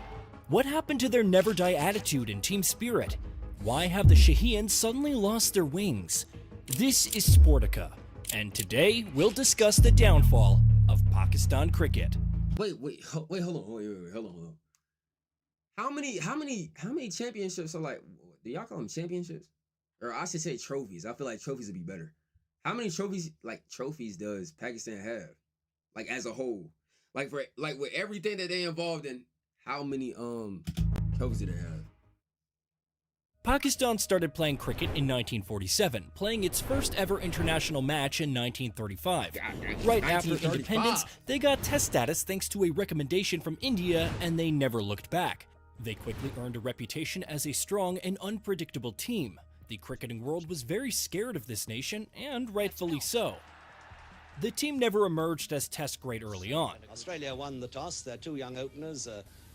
What happened to their never-die attitude and team spirit? Why have the Shaheens suddenly lost their wings? This is Sportica, and today we'll discuss the downfall of Pakistan cricket. Wait, hold on. How many championships are like? Do y'all call them championships? Or I should say trophies. I feel like trophies would be better. How many trophies does Pakistan have? Like as a whole? Like with everything that they involved in, how many trophies do they have? Pakistan started playing cricket in 1947, playing its first ever international match in 1935. Right after independence, they got test status thanks to a recommendation from India, and they never looked back. They quickly earned a reputation as a strong and unpredictable team. The cricketing world was very scared of this nation, and rightfully so. The team never emerged as test great early on. Australia won the toss. Their two young openers,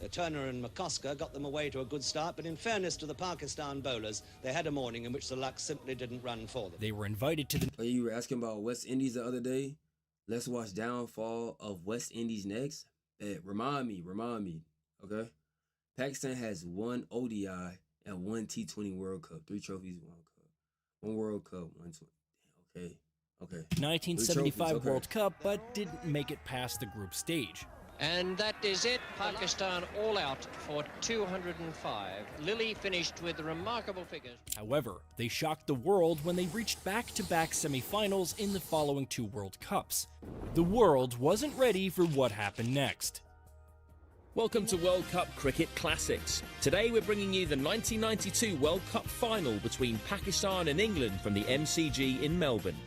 Turner and McCosker, got them away to a good start, but in fairness to the Pakistan bowlers, they had a morning in which the luck simply didn't run for them. They were invited to the... You were asking about West Indies the other day. Let's watch downfall of West Indies next. Remind me, okay? Pakistan has 1 ODI and 1 T20 World Cup. 3 trophies, 1 cup. 1 World Cup, 1 20. Okay. 1975 World Cup, but didn't make it past the group stage. And that is it. Pakistan all out for 205. Lilly finished with remarkable figures. However, they shocked the world when they reached back-to-back semi-finals in the following 2 World Cups. The world wasn't ready for what happened next. Welcome to World Cup Cricket Classics. Today we're bringing you the 1992 World Cup final between Pakistan and England from the MCG in Melbourne.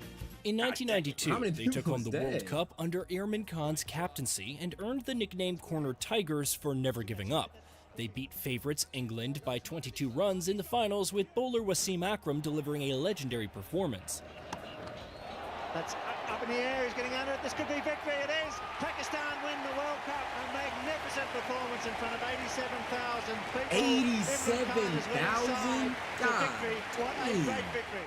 In 1992, they took on the World Cup under Irman Khan's captaincy and earned the nickname Corner Tigers for never giving up. They beat favourites England by 22 runs in the finals, with bowler Wasim Akram delivering a legendary performance. That's up in the air, he's getting under it. This could be victory, it is! Pakistan win the World Cup, a magnificent performance in front of 87,000 people. 87,000? Victory, what a great victory.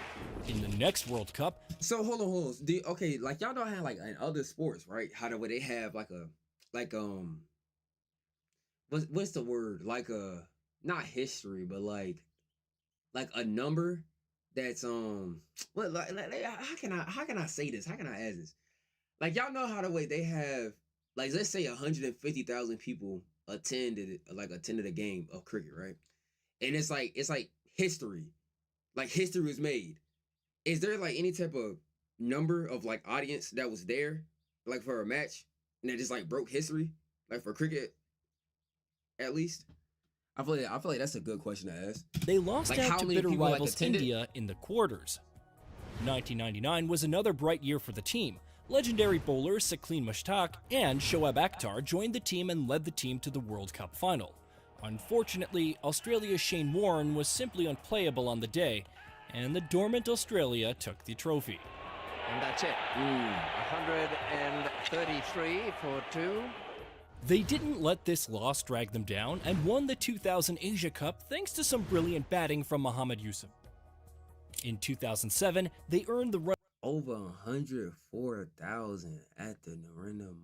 In the next World Cup... So, hold on. Okay, like, y'all don't have, like, in other sports, right? How do they have, like, what's the word? Like, not history, but, like a number that's, what, like, how can I say this? How can I ask this? Like, y'all know how the way they have, like, let's say 150,000 people attended a game of cricket, right? And it's like history. Like, history was made. Is there like any type of number of like audience that was there, like for a match, and it just like broke history, like for cricket, at least? I feel like that's a good question to ask. They lost Like, out how to many bitter people, like, rivals attended? India in the quarters. 1999 was another bright year for the team. Legendary bowlers Saqlain Mushtaq and Shoaib Akhtar joined the team and led the team to the World Cup final. Unfortunately, Australia's Shane Warne was simply unplayable on the day, and the dormant Australia took the trophy. And that's it. 133 for 2. They didn't let this loss drag them down and won the 2000 Asia Cup thanks to some brilliant batting from Mohammad Yusuf. In 2007, they earned the Over 104,000 at the Narendra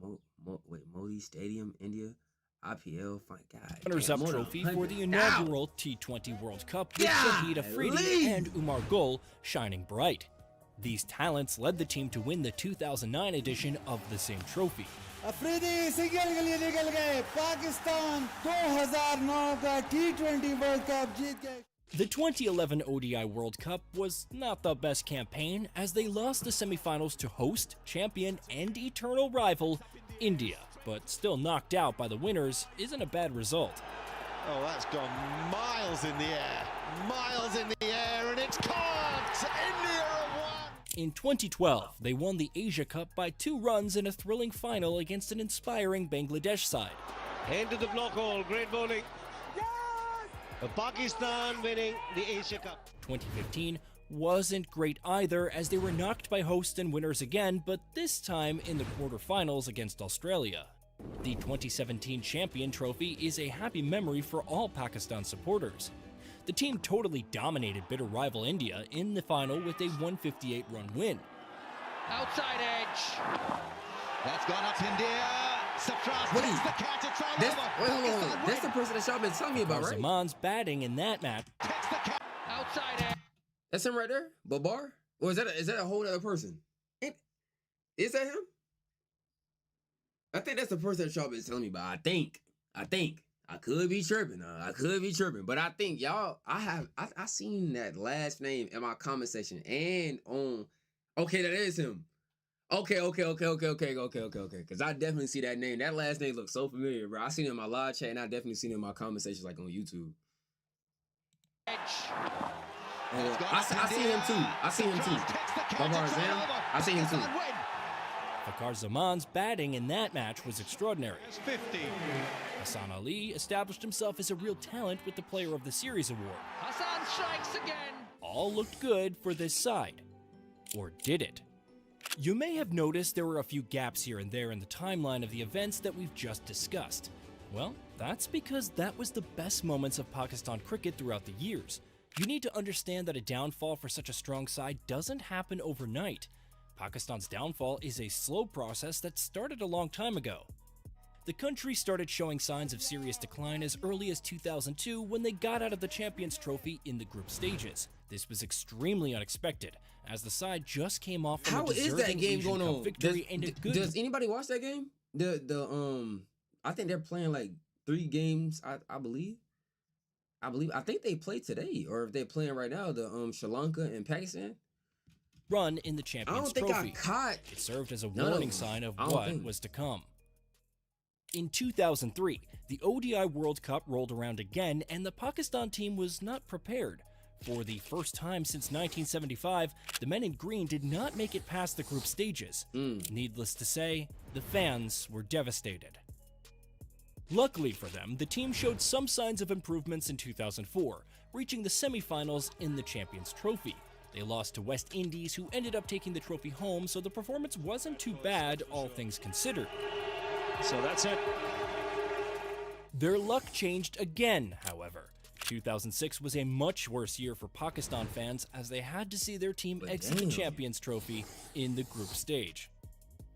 Modi Stadium, India. IPL, fine guy. runners-up trophy for the inaugural T20 World Cup with Shahid Afridi and Umar Gul shining bright. These talents led the team to win the 2009 edition of the same trophy. Afridi single के लिए निकल गए पाकिस्तान 2009 का T20 World Cup जीत गए. The 2011 ODI World Cup was not the best campaign as they lost the semifinals to host, champion, and eternal rival India, but still knocked out by the winners isn't a bad result. Oh, that's gone miles in the air, and it's caught. India have won. In 2012, they won the Asia Cup by 2 runs in a thrilling final against an inspiring Bangladesh side. Into the block hole, great bowling. Pakistan winning the Asia Cup. 2015 wasn't great either as they were knocked by hosts and winners again, but this time in the quarterfinals against Australia. The 2017 Champion Trophy is a happy memory for all Pakistan supporters. The team totally dominated bitter rival India in the final with a 158-run win. Outside edge. That's gone up India. Safraz takes the catch. It's all over. Wait, hold on. That's the person that y'all been telling me about, right? Zaman's batting in that match. Outside edge. That's him right there? Babar? Or is that a whole other person? Is that him? I think that's the person that y'all been telling me about. I think. I could be tripping. But I think y'all, I seen that last name in my comment section and on. Okay, that is him. Okay. Because I definitely see that name. That last name looks so familiar, bro. I seen it in my live chat and I definitely seen it in my comment sections like on YouTube. I see him too. Babar Azam, I see him too. Fakhar Zaman's batting in that match was extraordinary. Hassan Ali established himself as a real talent with the Player of the Series award. Hassan strikes again. All looked good for this side. Or did it? You may have noticed there were a few gaps here and there in the timeline of the events that we've just discussed. Well, that's because that was the best moments of Pakistan cricket throughout the years. You need to understand that a downfall for such a strong side doesn't happen overnight. Pakistan's downfall is a slow process that started a long time ago. The country started showing signs of serious decline as early as 2002 when they got out of the Champions Trophy in the group stages. This was extremely unexpected, as the side just came off from a deserving Asian Cup victory and a good... Does anybody watch that game? I think they're playing like 3 games, I believe. I think they play today, or if they're playing right now, the Sri Lanka and Pakistan. Run in the Champions Trophy. It served as a warning sign of what was to come. In 2003, the ODI World Cup rolled around again, and the Pakistan team was not prepared. For the first time since 1975, the men in green did not make it past the group stages. Needless to say, the fans were devastated. Luckily for them, the team showed some signs of improvements in 2004, reaching the semifinals in the Champions Trophy. They lost to West Indies, who ended up taking the trophy home, so the performance wasn't too bad, all things considered. So that's it. Their luck changed again, however. 2006 was a much worse year for Pakistan fans as they had to see their team exit the Champions Trophy in the group stage.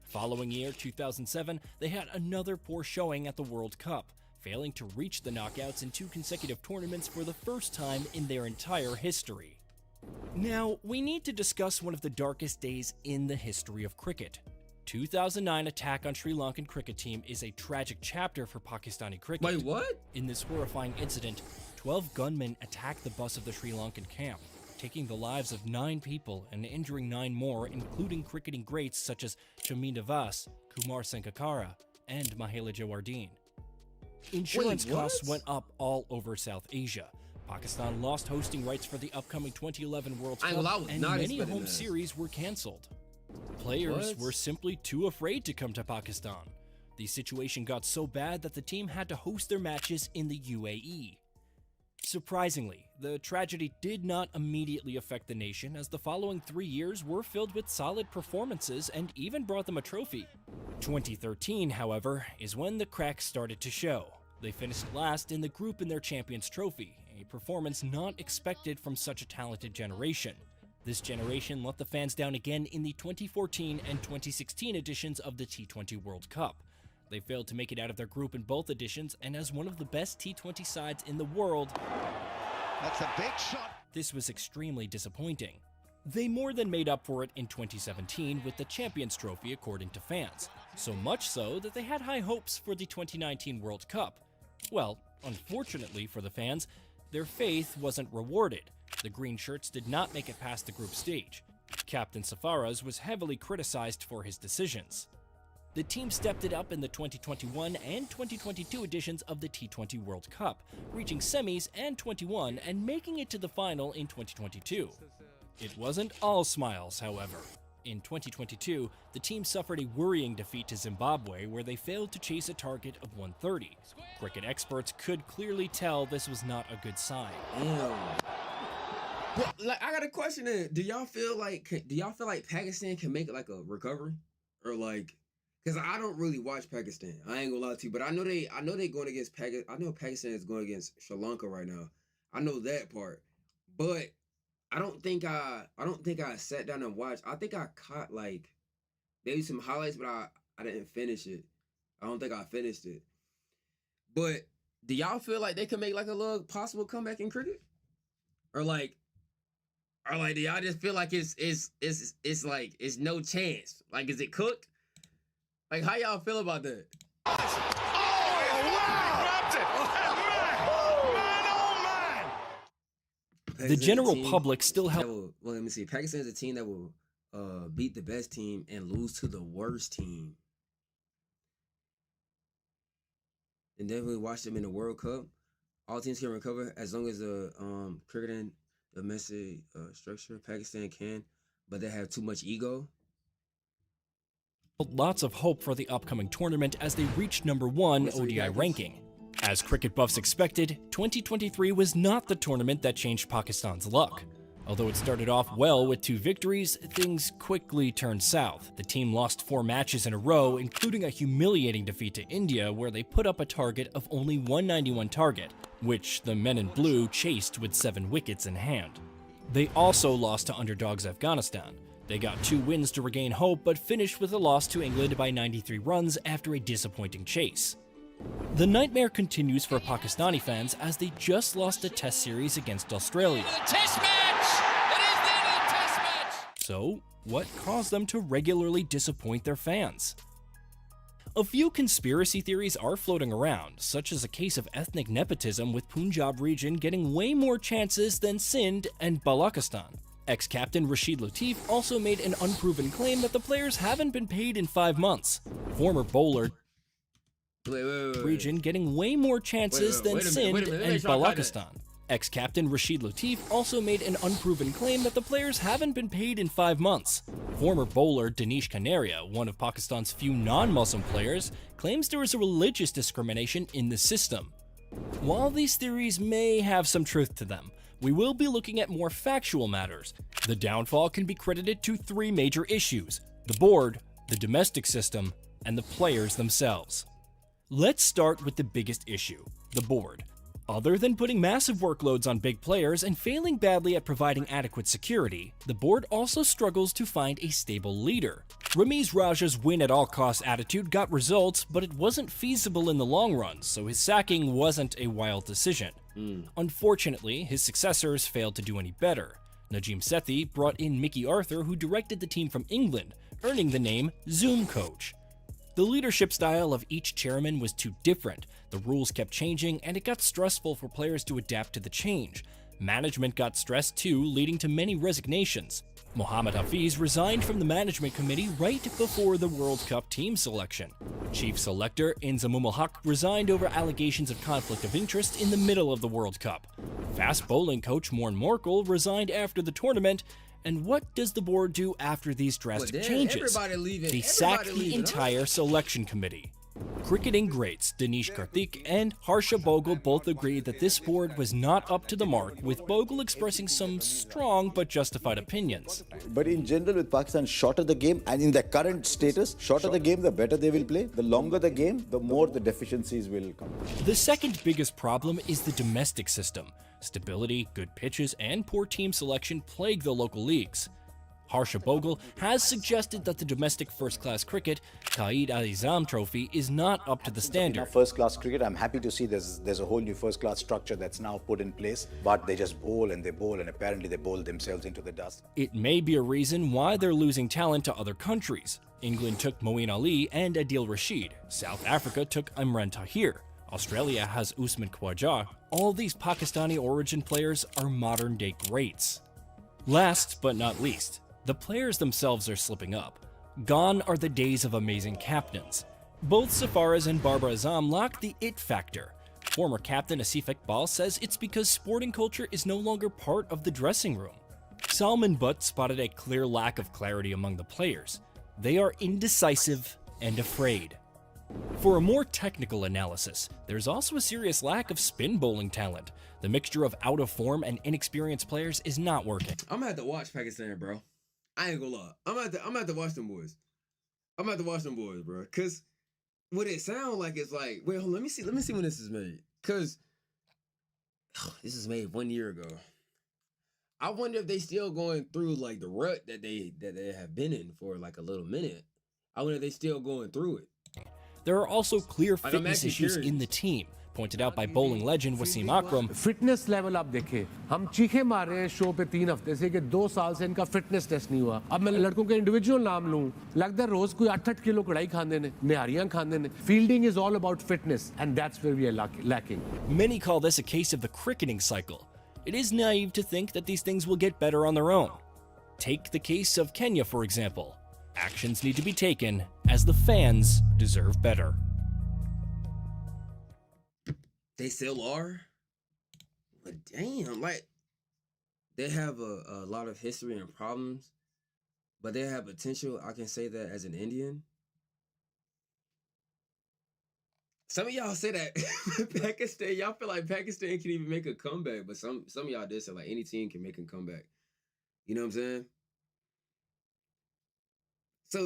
Following year, 2007, they had another poor showing at the World Cup, failing to reach the knockouts in 2 consecutive tournaments for the first time in their entire history. Now, we need to discuss one of the darkest days in the history of cricket. 2009 attack on Sri Lankan cricket team is a tragic chapter for Pakistani cricket. Wait, what? In this horrifying incident, 12 gunmen attacked the bus of the Sri Lankan camp. taking the lives of 9 people and injuring 9 more, including cricketing greats such as Chaminda Vas, Kumar Sangakkara, and Mahela Jawardene. Insurance costs went up all over South Asia. Pakistan lost hosting rights for the upcoming 2011 World Cup, and many home series were cancelled. Players were simply too afraid to come to Pakistan. The situation got so bad that the team had to host their matches in the UAE. Surprisingly, the tragedy did not immediately affect the nation, as the following 3 years were filled with solid performances and even brought them a trophy. 2013, however, is when the cracks started to show. They finished last in the group in their Champions Trophy, a performance not expected from such a talented generation. This generation let the fans down again in the 2014 and 2016 editions of the T20 World Cup. They failed to make it out of their group in both editions, and as one of the best T20 sides in the world, that's a big shot. This was extremely disappointing. They more than made up for it in 2017 with the Champions Trophy, according to fans. So much so that they had high hopes for the 2019 World Cup. Well, unfortunately for the fans, their faith wasn't rewarded. The green shirts did not make it past the group stage. Captain Safaras was heavily criticized for his decisions. The team stepped it up in the 2021 and 2022 editions of the T20 World Cup, reaching semis and 21 and making it to the final in 2022. It wasn't all smiles, however. In 2022, the team suffered a worrying defeat to Zimbabwe, where they failed to chase a target of 130. Cricket experts could clearly tell this was not a good sign. Well, like, I got a question then. Do y'all feel like Pakistan can make like a recovery? Or like, because I don't really watch Pakistan. I ain't gonna lie to you, but I know they going against Pakistan. I know Pakistan is going against Sri Lanka right now. I know that part. But I don't think I sat down and watched. I think I caught like maybe some highlights, but I didn't finish it. I don't think I finished it. But do y'all feel like they can make like a little possible comeback in cricket? Or like do y'all just feel like it's like it's no chance? Like, is it cooked? Like, how y'all feel about that? The general public still held. Well, let me see. Pakistan is a team that will beat the best team and lose to the worst team. And definitely watch them in the World Cup. All teams can recover as long as the cricketing domestic structure. Pakistan can, but they have too much ego. Lots of hope for the upcoming tournament as they reached #1 ODI ranking. As cricket buffs expected, 2023 was not the tournament that changed Pakistan's luck. Although it started off well with 2 victories, things quickly turned south. The team lost 4 matches in a row, including a humiliating defeat to India, where they put up a target of only 191 target, which the men in blue chased with 7 wickets in hand. They also lost to underdogs Afghanistan. They got 2 wins to regain hope, but finished with a loss to England by 93 runs after a disappointing chase. The nightmare continues for Pakistani fans as they just lost a test series against Australia. Test match! It is the end of the test match! So, what caused them to regularly disappoint their fans? A few conspiracy theories are floating around, such as a case of ethnic nepotism with Punjab region getting way more chances than Sindh and Balochistan. Ex-captain Rashid Latif also made an unproven claim that the players haven't been paid in 5 months. Former bowler region getting way more chances than Sindh and Balochistan. Ex-captain Rashid Latif also made an unproven claim that the players haven't been paid in 5 months. Former bowler Danish Kanaria, one of Pakistan's few non-Muslim players, claims there is a religious discrimination in the system. While these theories may have some truth to them, we will be looking at more factual matters. The downfall can be credited to 3 major issues: the board, the domestic system, and the players themselves. Let's start with the biggest issue, the board. Other than putting massive workloads on big players and failing badly at providing adequate security, the board also struggles to find a stable leader. Ramiz Raja's win-at-all-costs attitude got results, but it wasn't feasible in the long run, so his sacking wasn't a wild decision. Unfortunately, his successors failed to do any better. Najim Sethi brought in Mickey Arthur, who directed the team from England, earning the name Zoom Coach. The leadership style of each chairman was too different, the rules kept changing, and it got stressful for players to adapt to the change. Management got stressed too, leading to many resignations. Mohammad Hafiz resigned from the management committee right before the World Cup team selection. Chief selector Inzamam al-Haq resigned over allegations of conflict of interest in the middle of the World Cup. Fast bowling coach Morn Morkel resigned after the tournament. And what does the board do after these drastic changes? They sack the entire selection committee. Cricketing greats Danish Karthik and Harsha Bogle both agreed that this board was not up to the mark, with Bogle expressing some strong but justified opinions. But in general, with Pakistan, shorter the game, and in their current status, shorter the game, the better they will play. The longer the game, the more the deficiencies will come. The second biggest problem is the domestic system. Stability, good pitches, and poor team selection plague the local leagues. Harsha Bogle has suggested that the domestic first-class cricket, Qaid al-Izam Trophy, is not up to the standard. First-class cricket, I'm happy to see there's a whole new first-class structure that's now put in place, but they just bowl, and apparently they bowl themselves into the dust. It may be a reason why they're losing talent to other countries. England took Moeen Ali and Adil Rashid. South Africa took Imran Tahir. Australia has Usman Khawaja. All these Pakistani origin players are modern-day greats. Last but not least, the players themselves are slipping up. Gone are the days of amazing captains. Both Safaraz and Babar Azam lack the it factor. Former captain Asif Iqbal says it's because sporting culture is no longer part of the dressing room. Salman Butt spotted a clear lack of clarity among the players. They are indecisive and afraid. For a more technical analysis, there's also a serious lack of spin bowling talent. The mixture of out-of-form and inexperienced players is not working. I'm gonna have to watch Pakistan, bro. I ain't gonna lie. I'm gonna have to watch them boys. Bro. Cause what it sound like is like, wait, hold on, let me see when this is made. Cause this is made 1 year ago. I wonder if they still going through like the rut that they have been in for like a little minute. I wonder if they still going through it. There are also clear fitness issues in the team, pointed out by bowling legend Wasim Akram. Fitness level आप देखें, हम चीखे मार रहे हैं show पे 3 हफ्ते से कि 2 साल से इनका फिटनेस टेस्ट नहीं हुआ. अब मैं लड़कों के इंडिविजुअल नाम लूं, लगता है रोज कोई 8-8 किलो कढ़ाई खाने ने, निहारियां खाने ने. Fielding is all about fitness, and that's where we are lacking. Many call this a case of the cricketing cycle. It is naive to think that these things will get better on their own. Take the case of Kenya, for example. Actions need to be taken, as the fans deserve better. They still are? But damn, like, they have a lot of history and problems, but they have potential. I can say that as an Indian. Some of y'all say that Pakistan, y'all feel like Pakistan can even make a comeback, but some of y'all did say like any team can make a comeback. You know what I'm saying?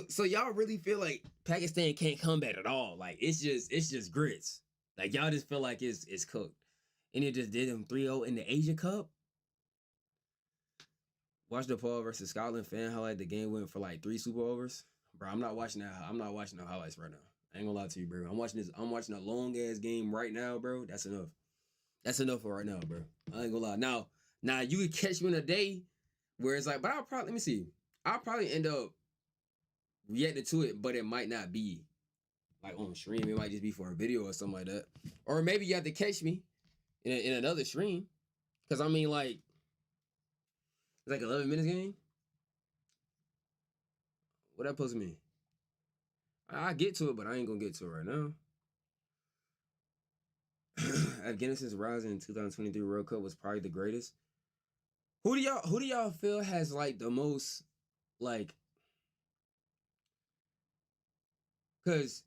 So y'all really feel like Pakistan can't come back at all. Like it's just grits. Like y'all just feel like it's cooked. And it just did them 3-0 in the Asia Cup. Watch Nepal versus Scotland fan highlight. The game went for like 3 super overs. Bro, I'm not watching that. I'm not watching the highlights right now. I ain't gonna lie to you, bro. I'm watching a long ass game right now, bro. That's enough. That's enough for right now, bro. I ain't gonna lie. Now you could catch me in a day where it's like, but I'll probably end up reacting to it, but it might not be like on stream. It might just be for a video or something like that. Or maybe you have to catch me in another stream. Cause I mean, like, it's like 11 minutes game. What that supposed to mean? I get to it, but I ain't gonna get to it right now. Afghanistan's rise in 2023 World Cup was probably the greatest. Who do y'all feel has like the most like? Cause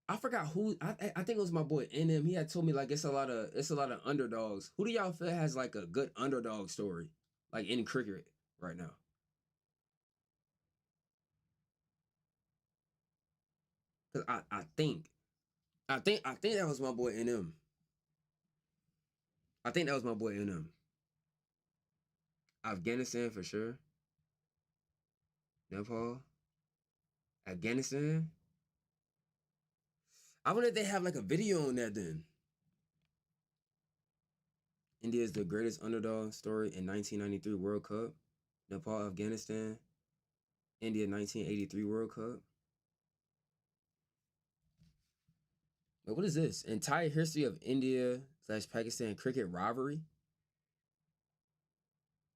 I forgot who I think it was my boy NM. He had told me like it's a lot of underdogs. Who do y'all feel has like a good underdog story like in cricket right now? Cause I think that was my boy NM. I think that was my boy NM. Afghanistan for sure. Nepal. Afghanistan. I wonder if they have like a video on that then. India is the greatest underdog story in 1993 World Cup. Nepal, Afghanistan. India 1983 World Cup. Wait, what is this? Entire history of India/Pakistan cricket rivalry.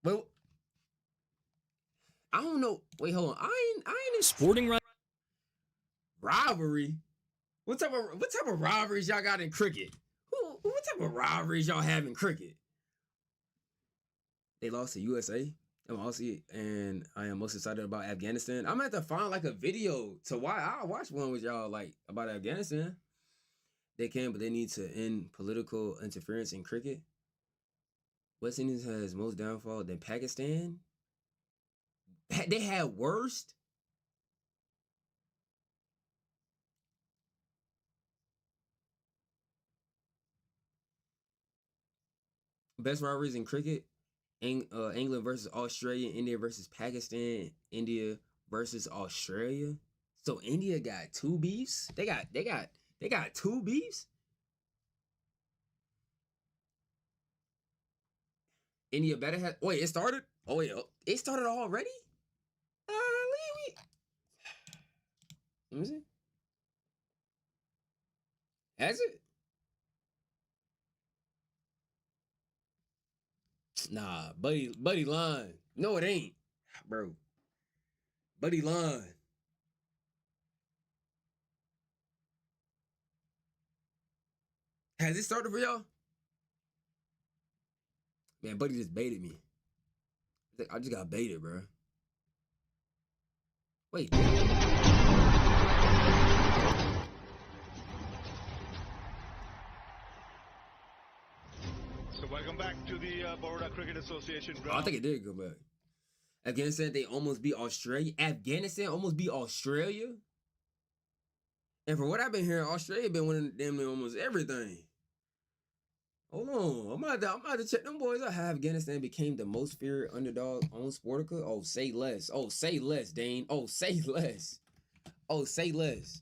Well, I don't know. Wait, hold on. I ain't in Sporting rivalry. What type of rivalries y'all got in cricket? What type of rivalries y'all have in cricket? They lost to USA. And I am most excited about Afghanistan. I'm gonna have to find like a video to why I'll watch one with y'all like about Afghanistan. They can, but they need to end political interference in cricket. West Indies has most downfall than Pakistan. They had worst. Best rivalries in cricket. England versus Australia, India versus Pakistan, India versus Australia. So India got two beefs. They got two beefs. India better have. Wait, it started. Oh wait, it started already. Let me see. Has it? Nah, buddy line. No, it ain't, bro. Buddy line. Has it started for y'all? Man, buddy just baited me. I just got baited, bro. Wait. So welcome back to the Baroda Cricket Association ground. I think it did go back. Afghanistan, they almost beat Australia. Afghanistan almost beat Australia. And for what I've been hearing, Australia been winning damn near almost everything. Hold on. I'm about to check them boys out. How Afghanistan became the most feared underdog on Sportica. Oh, say less. Oh, say less, Dane. Oh, say less. Oh, say less.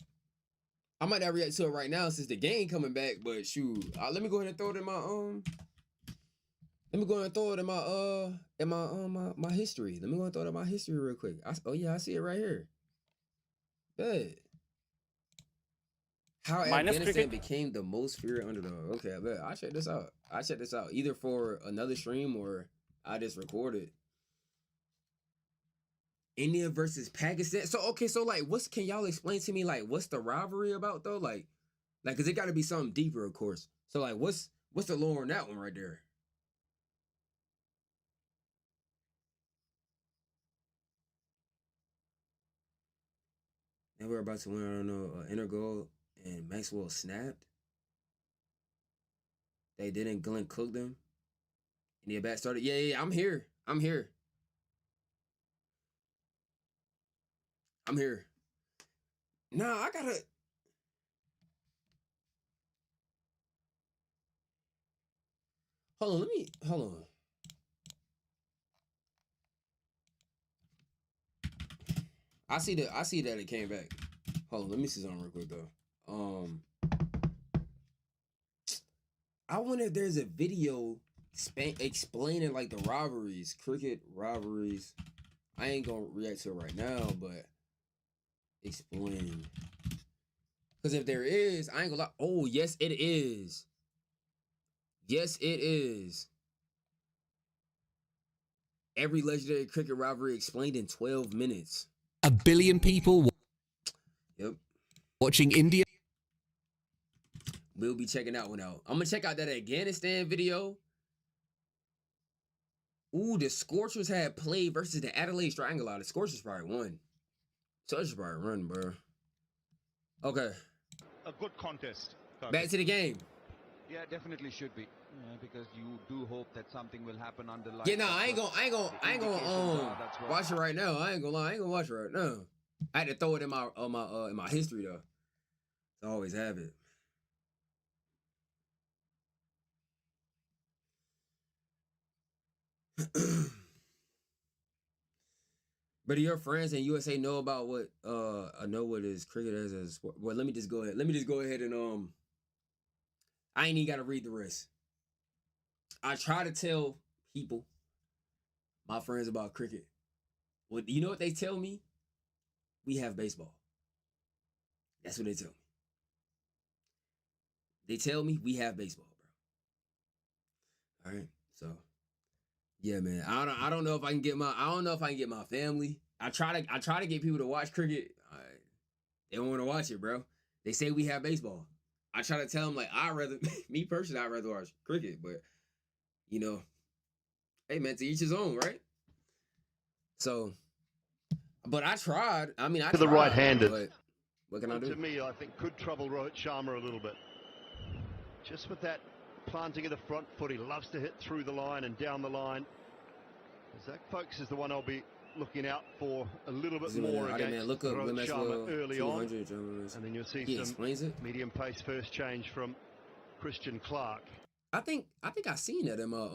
I might not react to it right now since the game coming back, but shoot. Let me go ahead and throw it in my Let me go ahead and throw it in my history. Let me go ahead and throw it in my history real quick. Oh yeah, I see it right here. Bet. How Afghanistan became the most feared underdog. Okay, I bet. I'll check this out. Either for another stream or I just record it. India versus Pakistan. So okay, so like can y'all explain to me like what's the rivalry about though? Like cause it gotta be something deeper, of course. So like what's the lore on that one right there? And we're about to win, I don't know, inner goal, and Maxwell snapped. They didn't Glenn cook them. And the bat started. Yeah, I'm here. I'm here. Nah, I gotta. Hold on. I see that it came back. Hold on, let me see something real quick though. I wonder if there's a video explaining like the rivalries, cricket rivalries. I ain't gonna react to it right now, but explain. Because if there is, I ain't gonna lie. Oh, yes, it is. Yes, it is. Every legendary cricket rivalry explained in 12 minutes. 1 billion people watching India. We'll be checking that one out. I'm gonna check out that Afghanistan video. Ooh, the Scorchers had played versus the Adelaide Strangler. The Scorchers probably won. Scorchers probably run, bro. Okay. A good contest. Back to the game. Yeah, definitely should be. Because you do hope that something will happen underlying. Yeah, no, I ain't gonna watch it right now. I ain't gonna lie, I ain't gonna watch it right now. I had to throw it in my history though. So I always have it. But do your friends in USA know about what is cricket as a sport? Well, let me just go ahead and I ain't even gotta read the rest. I try to tell people, my friends, about cricket. Well, you know what they tell me? We have baseball. That's what they tell me. They tell me we have baseball, bro. All right, so Yeah, man. I don't know if I can get my family. I try to get people to watch cricket. They don't want to watch it, bro. They say we have baseball. I try to tell them like me personally, I'd rather watch cricket, but you know, hey man, to each his own, right? So, but I tried. I mean, I to the tried, right-handed. but what can I do? To me, I think could trouble Rohit Sharma a little bit. Just with that planting of the front foot, he loves to hit through the line and down the line. Zach Folks is the one I'll be looking out for a little bit more against Rohit Sharma early on. And then you'll see some medium pace first change from Christian Clark. I think I seen that in my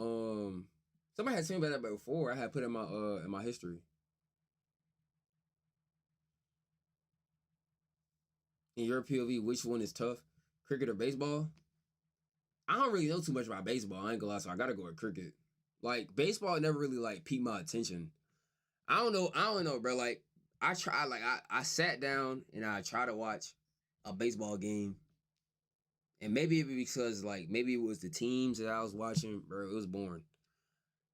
somebody had seen that before. I had put in my history. In your POV, which one is tough, cricket or baseball? I don't really know too much about baseball. I ain't gonna lie, so I gotta go with cricket. Like baseball never really like piqued my attention. I don't know, bro. Like I tried, like I sat down and I tried to watch a baseball game, and maybe it was because like maybe it was the teams that I was watching, bro. It was boring,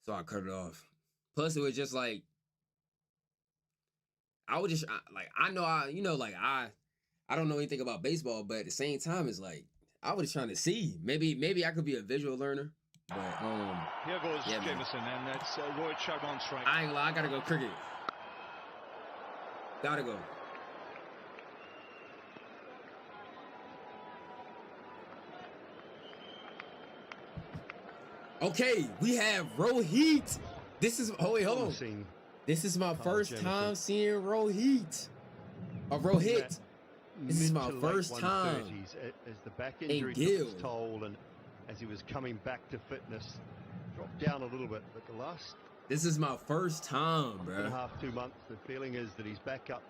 so I cut it off. Plus, it was just like I would just I don't know anything about baseball, but at the same time, it's like I was trying to see. Maybe I could be a visual learner. But here goes Jameson, and that's Rohit Sharma on strike. I ain't gonna lie, I gotta go cricket. Gotta go. Okay, we have Rohit. This is hold on. This is my first time seeing Rohit. Rohit. This is my first time. As the back injury took its toll, and as he was coming back to fitness, dropped down a little bit. But the last, this is my first time, bro. 1.5, 2 months. The feeling is that he's back up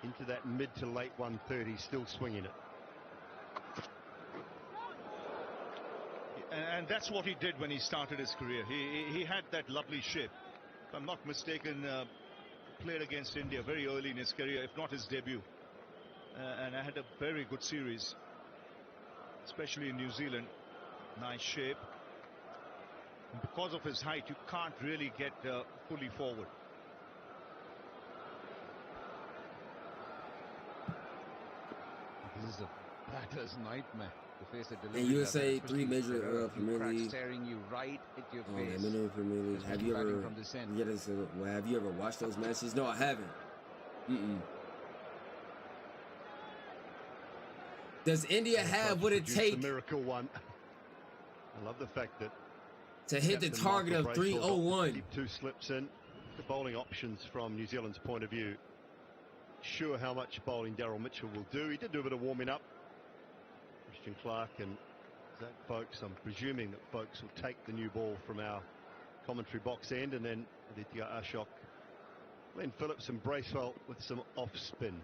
into that mid to late 130s, still swinging it. And that's what he did when he started his career. He had that lovely shape. If I'm not mistaken, played against India very early in his career, if not his debut. And I had a very good series, especially in New Zealand. Nice shape. And because of his height, you can't really get fully forward. This is a batter's nightmare to face a delivery. And USA 3 major Premier League. Staring you right at your face. Premier League. Have you ever watched those matches? No, I haven't. Does India have what it takes? The miracle one. I love the fact that to hit the target of 301. Deep 2 slips in. The bowling options from New Zealand's point of view. Sure how much bowling Daryl Mitchell will do. He did do a bit of warming up. Christian Clark and Zach Folks. I'm presuming that Folks will take the new ball from our commentary box end, and then Aditya Ashok, Glenn Phillips and Bracewell with some off spin.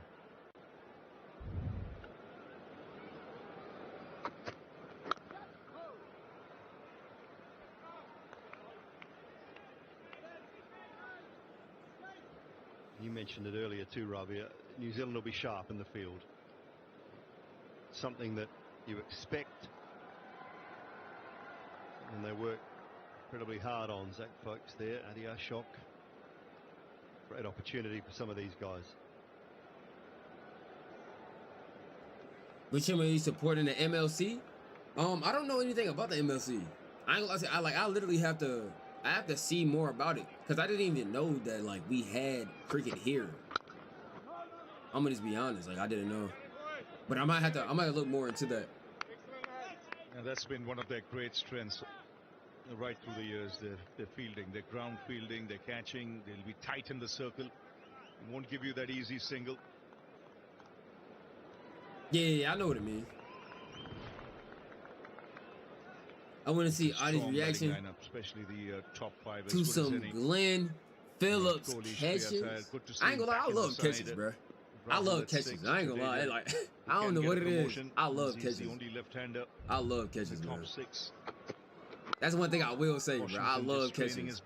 You mentioned it earlier too, Ravi. New Zealand will be sharp in the field. Something that you expect, and they work incredibly hard on. Zach Folks there, Aditya Ashok. Great opportunity for some of these guys. Which team are you supporting, the MLC? I don't know anything about the MLC. I literally have to see more about it, because I didn't even know that like we had cricket here. I'm gonna just be honest, like I didn't know. But I might look more into that. And that's been one of their great strengths right through the years. Their fielding, their ground fielding, their catching. They'll be tight in the circle. It won't give you that easy single. Yeah, I know what it means. I want to see AuDii's reaction, lineup, especially the top 5 to some Glenn Phillips catches. I ain't gonna lie, I love catches, bro. I love catches. I ain't gonna lie. Like, I don't know what it is. I love catches. The only left-hander. I love catches, bro. Top 6. That's one thing I will say, bro. I love catches.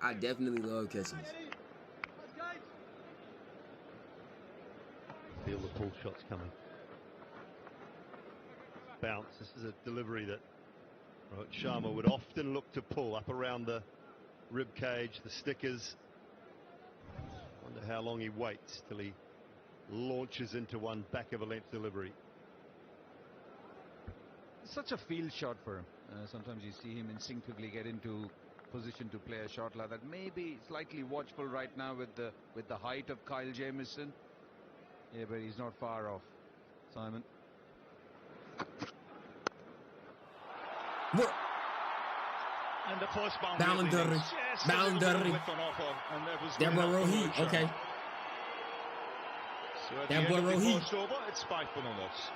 I definitely love catches. Feel the pull shots coming. Bounce. This is a delivery that Rohit Sharma would often look to pull up around the rib cage, the stickers. Wonder how long he waits till he launches into one back of a length delivery. Such a field shot for him. Sometimes you see him instinctively get into position to play a shot like that. Maybe slightly watchful right now with the height of Kyle Jamieson. Yeah, but he's not far off, Simon. And the first boundary. That boy Rohit, okay. So at that the boy end of the Rohit. first over, it's 5 for no loss.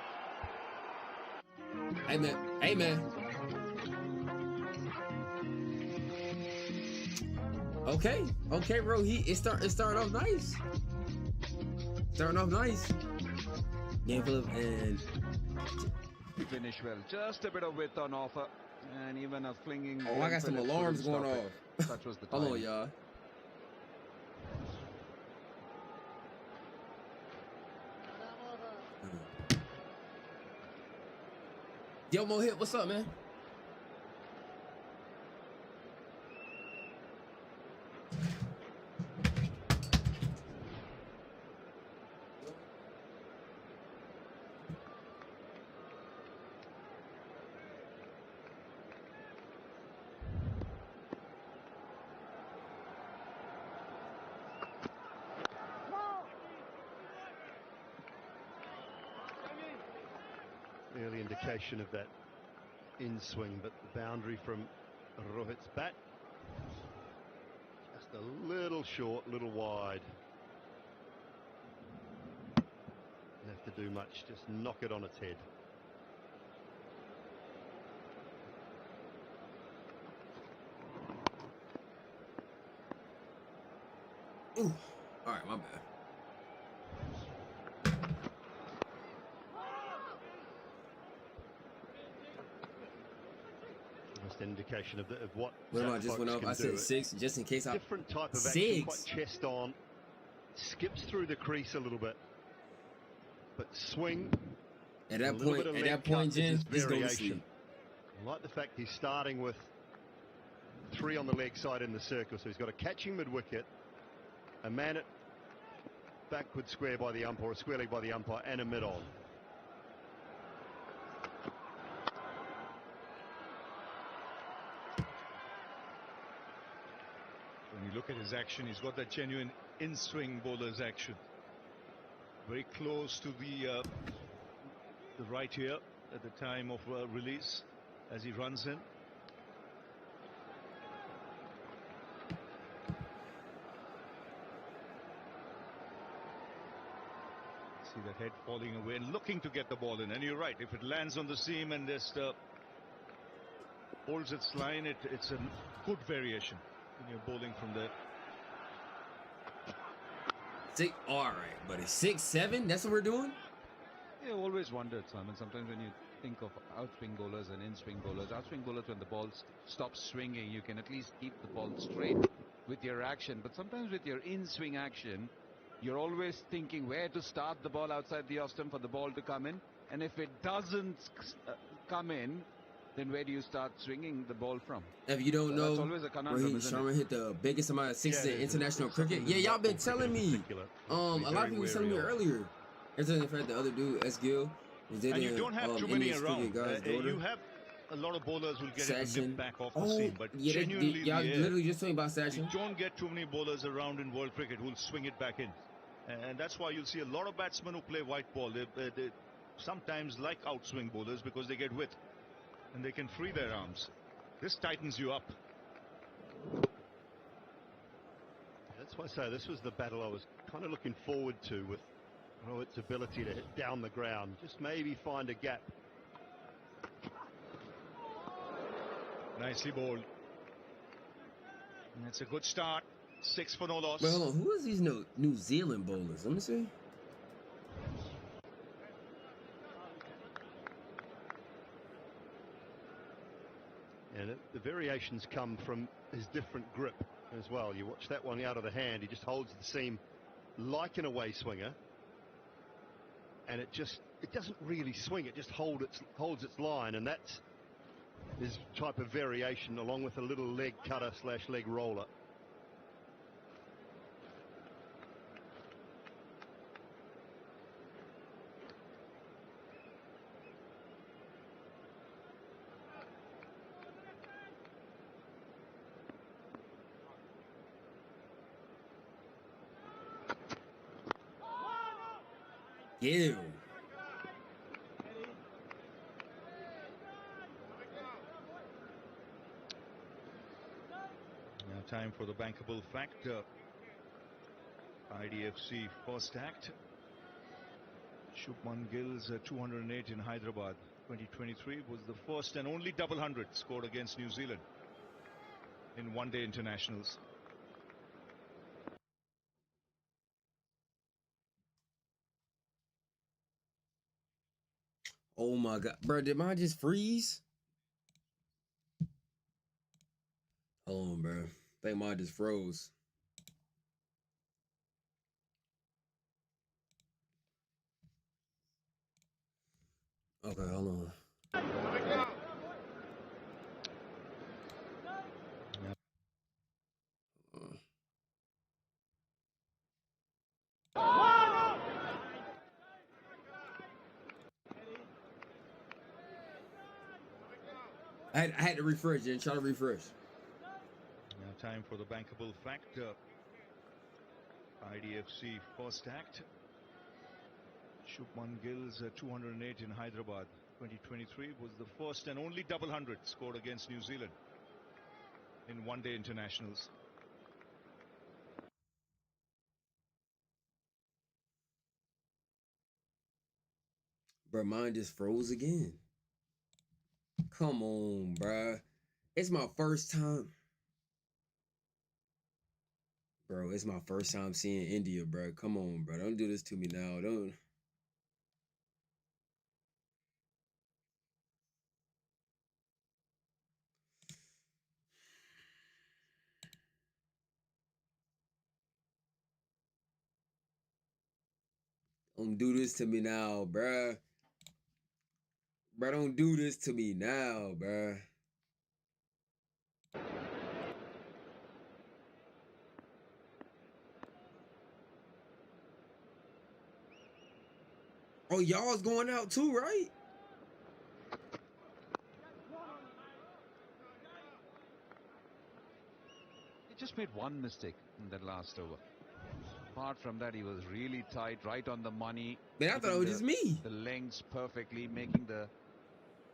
Amen. Amen. Okay. Okay, Rohit. It started off nice. Starting off nice. Game full of and Finish well. Just a bit of width on offer. And even a flinging. oh, I got some alarms going off. Such was the time. Hold on, y'all. Yo, Mohit, what's up, man? Early indication of that in swing, but the boundary from Rohit's bat just a little short, little wide. Don't have to do much, just knock it on its head. Ooh. All right, my bad. Indication of what I just went up. I said 6 just in case. Different type of 6 action, quite chest on, skips through the crease a little bit, but swing. At that point, Jen, just go to sleep. I like the fact he's starting with 3 on the leg side in the circle, so he's got a catching mid wicket, a man at backward square by the umpire, a square leg by the umpire, and a mid on. When you look at his action, he's got that genuine in-swing bowler's action. Very close to the right here at the time of release as he runs in. See that head falling away and looking to get the ball in. And you're right, if it lands on the seam and just holds its line, it's a good variation. When you're bowling from there. All right, buddy. 6, 7. That's what we're doing. Yeah, always wondered, Simon. Sometimes when you think of outswing bowlers and in-swing bowlers, outswing bowlers, when the ball stops swinging, you can at least keep the ball straight with your action. But sometimes with your in-swing action, you're always thinking where to start the ball outside the off-stump for the ball to come in. And if it doesn't come in, then where do you start swinging the ball from? If you don't know, that's always a conundrum, Rohit Sharma hit the biggest amount of sixes in international cricket. Yeah, y'all been telling me. A lot of people were telling me earlier. Other than the fact the other dude, S. Gill, was and you don't have too many around. You have a lot of bowlers who will get it and nip back off the seam, but genuinely, y'all literally just talking about Sachin. You don't get too many bowlers around in world cricket who will swing it back in, and that's why you'll see a lot of batsmen who play white ball. They sometimes like outswing bowlers because they get width and they can free their arms. This tightens you up. That's why I say this was the battle I was kind of looking forward to, with Rohit's ability to hit down the ground, just maybe find a gap. Nicely bowled. And that's a good start. 6 for no loss. Wait, hold on. Who is these New Zealand bowlers? Let me see. And the variations come from his different grip as well. You watch that one out of the hand, he just holds the seam like an away swinger, and it doesn't really swing, it just holds its line, and that's this type of variation along with a little leg cutter / leg roller. Ew. Now time for the bankable fact. IDFC first act. Shubman Gill's 208 in Hyderabad 2023 was the first and only double hundred scored against New Zealand in one-day internationals. Oh my God, bro, did mine just freeze? Hold on, bro. I think mine just froze. Okay, hold on. I had to refresh, Jen. Try to refresh. Now time for the bankable fact. IDFC first act. Shubman Gill's 208 in Hyderabad 2023 was the first and only double hundred scored against New Zealand in one-day internationals. Bro, mine just froze again. Come on, bro. It's my first time. Bro, it's my first time seeing India, bro. Come on, bro. Don't do this to me now. Don't do this to me now, bro. Bro, don't do this to me now, bro. Oh, y'all's going out too, right? He just made one mistake in that last over. Apart from that, he was really tight, right on the money. Man, I thought it was just me. The lengths perfectly, making the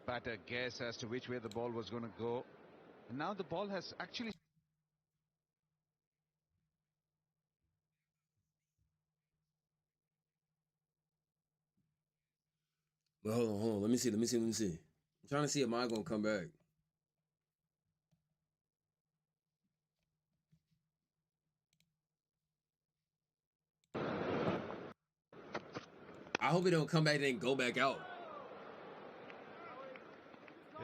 batter guess as to which way the ball was going to go. And now the ball has actually... But hold on. Let me see. I'm trying to see if mine gonna come back. I hope it don't come back and then go back out.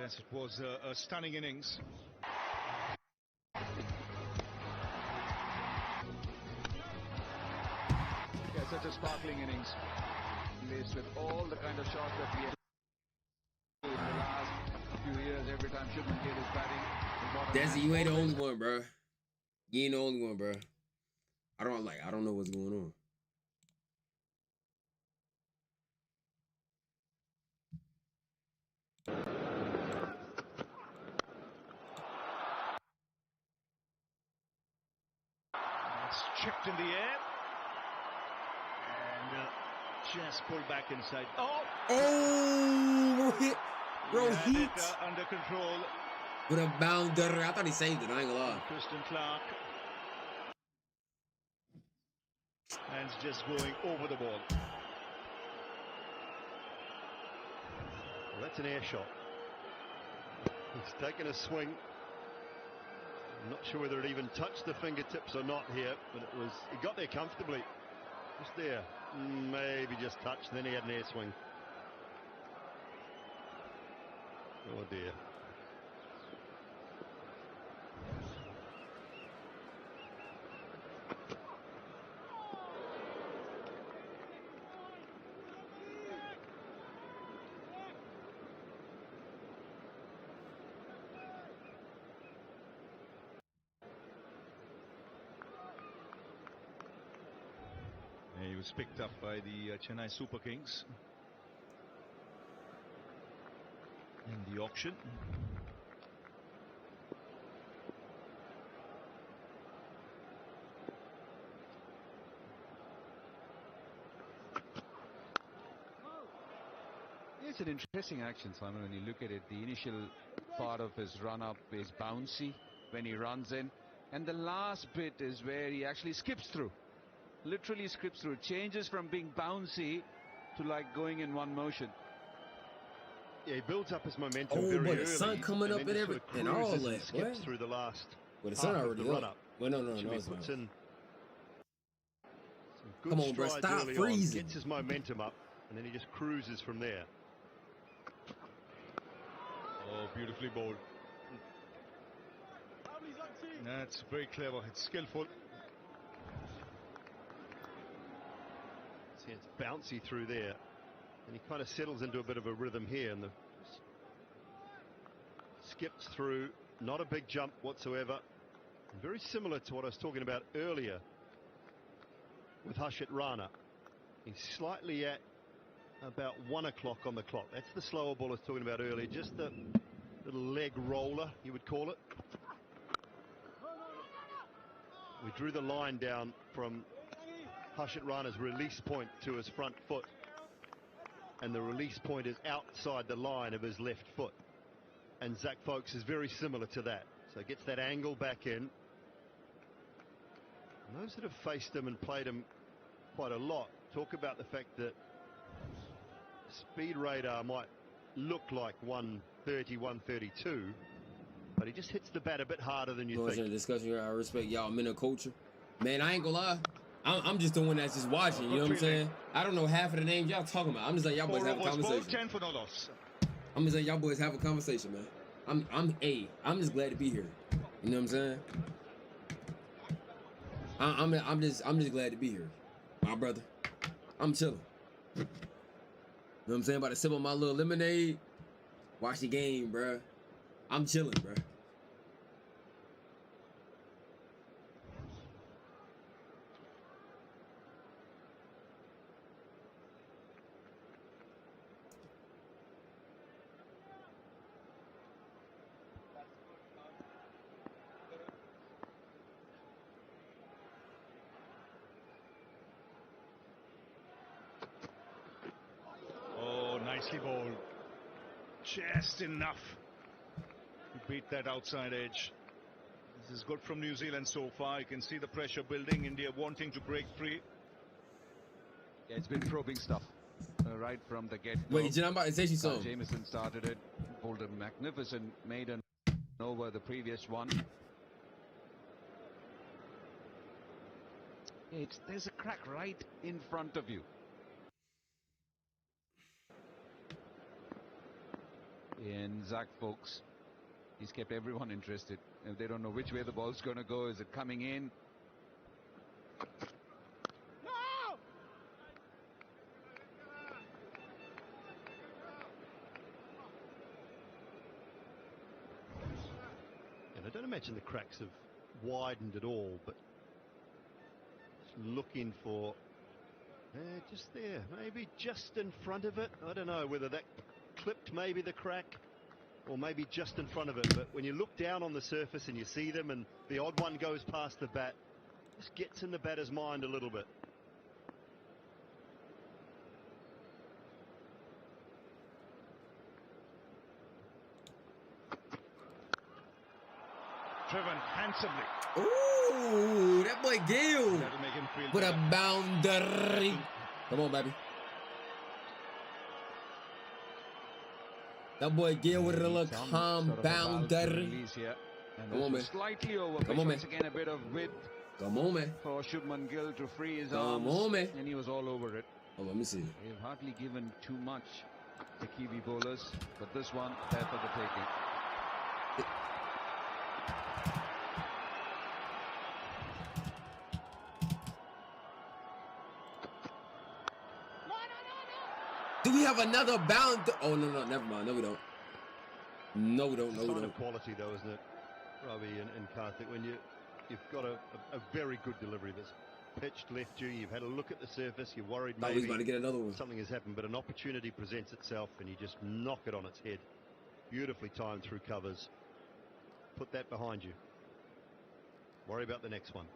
Yes, it was a stunning innings. Yeah, such a sparkling innings. Laced with all the kind of shots that we have in the last few years. Every time Shubman Gill is batting. Desi, you ain't the only one, bro. You ain't the only one, bro. I don't know what's going on. It's chipped in the air. And just pulled back inside. Oh, Rohit. Under control. With a bounder. I thought he saved it, I ain't gonna lie. Kristen Clark. And just going over the ball. Well, that's an air shot. He's taken a swing. I'm not sure whether it even touched the fingertips or not here, but he got there comfortably. Just there. Maybe just touched, then he had an air swing. Oh dear. He was picked up by the Chennai Super Kings in the auction. It's an interesting action, Simon, when you look at it. The initial part of his run-up is bouncy when he runs in, and the last bit is where he actually skips through. Literally skips through. Changes from being bouncy to like going in one motion. Yeah, he builds up his momentum Oh, very but early. the sun coming up and everything, all cruises that. and skips What? through the last Well, the sun half of already the up. run-up. Well, no, Should no, be it's puts not. in some good Come on, bro, strides stop early freezing. on, gets his momentum up, and then he just cruises from there. Oh, beautifully bowled. That's very clever. It's skillful. See, it's bouncy through there, and he kind of settles into a bit of a rhythm here, and the skips through. Not a big jump whatsoever. Very similar to what I was talking about earlier with Harshit Rana. He's slightly at about 1 o'clock on the clock. That's the slower ball I was talking about earlier. Just the little leg roller, you would call it. We drew the line down from Harshit Rana's release point to his front foot, and the release point is outside the line of his left foot. And Zach Folks is very similar to that. So he gets that angle back in. And those that have faced him and played him quite a lot talk about the fact that speed radar might look like 130, 132, but he just hits the bat a bit harder than you Going think. into the discussion here, I respect y'all men of culture. Man, I ain't gonna lie. I'm just the one that's just watching, you know what I'm saying? I don't know half of the names y'all talking about. I'm just like, y'all boys have a conversation. 10 for no loss. I'm just like, y'all boys have a conversation, man. I'm just glad to be here. You know what I'm saying? I'm just glad to be here, my brother. I'm chilling. You know what I'm saying? About to sip on my little lemonade, watch the game, bruh. I'm chilling, bruh. Oh, nicely bowled. Just enough to beat that outside edge. This is good from New Zealand so far. You can see the pressure building. India wanting to break free. Yeah, it's been probing stuff right from the get-go. Wait, Jen, I'm about to say something. Jamieson started it, pulled a magnificent maiden over the previous one. There's a crack right in front of you. And Zach Folks, he's kept everyone interested. If they don't know which way the ball's going to go, is it coming in? And I don't imagine the cracks have widened at all, but just looking for just there, maybe just in front of it. I don't know whether that clipped maybe the crack or maybe just in front of it, but when you look down on the surface and you see them and the odd one goes past the bat, just gets in the batter's mind a little bit. Driven handsomely. Ooh, that boy Gil That'll make him feel with a better. boundary. Come on, baby. That boy Gil with a little calm boundary. Come on, man. Slightly over. Come on, man. Once again, a bit of width. Come on, man. For Shubman Gill to free his Come arms. on, man. And he was all over it. Oh, let me see. They've hardly given too much, the Kiwi bowlers, but this one, there for the taking. Do we have another bound? Oh, no, never mind. No, we don't. No, we don't. It's No, a we sign don't. of quality, though, isn't it, Ravi and Karthik, when you've got a very good delivery that's pitched left you, you've had a look at the surface, you're worried He's maybe about to get another one. something has happened, but an opportunity presents itself and you just knock it on its head. Beautifully timed through covers. Put that behind you. Worry about the next one.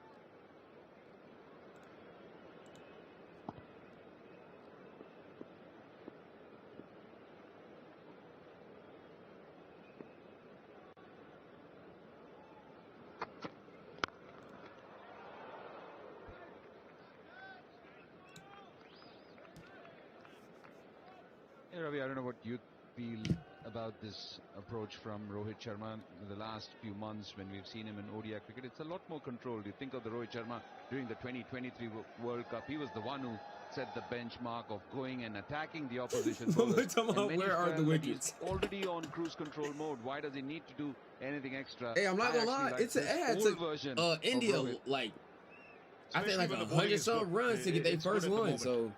Hey, Ravi, I don't know what you feel about this approach from Rohit Sharma in the last few months when we've seen him in ODI cricket. It's a lot more controlled. You think of the Rohit Sharma during the 2023 World Cup. He was the one who set the benchmark of going and attacking the opposition bowlers. Where are the wickets? He's already on cruise control mode. Why does he need to do anything extra? Hey, I'm not gonna lie. Like It had to India like I think like 100 some runs to get their first one. So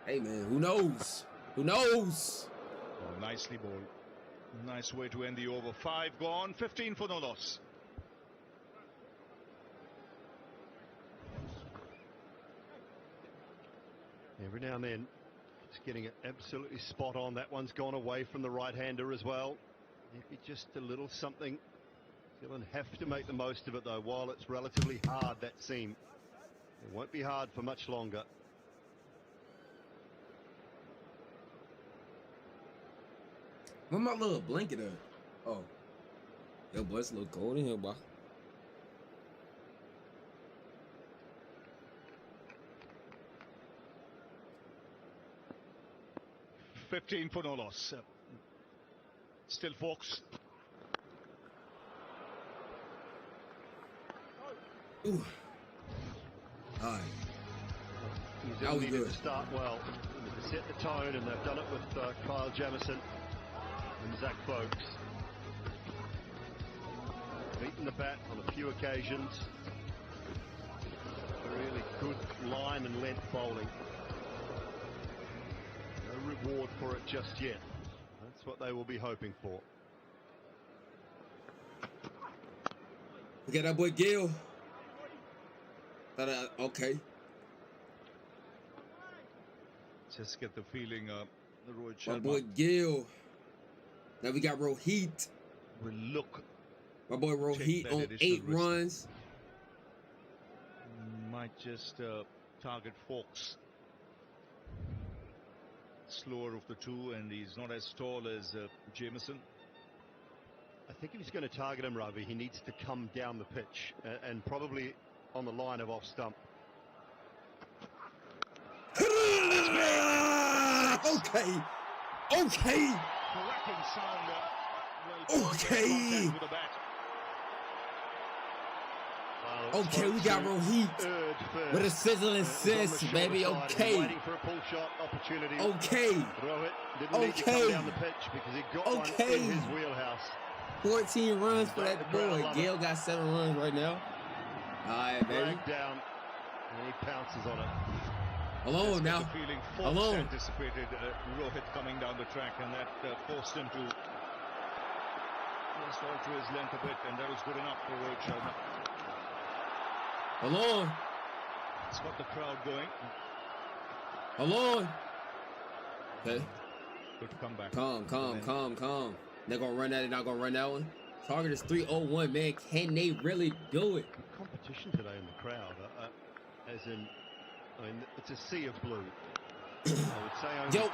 hey man, who knows? Who knows? Oh, nicely bowled. Nice way to end the over. 5 gone, 15 for no loss. Every now and then, just getting it absolutely spot on. That one's gone away from the right-hander as well. Maybe just a little something. Zealand have to make the most of it though. While it's relatively hard, that seam, it won't be hard for much longer. Where my little blanket at? Oh. Yo, boy, it's a little cold in here, boy. $15 for no loss. Still Fox. Ooh. All right. New Zealand needed to start well. To set the tone, and they've done it with Kyle Jamieson and Zach Folkes. Beaten the bat on a few occasions. Really good line and length bowling. No reward for it just yet. That's what they will be hoping for. We got that boy Gil. Okay. Just get the feeling the Rohit Sharma. My boy Gil. Now we got Rohit. Will look. My boy Rohit on 8 runs. Might just target Fox. Slower of the two, and he's not as tall as Jamieson. I think if he's going to target him, Ravi, he needs to come down the pitch and probably on the line of off stump. Okay. Okay. Cracking sound. Okay. Okay, we got Rohit with a sizzling assist, baby. Okay. Waiting for a pull shot opportunity. Okay. Rohit didn't need to come down the pitch because he got one in his wheelhouse. 14 runs for that boy. Gale got 7 runs right now. All right, baby. Dragged down, and he pounces on it. Alone now. The feeling Fox Alone. anticipated Rohit coming down the track, and that forced him to just alter his length a bit, and that was good enough for Rohit Sharma. Alone. It's got the crowd going. Alone. Okay. Good comeback. Calm. They're gonna run that. They're not gonna run that one. Target is 301, man. Can they really do it? Good competition today in the crowd. As in, I mean, it's a sea of blue. I would say only 10,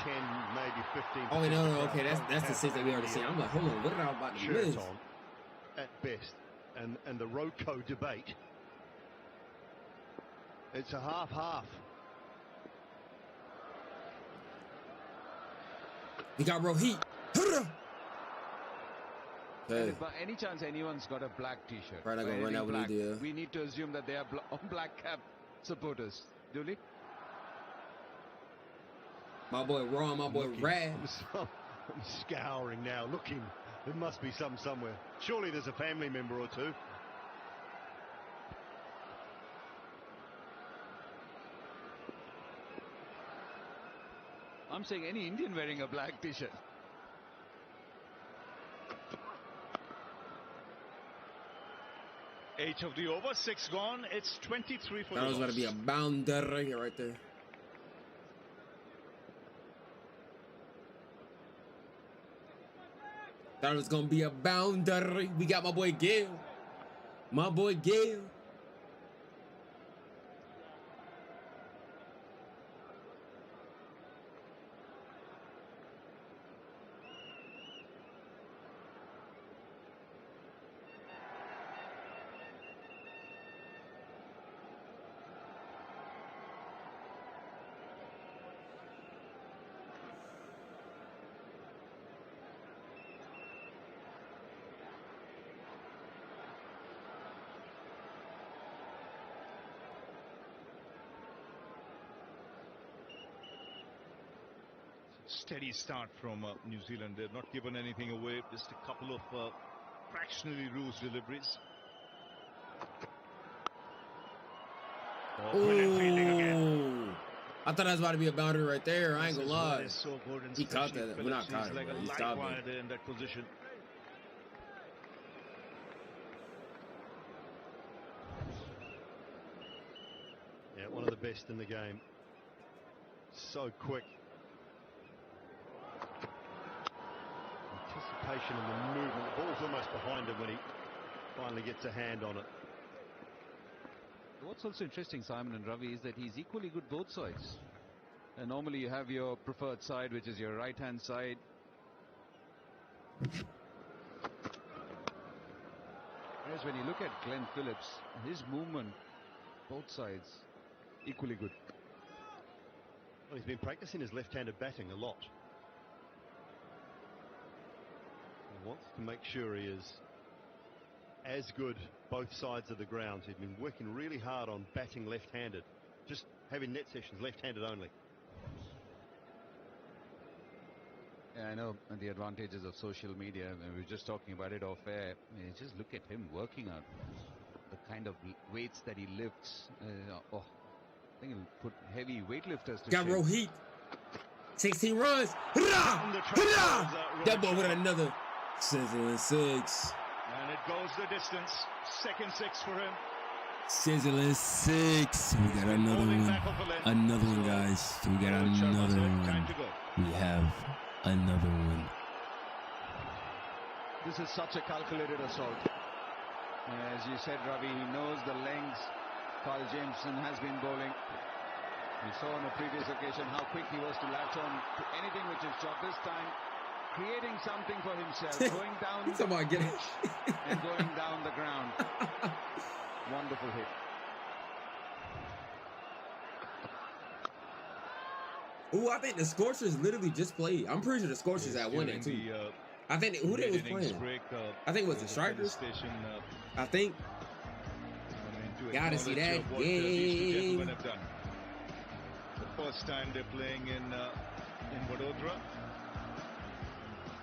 maybe 15. Oh, no. Okay, that's the sense that we already seen. I'm like, hold on, what did I about to miss? On at best, and the Roko debate. It's a half-half. We got Rohit. If by any chance anyone's got a black t-shirt, right, I'm gonna run out with India. We need to assume that they are black cap supporters. Dooley? My boy Ron, my boy Rad. I'm scouring now, looking. There must be some somewhere. Surely there's a family member or two. I'm saying any Indian wearing a black t-shirt. 8 of the over, 6 gone. It's 23 for That was going to be a bounder right there. That was going to be a bounder. We got my boy Gale. My boy Gale. Steady start from New Zealand. They've not given anything away, just a couple of fractionally loose deliveries. Brilliant fielding again. I thought that was about to be a boundary right there. I ain't gonna lie. So good, and He caught that. We're not caught he's it, like bro. a He light stopped wire it. there in that position. Yeah, one of the best in the game. So quick. Anticipation and the movement. The ball's almost behind him when he finally gets a hand on it. What's also interesting, Simon and Ravi, is that he's equally good both sides. And normally you have your preferred side, which is your right-hand side. Whereas when you look at Glenn Phillips, his movement, both sides, equally good. Well, he's been practicing his left-handed batting a lot. He wants to make sure he is as good both sides of the ground. He's been working really hard on batting left-handed, just having net sessions left-handed only. Yeah, I know the advantages of social media. We were just talking about it off air. I mean, just look at him working out the kind of weights that he lifts. I think he'll put heavy weightlifters to Got shame. Rohit. 16 runs. That ball with another sizzling 6. And it goes the distance. Second 6 for him. Sizzling 6. We got another one. Another one, guys. We got another one. We have another one. This is such a calculated assault. As you said, Ravi, he knows the lengths Carl Jameson has been bowling. We saw on a previous occasion how quick he was to latch on to anything which is shot. This time, creating something for himself, going down the pitch and going down the ground. Wonderful hit. Ooh, I think the Scorchers literally just played. I'm pretty sure the Scorchers had won it too. I think who they was playing. I think it was the Strikers. I think. Gotta see that game. The first time they're playing in Vadodara.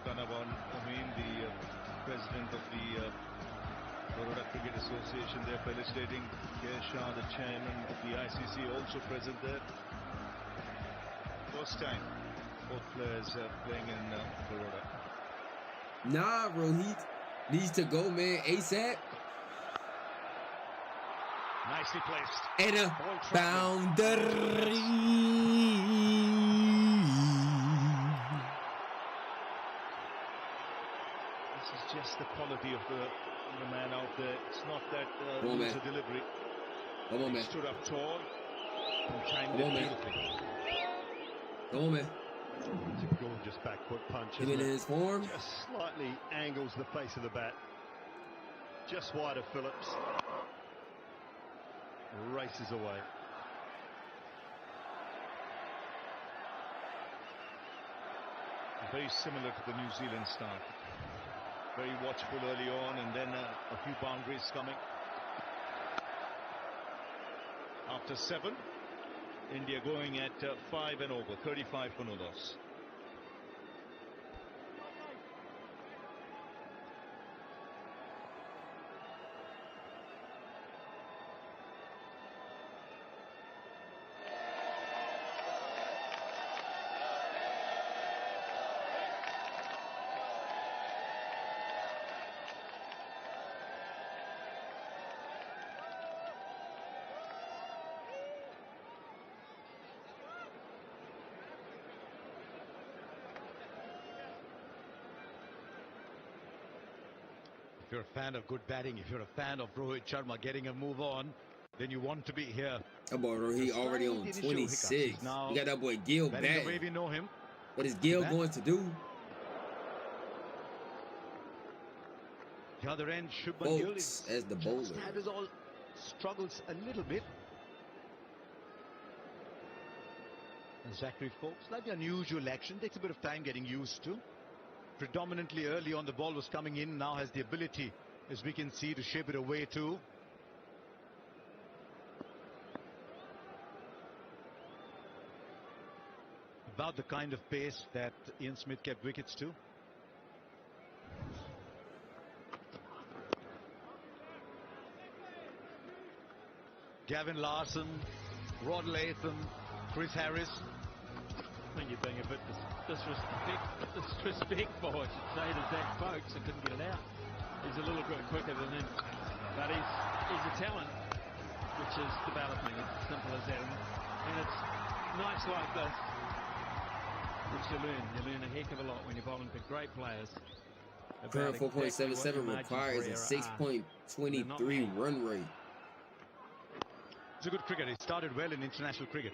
Dhanavan Amin, the president of the Baroda Cricket Association, they're felicitating. K. Shah, the chairman of the ICC, also present there. First time both players playing in Baroda. Nah, Rohit needs to go, man, ASAP. Nicely placed. And a boundary. This is just the quality of the man out there. It's not that it's a delivery. Come on, man. He stood up tall and timed Come on, it man. beautifully. Come on, man. It's a gorgeous backfoot punch. Him in his form. Just slightly angles the face of the bat. Just wide of Phillips. Races away. Very similar to the New Zealand start. Very watchful early on, and then a few boundaries coming. After 7, India going at 5 and over, 35 for no loss. If you're a fan of good batting, if you're a fan of Rohit Sharma getting a move on, then you want to be here. That boy, he already on 26. You got that boy Gill batting the way batting. we know him. What is Gill going to do? The other end, Shubman Gill Folks, as the bowler. just had his all struggles a little bit. And Zachary Folks, slightly unusual action, takes a bit of time getting used to. Predominantly early on the ball was coming in, now has the ability, as we can see, to shape it away too. About the kind of pace that Ian Smith kept wickets to. Gavin Larson, Rod Latham, Chris Harris. I think you're being a bit disrespectful, I should say, to Zach Folks. I couldn't get it out. He's a little bit quicker than him, but he's a talent which is developing. It's as simple as that, and it's nights like this which you learn. You learn a heck of a lot when you're bowling for great players. Current 4.77 requires a 6.23 run rate. He's a good cricketer. He started well in international cricket,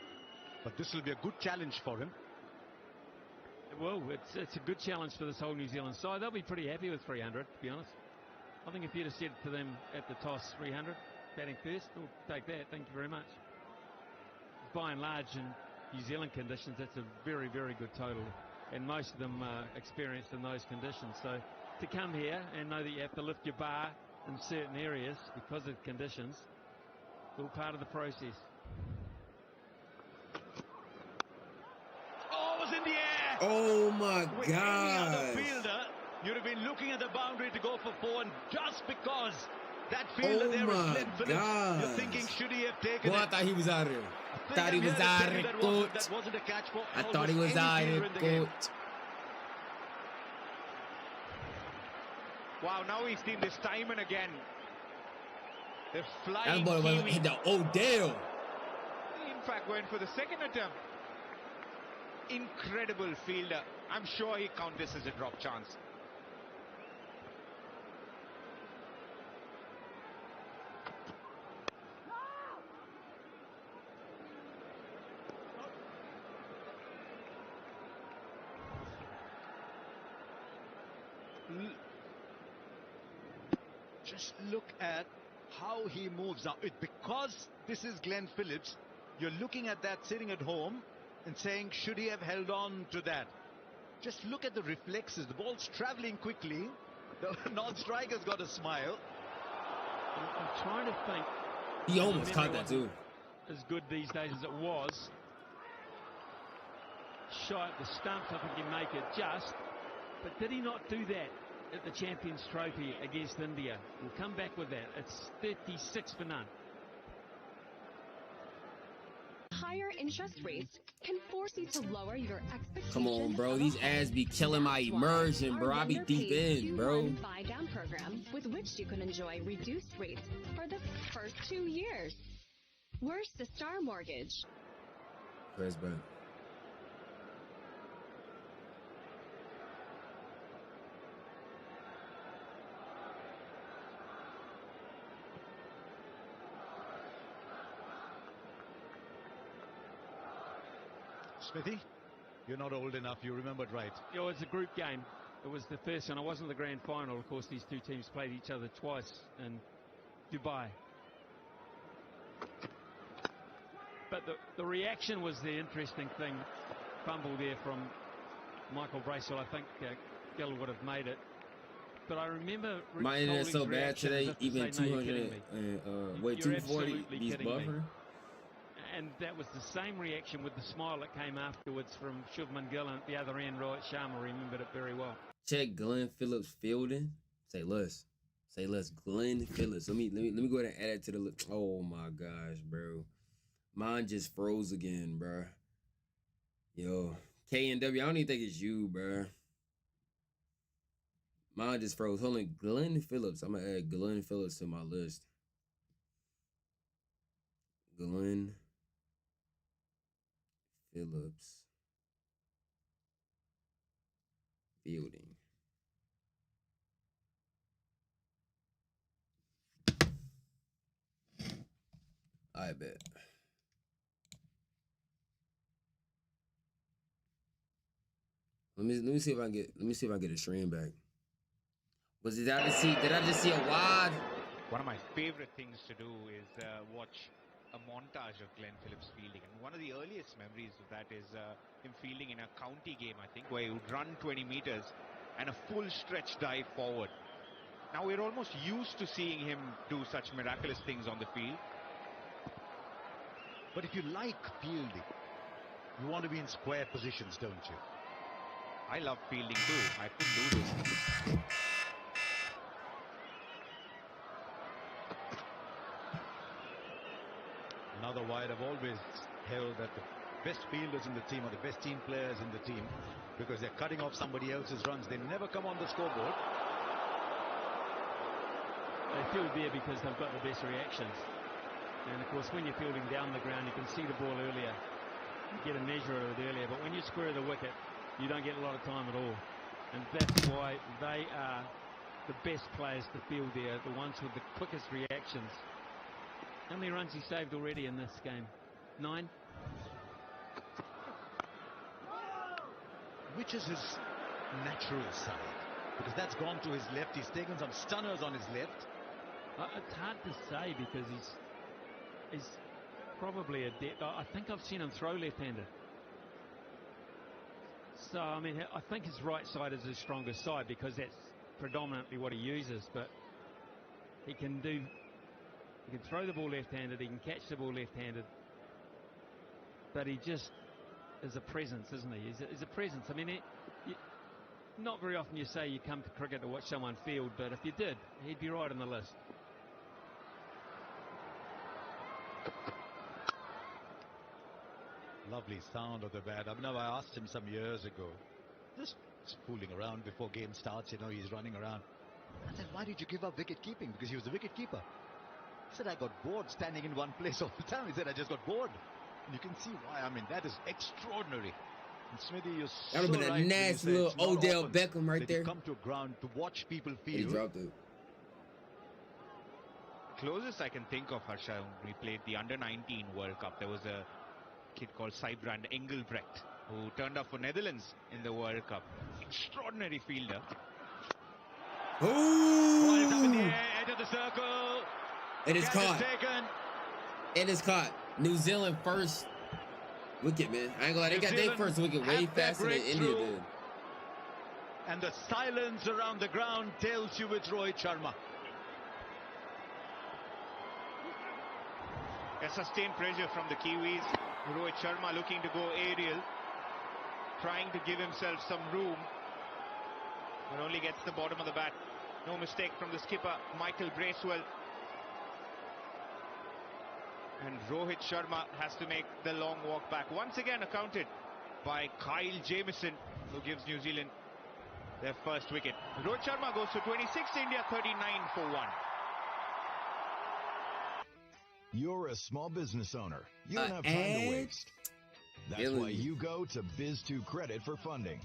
but this will be a good challenge for him. Well, it's a good challenge for this whole New Zealand side. They'll be pretty happy with 300, to be honest. I think if you'd have said to them at the toss 300, batting first, we'll take that. Thank you very much. By and large, in New Zealand conditions, that's a very, very good total, and most of them are experienced in those conditions. So to come here and know that you have to lift your bar in certain areas because of conditions, all part of the process. Oh, it was in the air! Oh my With any other God! fielder, you'd have been looking at the boundary to go for 4, and just because that fielder there is Glenn Phillips, you're thinking, should he have taken Boy, I it? thought he was out of there. I Thought he was out of there, coach. That wasn't a catch for I thought he was out of there, coach. Wow, now he's seen this time and again. The That flying boy was Kiwi. hit the Odell. In fact, going for the second attempt. Incredible fielder. I'm sure he count this as a drop chance. Just look at how he moves now. Because this is Glenn Phillips, you're looking at that sitting at home and saying, should he have held on to that? Just look at the reflexes. The ball's traveling quickly. The non-striker's got a smile. I'm trying to think. He almost caught that too. As good these days as it was. Shy at the stumps, I think he make it just. But did he not do that at the Champions Trophy against India? We'll come back with that. It's 36 for none. Higher interest rates can force you to lower your expectations. Come on, bro. These ads be killing my immersion, bro. I be deep in, bro. Buy down program with which you can enjoy reduced rates for the first 2 years. Where's the Star Mortgage? Press button. Smithy, you're not old enough. You remembered right. It was a group game. It was the first one. It wasn't the grand final. Of course, these two teams played each other twice in Dubai. But the reaction was the interesting thing. Fumble there from Michael Bracewell. I think Gill would have made it. But I remember My internet's so bad today, even 200, wait, 240, these buffer. And that was the same reaction with the smile that came afterwards from Shubman Gill, and at the other end, Rohit Sharma remembered it very well. Check Glenn Phillips fielding. Say less. Say less. Glenn Phillips. Let me go ahead and add it to the list. Oh my gosh, bro. Mine just froze again, bro. Yo, KNW. I don't even think it's you, bro. Mine just froze. Hold on, Glenn Phillips. I'm gonna add Glenn Phillips to my list. Glenn Phillips fielding. I bet. Let me see if I can get a stream back. Did I just see a wide? One of my favorite things to do is watch a montage of Glenn Phillips fielding, and one of the earliest memories of that is him fielding in a county game, I think, where he would run 20 meters and a full stretch dive forward. Now we're almost used to seeing him do such miraculous things on the field. But if you like fielding, you want to be in square positions, don't you? I love fielding too. I couldn't do this. Another wide. I've always held that the best fielders in the team are the best team players in the team, because they're cutting off somebody else's runs. They never come on the scoreboard. They field there because they've got the best reactions. And of course, when you're fielding down the ground, you can see the ball earlier. You get a measure of it earlier. But when you square the wicket, you don't get a lot of time at all. And that's why they are the best players to field there, the ones with the quickest reactions. How many runs he saved already in this game? 9? Which is his natural side? Because that's gone to his left. He's taken some stunners on his left. It's hard to say because he's probably a I think I've seen him throw left-handed. So, I mean, I think his right side is his strongest side because that's predominantly what he uses. But he can throw the ball left-handed, he can catch the ball left-handed. But he just is a presence, isn't he? He's a presence. I mean, not very often you say you come to cricket to watch someone field, but if you did, he'd be right on the list. Lovely sound of the bat. I know I asked him some years ago, just fooling around before game starts, you know, he's running around. I said, why did you give up wicket keeping? Because he was the wicket keeper. He said, I got bored standing in one place all the time. He said, I just got bored. And you can see why. I mean, that is extraordinary. And Smithy, you're That would have been a nasty little Odell Beckham right there. Come to a ground to watch people field. He dropped it. Closest I can think of, Harsha, we played the Under-19 World Cup. There was a kid called Sijbrand Engelbrecht who turned up for Netherlands in the World Cup. Extraordinary fielder. Ooh! Oh, it's up in the air, edge of the circle. It is caught. Taken. It is caught. New Zealand first wicket, man. I ain't gonna lie, they got their first wicket way faster than India did. And the silence around the ground tells you it's Rohit Sharma. A sustained pressure from the Kiwis. Rohit Sharma looking to go aerial, trying to give himself some room, but only gets the bottom of the bat. No mistake from the skipper, Michael Bracewell. And Rohit Sharma has to make the long walk back. Once again accounted by Kyle Jamieson, who gives New Zealand their first wicket. Rohit Sharma goes for 26, India 39 for 1. You're a small business owner. You don't have time to waste. That's why you go to Biz2Credit for funding.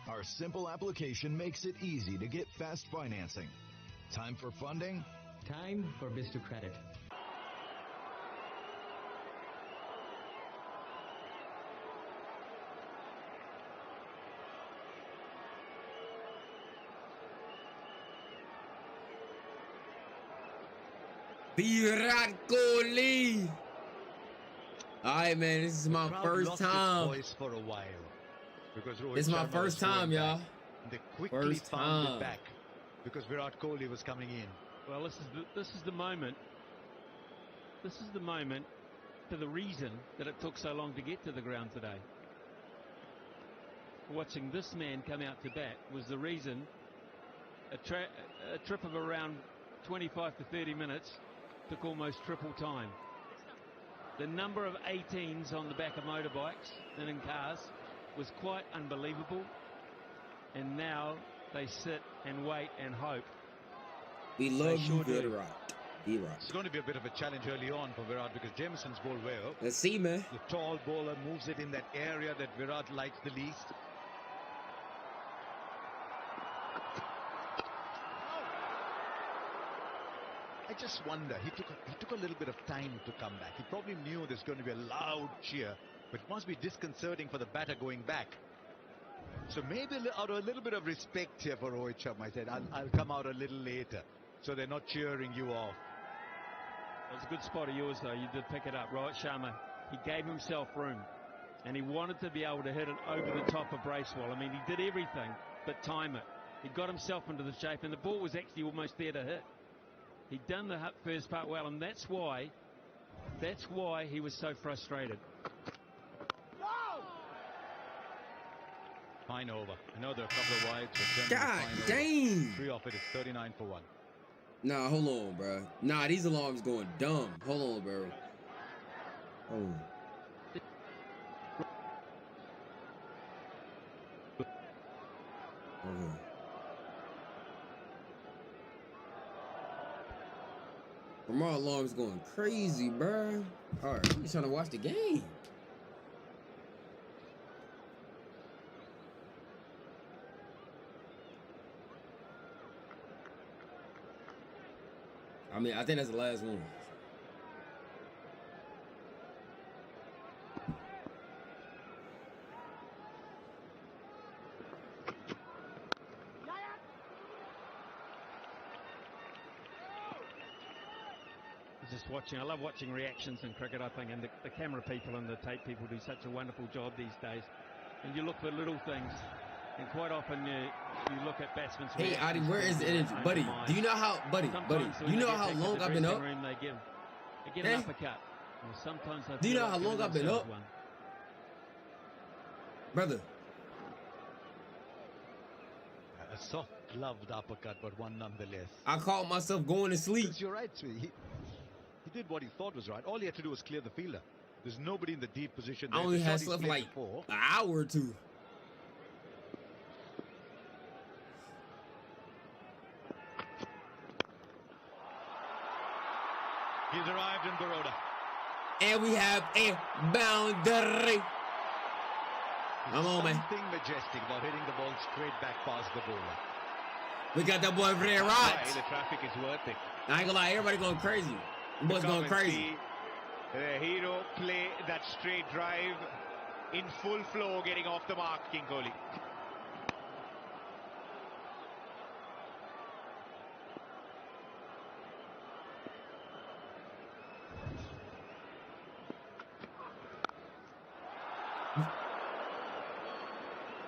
Our simple application makes it easy to get fast financing. Time for funding? Time for Biz2Credit. Virat Kohli. All right, man. This is my first time. Voice for a while, because this is my first time, y'all. They quickly found it back because Virat Kohli was coming in. Well, this is the moment. This is the moment for the reason that it took so long to get to the ground today. Watching this man come out to bat was the reason. A trip of around 25 to 30 minutes took almost triple time. The number of 18s on the back of motorbikes and in cars was quite unbelievable. And now they sit and wait and hope. We love you, Virat. It's going to be a bit of a challenge early on for Virat because Jamieson's bowled well. Let's see, man. The tall bowler moves it in that area that Virat likes the least. I just wonder, he took a little bit of time to come back. He probably knew there's going to be a loud cheer, but it must be disconcerting for the batter going back. So maybe out of a little bit of respect here for Rohit Sharma, I said, I'll come out a little later, so they're not cheering you off. It was a good spot of yours, though. You did pick it up. Rohit Sharma, he gave himself room, and he wanted to be able to hit it over the top of Bracewell. I mean, he did everything but time it. He got himself into the shape, and the ball was actually almost there to hit. He'd done the first part well, and that's why he was so frustrated. Fine over. I know there are a couple of wides, but God dang! 3 off it is 39 for 1. Nah, hold on, bro. Nah, these alarms going dumb. Hold on, bro. Oh. Okay. My alarm's going crazy, bro. All right, I'm just trying to watch the game. I mean, I think that's the last one. Just watching, I love watching reactions in cricket, I think, and the camera people and the tape people do such a wonderful job these days. And you look for little things, and quite often you look at batsmen's Hey, Adi, where is the energy? Buddy, do you know how, buddy, do you know how long I've been up? They give an uppercut. Or sometimes do you know how long I've been up? Brother. A soft gloved uppercut, but one nonetheless. I caught myself going to sleep. You're right, Sweet. He did what he thought was right. All he had to do was clear the fielder. There's nobody in the deep position there. I only had slept like an hour or two. He's arrived in Baroda. And we have a boundary. Come on, man. Something majestic about hitting the ball straight back past the bowler. We got that boy Ray Rod. The traffic is worth it. I ain't gonna lie, everybody going crazy. The boy's going crazy. The hero play that straight drive in full flow, getting off the mark, King Kohli.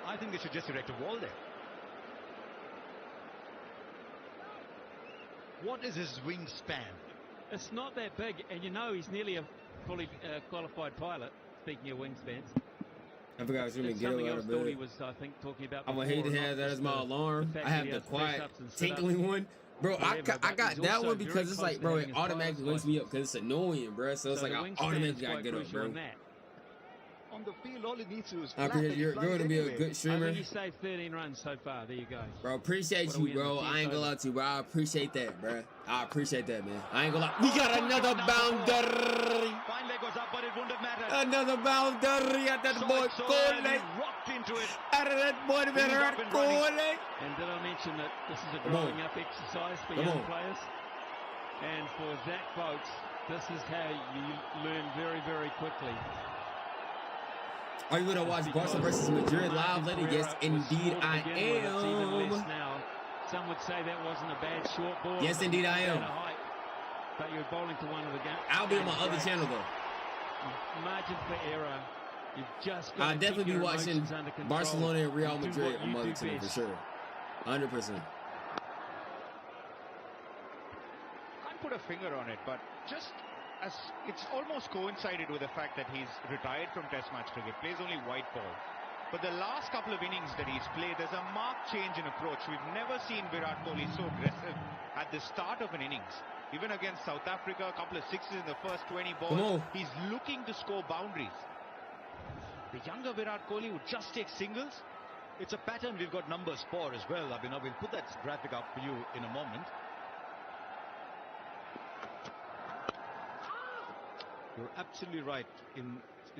I think they should just erect a wall there. What is his wingspan? It's not that big, and you know he's nearly a fully qualified pilot. Speaking of wingspans, I forgot I was going to get something out else of bed. Thought he was, I think, talking about. I'm gonna hate to have that as my alarm. I have the quiet tinkling one, bro. I got that one because it's like, bro, it automatically wakes me up because it's annoying, bro. So it's like I automatically gotta get up, bro. On the field, all it needs to is I appreciate you're going to be a good streamer. I think you saved 13 runs so far. There you go. Bro, appreciate you, bro. I ain't gonna lie to you, bro. I appreciate that, bro. I appreciate that, man. I ain't gonna lie. We got another boundary. Fine leg was up, but it wouldn't have mattered. Another boundary at that boy Kohli. Rocked into it. Out of that boy Virat Kohli. And did I mention that this is a growing up exercise for young players? And for Zach Folks, this is how you learn very, very quickly. Are you gonna watch Barca versus Madrid live later? Yes, indeed I am. Some would say that wasn't a bad short ball. Yes, indeed I am. But you're bowling to one of the games. I'll be on my other channel though. Margin for error. You've just got I'll definitely be watching Barcelona and Real Madrid on my other channel for sure. 100%. Can't put a finger on it, but just as it's almost coincided with the fact that he's retired from Test match cricket, plays only white ball. But the last couple of innings that he's played, there's a marked change in approach. We've never seen Virat Kohli so aggressive at the start of an innings. Even against South Africa, a couple of sixes in the first 20 balls. He's looking to score boundaries. The younger Virat Kohli would just take singles. It's a pattern we've got numbers for as well. We'll put that graphic up for you in a moment. You're absolutely right in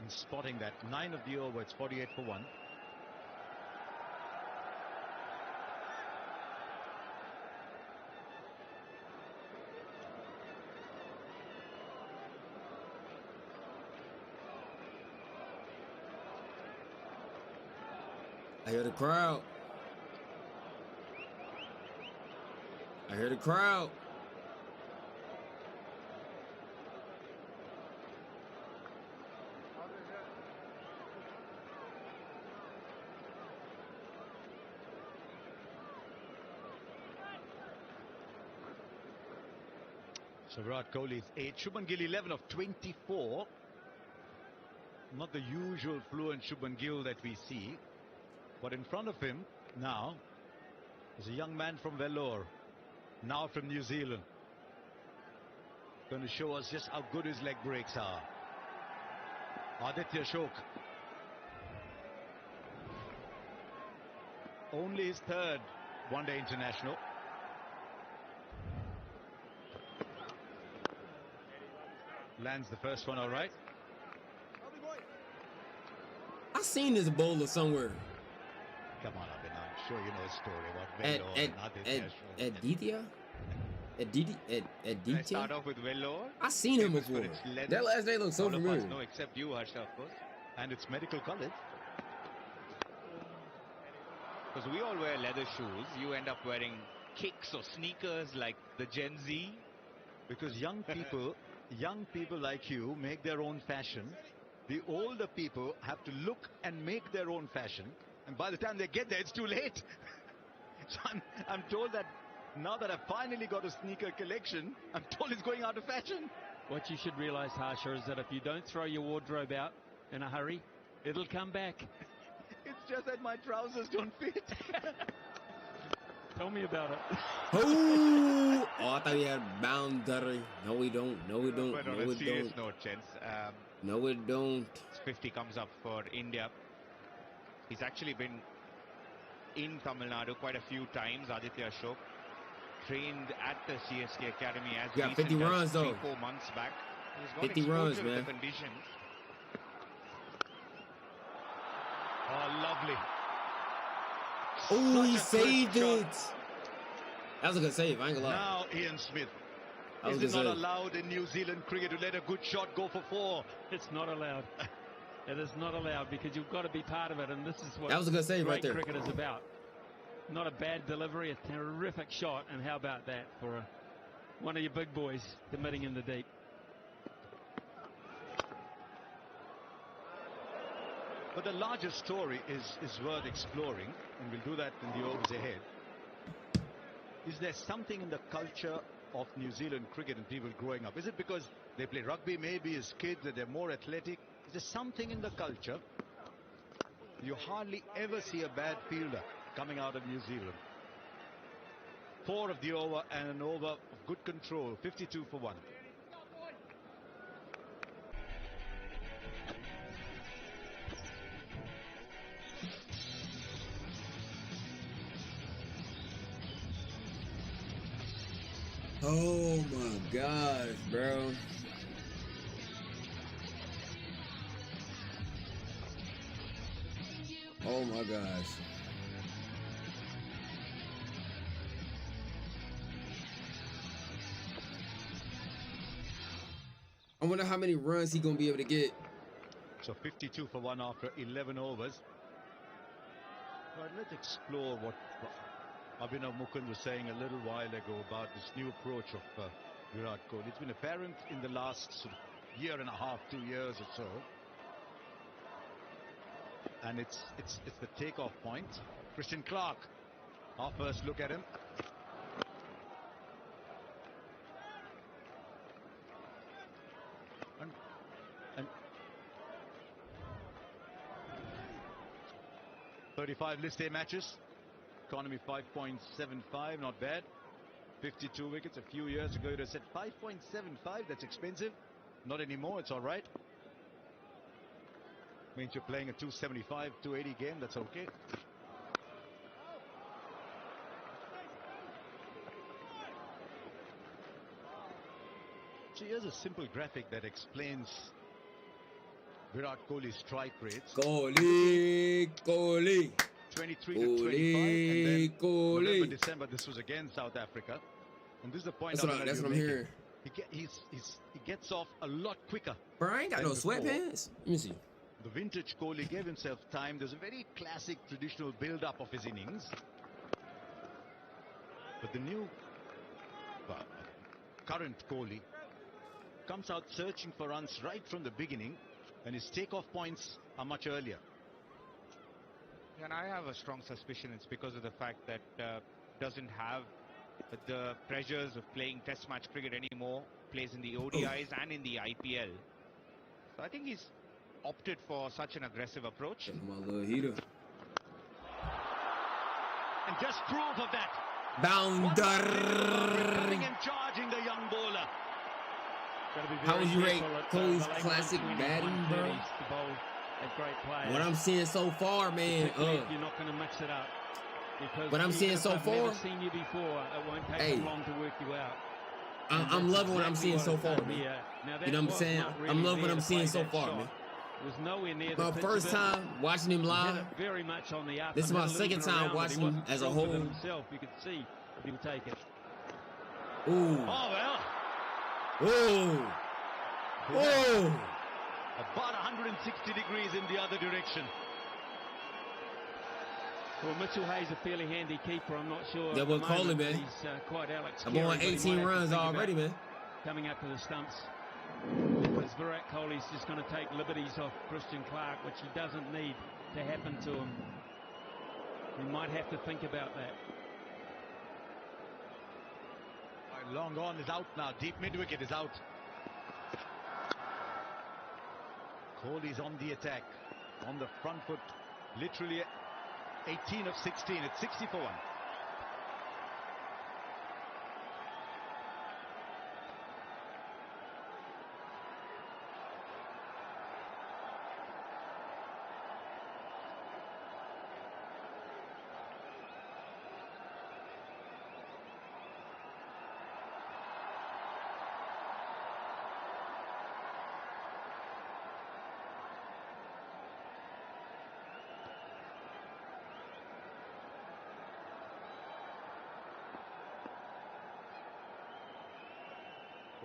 spotting that. 9 of the over, it's 48 for 1. I hear the crowd. I hear the crowd. So Virat Kohli's 8, Shubman Gill 11 of 24. Not the usual fluent Shubman Gill that we see. But in front of him now is a young man from Vellore, now from New Zealand. Going to show us just how good his leg breaks are. Aditya Shok. Only his third one-day international. Lands the first one all right. I seen this bowler somewhere. Come on, Abhin, I'm sure you know a story about Vellore and ADIA? ADIA? I start off with Vellore. I seen him before. That last name looks so familiar. No, except you, Harsha, of course. And it's medical college. Because we all wear leather shoes. You end up wearing kicks or sneakers like the Gen Z. Because young people like you make their own fashion. The older people have to look and make their own fashion. And by the time they get there, it's too late. So I'm told that now that I've finally got a sneaker collection, I'm told it's going out of fashion. What you should realize, Harsha, is that if you don't throw your wardrobe out in a hurry, it'll come back. It's just that my trousers don't fit. Tell me about it. Oh, I thought we had boundary. No, we don't. No, we don't. But no, on we a serious don't. note, gents, No, we don't. 50 comes up for India. He's actually been in Tamil Nadu quite a few times. Aditya Ashok trained at the CSK Academy as got 50 runs though. 3-4 months back. He's got 50 runs, exposure to man. the conditions. Oh, lovely. Oh, he Such a saved good it. That was a good save. I ain't gonna lie. Now Ian Smith. That was Is a it good not save. allowed in New Zealand cricket to let a good shot go for 4? It's not allowed. It is not allowed because you've got to be part of it, and this is what That was a good save right great there. cricket is about. Not a bad delivery, a terrific shot, and how about that for one of your big boys committing in the deep. But the larger story is worth exploring, and we'll do that in the overs ahead. Is there something in the culture of New Zealand cricket and people growing up? Is it because they play rugby maybe as kids that they're more athletic? Is there something in the culture? You hardly ever see a bad fielder coming out of New Zealand. 4 of the over and an over of good control, 52 for 1. Oh my gosh, bro. Oh my gosh. I wonder how many runs he gonna be able to get. So 52 for 1 after 11 overs. Right, let's explore what Abhinav Mukund was saying a little while ago about this new approach of Virat Kohli. It's been apparent in the last sort of year and a half, 2 years or so. And it's the takeoff point. Christian Clark, our first look at him. And 35 list A matches. Economy 5.75, not bad. 52 wickets. A few years ago, you'd have said 5.75, that's expensive. Not anymore, it's all right. Means you're playing a 275, 280 game, that's okay. So here's a simple graphic that explains Virat Kohli's strike rates. Kohli. 23 to 25, and then November, December, this was again South Africa. And this is the point That's what I'm hearing. He gets off a lot quicker. Bro, I ain't got no sweatpants. Let me see. The vintage Kohli gave himself time. There's a very classic traditional build-up of his innings. But the new current Kohli comes out searching for runs right from the beginning, and his takeoff points are much earlier. And I have a strong suspicion it's because of the fact that doesn't have the pressures of playing test match cricket anymore, plays in the ODIs and in the IPL. So I think he's opted for such an aggressive approach. My little heater. And just proof of that. Bounder. Coming and charging the young bowler. How would you rate Kohli's classic batting, bro? What I'm seeing so far, man. You're not going to mix it up. What I'm seeing so far. I've never seen you before. It won't take them long to work you out. I'm loving what I'm seeing so far, man. You know what I'm saying? I'm loving what I'm seeing so far, man. Was nowhere near my first time watching him live. Very much on the up. This is my second time watching him as a whole. Himself, you could see if he'll take it. Ooh. Oh well. Ooh. Ooh. About 160 degrees in the other direction. Well, Mitchell Hayes a fairly handy keeper. I'm not sure. Yeah, we'll call him, man. He's quite Alex. I'm on 18 runs already, man. Coming up to the stumps. Because Virat Kohli's just going to take liberties off Christian Clark, which he doesn't need to happen to him. He might have to think about that. Long on is out now. Deep mid-wicket is out. Kohli's on the attack. On the front foot. Literally 18 of 16. It's 60 for 1.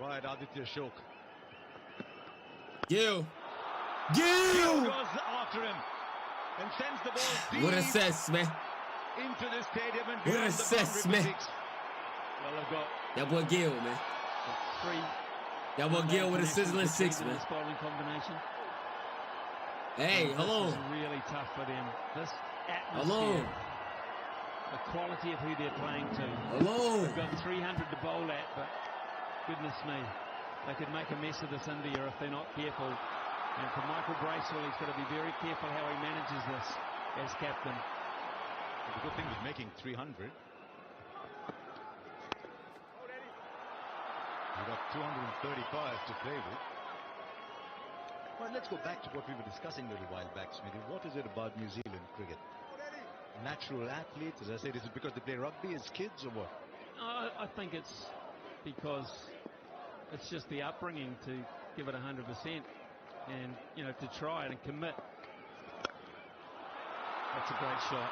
Right, Aditya Shok. Gil. Gil goes after him and sends the ball deep. What a cess, man. Into the stadium and what a cess, man. Well, they've got that boy Gil, man. Three. That boy Gil with a sizzling six, man. This bowling combination. Hey, hello. This is really tough for them. This atmosphere. Hello. The quality of who they're playing to. Hello. They've got 300 to bowl at, but goodness me, they could make a mess of this India if they're not careful. And for Michael Bracewell, he's got to be very careful how he manages this as captain. The good thing with making 300. We've got 235 to play with. Well, let's go back to what we were discussing a little while back, Smithy. What is it about New Zealand cricket? Natural athletes, as I said, is it because they play rugby as kids or what? I think it's because it's just the upbringing to give it 100% and, you know, to try it and commit. That's a great shot.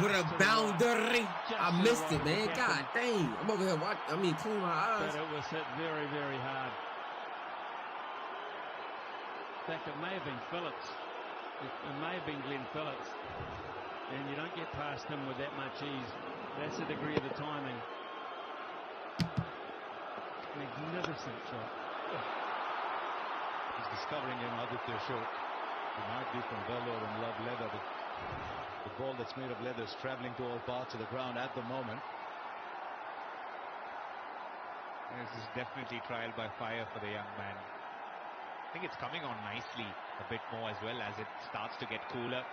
What a boundary. I missed it, man. God dang. I'm over here watching, cleaning my eyes. But it was hit very, very hard. In fact, it may have been Phillips. It may have been Glenn Phillips. And you don't get past him with that much ease. That's the degree of the timing. Magnificent shot. He's discovering him, Aditya Shok. He might be from Vellore and Love Leather, but the ball that's made of leather is traveling to all parts of the ground at the moment. This is definitely trial by fire for the young man. I think it's coming on nicely a bit more as well as it starts to get cooler.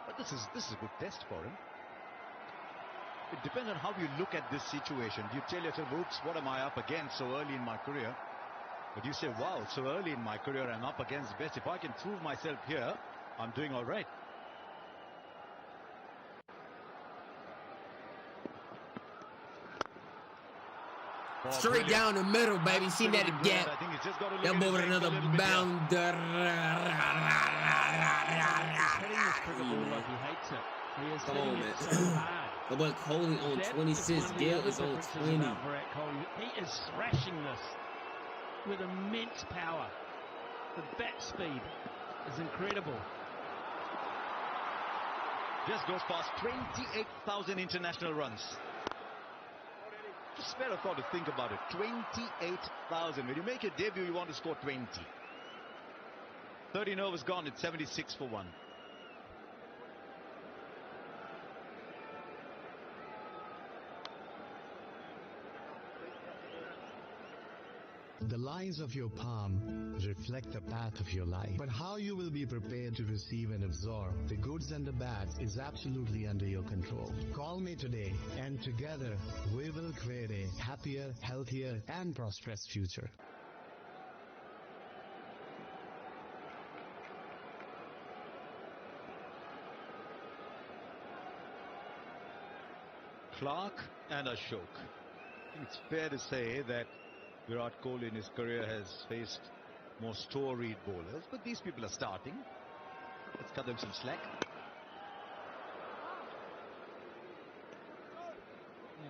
But this is a good test for him. It depends on how you look at this situation. Do you tell yourself, oops, what am I up against so early in my career? But you say, wow, so early in my career I'm up against the best. If I can prove myself here, I'm doing all right. Straight down the middle, baby. See that again. That boy with another bounder. Come on, man. The boy Kohli on 26. Gale is on 20. He is thrashing this. with immense power. The bat speed is incredible. Just goes past 28,000 international runs. Just spare a thought to think about it. 28,000. When you make your debut, you want to score 20. 13 overs gone. It's 76 for 1. The lines of your palm reflect the path of your life. But how you will be prepared to receive and absorb the goods and the bads is absolutely under your control. Call me today, and together we will create a happier, healthier, and prosperous future. Clark and Ashok. I think it's fair to say that Virat Kohli in his career has faced more storied bowlers, but these people are starting. Let's cut them some slack.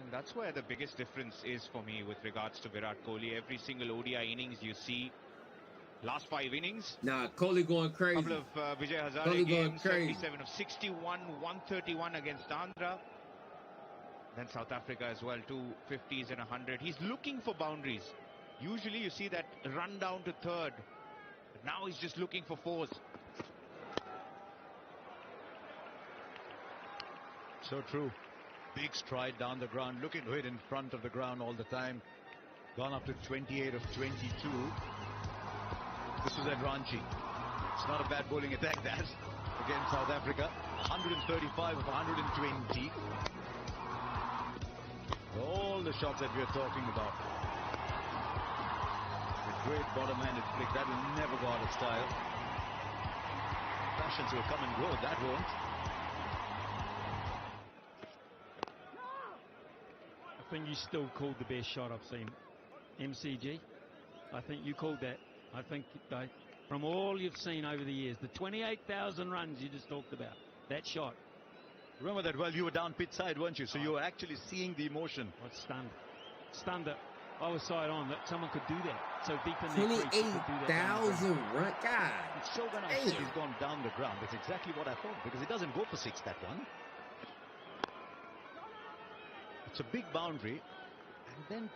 And that's where the biggest difference is for me with regards to Virat Kohli. Every single ODI innings you see, last 5 innings. Nah, Kohli going crazy. Couple of Vijay Hazare Kohli games, going crazy. 77 of 61, 131 against Andhra. Then South Africa as well, 2 50s and 100. He's looking for boundaries. Usually you see that run down to third. But now he's just looking for 4s. So true. Big stride down the ground, looking to hit in front of the ground all the time. Gone up to 28 of 22. This was at Ranchi. It's not a bad bowling attack, that. Against South Africa. 135 of 120. All the shots that we're talking about. A great bottom-handed flick. That will never go out of style. Fashions will come and go. That won't. I think you still called the best shot I've seen. MCG. I think you called that. I think from all you've seen over the years, the 28,000 runs you just talked about, that shot. Remember that, well, you were down pitch side, weren't you? So you were actually seeing the emotion. I was stunned. Stunned that I was side on, that someone could do that. So deep in their crease, 28,000 run. God. It's so when I said he's gone down the ground, that's exactly what I thought, because it doesn't go for 6, that one. It's a big boundary, and then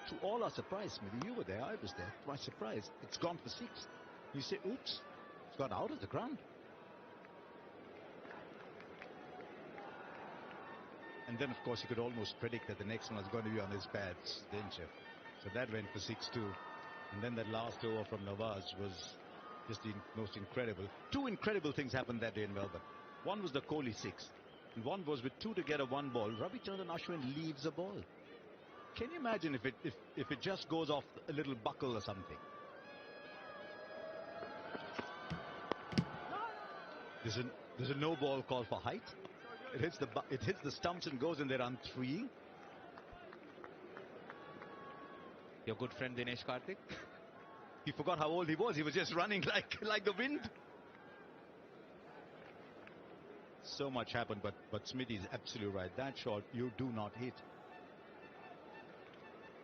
to all our surprise, Smithy, you were there, I was there, to my surprise, it's gone for 6. You say, oops, it's gone out of the ground. And then, of course, you could almost predict that the next one was going to be on his pads, didn't you? So that went for 6 too. And then that last over from Nawaz was just the most incredible. 2 incredible things happened that day in Melbourne. One was the Kohli 6. And one was with 2 to get a 1 ball. Ravichandran Ashwin leaves a ball. Can you imagine if it just goes off a little buckle or something? There's a no ball call for height. It hits the stumps and goes, and they run 3. Your good friend Dinesh Karthik. He forgot how old he was. He was just running like the wind. So much happened, but Smithy is absolutely right. That shot you do not hit.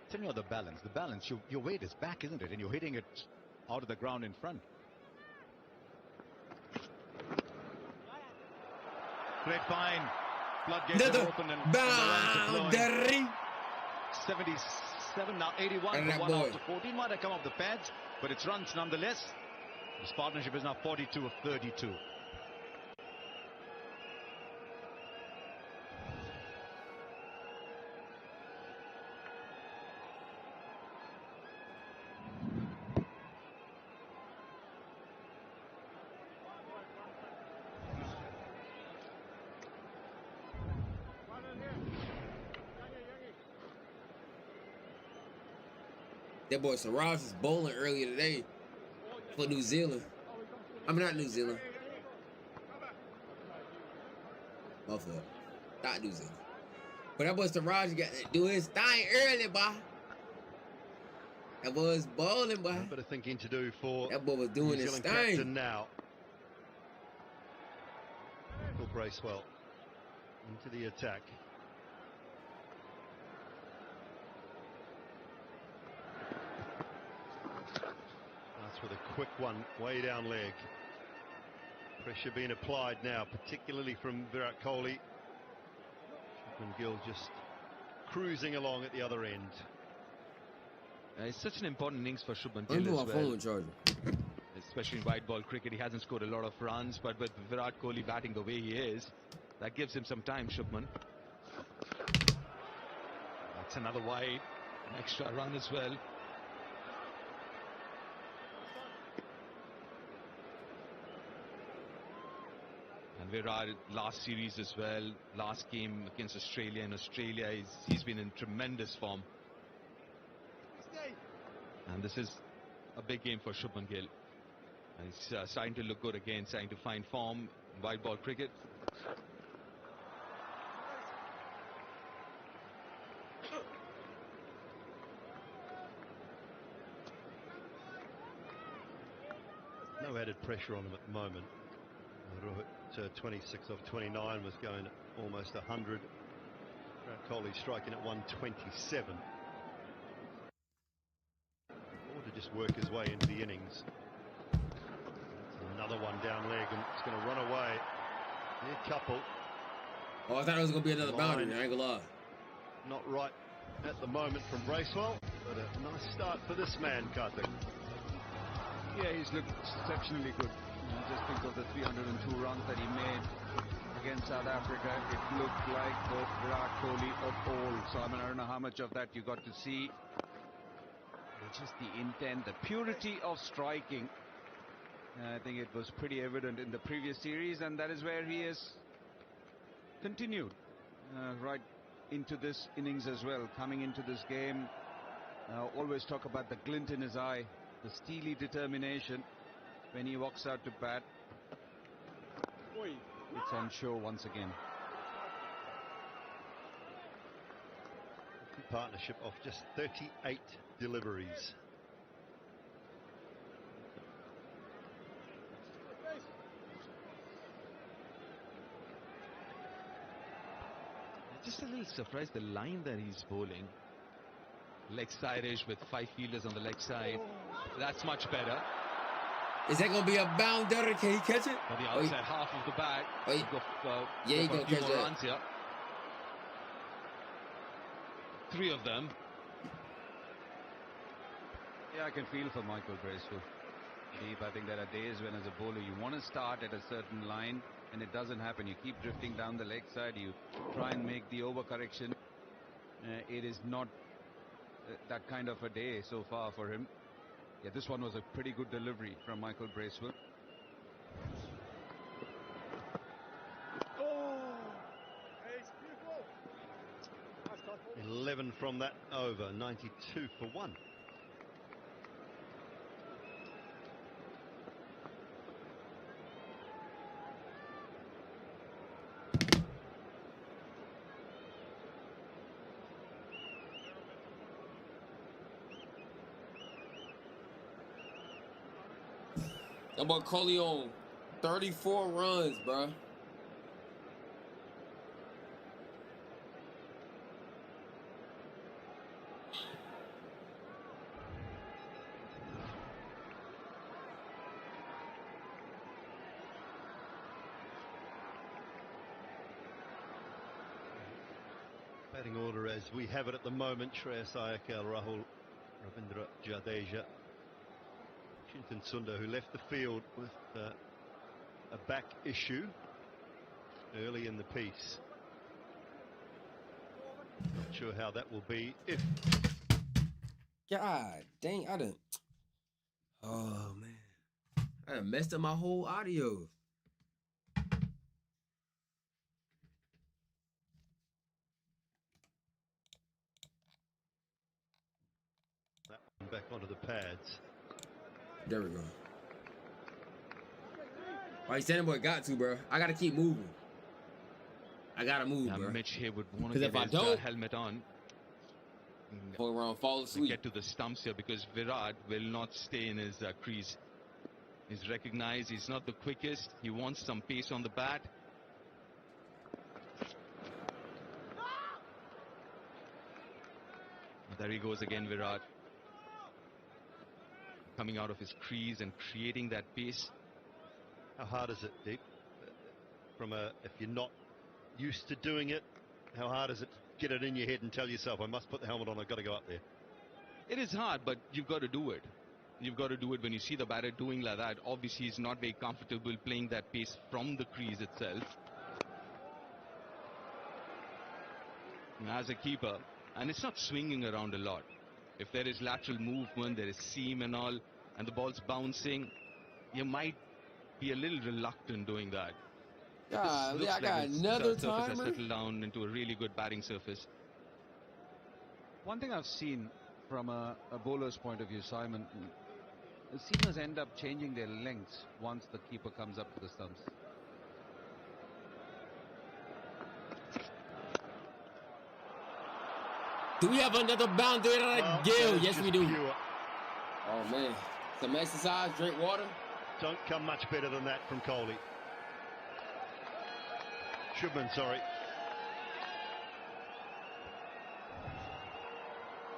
Tell me about the balance. The balance, your weight is back, isn't it? And you're hitting it out of the ground in front. Great fine. Floodgates are open and boundary. 77 now, 81 for 1 out to 14. Might have come off the pads, but it's runs nonetheless. This partnership is now 42 of 32. That boy Siraj was bowling earlier today for New Zealand. I mean, not New Zealand. Buffalo. Not New Zealand. But that boy Siraj got to do his thing early, boy. That boy was bowling, boy. A bit of thinking to do for that boy was doing New his Zealand thing. captain now. Will Bracewell into the attack. with a quick one way down leg. Pressure being applied now, particularly from Virat Kohli. Shubman Gill just cruising along at the other end. It's such an important innings for Shubman Gill as well. Especially in white ball cricket, he hasn't scored a lot of runs, but with Virat Kohli batting the way he is, that gives him some time, Shubman. That's another wide, an extra run as well. And Virat, last series as well, last game against Australia. In Australia, he's been in tremendous form. And this is a big game for Shubman Gill. And he's starting to look good again, starting to find form in white ball cricket. No added pressure on him at the moment. Rohit, 26 of 29, was going at almost 100. Virat Kohli striking at 127. Or to just work his way into the innings. Another one down leg, and it's going to run away. Near couple. Oh, I thought it was going to be another boundary. I ain't gonna lie. Not right at the moment from Bracewell, but a nice start for this man, Karthik. Yeah, he's looked exceptionally good. Just think of the 302 runs that he made against South Africa. It looked like the Virat Kohli of old. So, I don't know how much of that you got to see. It's just the intent, the purity of striking. I think it was pretty evident in the previous series, and that is where he has continued right into this innings as well. Coming into this game, always talk about the glint in his eye, the steely determination when he walks out to bat. It's on show once again. Partnership of just 38 deliveries. Just a little surprised the line that he's bowling. Leg side-ish with 5 fielders on the leg side. That's much better. Is that going to be a bounder? Can he catch it? On the outside half of the bat. Yeah, he going to catch that. Runs here. 3 of them. Yeah, I can feel for Michael Bracewell. I think there are days when as a bowler you want to start at a certain line and it doesn't happen. You keep drifting down the leg side, you try and make the overcorrection. It is not that kind of a day so far for him. Yeah, this one was a pretty good delivery from Michael Bracewell. 11 from that over, 92 for 1. That boy Kohli on 34 runs, bro. Batting order as we have it at the moment: Shreyas Iyer, Rahul, Ravindra Jadeja, Chintan Sundar, who left the field with a back issue early in the piece. Not sure how that will be if... God dang, I done... Oh, man. I done messed up my whole audio. That one back onto the pads. There we go. All right, standing boy got to, bro. I gotta keep moving. I gotta move, bro. Mitch here would want to get his helmet on. Go around, fall asleep. Get to the stumps here because Virat will not stay in his crease. He's recognized he's not the quickest. He wants some pace on the bat. There he goes again, Virat. coming out of his crease and creating that pace. How hard is it, Deep? If you're not used to doing it, how hard is it to get it in your head and tell yourself, I must put the helmet on, I've got to go up there? It is hard, but you've got to do it. You've got to do it when you see the batter doing like that. Obviously, he's not very comfortable playing that pace from the crease itself. And as a keeper, and it's not swinging around a lot. If there is lateral movement, there is seam and all, and the ball's bouncing, you might be a little reluctant doing that. I got another surface timer. has settled down into a really good batting surface. One thing I've seen from a bowler's point of view, Simon, the seamers end up changing their lengths once the keeper comes up to the stumps. Do we have another boundary to Gill? Yes, we do. Pure. Oh, man. Some exercise, drink water. Don't come much better than that from Kohli. Shubman, sorry.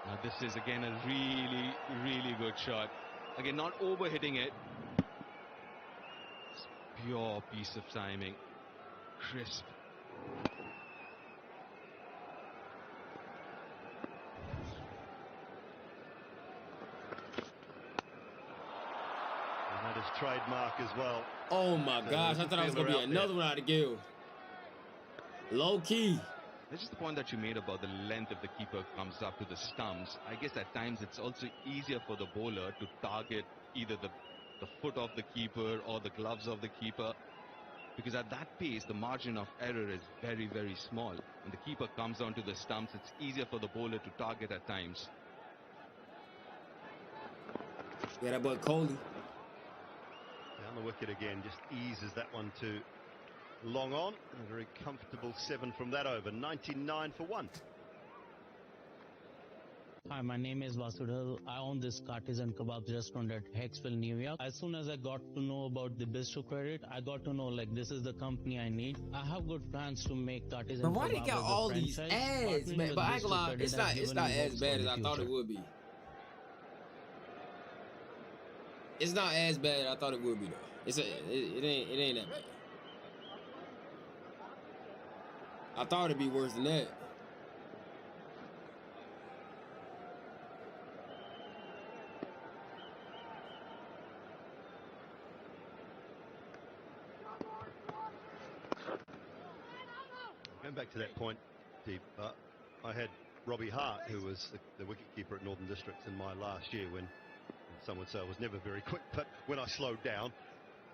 Now this is again a really, really good shot. Again, not overhitting it. It's pure piece of timing. Crisp. And that is trademark as well. Oh my gosh, I thought I was going to be another one out of Gill. Low key. That's just the point that you made about the length if the keeper comes up to the stumps. I guess at times it's also easier for the bowler to target either the foot of the keeper or the gloves of the keeper, because at that pace the margin of error is very, very small. When the keeper comes onto the stumps, it's easier for the bowler to target at times. Yeah, that boy Kohli. Down the wicket again, just eases that one to long on. A very comfortable 7 from that over. 99 for 1. Hi, my name is Vasudhar. I own this Cartis and Kebabs restaurant at Hicksville, New York. As soon as I got to know about the BizToCredit, I got to know like this is the company I need. I have good plans to make Cartis and Kebabs. But why they got all these ads, man? But I ain't gonna lie, it's not as bad as I thought it would be. It's not as bad as I thought it would be though. It ain't that bad. I thought it'd be worse than that. Going back to that point, Deep, I had Robbie Hart, who was the wicketkeeper at Northern Districts in my last year, when some would say I was never very quick, but when I slowed down,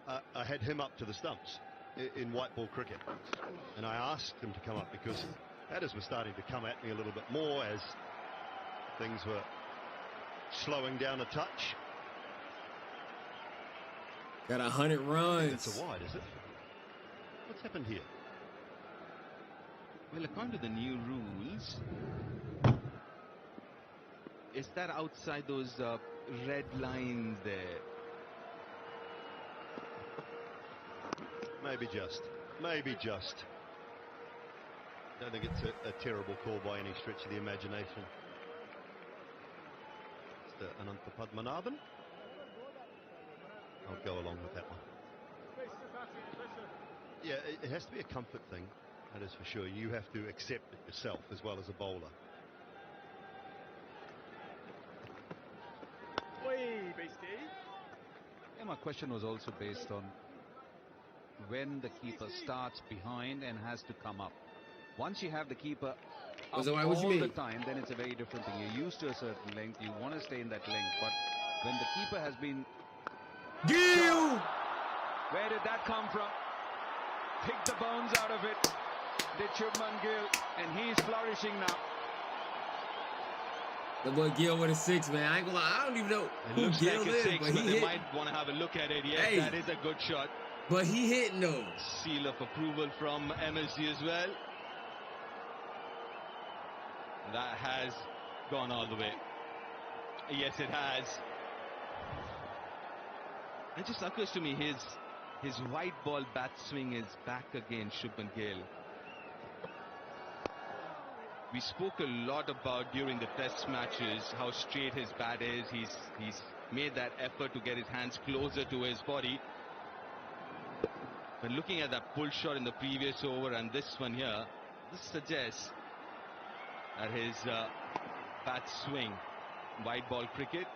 I had him up to the stumps in white ball cricket, and I asked him to come up because batters were starting to come at me a little bit more as things were slowing down a touch. Got 100 runs. It's a wide, is it? What's happened here? Well, according to the new rules, is that outside those red lines there? Maybe just. Don't think it's a terrible call by any stretch of the imagination. Mr. Anantha Padmanabhan. I'll go along with that one. Yeah, it has to be a comfort thing, that is for sure. You have to accept it yourself as well as a bowler. Yeah, my question was also based on when the keeper starts behind and has to come up. Once you have the keeper up all the time, then it's a very different thing. You're used to a certain length, you want to stay in that length, but when the keeper has been... Gill! Where did that come from? Picked the bones out of it, did Shubman Gill, and he's flourishing now. The boy Gill with a 6, man. I ain't gonna lie, I don't even know who Gill like is, 6, but he they hit. might want to have a look at it. Yes, Hey. that is a good shot. But he hitting though. Seal of approval from MSG as well. That has gone all the way. Yes, it has. It just occurs to me his white ball bat swing is back again, Shubman Gill. We spoke a lot about during the test matches how straight his bat is. He's made that effort to get his hands closer to his body. But looking at that pull shot in the previous over and this one here, this suggests that his bat swing, white ball cricket,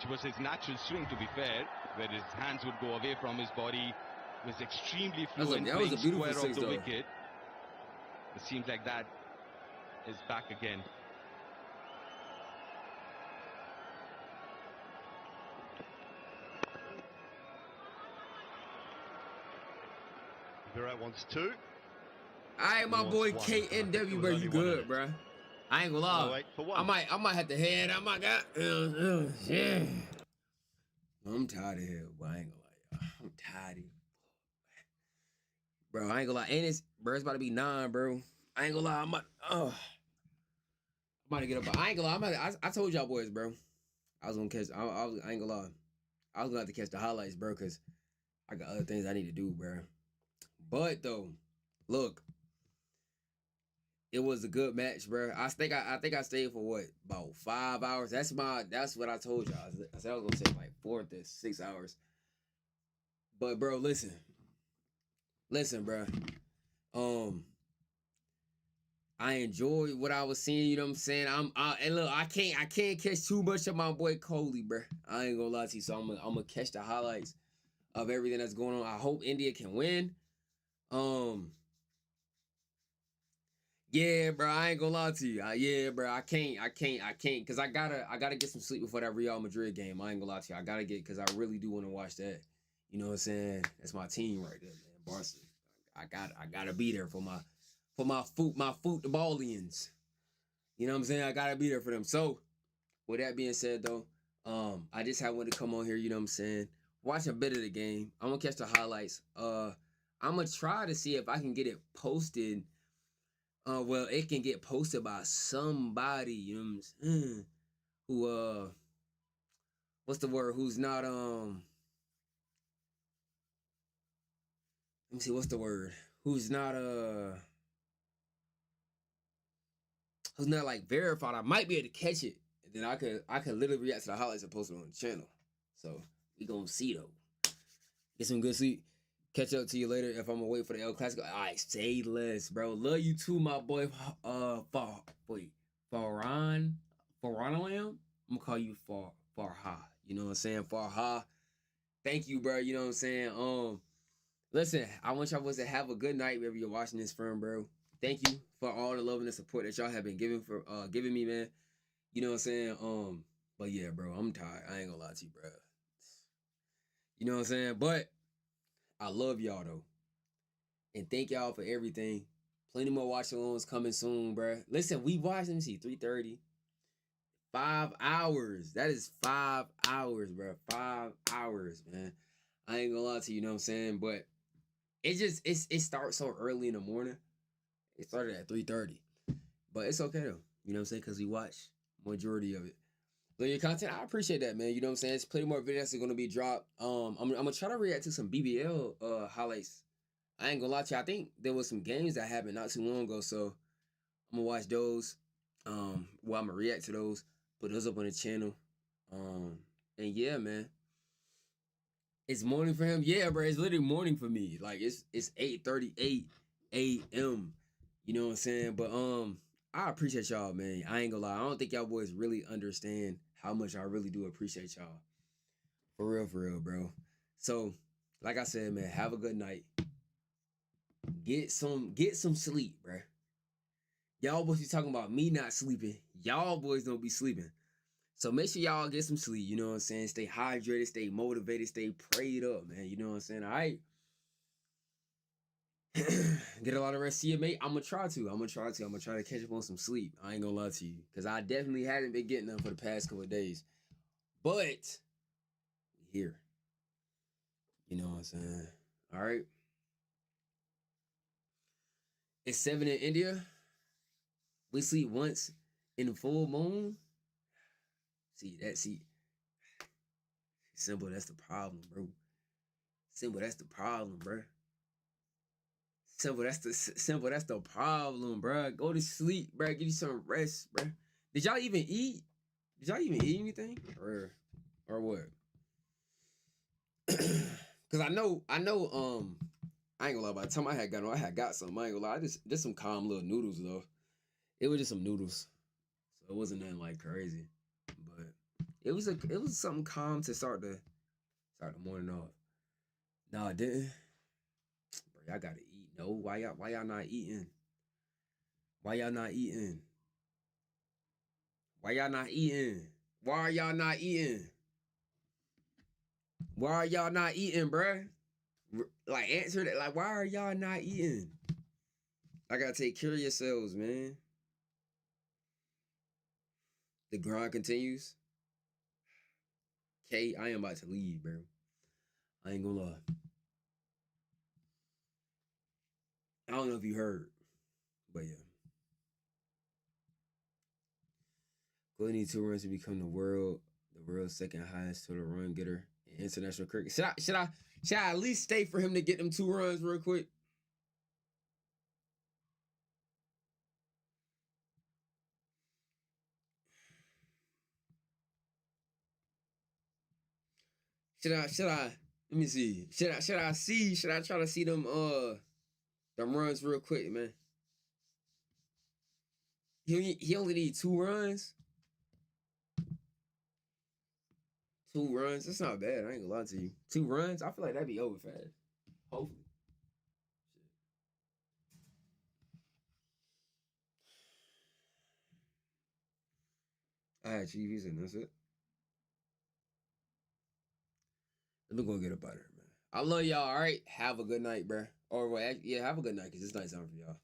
which was his natural swing to be fair, where his hands would go away from his body, was extremely fluent, that was a beautiful square six, of the though. wicket. It seems like that is back again. Virat wants two. All right, my boy One. KNW, bro, you good, bro? I ain't gonna lie. I might have to head. I might got. Yeah. I'm tired of here, but I ain't gonna lie, y'all. I'm tired of it. Bro, I ain't gonna lie. And it's about to be 9, bro. I ain't gonna lie. I'm about to get up. I ain't gonna lie. I told y'all boys, bro. I was gonna catch. I ain't gonna lie. I was gonna have to catch the highlights, bro, because I got other things I need to do, bro. But though, look, it was a good match, bro. I think I stayed for what, about 5 hours. That's what I told y'all. I said I was gonna say like 4 to 6 hours. But bro, listen, bro. I enjoyed what I was seeing. You know what I'm saying? And look, I can't catch too much of my boy Kohli, bro. I ain't gonna lie to you. So I'm gonna catch the highlights of everything that's going on. I hope India can win. Yeah, bro, I ain't gonna lie to you. Yeah, bro, I can't, cause I gotta get some sleep before that Real Madrid game. I ain't gonna lie to you. I gotta get, cause I really do want to watch that. You know what I'm saying? That's my team right there, man. Barca. I gotta be there for my footballians. You know what I'm saying? I gotta be there for them. So, with that being said, though, I just wanted to come on here. You know what I'm saying? Watch a bit of the game. I'm gonna catch the highlights. I'm gonna try to see if I can get it posted. Well, it can get posted by somebody, you know what I'm saying? Who, what's the word? Who's not, let me see, what's the word? Who's not like verified. I might be able to catch it. And then I could literally react to the highlights and post it on the channel. So, we gonna see, though. Get some good sleep. Catch up to you later if I'm gonna wait for the El Clasico. All right, say less, bro. Love you too, my boy. Farhan Lam. I'm gonna call you Farha. You know what I'm saying? Farha. Thank you, bro. You know what I'm saying? Listen, I want y'all boys to have a good night wherever you're watching this from, bro. Thank you for all the love and the support that y'all have been giving me, man. You know what I'm saying? But yeah, bro, I'm tired. I ain't gonna lie to you, bro. You know what I'm saying? But I love y'all though. And thank y'all for everything. Plenty more watch-alongs coming soon, bro. Listen, we watched, let me see, 3:30. 5 hours. That is 5 hours, bro. 5 hours, man. I ain't gonna lie to you, you know what I'm saying? But it starts so early in the morning. It started at 3:30. But it's okay though. You know what I'm saying? Because we watch majority of it. Love your content. I appreciate that, man. You know what I'm saying? There's plenty more videos that are gonna be dropped. I'm gonna try to react to some BBL highlights. I ain't gonna lie to you. I think there was some games that happened not too long ago, so I'm gonna watch those. Well, I'm gonna react to those. Put those up on the channel. And yeah, man. It's morning for him. Yeah, bro. It's literally morning for me. Like it's 8:38 a.m. You know what I'm saying? But I appreciate y'all, man. I ain't gonna lie. I don't think y'all boys really understand how much I really do appreciate y'all. For real, bro. So, like I said, man, have a good night. Get some sleep, bro. Y'all boys be talking about me not sleeping. Y'all boys don't be sleeping. So make sure y'all get some sleep, you know what I'm saying? Stay hydrated, stay motivated, stay prayed up, man. You know what I'm saying? All right. Get a lot of rest. See you, mate. I'm gonna try to catch up on some sleep. I ain't gonna lie to you. Because I definitely hadn't been getting them for the past couple of days. But here. You know what I'm saying? All right. It's 7 in India. We sleep once in the full moon. See. Simple, that's the problem, bro. Simple, that's the problem, bro. Go to sleep, bro. Give you some rest, bro. Did y'all even eat? Did y'all even eat anything? Or what? Cause I know, I ain't gonna lie, by the time I had got something, I ain't gonna lie. Just some calm little noodles though. It was just some noodles. So it wasn't nothing like crazy. But it was something calm to start the morning off. No, it didn't. Bro, y'all gotta eat. No, why y'all not eating? Why y'all not eating? Why y'all not eating? Why are y'all not eating? Why are y'all not eating, bruh? Like, answer that. Like, why are y'all not eating? I gotta take care of yourselves, man. The grind continues. K, I am about to leave, bro. I ain't gonna lie. I don't know if you heard, but yeah. Go need 2 runs to become the world's second highest total run getter in international cricket. Should I at least stay for him to get them 2 runs real quick? Should I let me see. Should I try to see them runs real quick, man? He only need 2 runs. 2 runs. That's not bad. I ain't gonna lie to you. 2 runs. I feel like that'd be over fast. Hopefully. I had TVs and that's it. Let me go get up out of here, man. I love y'all. All right. Have a good night, bro. Or well, yeah, have a good night because it's nighttime for y'all.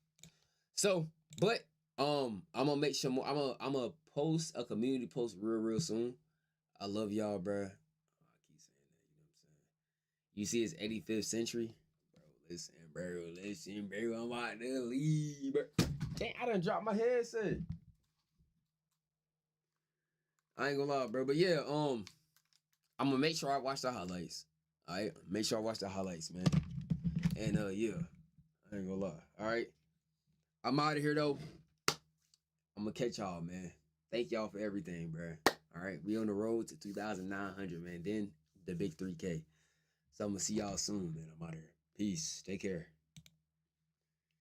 So, but I'm gonna make sure more. I'm gonna post a community post real soon. I love y'all, bro. I keep saying that. You know what I'm saying? You see, it's 85th century, bro. Listen, bro. I'm about to leave, bro. Dang, I done dropped my headset. I ain't gonna lie, bro. But yeah, I'm gonna make sure I watch the highlights. All right, make sure I watch the highlights, man. And yeah, I ain't gonna lie. All right, I'm out of here though. I'm gonna catch y'all, man. Thank y'all for everything, bro. All right, we on the road to 2,900, man. Then the big 3K. So I'm gonna see y'all soon, man. I'm out of here. Peace. Take care.